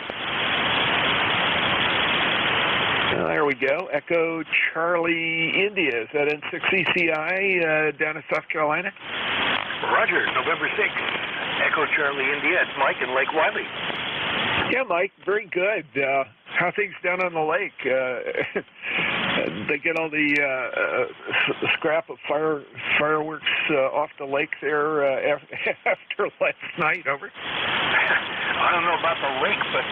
There we go. Echo Charlie India. Is that N6ECI down in South Carolina? Roger, November 6th. Echo Charlie India. It's Mike in Lake Wiley. Yeah, Mike, very good. How are things down on the lake? They get all the scrap of fireworks off the lake there after last night, over? I don't know about the lake, but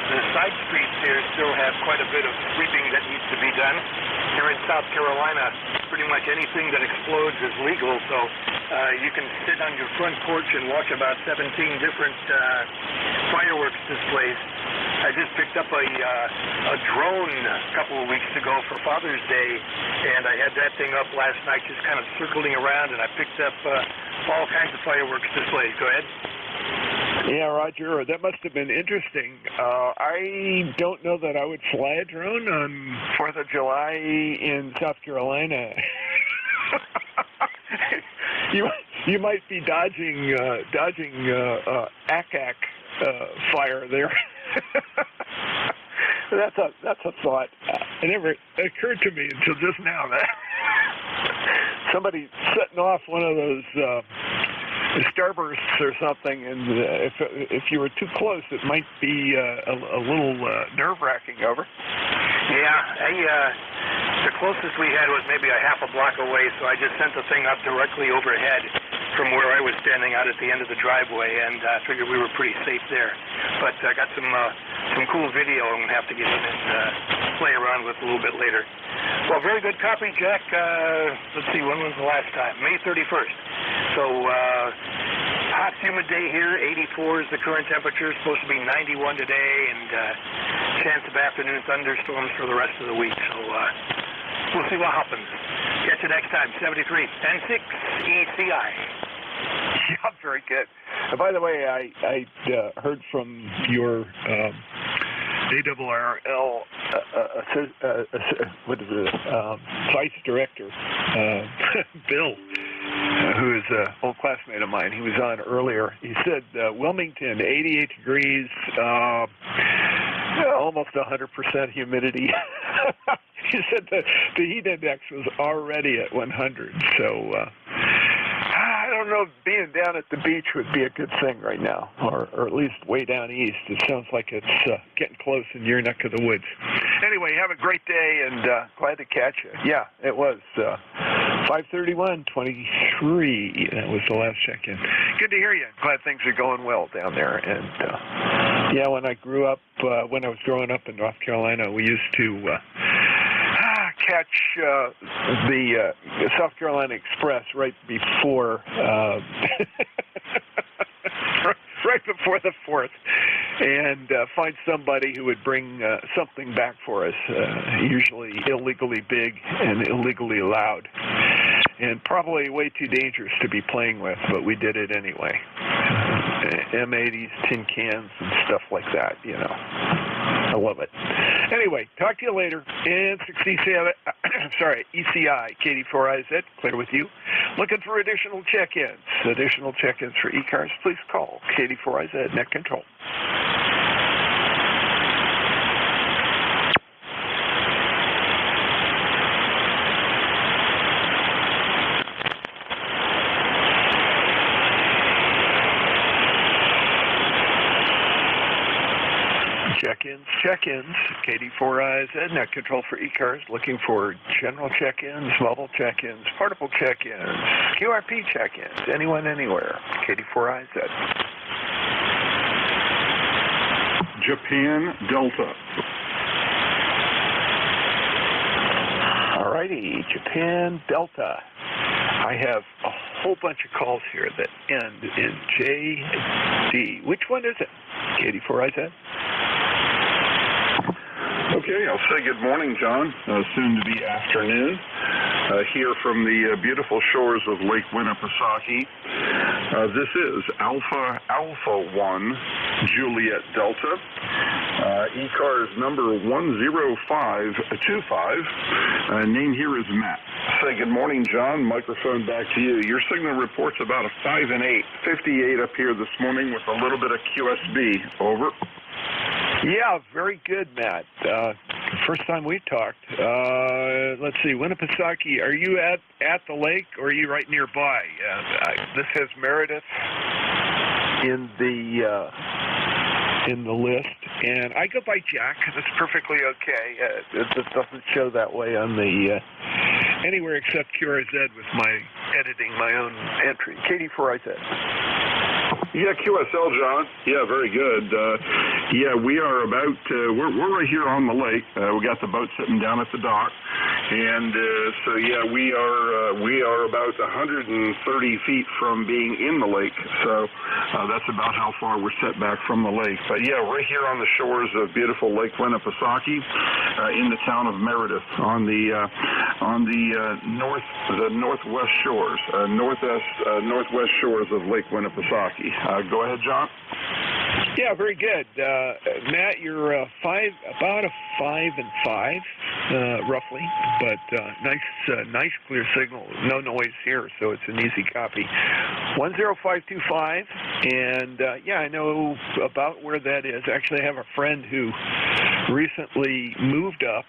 the side streets here still have quite a bit of sweeping that needs to be done. Here in South Carolina, pretty much anything that explodes is legal, so you can sit on your front porch and watch about 17 different fireworks displays. I just picked up a drone a couple of weeks ago for Father's Day, and I had that thing up last night just kind of circling around, and I picked up all kinds of fireworks displays. Go ahead. Yeah, Roger, that must have been interesting. I don't know that I would fly a drone on 4th of July in South Carolina. You might be dodging ACAC fire there. That's a thought. It never occurred to me until just now that somebody setting off one of those starbursts or something, and if you were too close, it might be a little nerve-wracking. Over. Yeah, the closest we had was maybe a half a block away, so I just sent the thing up directly overhead from where I was standing out at the end of the driveway, and I figured we were pretty safe there. But I got some cool video I'm going to have to get in and play around with a little bit later. Well, very good copy, Jack. Let's see, when was the last time? May 31st. So, hot, humid day here. 84 is the current temperature. Supposed to be 91 today, and chance of afternoon thunderstorms for the rest of the week. So, we'll see what happens. Catch you next time. 73 N6ECI. Yeah, very good. By the way, I heard from your ARRL vice director, Bill, who is an old classmate of mine. He was on earlier. He said Wilmington, 88 degrees, almost 100% humidity. He said that the heat index was already at 100. So I don't know if being down at the beach would be a good thing right now, or at least way down east. It sounds like it's getting close in your neck of the woods. Anyway, have a great day, and glad to catch you. Yeah, it was 5:31:23. That was the last check-in. Good to hear you. Glad things are going well down there. And yeah, when I grew up, when I was growing up in North Carolina, we used to catch the South Carolina Express right before right before the 4th, and find somebody who would bring something back for us, usually illegally big and illegally loud, and probably way too dangerous to be playing with, but we did it anyway. M80s, tin cans, and stuff like that, you know. I love it. Anyway, talk to you later. And ECI, Katie4IZ, clear with you. Looking for additional check-ins. Additional check-ins for ECARS, please call Katie4IZ, Net Control. check-ins. KD4IZ, net control for ECARS, looking for general check-ins, mobile check-ins, portable check-ins, QRP check-ins, anyone, anywhere. KD4IZ. Japan Delta. Alrighty, Japan Delta. I have a whole bunch of calls here that end in JD. Which one is it? KD4IZ? Okay, I'll say good morning, John. Soon to be afternoon. Here from the beautiful shores of Lake Winnipesaukee. This is Alpha 1 Juliet Delta. ECARS number 10525. Name here is Matt. Say good morning, John. Microphone back to you. Your signal reports about a 5 and 8, 58 up here this morning with a little bit of QSB. Over. Yeah, very good, Matt. First time we talked. Let's see, Winnipesaukee, are you at the lake or are you right nearby? This has Meredith in the list, and I go by Jack. That's perfectly okay. It doesn't show that way on the anywhere except QRZ with my editing my own entry. KD4IZ. Yeah, QSL, John. Yeah, very good. Yeah, we are about, we're right here on the lake. We got the boat sitting down at the dock. And so, yeah, we are about 130 feet from being in the lake. So that's about how far we're set back from the lake. But, yeah, right here on the shores of beautiful Lake Winnipesaukee in the town of Meredith on the northwest shores, northwest shores of Lake Winnipesaukee. Go ahead, John. Yeah, very good. Matt, you're about a 5 and 5, roughly, but nice clear signal. No noise here, so it's an easy copy. 10525, and yeah, I know about where that is. Actually, I have a friend who recently moved up,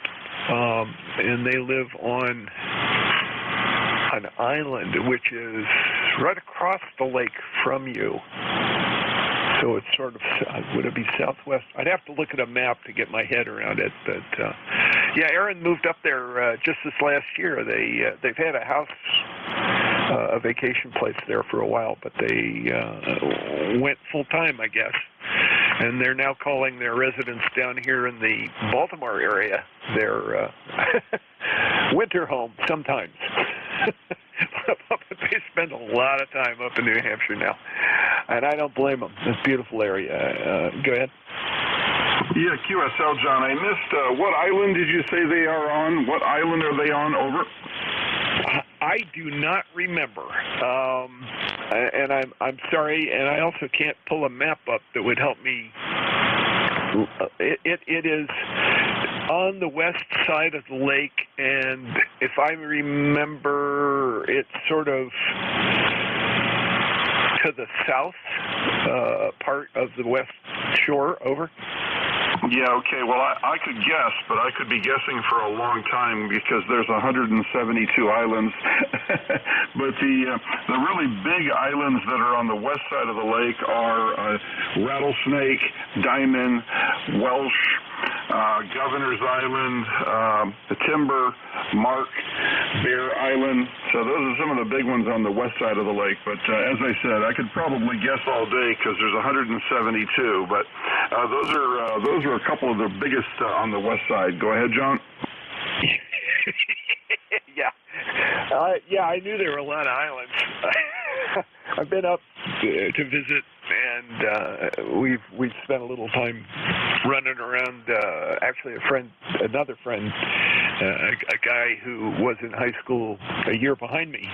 and they live on an island which is right across the lake from you. So it's sort of, would it be southwest? I'd have to look at a map to get my head around it. But yeah, Aaron moved up there just this last year. They've had a house, a vacation place there for a while, but they went full time, I guess. And they're now calling their residents down here in the Baltimore area their winter home sometimes. They spend a lot of time up in New Hampshire now, and I don't blame them. It's a beautiful area. Go ahead. Yeah, QSL, John. I missed, what island did you say they are on? What island are they on? Over. I do not remember, and I'm sorry, and I also can't pull a map up that would help me. It is on the west side of the lake, and if I remember, it's sort of to the south part of the west shore. Over. Yeah, okay. Well, I could guess, but I could be guessing for a long time because there's 172 islands. But the really big islands that are on the west side of the lake are Rattlesnake, Diamond, Welsh, Governor's Island, Timber, Mark, Bear Island. So those are some of the big ones on the west side of the lake. But as I said, I could probably guess all day because there's 172. But those are a couple of the biggest on the west side. Go ahead, John. Yeah. Yeah, I knew there were a lot of islands. I've been up to visit, and we've spent a little time running around. Actually, another friend, a guy who was in high school a year behind me.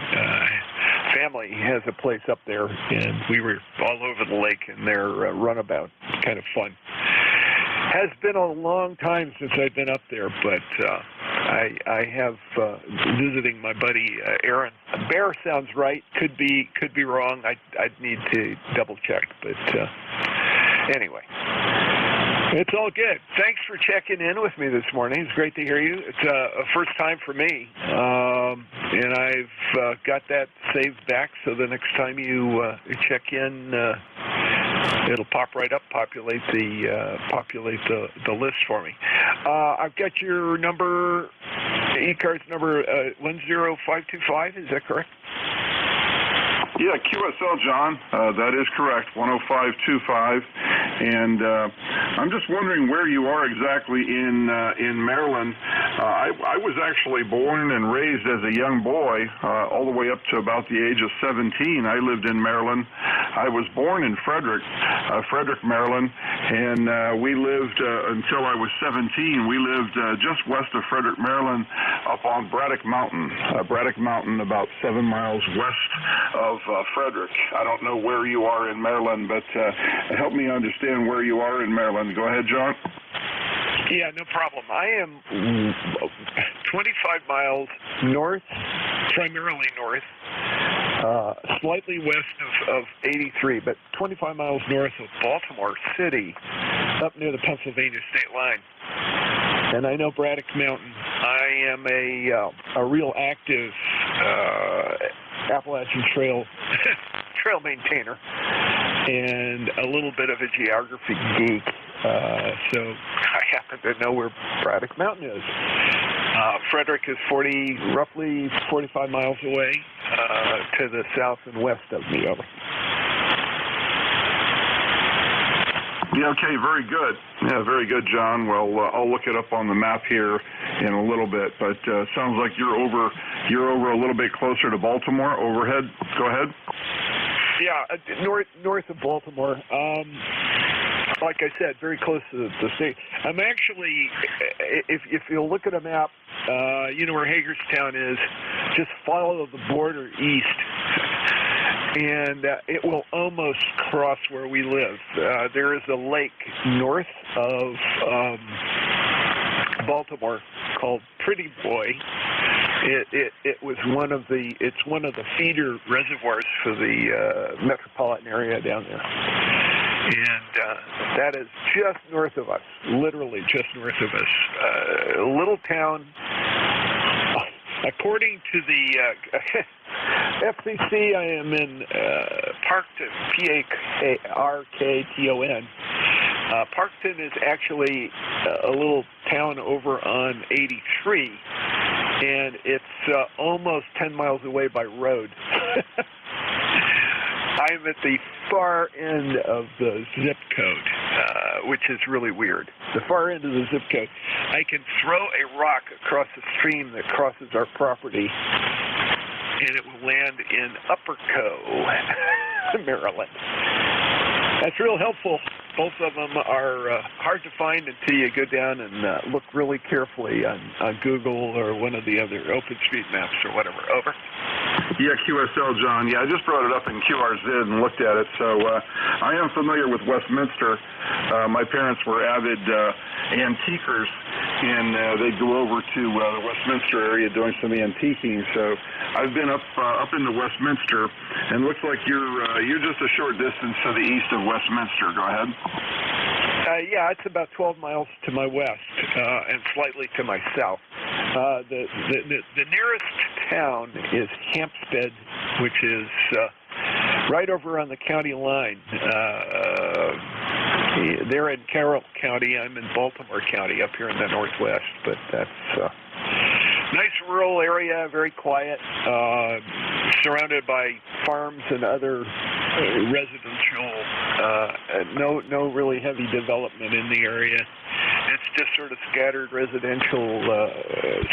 Family has a place up there, and we were all over the lake in their runabout. Kind of fun. Has been a long time since I've been up there, but I have visiting my buddy Aaron. Bear sounds right. Could be wrong. I'd need to double check, but anyway, it's all good. Thanks for checking in with me this morning. It's great to hear you. It's a first time for me, and I've got that saved back. So the next time you check in it'll pop right up, populate the list for me. I've got your number, ECARS number 10525. Is that correct? Yeah, QSL, John. That is correct, 10525. And I'm just wondering where you are exactly in Maryland. I was actually born and raised as a young boy, all the way up to about the age of 17. I lived in Maryland. I was born in Frederick, Maryland, and we lived until I was 17. We lived just west of Frederick, Maryland, up on Braddock Mountain. Braddock Mountain, about 7 miles west of Frederick. I don't know where you are in Maryland, but help me understand where you are in Maryland. Go ahead, John. Yeah, no problem. I am 25 miles north, primarily north, slightly west of 83, but 25 miles north of Baltimore City, up near the Pennsylvania state line. And I know Braddock Mountain. I am a real active Appalachian Trail maintainer and a little bit of a geography geek. So I happen to know where Braddock Mountain is. Frederick is roughly 45 miles away to the south and west of me. Over. Yeah, okay, very good. Yeah, very good, John. Well, I'll look it up on the map here in a little bit, but sounds like you're over a little bit closer to Baltimore. Overhead, go ahead. Yeah, north of Baltimore. Like I said, very close to the state. I'm actually, if you look at a map, you know where Hagerstown is. Just follow the border east. And it will almost cross where we live. There is a lake north of Baltimore called Pretty Boy. It was one of the feeder reservoirs for the metropolitan area down there. And that is just north of us, literally just north of us. A little town. According to the FCC, I am in Parkton, P-A-R-K-T-O-N. Parkton is actually a little town over on 83, and it's almost 10 miles away by road. I'm at the far end of the zip code, which is really weird. The far end of the zip code. I can throw a rock across the stream that crosses our property, and it will land in Upper Co, Maryland. That's real helpful. Both of them are hard to find until you go down and look really carefully on Google or one of the other OpenStreetMaps or whatever. Over. Yeah, QSL, John. Yeah, I just brought it up in QRZ and looked at it. So I am familiar with Westminster. My parents were avid antiquers, and they'd go over to the Westminster area doing some antiquing. So I've been up into Westminster, and looks like you're just a short distance to the east of Westminster. Go ahead. Yeah, it's about 12 miles to my west and slightly to my south. The nearest town is Hampstead, which is right over on the county line. They're in Carroll County. I'm in Baltimore County up here in the northwest, but that's nice rural area, very quiet, surrounded by farms and other residential, no really heavy development in the area. It's just sort of scattered residential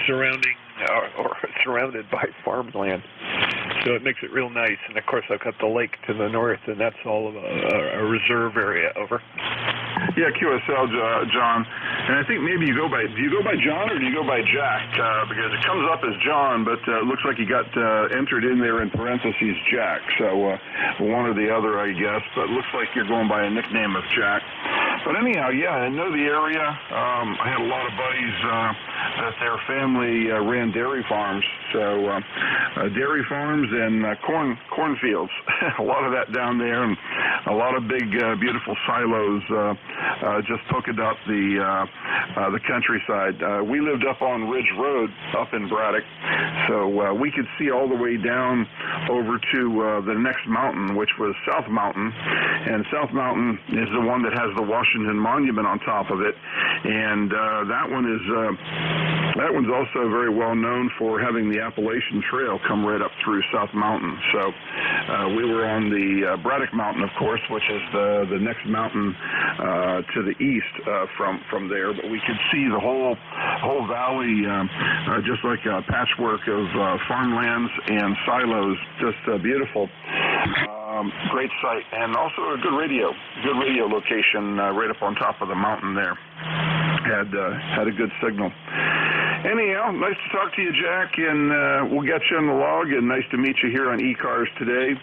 surrounding or surrounded by farmland. So it makes it real nice. And of course, I've got the lake to the north, and that's all of a reserve area. Over. Yeah, QSL, John. And I think maybe do you go by John or do you go by Jack? Because it comes up as John, but it looks like you got entered in there in parentheses Jack. So one or the other, I guess. But it looks like you're going by a nickname of Jack. But anyhow, yeah, I know the area. I had a lot of buddies that their family ran dairy farms, so dairy farms and cornfields. A lot of that down there, and a lot of big, beautiful silos just poking up the countryside. We lived up on Ridge Road up in Braddock, so we could see all the way down over to the next mountain, which was South Mountain, and South Mountain is the one that has the Washington Monument on top of it, and that one's also very well known for having the Appalachian Trail come right up through South Mountain. So we were on the Braddock Mountain, of course, which is the next mountain to the east from there, but we could see the whole valley just like a patchwork of farmlands and silos, just beautiful. Great site, and also a good radio location right up on top of the mountain there. Had a good signal. Anyhow, nice to talk to you, Jack, and we'll get you on the log, and nice to meet you here on ECARS today.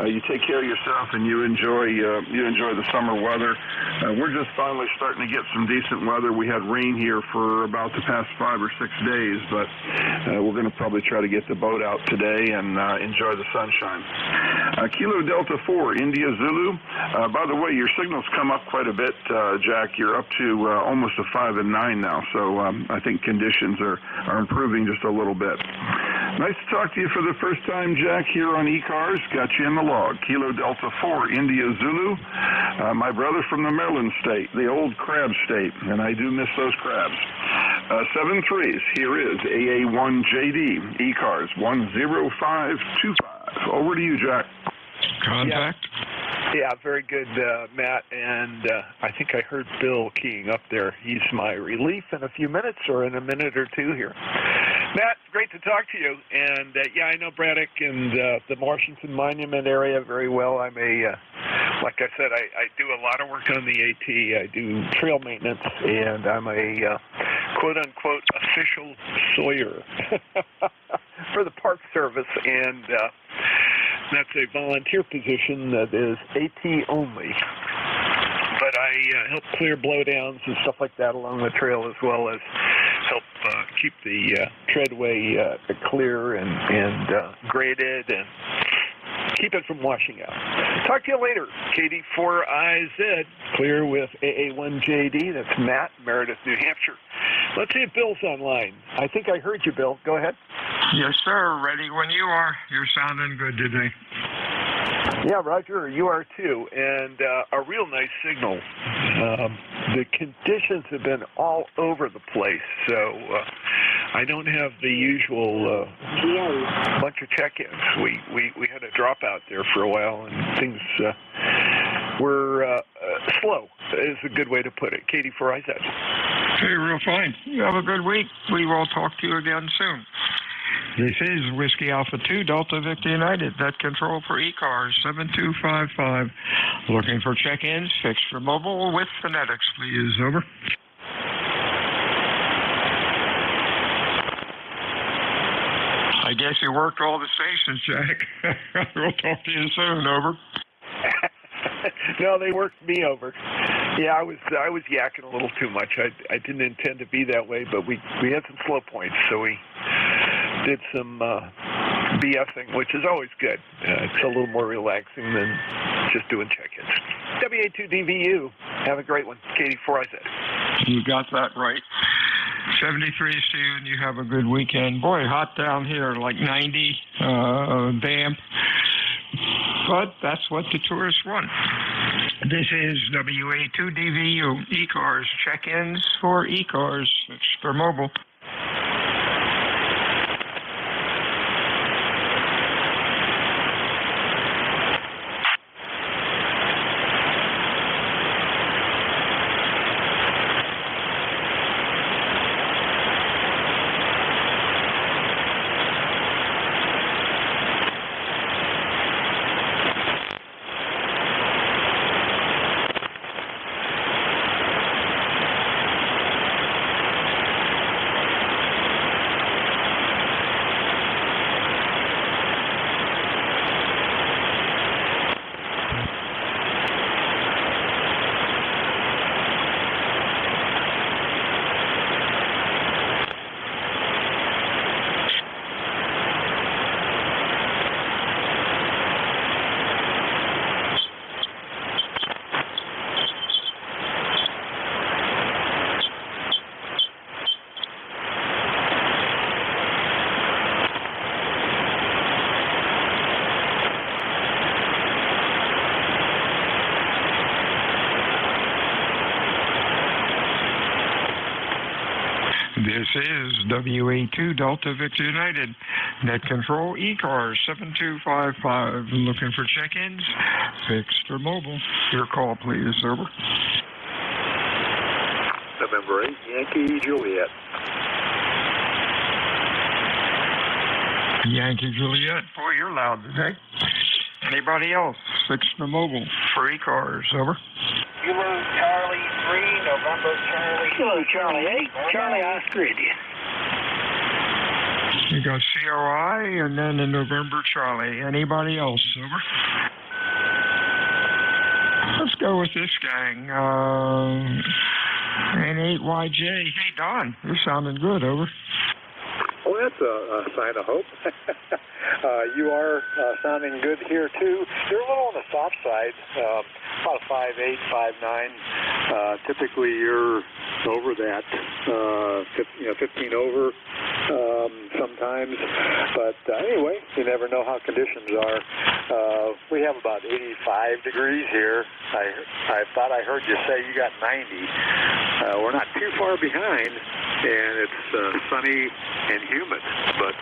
You take care of yourself, and you enjoy the summer weather. We're just finally starting to get some decent weather. We had rain here for about the past 5 or 6 days, but we're going to probably try to get the boat out today and enjoy the sunshine. Kilo Delta 4, India Zulu. By the way, your signals come up quite a bit, Jack. You're up to almost a 5 and 9 now, so I think conditions are improving just a little bit. Nice to talk to you for the first time, Jack, here on ECARS. Got you in the log. Kilo Delta 4, India Zulu. My brother from the Maryland state, the old crab state, and I do miss those crabs. 7 3s. Here is AA1JD, ECARS 10525. Over to you, Jack. Contact? Yeah, very good, Matt. And I think I heard Bill keying up there. He's my relief in a few minutes or in a minute or two here. Matt, great to talk to you. And, yeah, I know Braddock and the Washington Monument area very well. I'm like I said, I do a lot of work on the AT. I do trail maintenance, and I'm a quote-unquote official sawyer for the Park Service. And that's a volunteer position that is AT only. But I help clear blowdowns and stuff like that along the trail, as well as help keep the treadway clear and graded and keep it from washing out. Talk to you later. KD4IZ, clear with AA1JD. That's Matt, Meredith, New Hampshire. Let's see if Bill's online. I think I heard you, Bill. Go ahead. Yes, sir. Ready when you are. You're sounding good today. Yeah, Roger, you are too. And a real nice signal. The conditions have been all over the place, so I don't have the usual bunch of check-ins. We had a dropout there for a while, and things were slow, is a good way to put it. KD4IZ. Hey, real fine. You have a good week. We will talk to you again soon. This is Whiskey Alpha 2, Delta Victor United, that control for ECARS 7255. Looking for check-ins, fixed for mobile with phonetics, please. Over. I guess you worked all the stations, Jack. We'll talk to you soon. Over. No, they worked me over. Yeah, I was yakking a little too much. I didn't intend to be that way, but we had some slow points, so we did some BSing, which is always good. It's a little more relaxing than just doing check-ins. WA2DVU, have a great one. KD4IZ. You got that right. 73 soon. You have a good weekend. Boy, hot down here, like 90, damp. But that's what the tourists want. This is WA2DVU, ECARS, check-ins for ECARS, it's for mobile. is WA2 Delta Victor United. Net Control ECARS 7255. Looking for check-ins, fixed or mobile. Your call, please. Over. November 8, Yankee Juliet. Yankee Juliet. Boy, you're loud today. Anybody else? Fixed or mobile for ECARS. Over. Kilo Charlie 3, November Charlie. Kilo Charlie 8, Charlie Australia. You got COI and then in November Charlie. Anybody else? Over. Let's go with this gang. N8YJ. Hey, Don, you're sounding good. Over. Well, that's a sign of hope. You are sounding good here, too. You're a little on the soft side, about 5'8", 5'9". Typically, you're over that, 15 over sometimes. But anyway, you never know how conditions are. We have about 85 degrees here. I thought I heard you say you got 90. We're not too far behind, and it's sunny and humid, but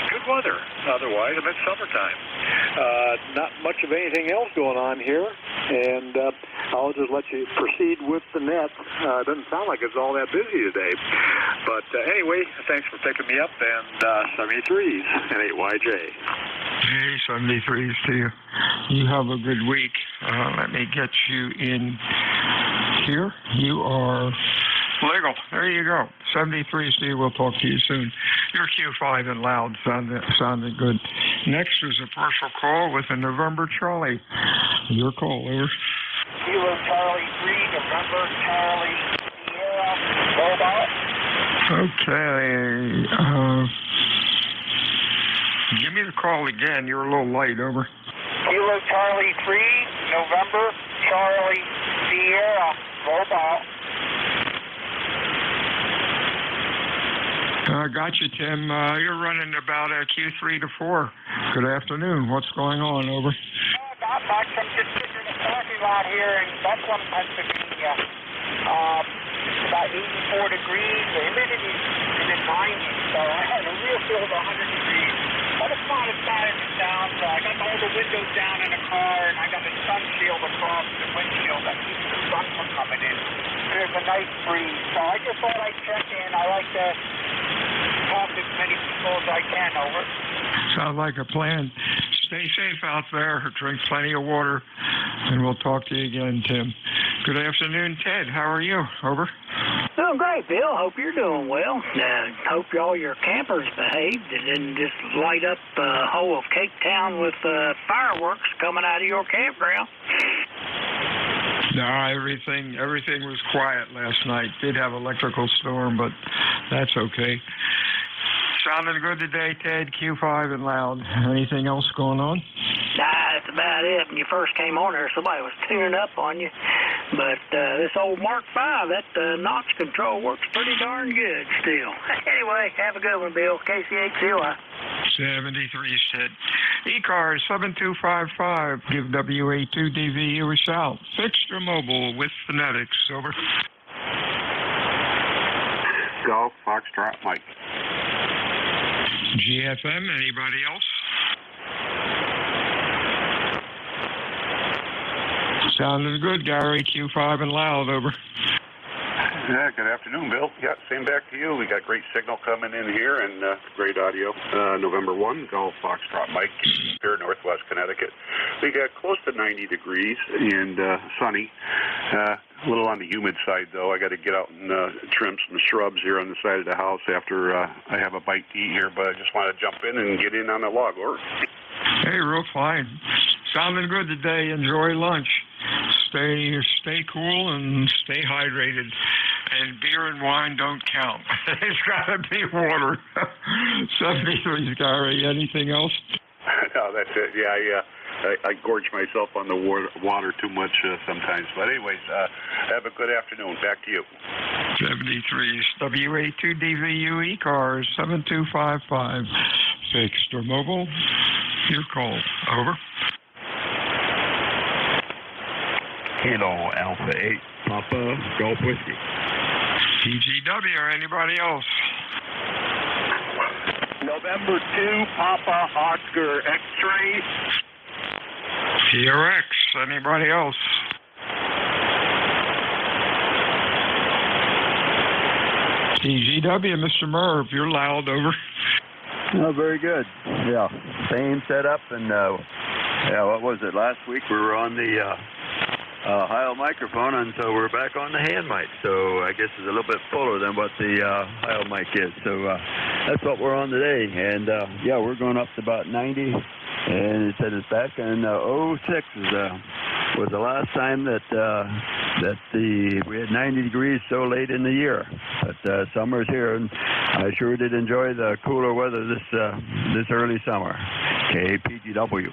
good weather otherwise. I mean, it's summertime. Not much of anything else going on here, and I'll just let you proceed with the net. It doesn't sound like it's all that busy today. But anyway, thanks for picking me up, and 73s and 8YJ. Hey, 73s to you. You have a good week. Let me get you in here. You are legal. There you go. 73 Steve, we'll talk to you soon. Your Q5 and loud sounded good. Next is a partial call with a November Charlie. Your call, over. Kilo Charlie 3, November Charlie Sierra, Robot. Okay. Give me the call again. You're a little light, over. Kilo Charlie 3, November Charlie Sierra, Robot. Got you, Tim. You're running about Q3 to 4. Good afternoon. What's going on, over? Not much. I'm just sitting in the parking lot here in Bethlehem, Pennsylvania. It's about 84 degrees. The humidity is in the 90s, so I had a real feel of 100 degrees. But it's not as bad as it sounds. I got all the windows down in the car, and I got a sun shield across the windshield that keeps the sun from coming in. There's a nice breeze. So I just thought I'd check in. I like to talk to as many people as I can, over. Sounds like a plan. Stay safe out there. Drink plenty of water, and we'll talk to you again, Tim. Good afternoon, Ted. How are you? Over. Doing great, Bill. Hope you're doing well. Hope all your campers behaved and didn't just light up the whole of Cape Town with fireworks coming out of your campground. No, everything was quiet last night. Did have electrical storm, but that's okay. Sounding good today, Ted. Q5 and loud. Anything else going on? Nah, that's about it. When you first came on there, somebody was tuning up on you. But this old Mark V, that notch control works pretty darn good still. Anyway, have a good one, Bill. KCHCY. 73 said. ECARS 7255. Give WA2 DVU a shout. Fixed or mobile with phonetics. Over. Golf Foxtrot Mike. GFM. Anybody else? Sounded good, Gary. Q5 and loud, over. Yeah, good afternoon, Bill. Yeah, same back to you. We got great signal coming in here and great audio. November 1, Golf Foxtrot Mike, here in Northwest Connecticut. We got close to 90 degrees and sunny. A little on the humid side, though. I got to get out and trim some shrubs here on the side of the house after I have a bite to eat here, but I just want to jump in and get in on the log. Or hey, real fine. Sounding good today. Enjoy lunch. Stay cool and stay hydrated. And beer and wine don't count. It's got to be water. 73, Gary. Anything else? No, that's it. Yeah, I gorge myself on the water too much sometimes. But anyways, have a good afternoon. Back to you. 73's WA2 DVU ECARS 7255. Fixed or mobile? Your call. Over. Kilo Alpha 8, Papa Golf Whiskey. PGW or anybody else? November 2, Papa Oscar X-ray. POX, anybody else? PGW, Mr. Merv, you're loud, over. Oh, very good. Yeah, same setup, and what was it? Last week we were on the Heil microphone, and so we're back on the hand mic. So I guess it's a little bit fuller than what the Heil mic is. So that's what we're on today, and we're going up to about 90, and it said it's back. And 06 was the last time that we had 90 degrees so late in the year. But summer's here, and I sure did enjoy the cooler weather this early summer. KPGW.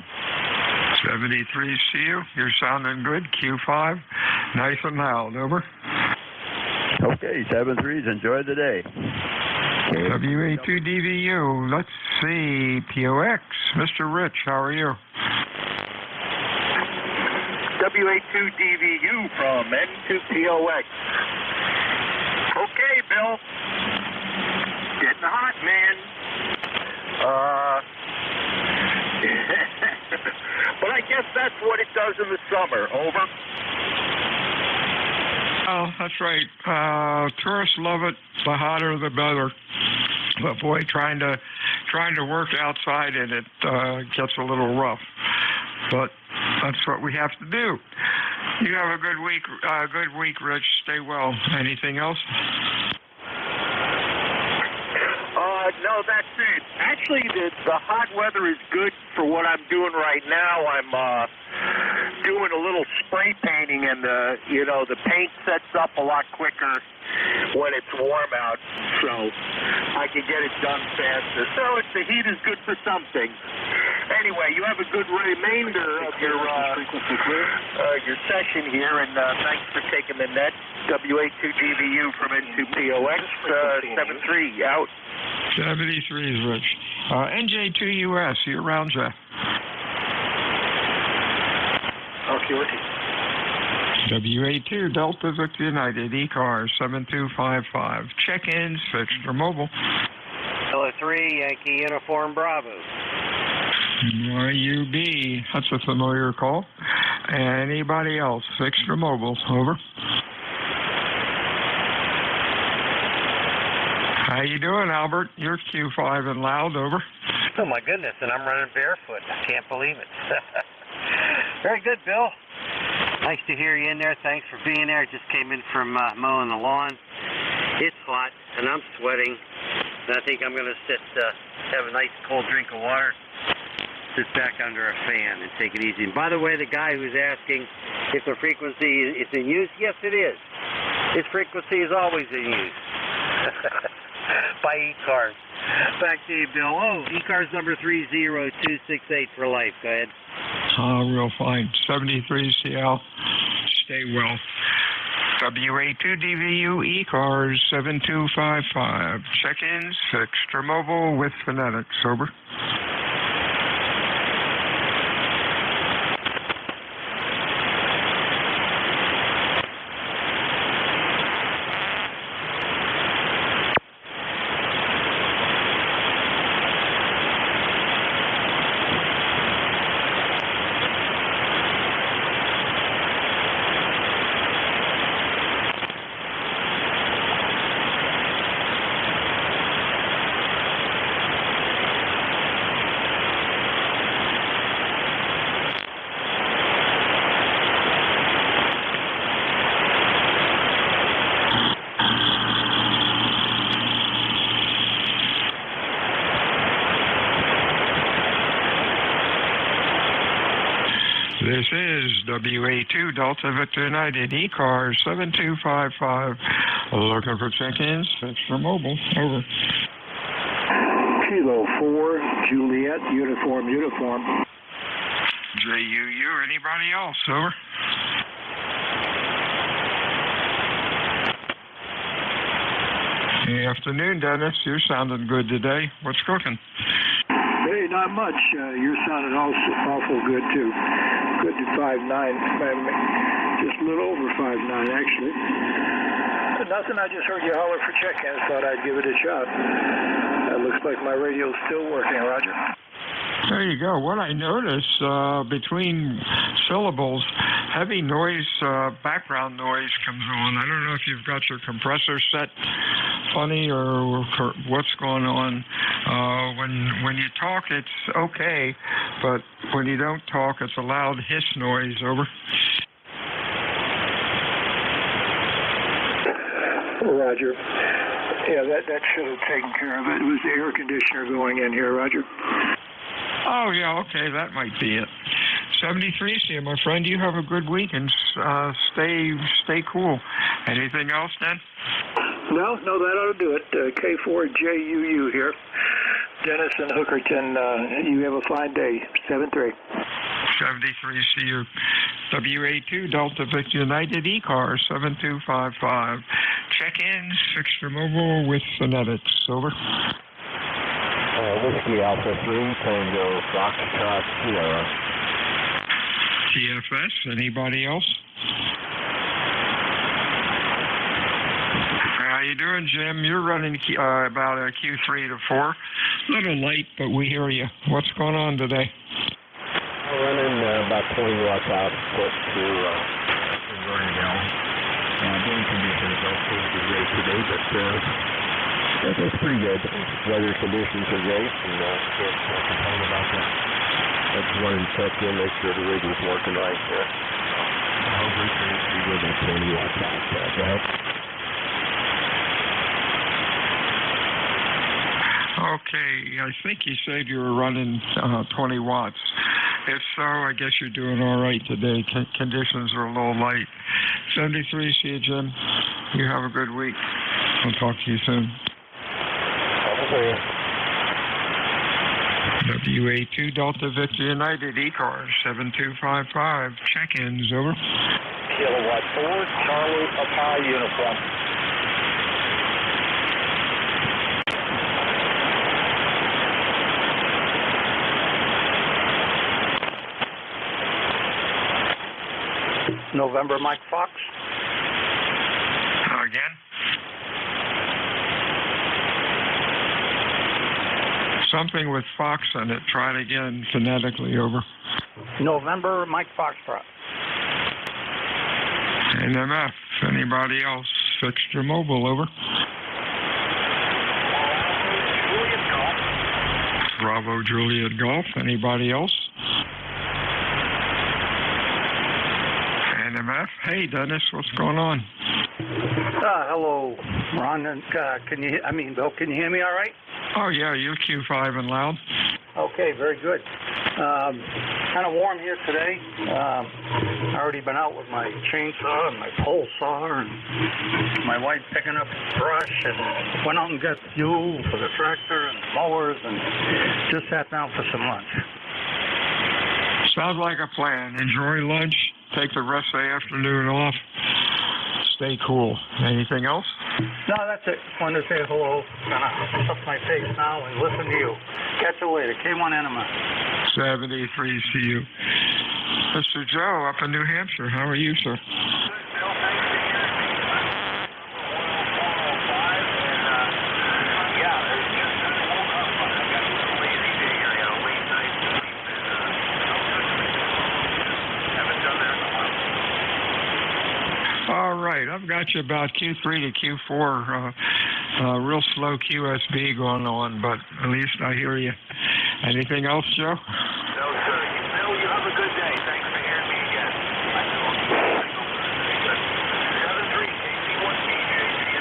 73 CU, you're sounding good. Q5, nice and loud, over. Okay, 7-3s, enjoy the day. WA2DVU, let's see, POX, Mr. Rich, how are you? WA2DVU from N2POX. Okay, Bill. Getting hot, man. But I guess that's what it does in the summer. Over. Oh, that's right. Tourists love it. The hotter, the better. But boy, trying to work outside and it gets a little rough. But that's what we have to do. You have a good week, Rich. Stay well. Anything else? No, that's it. Actually, the hot weather is good for what I'm doing right now. I'm doing a little spray painting, and the paint sets up a lot quicker when it's warm out, so I can get it done faster. So the heat is good for some things. Anyway, you have a good remainder of your session here, and thanks for taking the net. WA2DVU from N2POX, 7-3, out. 73 is Rich. NJ2US, you're around, Jeff. Okay. WA2 Delta Victor United, ECARS 7255. Check-ins, fixed or mobile. Hello 3, Yankee Uniform Bravo. RUB, that's a familiar call. Anybody else, fixed or mobile, over. How you doing, Albert? You're Q5 and loud, over. Oh, my goodness, and I'm running barefoot. I can't believe it. Very good, Bill. Nice to hear you in there. Thanks for being there. Just came in from mowing the lawn. It's hot, and I'm sweating. And I think I'm going to have a nice cold drink of water, sit back under a fan, and take it easy. And by the way, the guy who's asking if the frequency is in use, yes, it is. Its frequency is always in use. By ECARS. Back to you, Bill. Oh, ECARS number 30268 for life. Go ahead. Real fine. 73 CL. Stay well. WA2DVU ECARS 7255. Check-ins, fixed or mobile with phonetics. Over. This is WA2 Delta Victor United ECARS 7255. Looking for check-ins, fixed or mobile. Over. Kilo 4, Juliet, uniform. JUU, anybody else? Over. Good afternoon, Dennis. You're sounding good today. What's cooking? Hey, not much. You're sounding awful good, too. Good to 5'9", just a little over 5'9", actually. Nothing. I just heard you holler for check-ins. Thought I'd give it a shot. It looks like my radio's still working, Roger. There you go. What I notice between syllables, heavy noise, background noise comes on. I don't know if you've got your compressor set funny or what's going on. When you talk, it's okay, but when you don't talk, it's a loud hiss noise. Over. Roger. Yeah, that should have taken care of it. It was the air conditioner going in here, Roger. Oh, yeah, okay, that might be it. 73, see you, my friend. You have a good week and stay cool. Anything else, then? No, that ought to do it. K4JUU here. Dennis and Hookerton, you have a fine day. 7-3. 73, see you. WA2 Delta Victor United ECARS 7255. Check-ins, Extra Mobile with Phonetics. Over. Whiskey Alpha 3, Tango Foxtrot Sierra. TFS, anybody else? How you doing, Jim? You're running about a Q3 to 4. A little late, but we hear you. What's going on today? I'm running about 20 watts output to Royal. Wind conditions don't seem to be great today, but that's pretty good. Weather conditions are great, and can't complain about that. I just wanted to check in, make sure the rig was working right there. Over 3 with a 20 watts output. Go ahead. Okay, I think you said you were running 20 watts. If so, I guess you're doing all right today. Conditions are a little light. 73, see you, Jim. You have a good week. I'll talk to you soon. WA2 Delta Victor United ECARS 7255. Check-ins, over. Kilowatt 4, Charlie Papa Uniform. November Mike Fox. Again? Something with Fox in it. Try it again phonetically, over. November Mike Foxtrot. NMF. Anybody else? Extra Mobile, over. Bravo Juliet Golf. Anybody else? NMF. Hey, Dennis, what's going on? Hello, Ron. Bill, can you hear me all right? Oh, yeah, you're Q5 and loud. Okay, very good. Kind of warm here today. I already been out with my chainsaw and my pole saw, and my wife picking up brush, and went out and got fuel for the tractor and mowers, and just sat down for some lunch. Sounds like a plan. Enjoy lunch. Take the rest of the afternoon off. Stay cool. Anything else? No, that's it. Wanted to say hello. Gonna up my face now and listen to you. Catch you later. K1 Enema. 73, see you. Mr. Joe, up in New Hampshire. How are you, sir? All right, I've got you about Q3 to Q4, real slow QSB going on, but at least I hear you. Anything else, Joe? No, sir. Bill, you have a good day. Thanks for hearing me again. 7-3, KC1KJJ.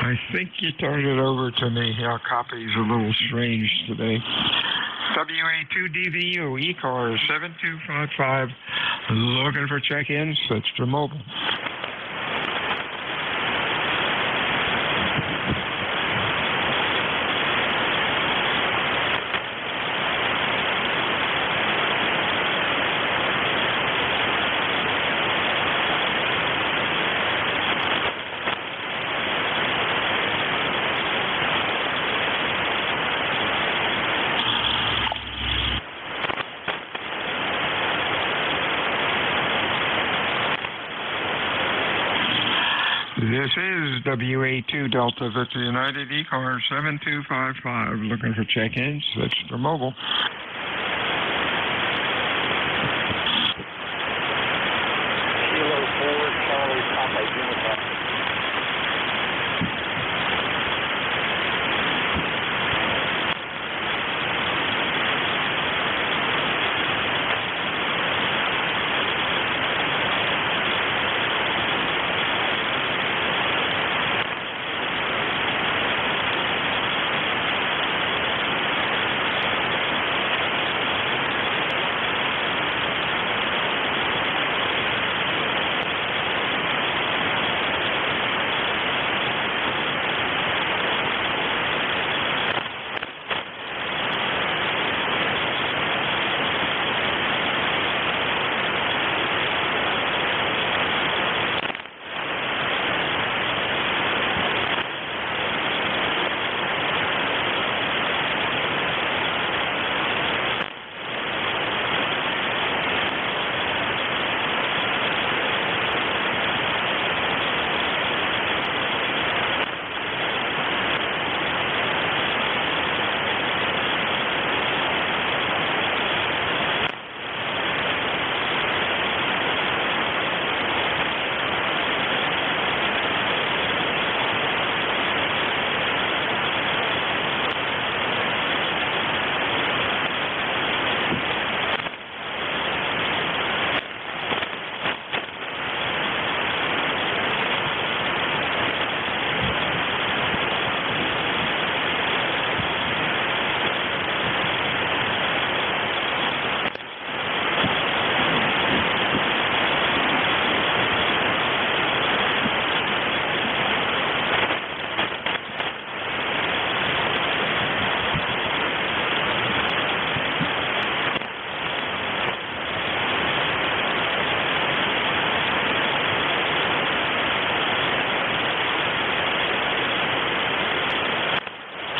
I think you turned it over to me. Our copy's a little strange today. WA2DVU, ECARS 7255. Looking for check-ins, Extra Mobile. is WA2 Delta Victor United, ECARS 7255, looking for check-ins. That's for mobile. Kilo 4, Charlie Papa Uniform.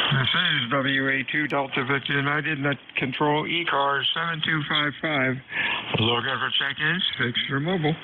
This is WA2 Delta Victor United, Net Control ECARS 7255. Looking for check-ins, fixed for mobile.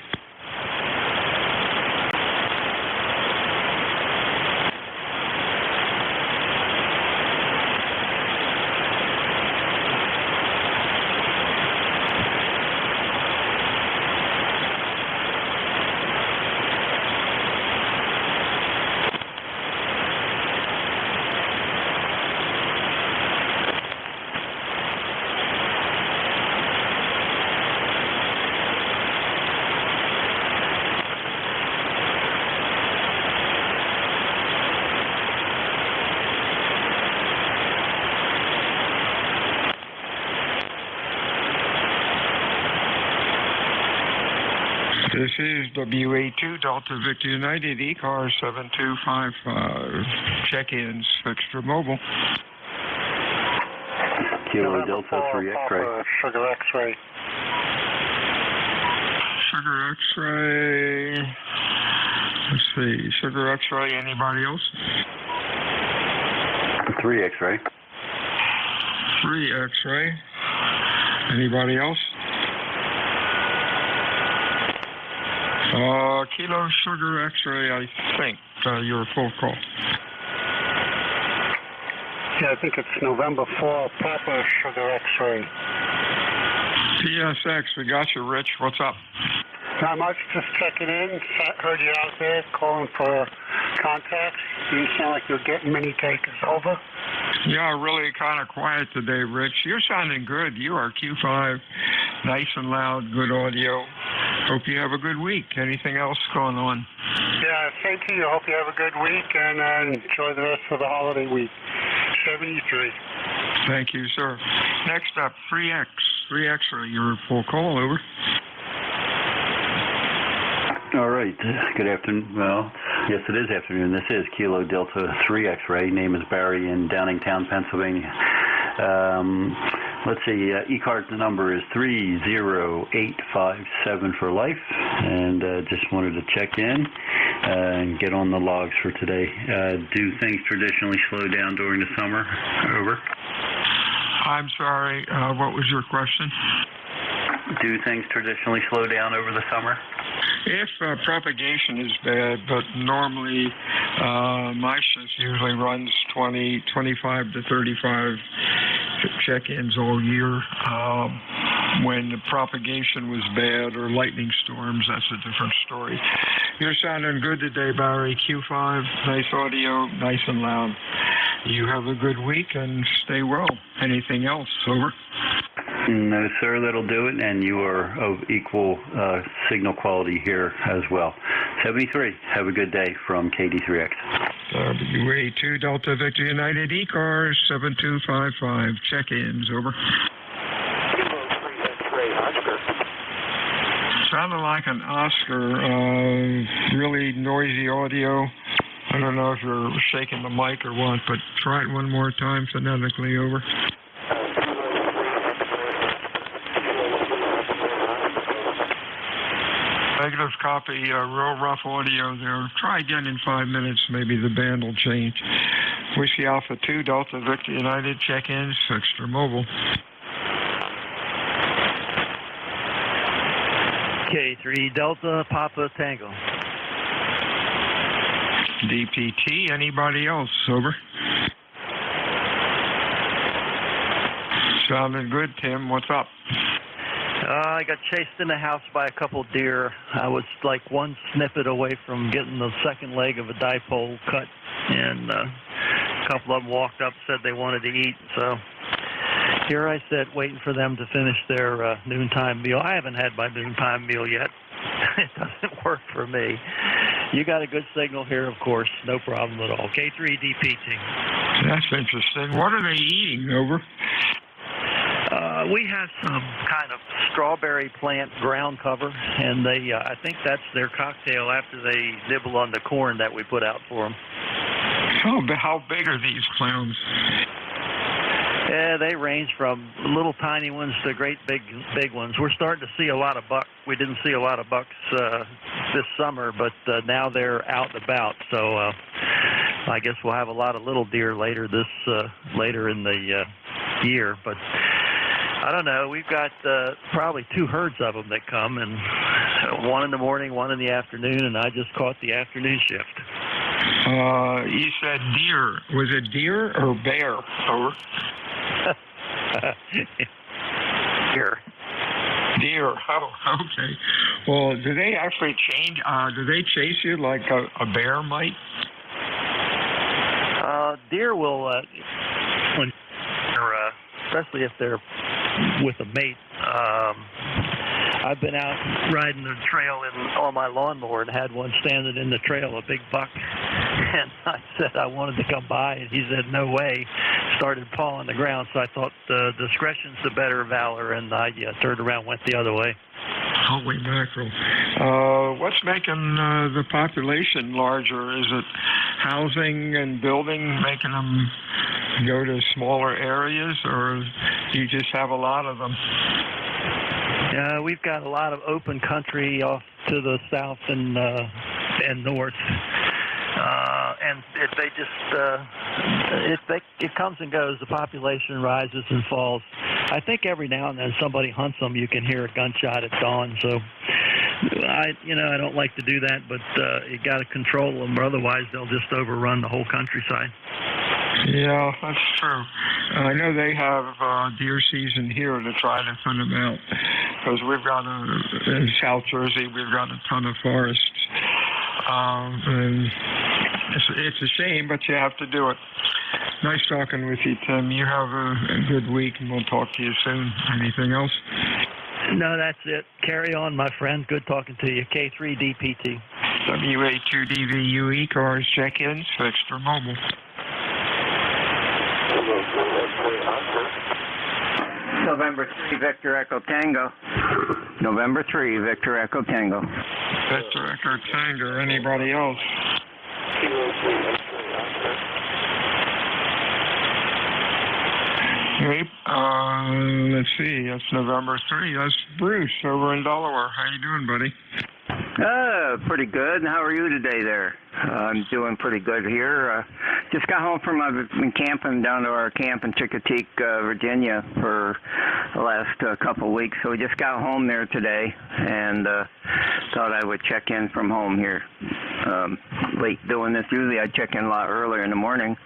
This is WA2 Delta Victor United, ECARS 7255. Check-ins, fixed for mobile. Kilo Delta 3 X-ray. Sugar X-ray. Sugar X-ray. Let's see. Sugar X-ray. Anybody else? 3 X-ray. 3 X-ray. Anybody else? Kilo Sugar X-ray, I think. Your full call. Yeah, I think it's November 4, Papa Sugar X-ray. PSX, we got you, Rich. What's up? Not much, just checking in. Heard you out there calling for contacts. You sound like you're getting many takers over. Yeah, really kind of quiet today, Rich. You're sounding good. You are Q5, nice and loud, good audio. Hope you have a good week. Anything else going on? Yeah, same to you. Hope you have a good week and enjoy the rest of the holiday week. 73. Thank you, sir. Next up, 3X. 3X, your full call, over. All right. Good afternoon. Well, yes, it is afternoon. This is Kilo Delta 3 X-ray. Name is Barry in Downingtown, Pennsylvania. Let's see, ECARS number is 30857 for life, and just wanted to check in and get on the logs for today. Do things traditionally slow down during the summer? Over. I'm sorry, what was your question? Do things traditionally slow down over the summer? If propagation is bad, but normally My shift usually runs 25 to 35 check-ins all year. When the propagation was bad or lightning storms, that's a different story. You're sounding good today, Barry. Q5, nice audio, nice and loud. You have a good week and stay well. Anything else? Over. No, sir, that'll do it, and you are of equal signal quality here as well. 73, have a good day from KD3X. WA2 Delta Victor United ECARS 7255, check-ins, over. Sounded like an Oscar, really noisy audio. I don't know if you're shaking the mic or what, but try it one more time phonetically, over. Negative copy, real rough audio there. Try again in 5 minutes, maybe the band will change. Whiskey Alpha 2, Delta Victor United, check-ins, extra mobile. K3 Delta Papa Tango. DPT, anybody else? Over. Sounding good, Tim. What's up? I got chased in the house by a couple deer. I was like one snippet away from getting the second leg of a dipole cut, and a couple of them walked up, said they wanted to eat. So here I sit waiting for them to finish their noontime meal. I haven't had my noontime meal yet. It doesn't work for me. You got a good signal here, of course. No problem at all. K3 DPT. That's interesting. What are they eating, over? We have some kind of strawberry plant ground cover, and they I think that's their cocktail after they nibble on the corn that we put out for them. How big are these clowns? Yeah, they range from little tiny ones to great big ones. We're starting to see a lot of bucks. We didn't see a lot of bucks this summer, but now they're out and about. So I guess we'll have a lot of little deer later in the year. But I don't know. We've got probably 2 herds of them that come, and one in the morning, one in the afternoon, and I just caught the afternoon shift. You said deer. Was it deer or bear? Over. Deer. Oh, okay. Well, do they actually change? Do they chase you like a bear might? Deer will, especially if they're with a mate. I've been out riding the trail on my lawnmower and had one standing in the trail, a big buck. And I said I wanted to come by, and he said, no way. Started pawing the ground, so I thought discretion's the better valor, and I turned around, went the other way. Holy mackerel. What's making the population larger? Is it housing and building making them go to smaller areas, or do you just have a lot of them? We've got a lot of open country off to the south and north. And it comes and goes. The population rises and falls. I think every now and then somebody hunts them. You can hear a gunshot at dawn. So I don't like to do that, but you got to control them, or otherwise they'll just overrun the whole countryside. Yeah, that's true. I know they have deer season here to try to thin them out, because we've got in South Jersey, we've got a ton of forests. And it's a shame, but you have to do it. Nice talking with you, Tim. You have a good week, and we'll talk to you soon. Anything else? No, that's it. Carry on, my friend. Good talking to you. K3 DPT. WA2DVU ECARS check-ins, fixed or mobile. November 3, Victor Echo Tango. November 3, Victor Echo Tango. Victor Echo Tango. Anybody else? Okay. Let's see. That's November 3. That's Bruce over in Delaware. How you doing, buddy? Pretty good. How are you today there? I'm doing pretty good here. Just got home from, I've been camping down to our camp in Chicoteague, Virginia for the last couple of weeks. So we just got home there today and thought I would check in from home here. late doing this. Usually I check in a lot earlier in the morning,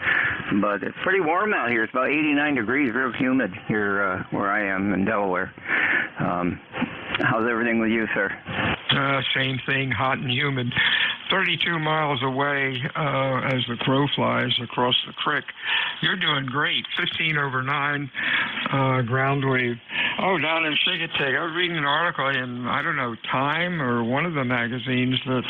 but it's pretty warm out here. It's about 89 degrees, real humid here where I am in Delaware. How's everything with you, sir? Same thing, hot and humid. 32 miles away as the crow flies across the creek. You're doing great. 15 over 9 ground wave. Oh, down in Chickasaw. I was reading an article in, I don't know, Time or one of the magazines that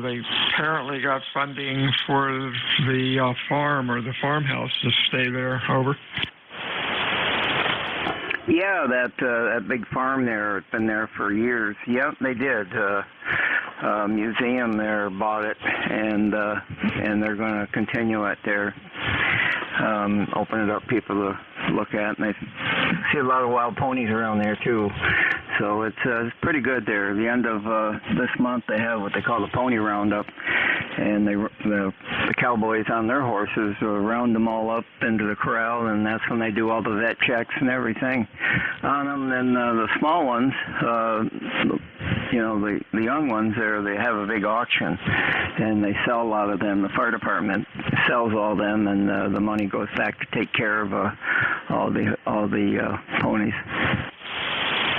they apparently got funding for the farm or the farmhouse to stay there. Over. Yeah, that big farm there, it's been there for years. Yep, they did. Museum there bought it, and they're going to continue it there. Open it up, people to look at, and they see a lot of wild ponies around there too. So it's pretty good there. The end of this month, they have what they call the pony roundup, and the cowboys on their horses round them all up into the corral, and that's when they do all the vet checks and everything on them. And the small ones, the young ones there, they have a big auction, and they sell a lot of them. The fire department sells all them, and the money goes back to take care of all the ponies.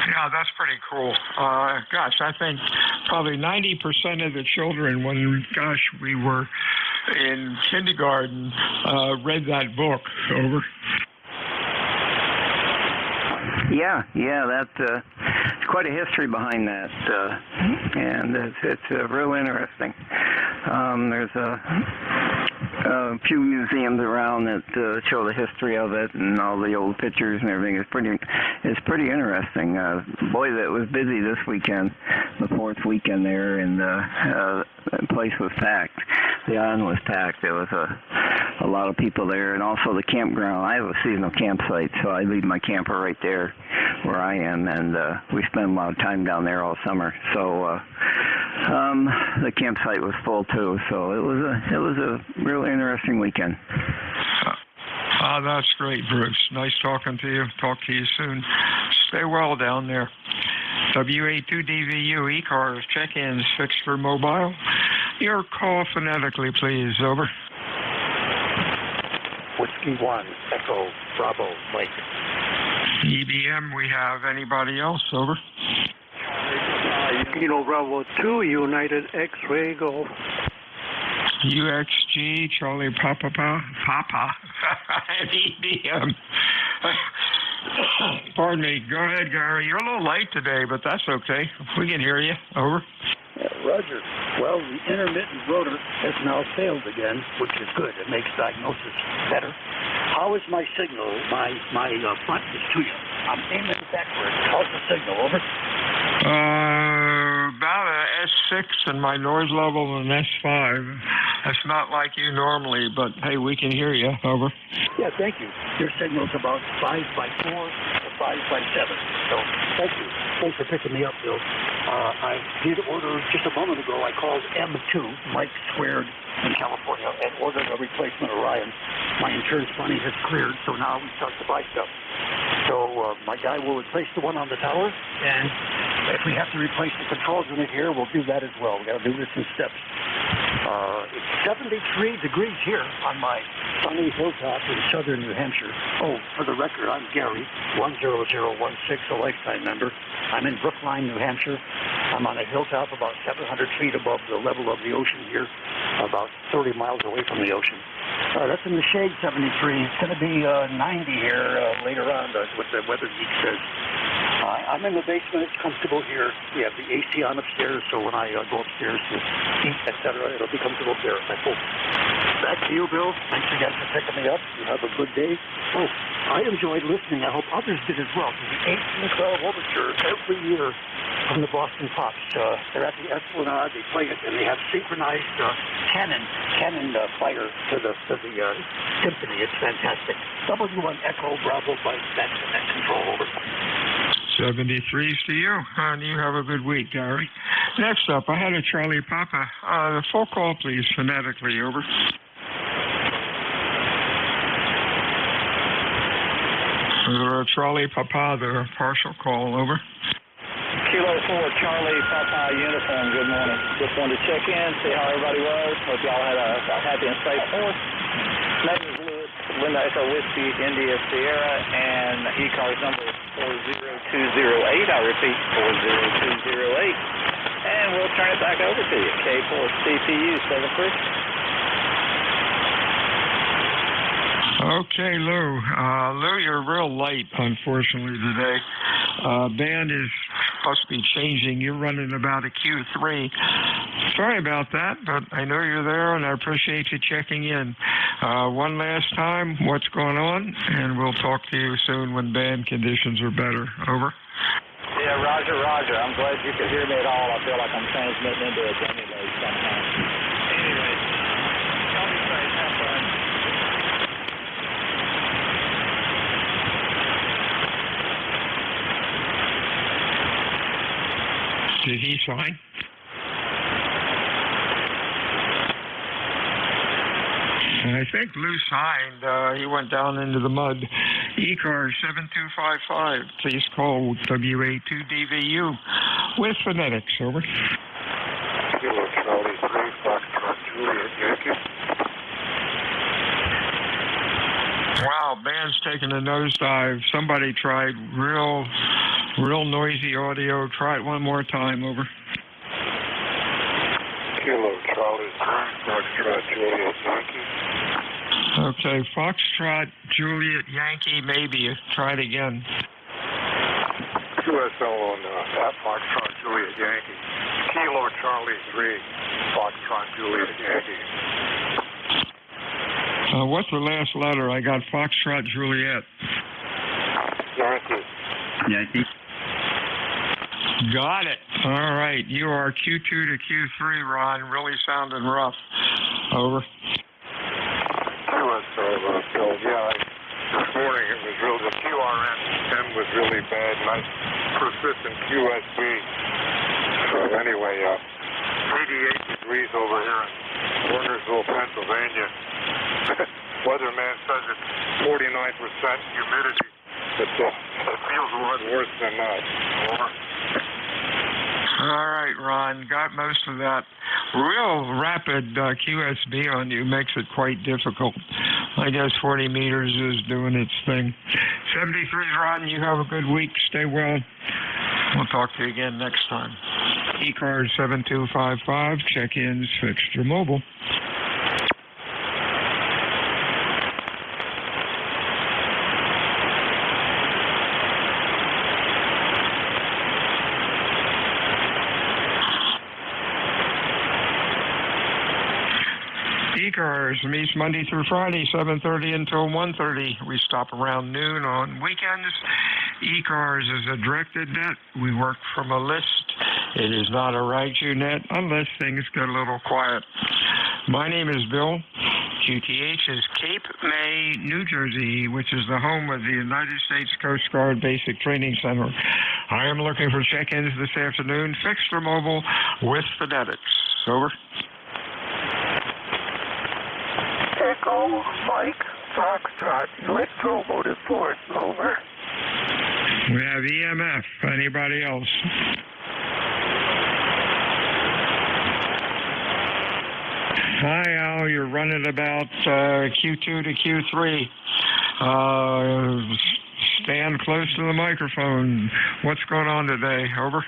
Yeah, that's pretty cool. Gosh, I think probably 90% of the children, when, we were in kindergarten, read that book. Over. Yeah, that's quite a history behind that, and it's real interesting. There's a few museums around that show the history of it and all the old pictures and everything. It's pretty interesting. Boy, that was busy this weekend, the fourth weekend there, and the place was packed. The island was packed. There was a lot of people there, and also the campground. I have a seasonal campsite, so I leave my camper right there where I am, and we spend a lot of time down there all summer. So the campsite was full too. So it was a real interesting weekend. That's great, Bruce. Nice talking to you. Talk to you soon. Stay well down there. WA2DVU ECARS check-ins fixed for mobile. Your call phonetically, please. Over. Whiskey 1, Echo, Bravo, Mike. EBM, we have anybody else? Over. Kilo Bravo 2, United X-Ray Golf. UXG, Charlie Papa, and EBM. Pardon me. Go ahead, Gary. You're a little late today, but that's okay. We can hear you. Over. Roger. Well, the intermittent rotor has now failed again, which is good. It makes diagnosis better. How is my signal? My front is to you. I'm aiming backward. How's the signal? Over. About a S6 and my noise level an S5. That's not like you normally, but hey, we can hear you. Over. Yeah, thank you. Your signal's about 5x4 or 5x7. So, thank you. Thanks for picking me up, Bill. I did order just a moment ago. I called M2, Mike Squared in California, and ordered a replacement Orion. My insurance money has cleared, so now we start to buy stuff. So my guy will replace the one on the tower, and if we have to replace the controls unit here, we'll do that as well. We've got to do this in steps. It's 73 degrees here on my sunny hilltop in southern New Hampshire. Oh, for the record, I'm Gary, 10016, a lifetime member. I'm in Brookline, New Hampshire. I'm on a hilltop about 700 feet above the level of the ocean here, about 30 miles away from the ocean. That's in the shade, 73. It's going to be 90 here later on, that's what the weather geek says. I'm in the basement. It's comfortable here. We have the AC on upstairs, so when I go upstairs to eat, etc., it'll be comfortable there, I hope. Back to you, Bill. Thanks again for picking me up. You have a good day. Oh, I enjoyed listening. I hope others did as well. To the 1812 Overture every year from the Boston Pops. They're at the Esplanade. They play it, and they have synchronized cannon fire to the symphony. It's fantastic. W1 Echo Bravo by that control. Over. 73's to you, and you have a good week, Gary. Next up, I had a Charlie Papa. The full call, please, phonetically. Over. Charlie Papa, the partial call. Over. Kilo 4, Charlie, Papa Uniform, good morning. Just wanted to check in, see how everybody was. Hope y'all had a happy and safe 4th. Name is Lewis, Linda Echo Whiskey, India Sierra, and ECARS number is 40208. I repeat, 40208. And we'll turn it back over to you. K4 CPU 73. Okay, Lou. Lou, you're real late, unfortunately, today. Band is supposed to be changing. You're running about a Q3. Sorry about that, but I know you're there, and I appreciate you checking in. One last time, what's going on? And we'll talk to you soon when band conditions are better. Over. Yeah, Roger, Roger. I'm glad you could hear me at all. I feel like I'm transmitting into a dummy mode somehow. Anyway, y'all be safe. Have fun. Did he sign? I think Lou signed. He went down into the mud. ECARS 7255. Please call WA2DVU with phonetics. Over. Kilo Charlie 3, Foxtrot Juliet Yankee. Wow, band's taking a nosedive. Somebody tried real noisy audio. Try it one more time. Over. Kilo Charlie 3, Foxtrot Juliet Yankee. Okay, Foxtrot Juliet Yankee, maybe. Try it again. QSL on at Foxtrot Juliet Yankee. Kilo Charlie 3, Foxtrot Juliet Yankee. What's the last letter? I got Foxtrot Juliet. Yankee. Yankee. Got it. All right. You are Q2 to Q3, Ron. Really sounding rough. Over. Bill, yeah, this morning it was real, the QRN 10 was really bad, and I persistent QSB. So anyway, 88 degrees over here in Wernersville, Pennsylvania. Weatherman says it's 49% humidity, but it feels a lot worse than that. Over. All right, Ron, got most of that. Real rapid QSB on you makes it quite difficult. I guess 40 meters is doing its thing. 73, Ron, you have a good week. Stay well. We'll talk to you again next time. ECARS 7255, check-ins fixed your mobile. ECARS meets Monday through Friday, 7:30 until 1:30. We stop around noon on weekends. ECARS is a directed net. We work from a list. It is not a right-you net unless things get a little quiet. My name is Bill. QTH is Cape May, New Jersey, which is the home of the United States Coast Guard Basic Training Center. I am looking for check-ins this afternoon, fixed or mobile, with phonetics. Over. Echo, Mike, Foxtrot, Electromotive Force, over. We have EMF. Anybody else? Hi, Al. You're running about Q2 to Q3. Stand close to the microphone. What's going on today? Over.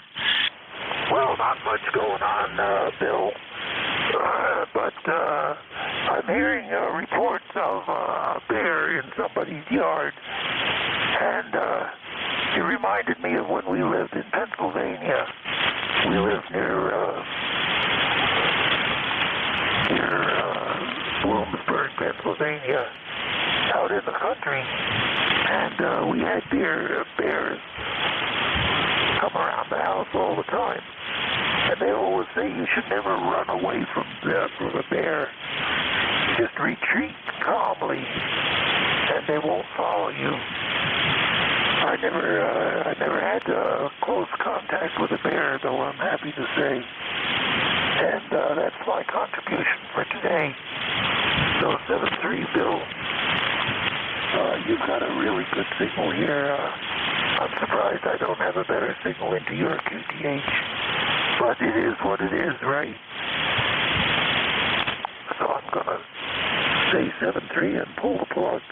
Well, not much going on, Bill. But I'm hearing reports of a bear in somebody's yard. And it reminded me of when we lived in Pennsylvania. We lived near Williamsburg, Pennsylvania, out in the country. And we had bears come around the house all the time. And they always say you should never run away from a bear. Just retreat calmly, and they won't follow you. I never had close contact with a bear, though, I'm happy to say. And that's my contribution for today. So 7-3, Bill. You've got a really good signal here. I'm surprised I don't have a better signal into your QTH. But it is what it is, right? So I'm going to say 7-3 and pull the plug.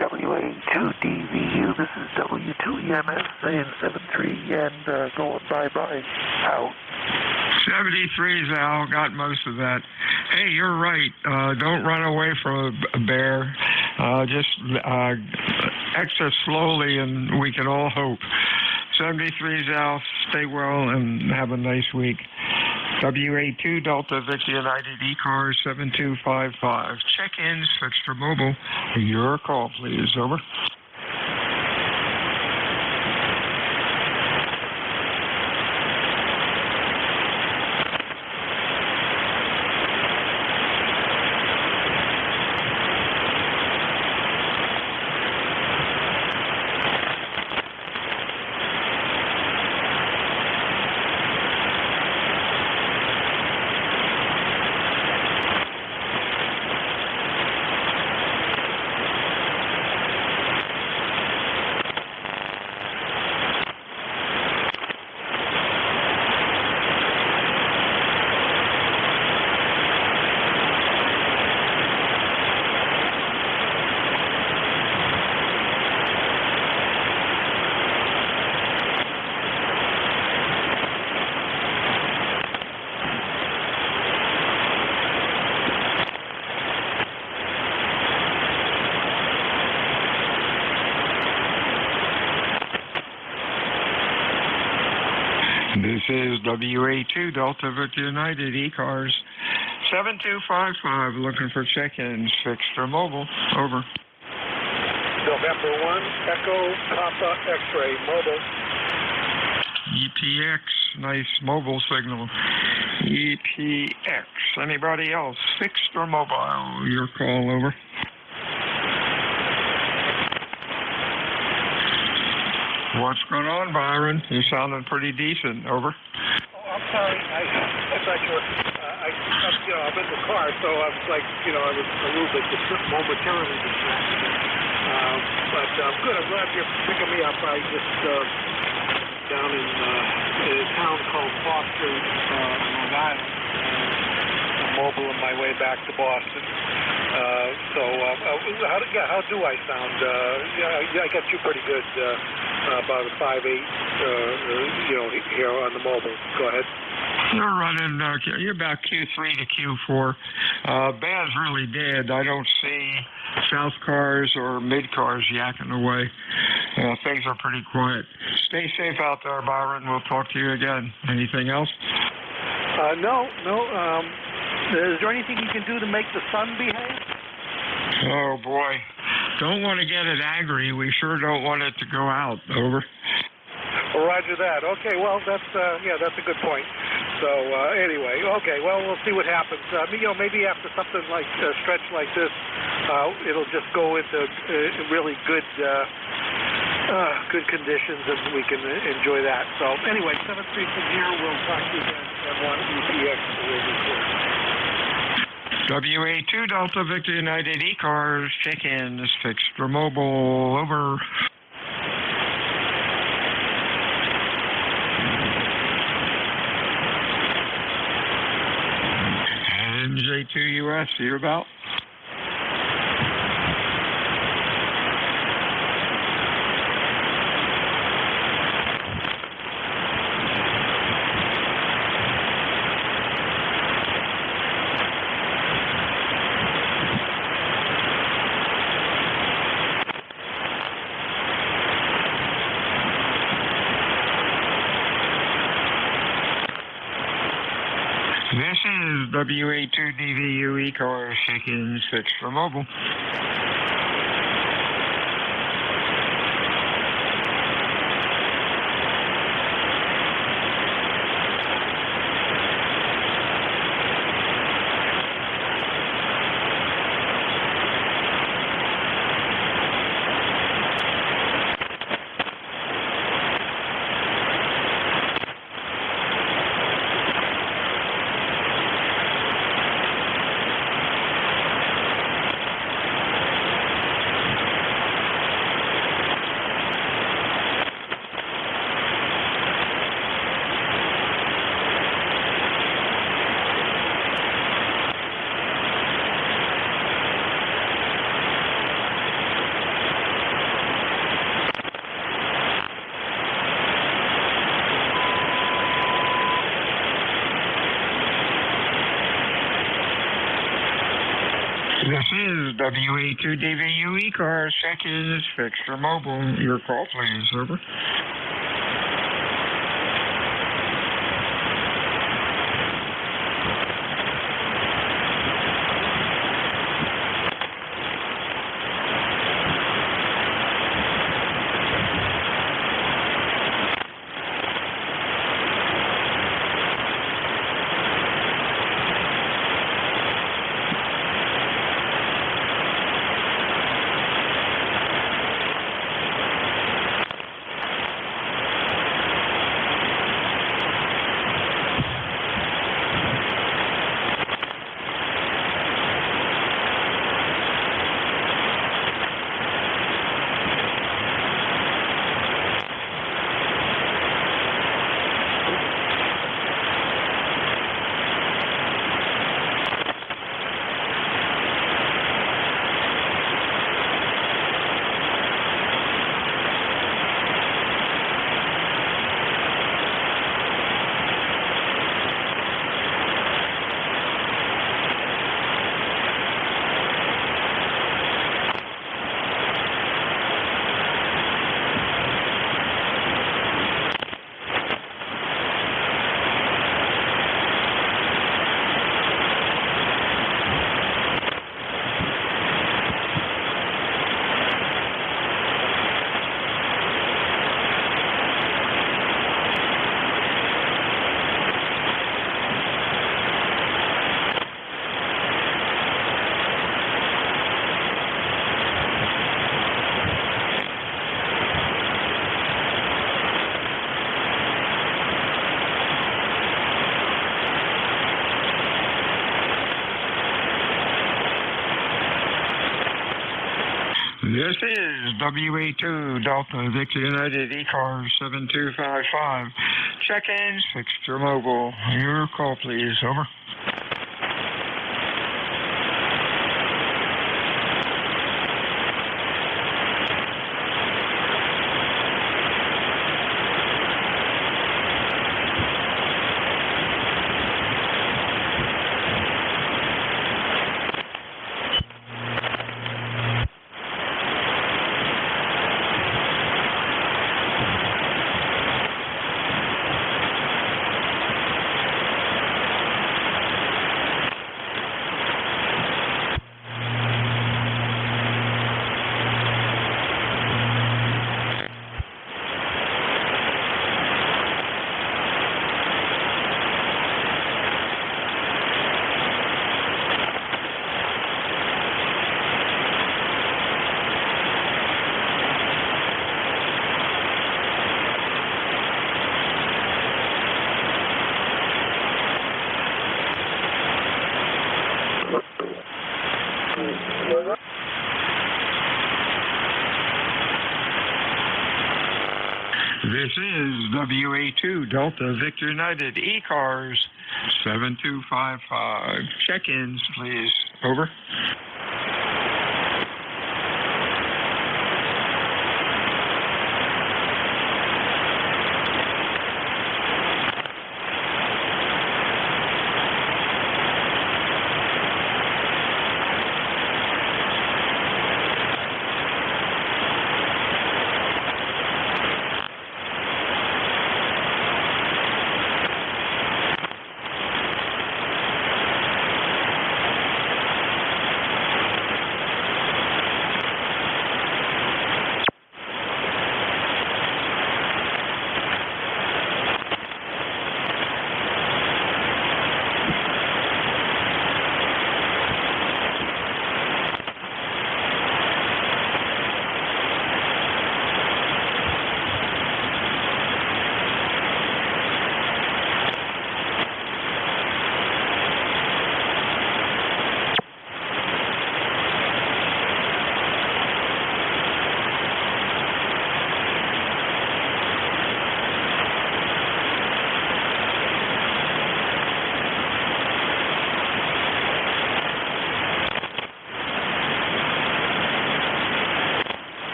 WA2DVU, this is W2EMS saying 7-3 and going bye-bye. Out. 73's Al, got most of that. Hey, you're right. Don't run away from a bear. Just exit slowly and we can all hope. 73's Al, stay well and have a nice week. WA2 Delta Victor United ECARS 7255. Check-ins fixed for mobile. Your call, please. Over. This is WA2 Delta Victor United ECARS 7255 looking for check-ins fixed for mobile. Over. November 1, Echo Papa X-ray, mobile. EPX, nice mobile signal. EPX. Anybody else? Fixed or mobile? Your call, over. What's going on, Byron? You sounded pretty decent. Over. Oh, I'm sorry. I'm not sure. I'm in the car, so I was like, I was a little bit momentarily distracted. But I'm good. I'm glad you're picking me up. I just down in a town called Boston, Long Island. I'm mobile on my way back to Boston. How do I sound? I got you pretty good. About a 5.8, here on the mobile. Go ahead. You're running, you're about Q3 to Q4. Band's really dead. I don't see south cars or mid cars yakking away. Things are pretty quiet. Stay safe out there, Byron. We'll talk to you again. Anything else? No. Is there anything you can do to make the sun behave? Oh, boy. Don't want to get it angry. We sure don't want it to go out. Over. Well, roger that. Okay, well, that's a good point. So, anyway, okay, well, we'll see what happens. Maybe after something like a stretch like this, it'll just go into really good conditions and we can enjoy that. So, anyway, 7-3 from here. We'll talk to you again at 1 EPX. WA2 Delta Victor United ECARS check-ins fixed for mobile. Over. NJ2US, you're about. This is WA2DVU ECARS check-ins fixed for mobile. WA2DVU ECARS, check-ins, fixture mobile. Your call, please. Over. This is WA2 Delta Victor United ECARS 7255. Check-ins, fixture mobile. Your call, please. Over. This is WA2 Delta Victor United ECARS 7255. Check-ins, please. Over.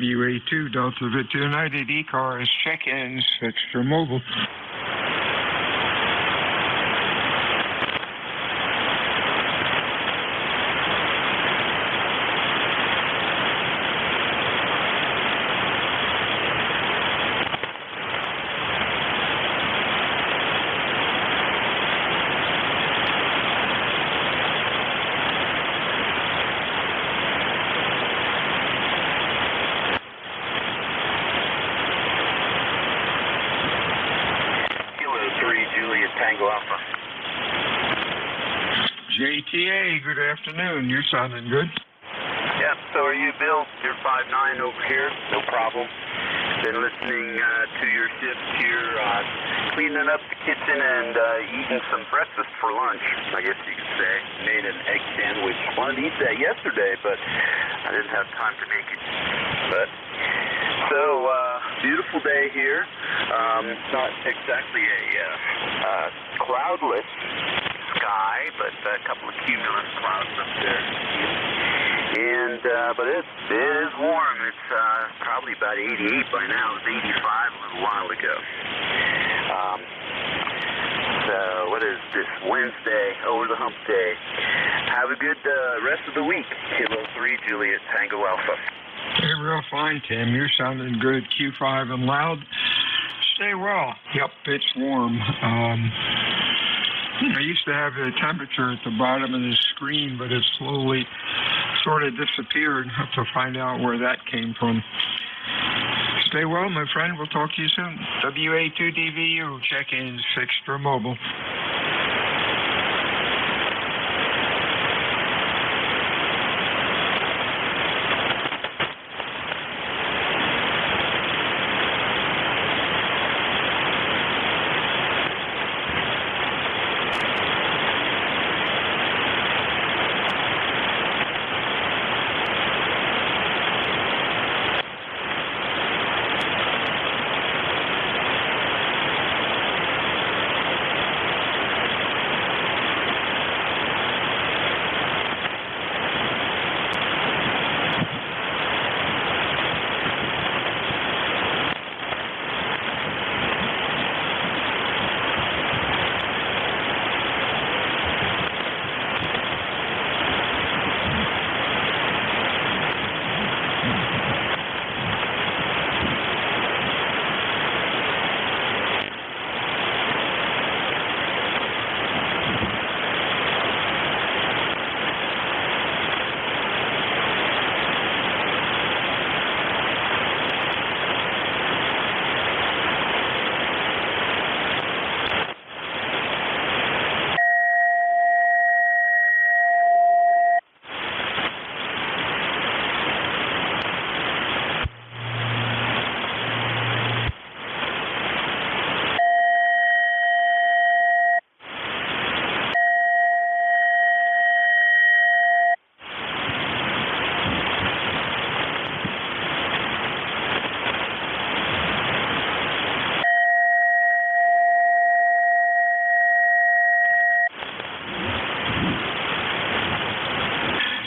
WA2 Delta Victor United ECARS check-ins, extra mobile. Tango Alpha. JTA, good afternoon. You're sounding good. Yeah, so are you, Bill? You're 5'9" over here, no problem. Been listening to your shift here, cleaning up the kitchen and eating some breakfast for lunch, I guess you could say. Made an egg sandwich. Wanted to eat that yesterday, but I didn't have time to make it. But so, beautiful day here. Not exactly a cloudless sky, but a couple of cumulus clouds up there. And but it is warm. It's probably about 88 by now. It was 85 a little while ago. So what is this? Wednesday, over the hump day. Have a good rest of the week. Kilo 3, Juliet, Tango Alpha. Hey, real fine, Tim. You're sounding good. Q5 and loud. Stay well. Yep, it's warm. I used to have the temperature at the bottom of the screen, but it slowly sort of disappeared. Have to find out where that came from. Stay well, my friend. We'll talk to you soon. WA2DVU, check-ins, extra mobile.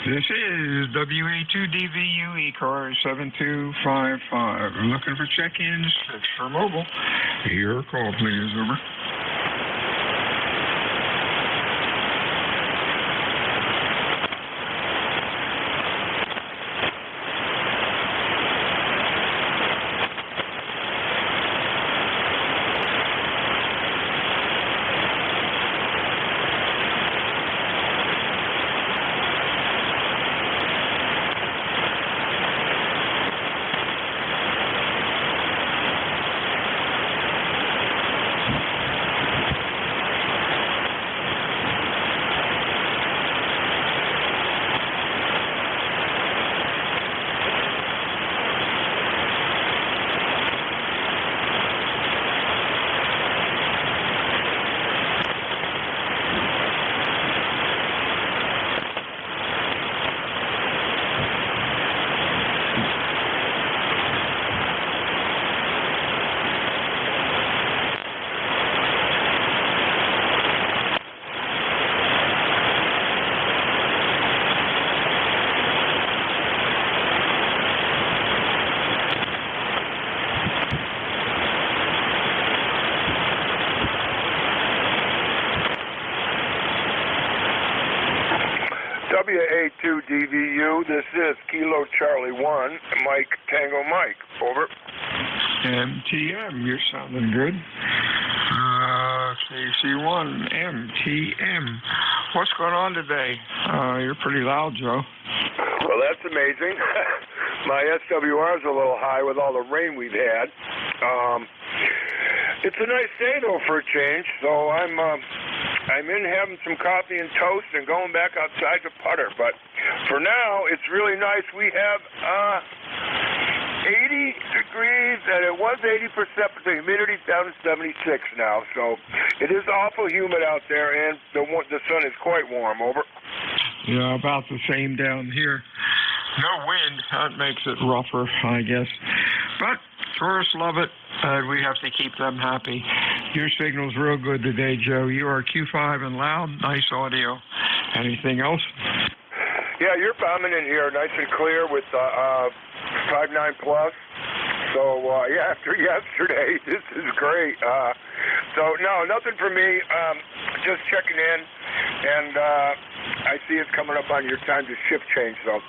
This is WA2DVU ECARS 7255. Looking for check-ins for mobile. Your call, please. Over. 2, this is Kilo Charlie 1, Mike Tango Mike. Over. MTM, you're sounding good. KC1, MTM. What's going on today? You're pretty loud, Joe. Well, that's amazing. My SWR is a little high with all the rain we've had. It's a nice day, though, for a change, so I'm in having some coffee and toast and going back outside to putter. But for now, it's really nice. We have 80 degrees, and it was 80%, but the humidity's down to 76 now. So it is awful humid out there, and the sun is quite warm. Over. Yeah, about the same down here. No wind. That makes it rougher, I guess. But tourists love it. We have to keep them happy. Your signal's real good today, Joe. You are Q5 and loud. Nice audio. Anything else? Yeah, you're bombing in here nice and clear with 5.9 plus. So, yeah, after yesterday, this is great. So, no, nothing for me. Just checking in. And I see it's coming up on your time to shift change. So,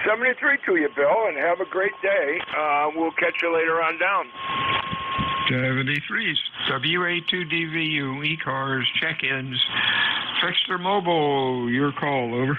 73 to you, Bill, and have a great day. We'll catch you later on down. 73s, WA2DVU, ECARS, check-ins, Fixter Mobile, your call, over.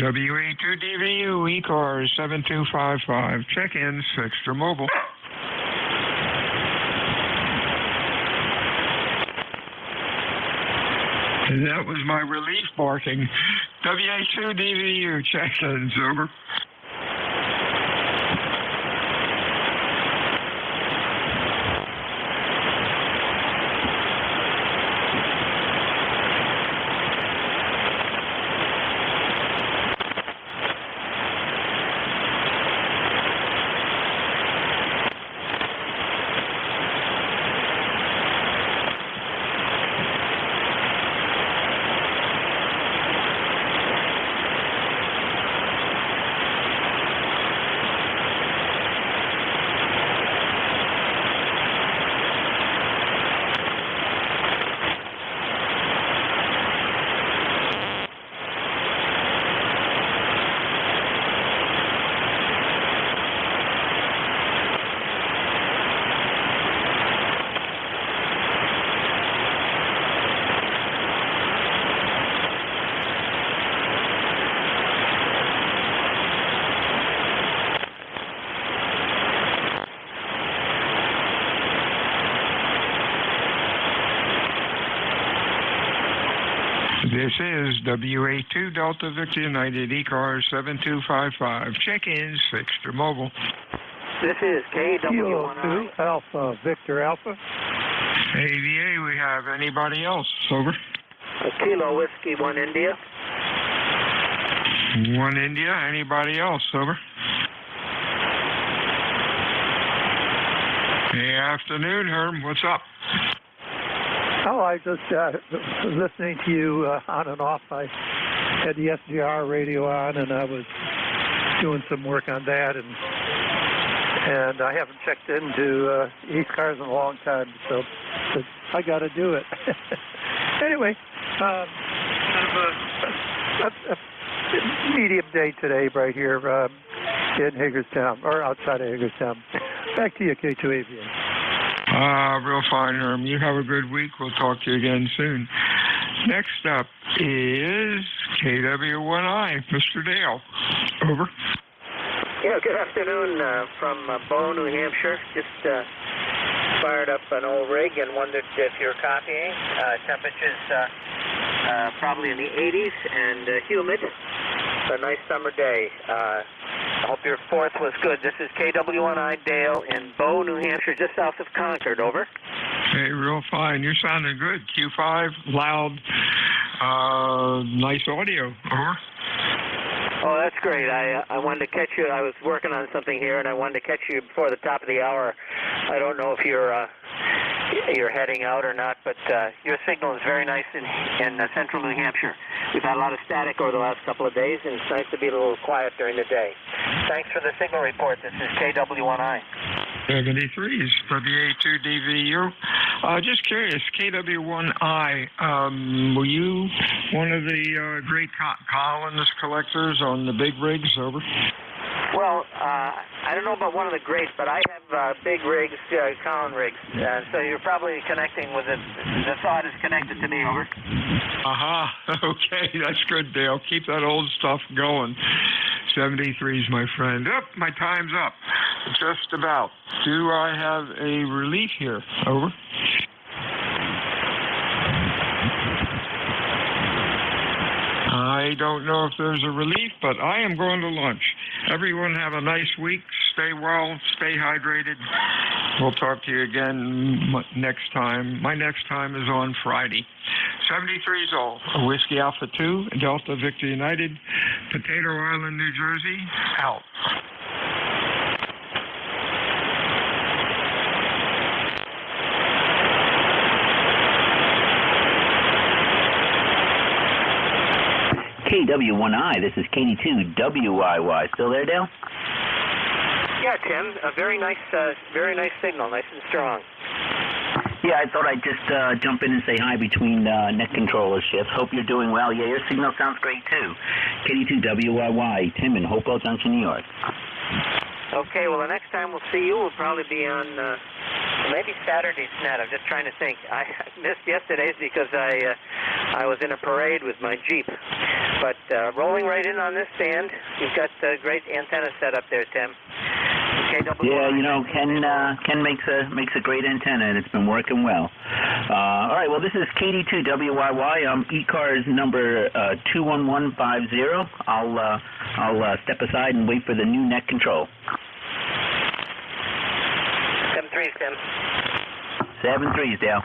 WA2DVU, ECARS 7255, check-ins, Fixter Mobile. And that was my relief barking. WA2DVU, check-ins, over. This is WA2 Delta Victor United, ECARS 7255. Check-ins, Fixter Mobile. This is KW2 Alpha Victor Alpha. AVA, we have anybody else? Over. Kilo Whiskey 1 India. 1 India, anybody else? Over. Hey, afternoon, Herm. What's up? Oh, I just was listening to you on and off. I had the SDR radio on, and I was doing some work on that, and I haven't checked into ECARS in a long time, so I got to do it. Anyway, kind of a medium day today right here in Hagerstown, or outside of Hagerstown. Back to you, K2AVA. Real fine, Herm. You have a good week. We'll talk to you again soon. Next up is KW1I, Mr. Dale. Over. Yeah, good afternoon from Bow, New Hampshire. Just fired up an old rig and wondered if you're copying. Temperatures probably in the 80s and humid. a nice summer day. I hope your 4th was good. This is KW1I Dale in Bow, New Hampshire, just south of Concord. Over. Hey, real fine. You're sounding good. Q5, loud, nice audio. Over. Oh, that's great. I wanted to catch you. I was working on something here, and I wanted to catch you before the top of the hour. I don't know if you're heading out or not, but your signal is very nice in central New Hampshire. We've had a lot of static over the last couple of days, and it's nice to be a little quiet during the day. Thanks for the signal report. This is KW1I. 73s for the A2DVU. Just curious, KW1I, were you one of the great Collins collectors on the big rigs? Over. Well, I don't know about one of the greats, but I have big rigs, Collin rigs. So you're probably connecting with it. The thought is connected to me. Over. Okay, that's good, Dale. Keep that old stuff going. 73s, my friend. My time's up. Just about. Do I have a relief here? Over. I don't know if there's a relief, but I am going to lunch. Everyone have a nice week. Stay well. Stay hydrated. We'll talk to you again next time. My next time is on Friday. 73's all. Whiskey Alpha 2, Delta Victor United, Potato Island, New Jersey, out. KW1I, this is KD2WYY. Still there, Dale? Yeah, Tim. A very nice signal, nice and strong. Yeah, I thought I'd just jump in and say hi between net controller shifts. Hope you're doing well. Yeah, your signal sounds great, too. KD2WYY, Tim in Hopewell Junction, New York. Okay, well, the next time we'll see you will probably be on maybe Saturday's net. I'm just trying to think. I missed yesterday's because I was in a parade with my Jeep. But rolling right in on this stand, you've got a great antenna set up there, Tim. Yeah, you know, Ken makes a great antenna, and it's been working well. All right, well, this is KD2WYY. I'm ECARS number 21150. I'll step aside and wait for the new net control. 7-3s, Tim. 7-3s, Dale.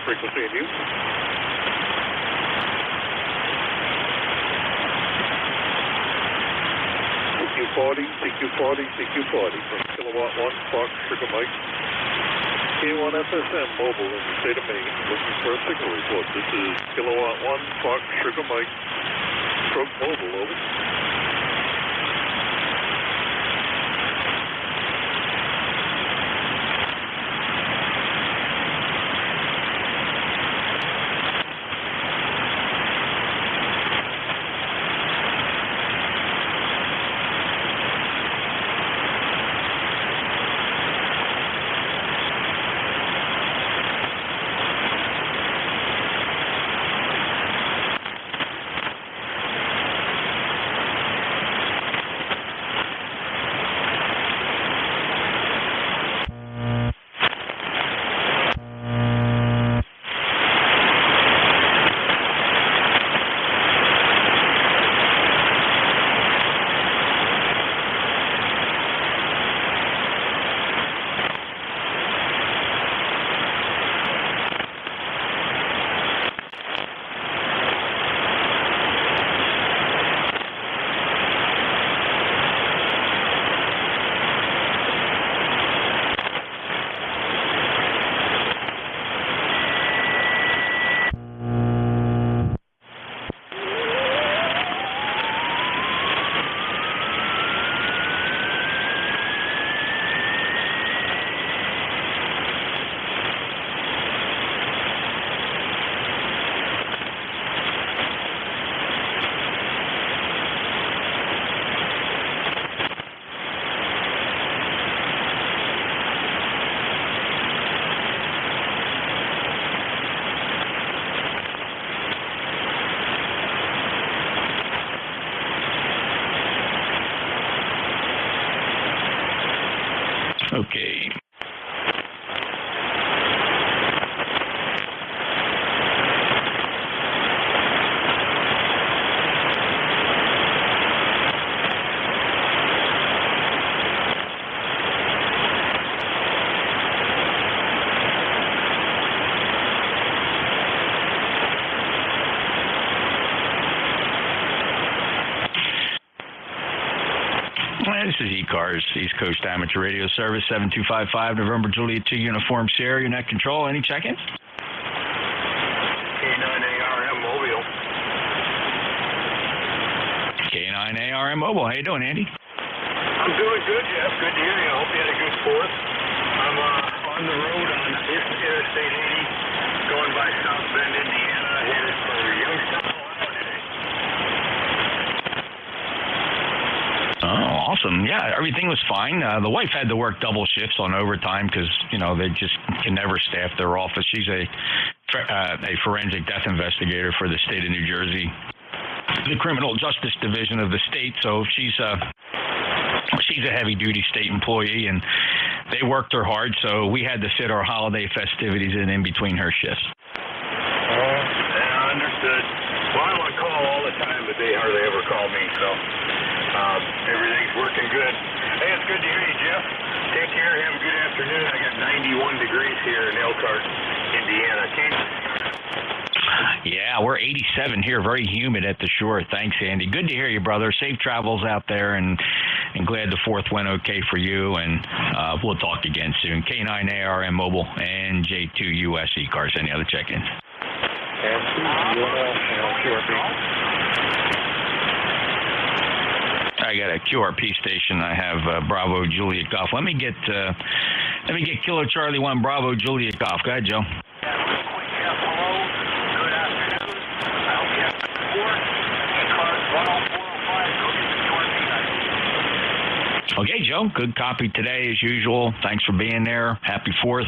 Frequency in use. CQ40, CQ40, CQ40 from Kilowatt 1, Fox, Sugar Mike. K1FSM mobile in the state of Maine, looking for a signal report. This is Kilowatt 1, Fox, Sugar Mike, stroke mobile, over. This is ECARS, East Coast Amateur Radio Service, 7255 November Juliet 2 Uniform Sierra, your net control. Any check-ins? K9ARM Mobile. K9ARM Mobile. How you doing, Andy? I'm doing good, Jeff. Good to hear you. I hope you had a good 4th. I'm on the road on Interstate 80, going by South Bend, Indiana, headed for Youngstown, Ohio today. Oh, awesome. Yeah, everything was fine. The wife had to work double shifts on overtime because, they just can never staff their office. She's a forensic death investigator for the state of New Jersey, the Criminal Justice Division of the state. So she's a heavy-duty state employee, and they worked her hard, so we had to fit our holiday festivities in between her shifts. Yeah, understood. Well, I'm on call all the time, but they hardly ever call me, so everything's working good. Hey, it's good to hear you, Jeff. Take care. Have a good afternoon. I got 91 degrees here in Elkhart, Indiana. Yeah, we're 87 here. Very humid at the shore. Thanks, Andy. Good to hear you, brother. Safe travels out there, and glad the 4th went okay for you, and we'll talk again soon. K9ARM Mobile and NJ2US ECARS. Any other check-ins? I got a QRP station. I have Bravo Juliet Golf. Let me get Kilo Charlie 1 Bravo Juliet Golf. Go ahead, Joe. Okay, Joe, good copy today as usual. Thanks for being there. Happy 4th.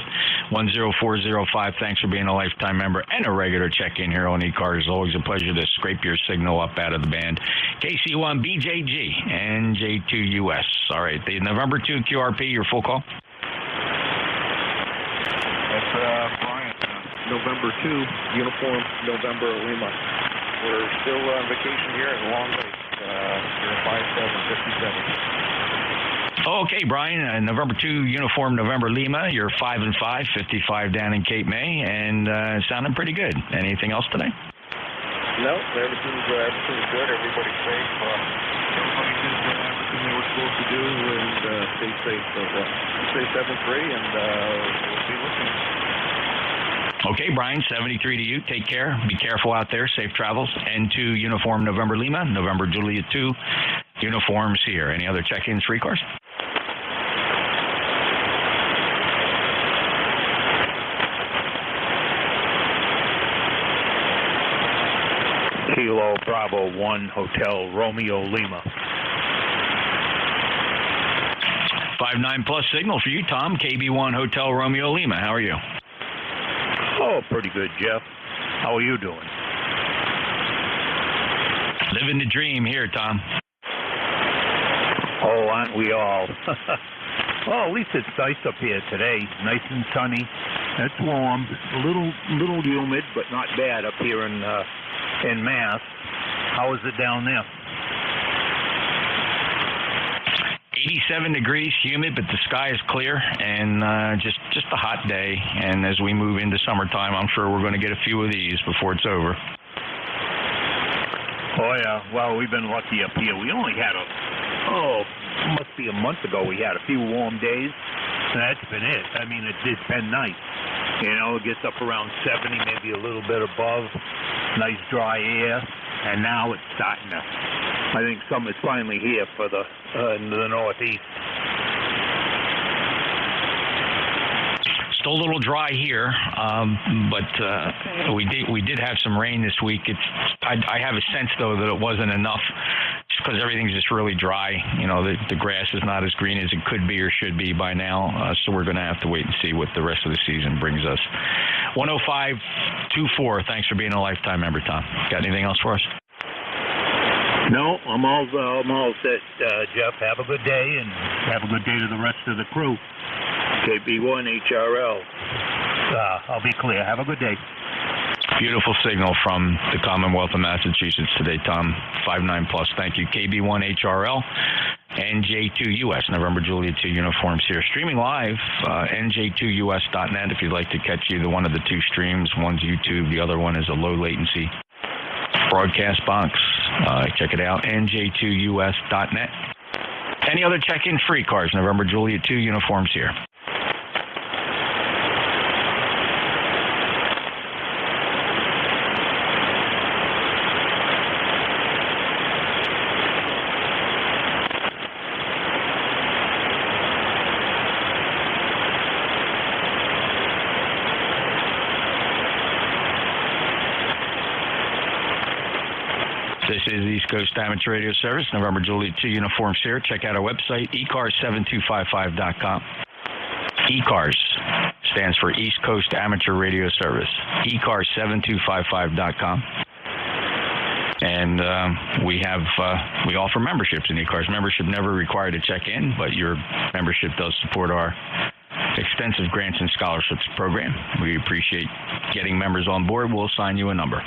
10405, thanks for being a lifetime member and a regular check-in here on ECARS. It's always a pleasure to scrape your signal up out of the band. KC1 BJG and NJ2US. All right, the November 2 QRP, your full call? That's Brian. November 2, Uniform November Lima. We're still on vacation here at Long Lake. We're 5757. Okay, Brian, November 2, Uniform November Lima. You're 5-5, 55 down in Cape May, and sounding pretty good. Anything else today? No, everything's good. Everybody's safe. Everybody did everything they were supposed to do and stay safe. So stay 7-3, and we'll be listening. Okay, Brian, 73 to you. Take care. Be careful out there. Safe travels. N2 Uniform November Lima, November Juliet 2. Uniforms here. Any other check-ins for ECARS? Kilo Bravo 1 Hotel Romeo Lima. 5-9 plus signal for you, Tom. KB1 Hotel Romeo Lima. How are you? Oh, pretty good, Jeff. How are you doing? Living the dream here, Tom. Oh, aren't we all? Well, at least it's nice up here today. Nice and sunny. It's warm. A little humid, but not bad up here in Mass. How is it down there? 87 degrees, humid, but the sky is clear, and just a hot day. And as we move into summertime, I'm sure we're going to get a few of these before it's over. Oh, yeah. Well, we've been lucky up here. We only had must be a month ago, we had a few warm days, and that's been it. I mean, it's been nice. It gets up around 70, maybe a little bit above. Nice dry air, and now it's starting to, I think summer's finally here for the Northeast. Still a little dry here, but we did have some rain this week. I have a sense though that it wasn't enough, just because everything's just really dry. The grass is not as green as it could be or should be by now. So we're going to have to wait and see what the rest of the season brings us. 10524. Thanks for being a lifetime member, Tom. Got anything else for us? No, I'm all set, Jeff. Have a good day, and have a good day to the rest of the crew. KB1 HRL. I'll be clear. Have a good day. Beautiful signal from the Commonwealth of Massachusetts today, Tom. 5-9 plus. Thank you. KB1 HRL. NJ2US, November Juliet 2 uniforms here. Streaming live, NJ2US.net if you'd like to catch either one of the two streams. One's YouTube, the other one is a low latency broadcast box. Check it out, NJ2US.net. Any other check-in? Free cars. November Juliet 2 uniforms here. This is East Coast Amateur Radio Service, November Juliet 2 uniforms here. Check out our website, ECARS7255.com. ECARS stands for East Coast Amateur Radio Service, ECARS7255.com. And we offer memberships in ECARS. Membership never required to check in, but your membership does support our extensive grants and scholarships program. We appreciate getting members on board. We'll assign you a number.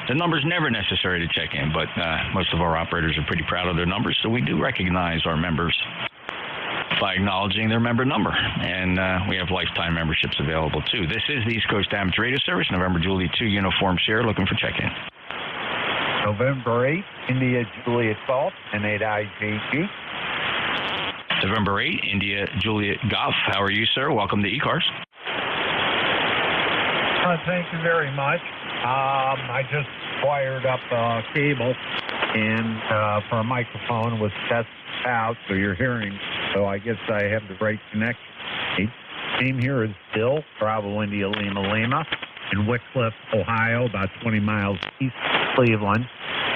The number's never necessary to check in, but most of our operators are pretty proud of their numbers, so we do recognize our members by acknowledging their member number. And we have lifetime memberships available, too. This is the East Coast Amateur Radio Service, November Juliet 2 uniforms here, looking for check-in. November 8th, India Juliet Golf, N8IJG. November 8th, India Juliet Golf. How are you, sir? Welcome to ECARS. Thank you very much. I just wired up a cable and for a microphone with test out, so you're hearing. So I guess I have the right connection. Name here is Bill, Bravo India Lima Lima, in Wickliffe, Ohio, about 20 miles east of Cleveland.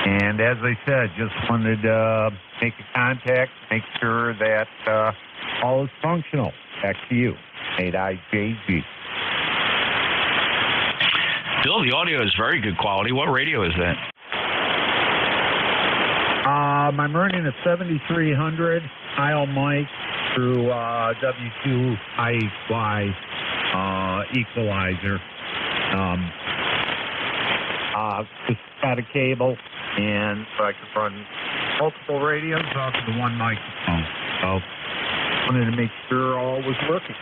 And as I said, just wanted to make a contact, make sure that all is functional. Back to you, 8IJG. Bill, the audio is very good quality. What radio is that? I'm running a 7300 Isle mic through W2IHY equalizer. Just got a cable, and so I could run multiple radios off of the one microphone. So wanted to make sure all was working.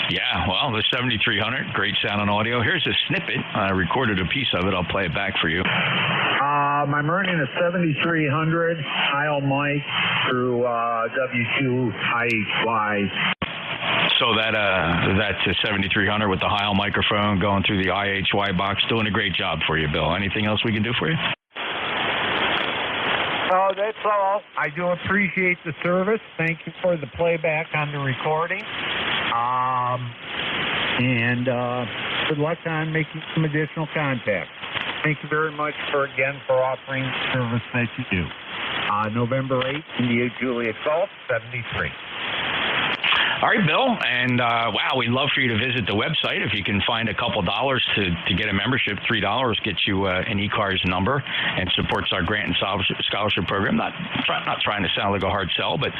Yeah, well, the 7300, great sound and audio. Here's a snippet. I recorded a piece of it. I'll play it back for you. I'm running a 7300 Isle mic through W2IHY. So that's a 7300 with the Heil microphone going through the IHY box. Doing a great job for you, Bill. Anything else we can do for you? Oh, that's all. I do appreciate the service. Thank you for the playback on the recording. And good luck on making some additional contacts. Thank you very much for offering the service that you do. November 8th, India Juliet Golf, 73. All right, Bill, and wow, we'd love for you to visit the website. If you can find a couple dollars to get a membership, $3 gets you an ECARS number and supports our grant and scholarship program. Not trying to sound like a hard sell, but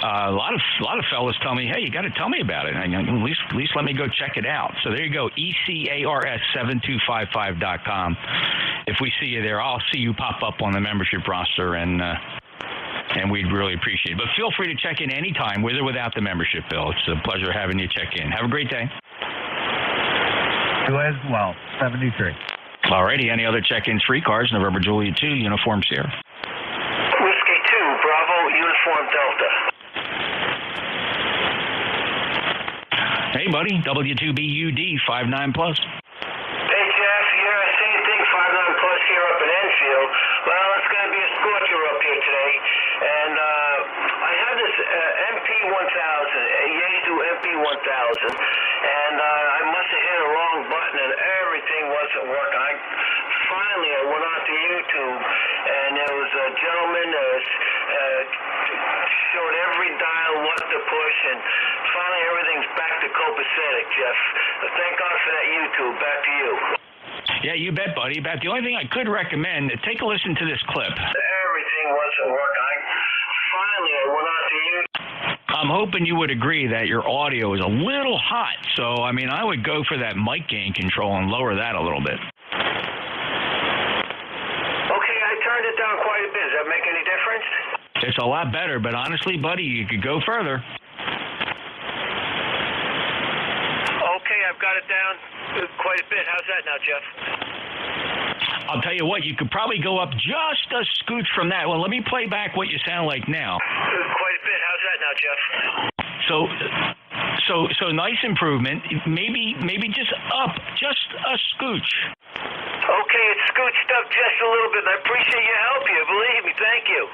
a lot of fellas tell me, hey, you got to tell me about it. And at least let me go check it out. So there you go, ECARS7255.com. If we see you there, I'll see you pop up on the membership roster, and we'd really appreciate it. But feel free to check in anytime, with or without the membership, Bill. It's a pleasure having you check in. Have a great day. You as well. 73. All righty. Any other check-ins? Free cars, November Juliet 2, uniforms here. Whiskey 2, Bravo, uniform Delta. Hey, buddy. W2BUD, 59 plus. Hey, Jeff. Yeah, same thing, 59 plus here up in Enfield. Well, it's going to be a scorcher up here today. And I had this MP1000, a Yaesu MP1000, and I must have hit a wrong button and everything wasn't working. Finally, I went onto YouTube, and there was a gentleman that showed every dial what to push, and finally everything's back to copacetic, Jeff. Thank God for that YouTube. Back to you. Yeah, you bet, buddy. The only thing I could recommend, take a listen to this clip. Everything wasn't working. Finally, I went on to YouTube. I'm hoping you would agree that your audio is a little hot, so, I mean, I would go for that mic gain control and lower that a little bit. Okay, I turned it down quite a bit. Does that make any difference? It's a lot better, but honestly, buddy, you could go further. Okay, I've got it down quite a bit. How's that now, Jeff? I'll tell you what, you could probably go up just a scooch from that. Well, let me play back what you sound like now. Quite a bit. How's that now, Jeff? So nice improvement. Maybe just up just a scooch. Okay, it's scooched up just a little bit. I appreciate your help here. Believe me, thank you.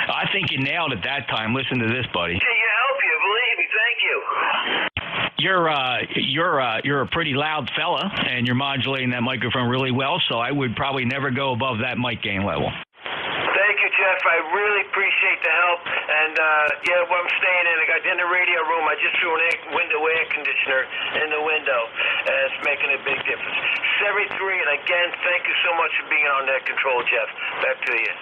I think you nailed it that time. Listen to this, buddy. Appreciate your help here. Believe me, thank you. You're a pretty loud fella, and you're modulating that microphone really well. So I would probably never go above that mic gain level. Thank you, Jeff. I really appreciate the help. And where I'm staying in the radio room, I just threw an window air conditioner in the window, and it's making a big difference. 73, and again, thank you so much for being on that control, Jeff. Back to you.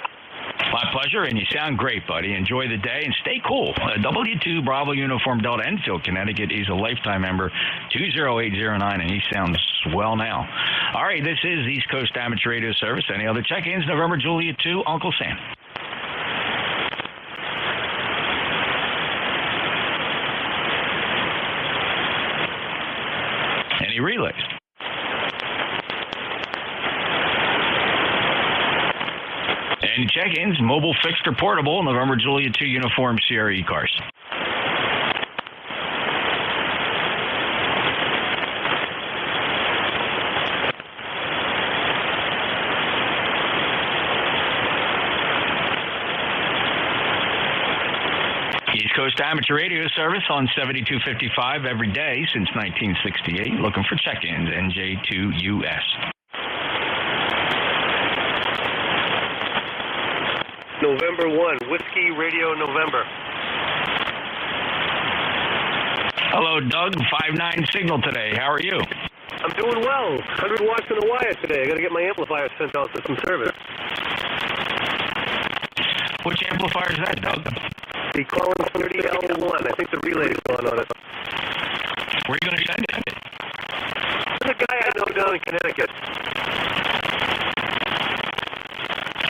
My pleasure, and you sound great, buddy. Enjoy the day and stay cool. W2 Bravo Uniform Delta Enfield, Connecticut. He's a lifetime member, 20809, and he sounds well now. All right, this is East Coast Amateur Radio Service. Any other check-ins? November Juliet 2, Uncle Sam. Any relays? Any check-ins, mobile, fixed, or portable, November Juliet 2 Uniform Sierra ECARS. East Coast Amateur Radio Service on 7255 every day since 1968. Looking for check-ins, NJ2US. November 1, Whiskey Radio November. Hello, Doug. 5-9 signal today. How are you? I'm doing well. 100 watts in the wire today. I got to get my amplifier sent out for some service. Which amplifier is that, Doug? The Collins 30L1. I think the relay is on it. Where are you going to send it? There's a guy I know down in Connecticut.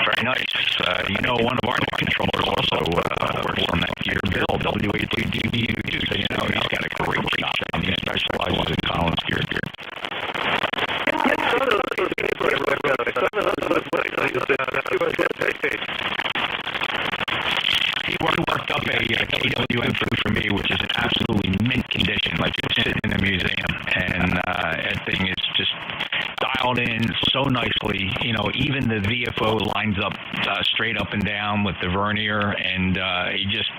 Very nice. One of our net controllers also works on that gear, Bill, W83DBU2, so he's got a great shop, and he specializes in Collins gear. He worked up a KWM for me, which is in absolutely mint condition, like it's sitting in a museum, and that thing is just dialed in so nicely. Even the VFO lines up straight up and down with the vernier, and he just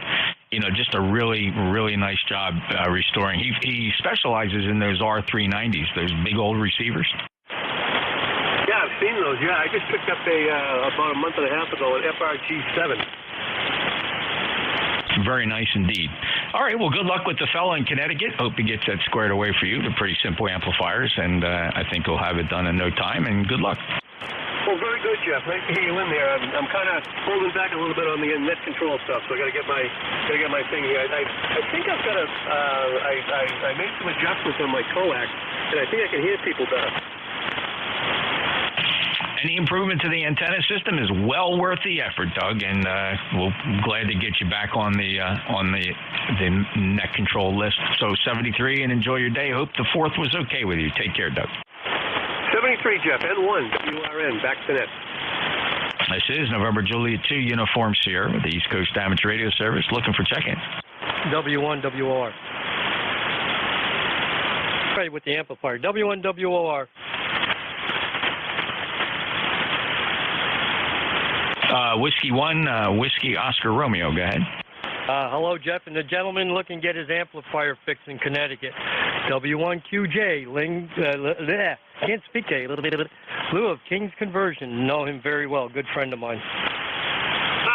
a really, really nice job restoring. He specializes in those R390s, those big old receivers. Yeah, I've seen those. Yeah, I just picked up about a month and a half ago an FRG7. Very nice indeed. All right, well, good luck with the fella in Connecticut. Hope he gets that squared away for you. They're pretty simple amplifiers, and I think he'll have it done in no time, and good luck. Well, very good, Jeff. Nice to hear you in there. I'm kind of holding back a little bit on the net control stuff, so I got to get my thing here. I think I've got I made some adjustments on my coax, and I think I can hear people better. Any improvement to the antenna system is well worth the effort, Doug, and we're glad to get you back on the net control list. So 73, and enjoy your day. Hope the 4th was okay with you. Take care, Doug. 73, Jeff, N1, WRN, back to net. This is November Juliet 2 Uniform Sierra with the East Coast Amateur Radio Service. Looking for check-ins. W1 WOR. Right, with the amplifier. W1 WOR. Whiskey 1, Whiskey Oscar Romeo. Go ahead. Hello, Jeff, and the gentleman looking to get his amplifier fixed in Connecticut. W1QJ, can't speak a little bit. Lou of King's Conversion. Know him very well. Good friend of mine.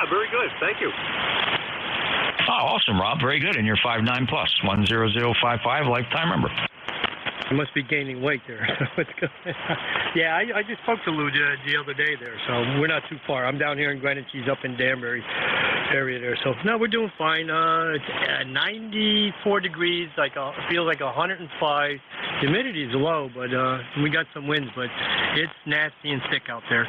Very good. Thank you. Oh, awesome, Rob. Very good. And you're 5'9+, 10055, lifetime member. You must be gaining weight there. Yeah, I just spoke to Lou the other day there, so we're not too far. I'm down here in Greenwich. He's up in Danbury area there. So, no, we're doing fine. It's 94 degrees, feels like 105. Humidity is low, but we got some winds, but it's nasty and thick out there.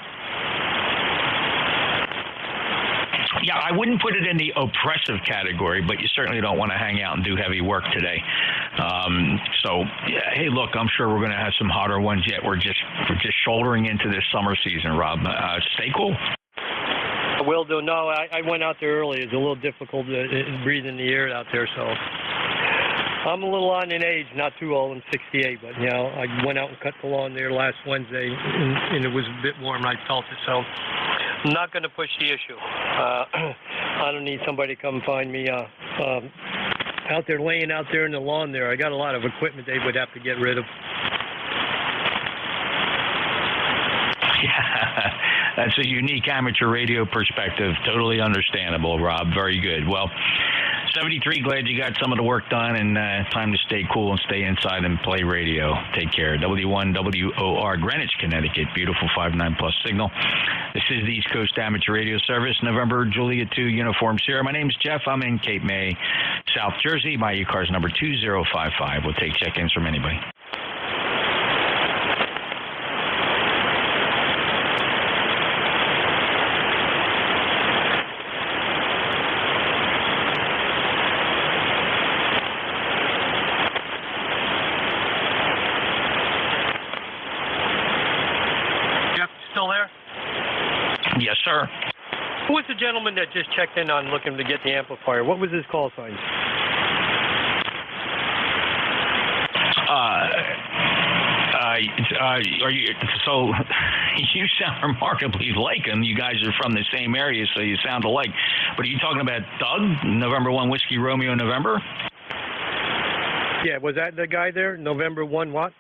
Yeah, I wouldn't put it in the oppressive category, but you certainly don't want to hang out and do heavy work today. So, yeah, hey, look, I'm sure we're going to have some hotter ones yet. We're just shouldering into this summer season, Rob. Stay cool. I will do. No, I went out there early. It's a little difficult breathing the air out there, so I'm a little on in age, not too old. I'm 68, but, you know, I went out and cut the lawn there last Wednesday, and it was a bit warm. I felt it, so I'm not going to push the issue. I don't need somebody to come find me out there laying out there in the lawn there. I got a lot of equipment they would have to get rid of. Yeah, that's a unique amateur radio perspective. Totally understandable, Rob. Very good. Well, 73, glad you got some of the work done, and time to stay cool and stay inside and play radio. Take care. W1WOR, Greenwich, Connecticut. Beautiful 59+ signal. This is the East Coast Amateur Radio Service, November Juliet 2, Uniform Sierra. My name's Jeff. I'm in Cape May, South Jersey. My ECARS number 2055. We'll take check-ins from anybody. Yes, sir. Who was the gentleman that just checked in on looking to get the amplifier? What was his call sign? Are you? So you sound remarkably like him. You guys are from the same area, so you sound alike. But are you talking about Doug? November 1 Whiskey Romeo November? Yeah, was that the guy there? November 1 what?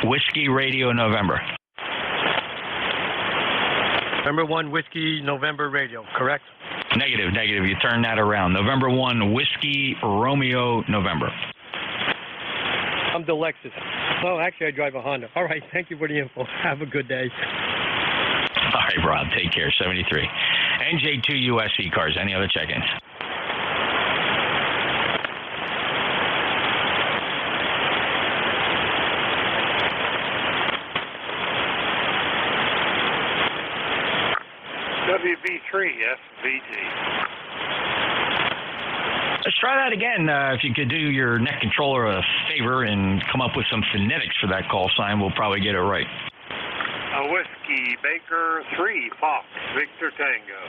Whiskey Radio November. November 1 Whiskey November Radio, correct? Negative. You turn that around. November 1 Whiskey Romeo November. I'm the Lexus. Oh, actually, I drive a Honda. All right, thank you for the info. Have a good day. All right, Rob, take care. 73. NJ2US ECARS. Any other check-ins? WB3 FVT. Let's try that again. If you could do your neck controller a favor and come up with some phonetics for that call sign, we'll probably get it right. Whiskey Baker 3 Fox Victor Tango,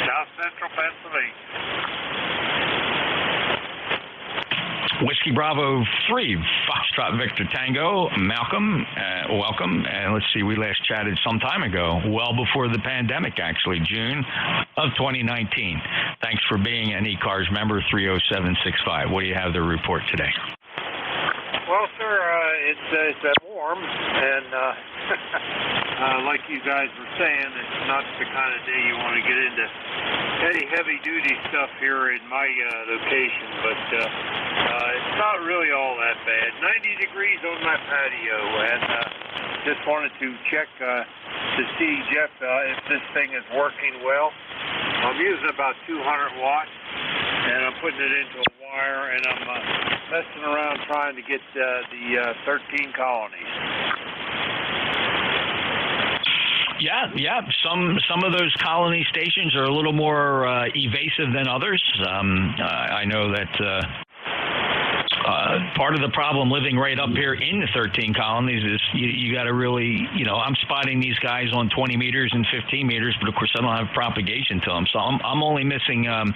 South Central Pennsylvania. Whiskey Bravo 3 Foxtrot Victor Tango, Malcolm, welcome. And let's see, we last chatted some time ago, well before the pandemic, actually, June of 2019. Thanks for being an ECARS member, 30765. What do you have to report today? Well, sir, it's warm, and like you guys were saying, it's not the kind of day you want to get into any heavy-duty stuff here in my location, but it's not really all that bad. 90 degrees on my patio, and just wanted to check to see, Jeff, if this thing is working well. I'm using about 200 watts, and I'm putting it into a wire, and I'm messing around trying to get the 13 colonies. Yeah. Some of those colony stations are a little more evasive than others. I know that part of the problem living right up here in the 13 colonies is you got to really, I'm spotting these guys on 20 meters and 15 meters, but of course I don't have propagation to them, so I'm only missing. I'm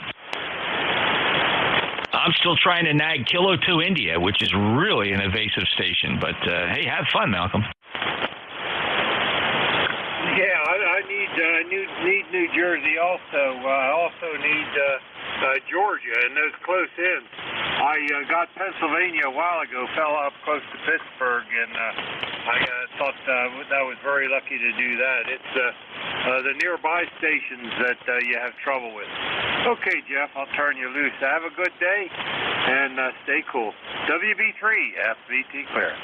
still trying to nag Kilo 2 India, which is really an evasive station. But hey, have fun, Malcolm. Yeah, I need New Jersey also. I also need Georgia and those close in. I got Pennsylvania a while ago, fell up close to Pittsburgh, and I thought that was very lucky to do that. It's the nearby stations that you have trouble with. Okay, Jeff, I'll turn you loose. Have a good day, and stay cool. WB3, FVT clear.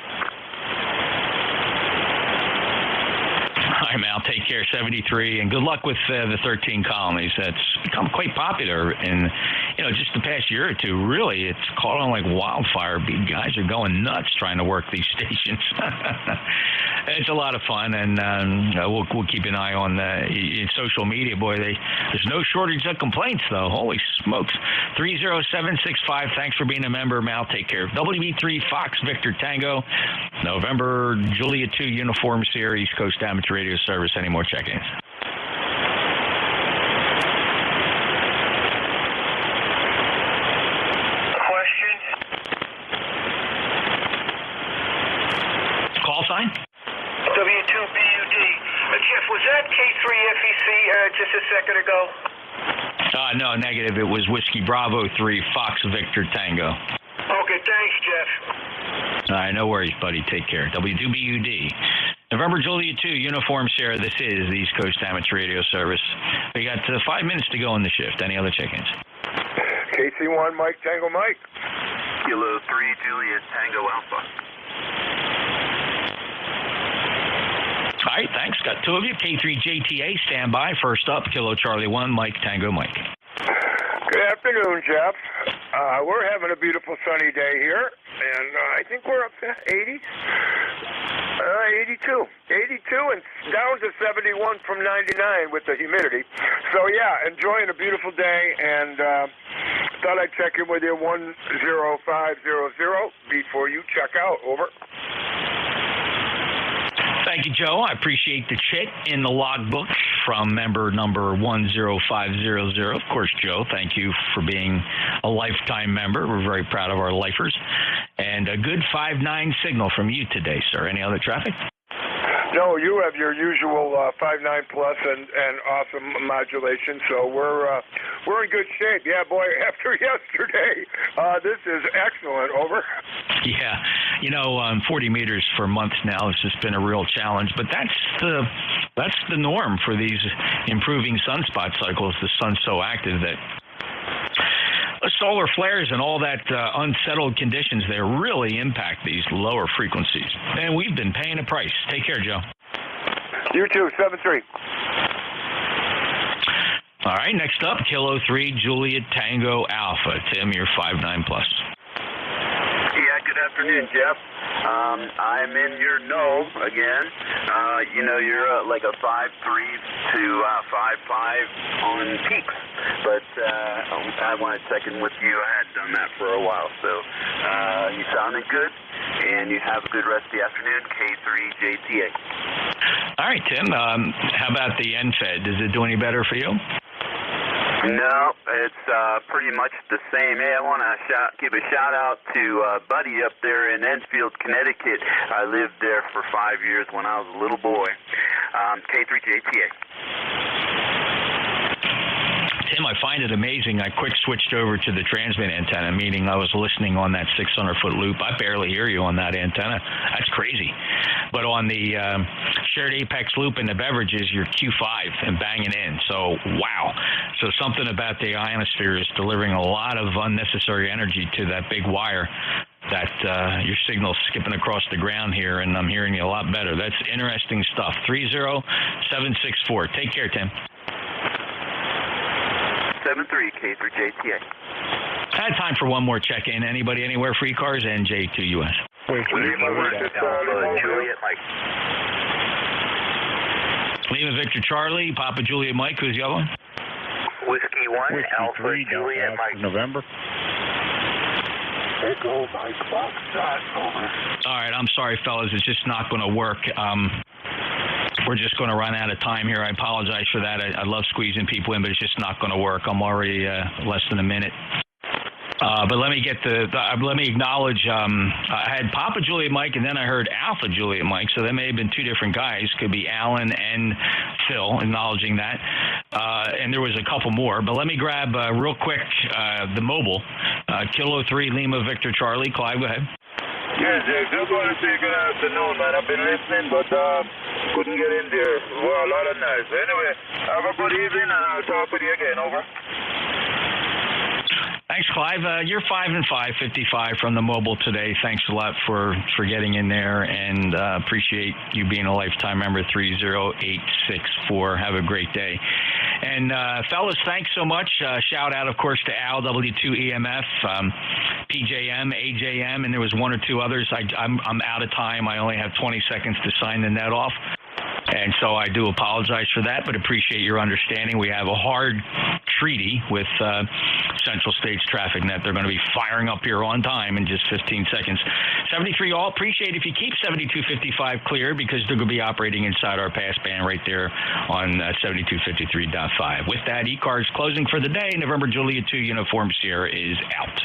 Hi, Mal. Take care, 73, and good luck with the 13 colonies. That's become quite popular in just the past year or two, really, it's caught on like wildfire. Guys are going nuts trying to work these stations. It's a lot of fun, and we'll keep an eye on in social media. Boy, there's no shortage of complaints, though. Holy smokes. 30765, thanks for being a member, Mal. Take care. WB3 Fox Victor Tango, November Julia 2 Uniform Sierra, East Coast Amateur Radio Service. Any more check-ins? Question? Call sign? W2BUD. Jeff, was that K3FEC just a second ago? No, negative. It was Whiskey Bravo 3 Fox Victor Tango. Okay, thanks, Jeff. All right, no worries, buddy. Take care. W2BUD. November Julia 2, Uniform Sierra. This is the East Coast Amateur Radio Service. We got 5 minutes to go in the shift. Any other check-ins? KC1 Mike Tango Mike. Kilo 3 Juliet Tango Alpha. All right, thanks. Got 2 of you. K3JTA, standby. First up, Kilo Charlie 1, Mike Tango Mike. Good afternoon, Jeff. We're having a beautiful sunny day here, and I think we're up to 80. 82 and down to 71 from 99 with the humidity. So, yeah, enjoying a beautiful day, and thought I'd check in with you 10500 before you check out. Over. Thank you, Joe. I appreciate the chit in the logbook from member number 10500. Of course, Joe, thank you for being a lifetime member. We're very proud of our lifers. And a good 5-9 signal from you today, sir. Any other traffic? No, you have your usual 5.9 plus and awesome modulation, so we're in good shape. Yeah, boy, after yesterday, this is excellent. Over. Yeah, 40 meters for months now has just been a real challenge, but that's the norm for these improving sunspot cycles. The sun's so active that solar flares and all that unsettled conditions there really impact these lower frequencies. And we've been paying a price. Take care, Joe. You too, 7-3. All right, next up, Kilo 3 Juliet Tango Alpha. Tim, you're 5.9 plus. Yeah, good afternoon, Jeff. I'm in your know again. You're like a 5.3 to 5.5 on peaks, but I want to check in with you. I had done that for a while, so you sounded good, and you have a good rest of the afternoon. K3JTA. All right, Tim. How about the NFED? Does it do any better for you? No, it's pretty much the same. Hey, I want to give a shout out to Buddy up there in Enfield, Connecticut. I lived there for 5 years when I was a little boy. K3JTA. Tim, I find it amazing. I quick switched over to the transmit antenna, meaning I was listening on that 600-foot loop. I barely hear you on that antenna. That's crazy. But on the shared apex loop in the beverages, you're Q5 and banging in. So, wow. So something about the ionosphere is delivering a lot of unnecessary energy to that big wire that your signal's skipping across the ground here, and I'm hearing you a lot better. That's interesting stuff. 30764. Take care, Tim. 7-3, K3JTA. I had time for one more check-in. Anybody anywhere for ECARS? NJ2US. Juliet Mike. Lima Victor Charlie, Papa Juliet Mike. Who's the other one? Whiskey 1, Whiskey Alpha 3, Juliet Mike. November. Echo Mike Foxtrot. Over. All right, I'm sorry, fellas. It's just not going to work. We're just going to run out of time here. I apologize for that. I love squeezing people in, but it's just not going to work. I'm already less than a minute. But let me get let me acknowledge. I had Papa Juliet Mike, and then I heard Alpha Juliet Mike. So that may have been two different guys. Could be Alan and Phil. Acknowledging that. And there was a couple more. But let me grab real quick the mobile. Kilo 3 Lima Victor Charlie. Clive, go ahead. Yeah, Jay, just want to say good afternoon, man. I've been listening, but couldn't get in there. Well, a lot of nights. Anyway, have a good evening, and I'll talk with you again. Over. Thanks, Clive. You're 5 and 5, 55 from the mobile today. Thanks a lot for getting in there, and appreciate you being a lifetime member. 30864. Have a great day. And fellas, thanks so much. Shout out, of course, to Al, W2EMF, PJM, AJM, and there was one or two others. I'm out of time. I only have 20 seconds to sign the net off. And so I do apologize for that, but appreciate your understanding. We have a hard treaty with Central States Traffic Net. They're going to be firing up here on time in just 15 seconds. 73 all, appreciate if you keep 7255 clear, because they're going to be operating inside our pass band right there on 7253.5. With that, ECARS closing for the day. November Juliet 2 Uniform Sierra is out.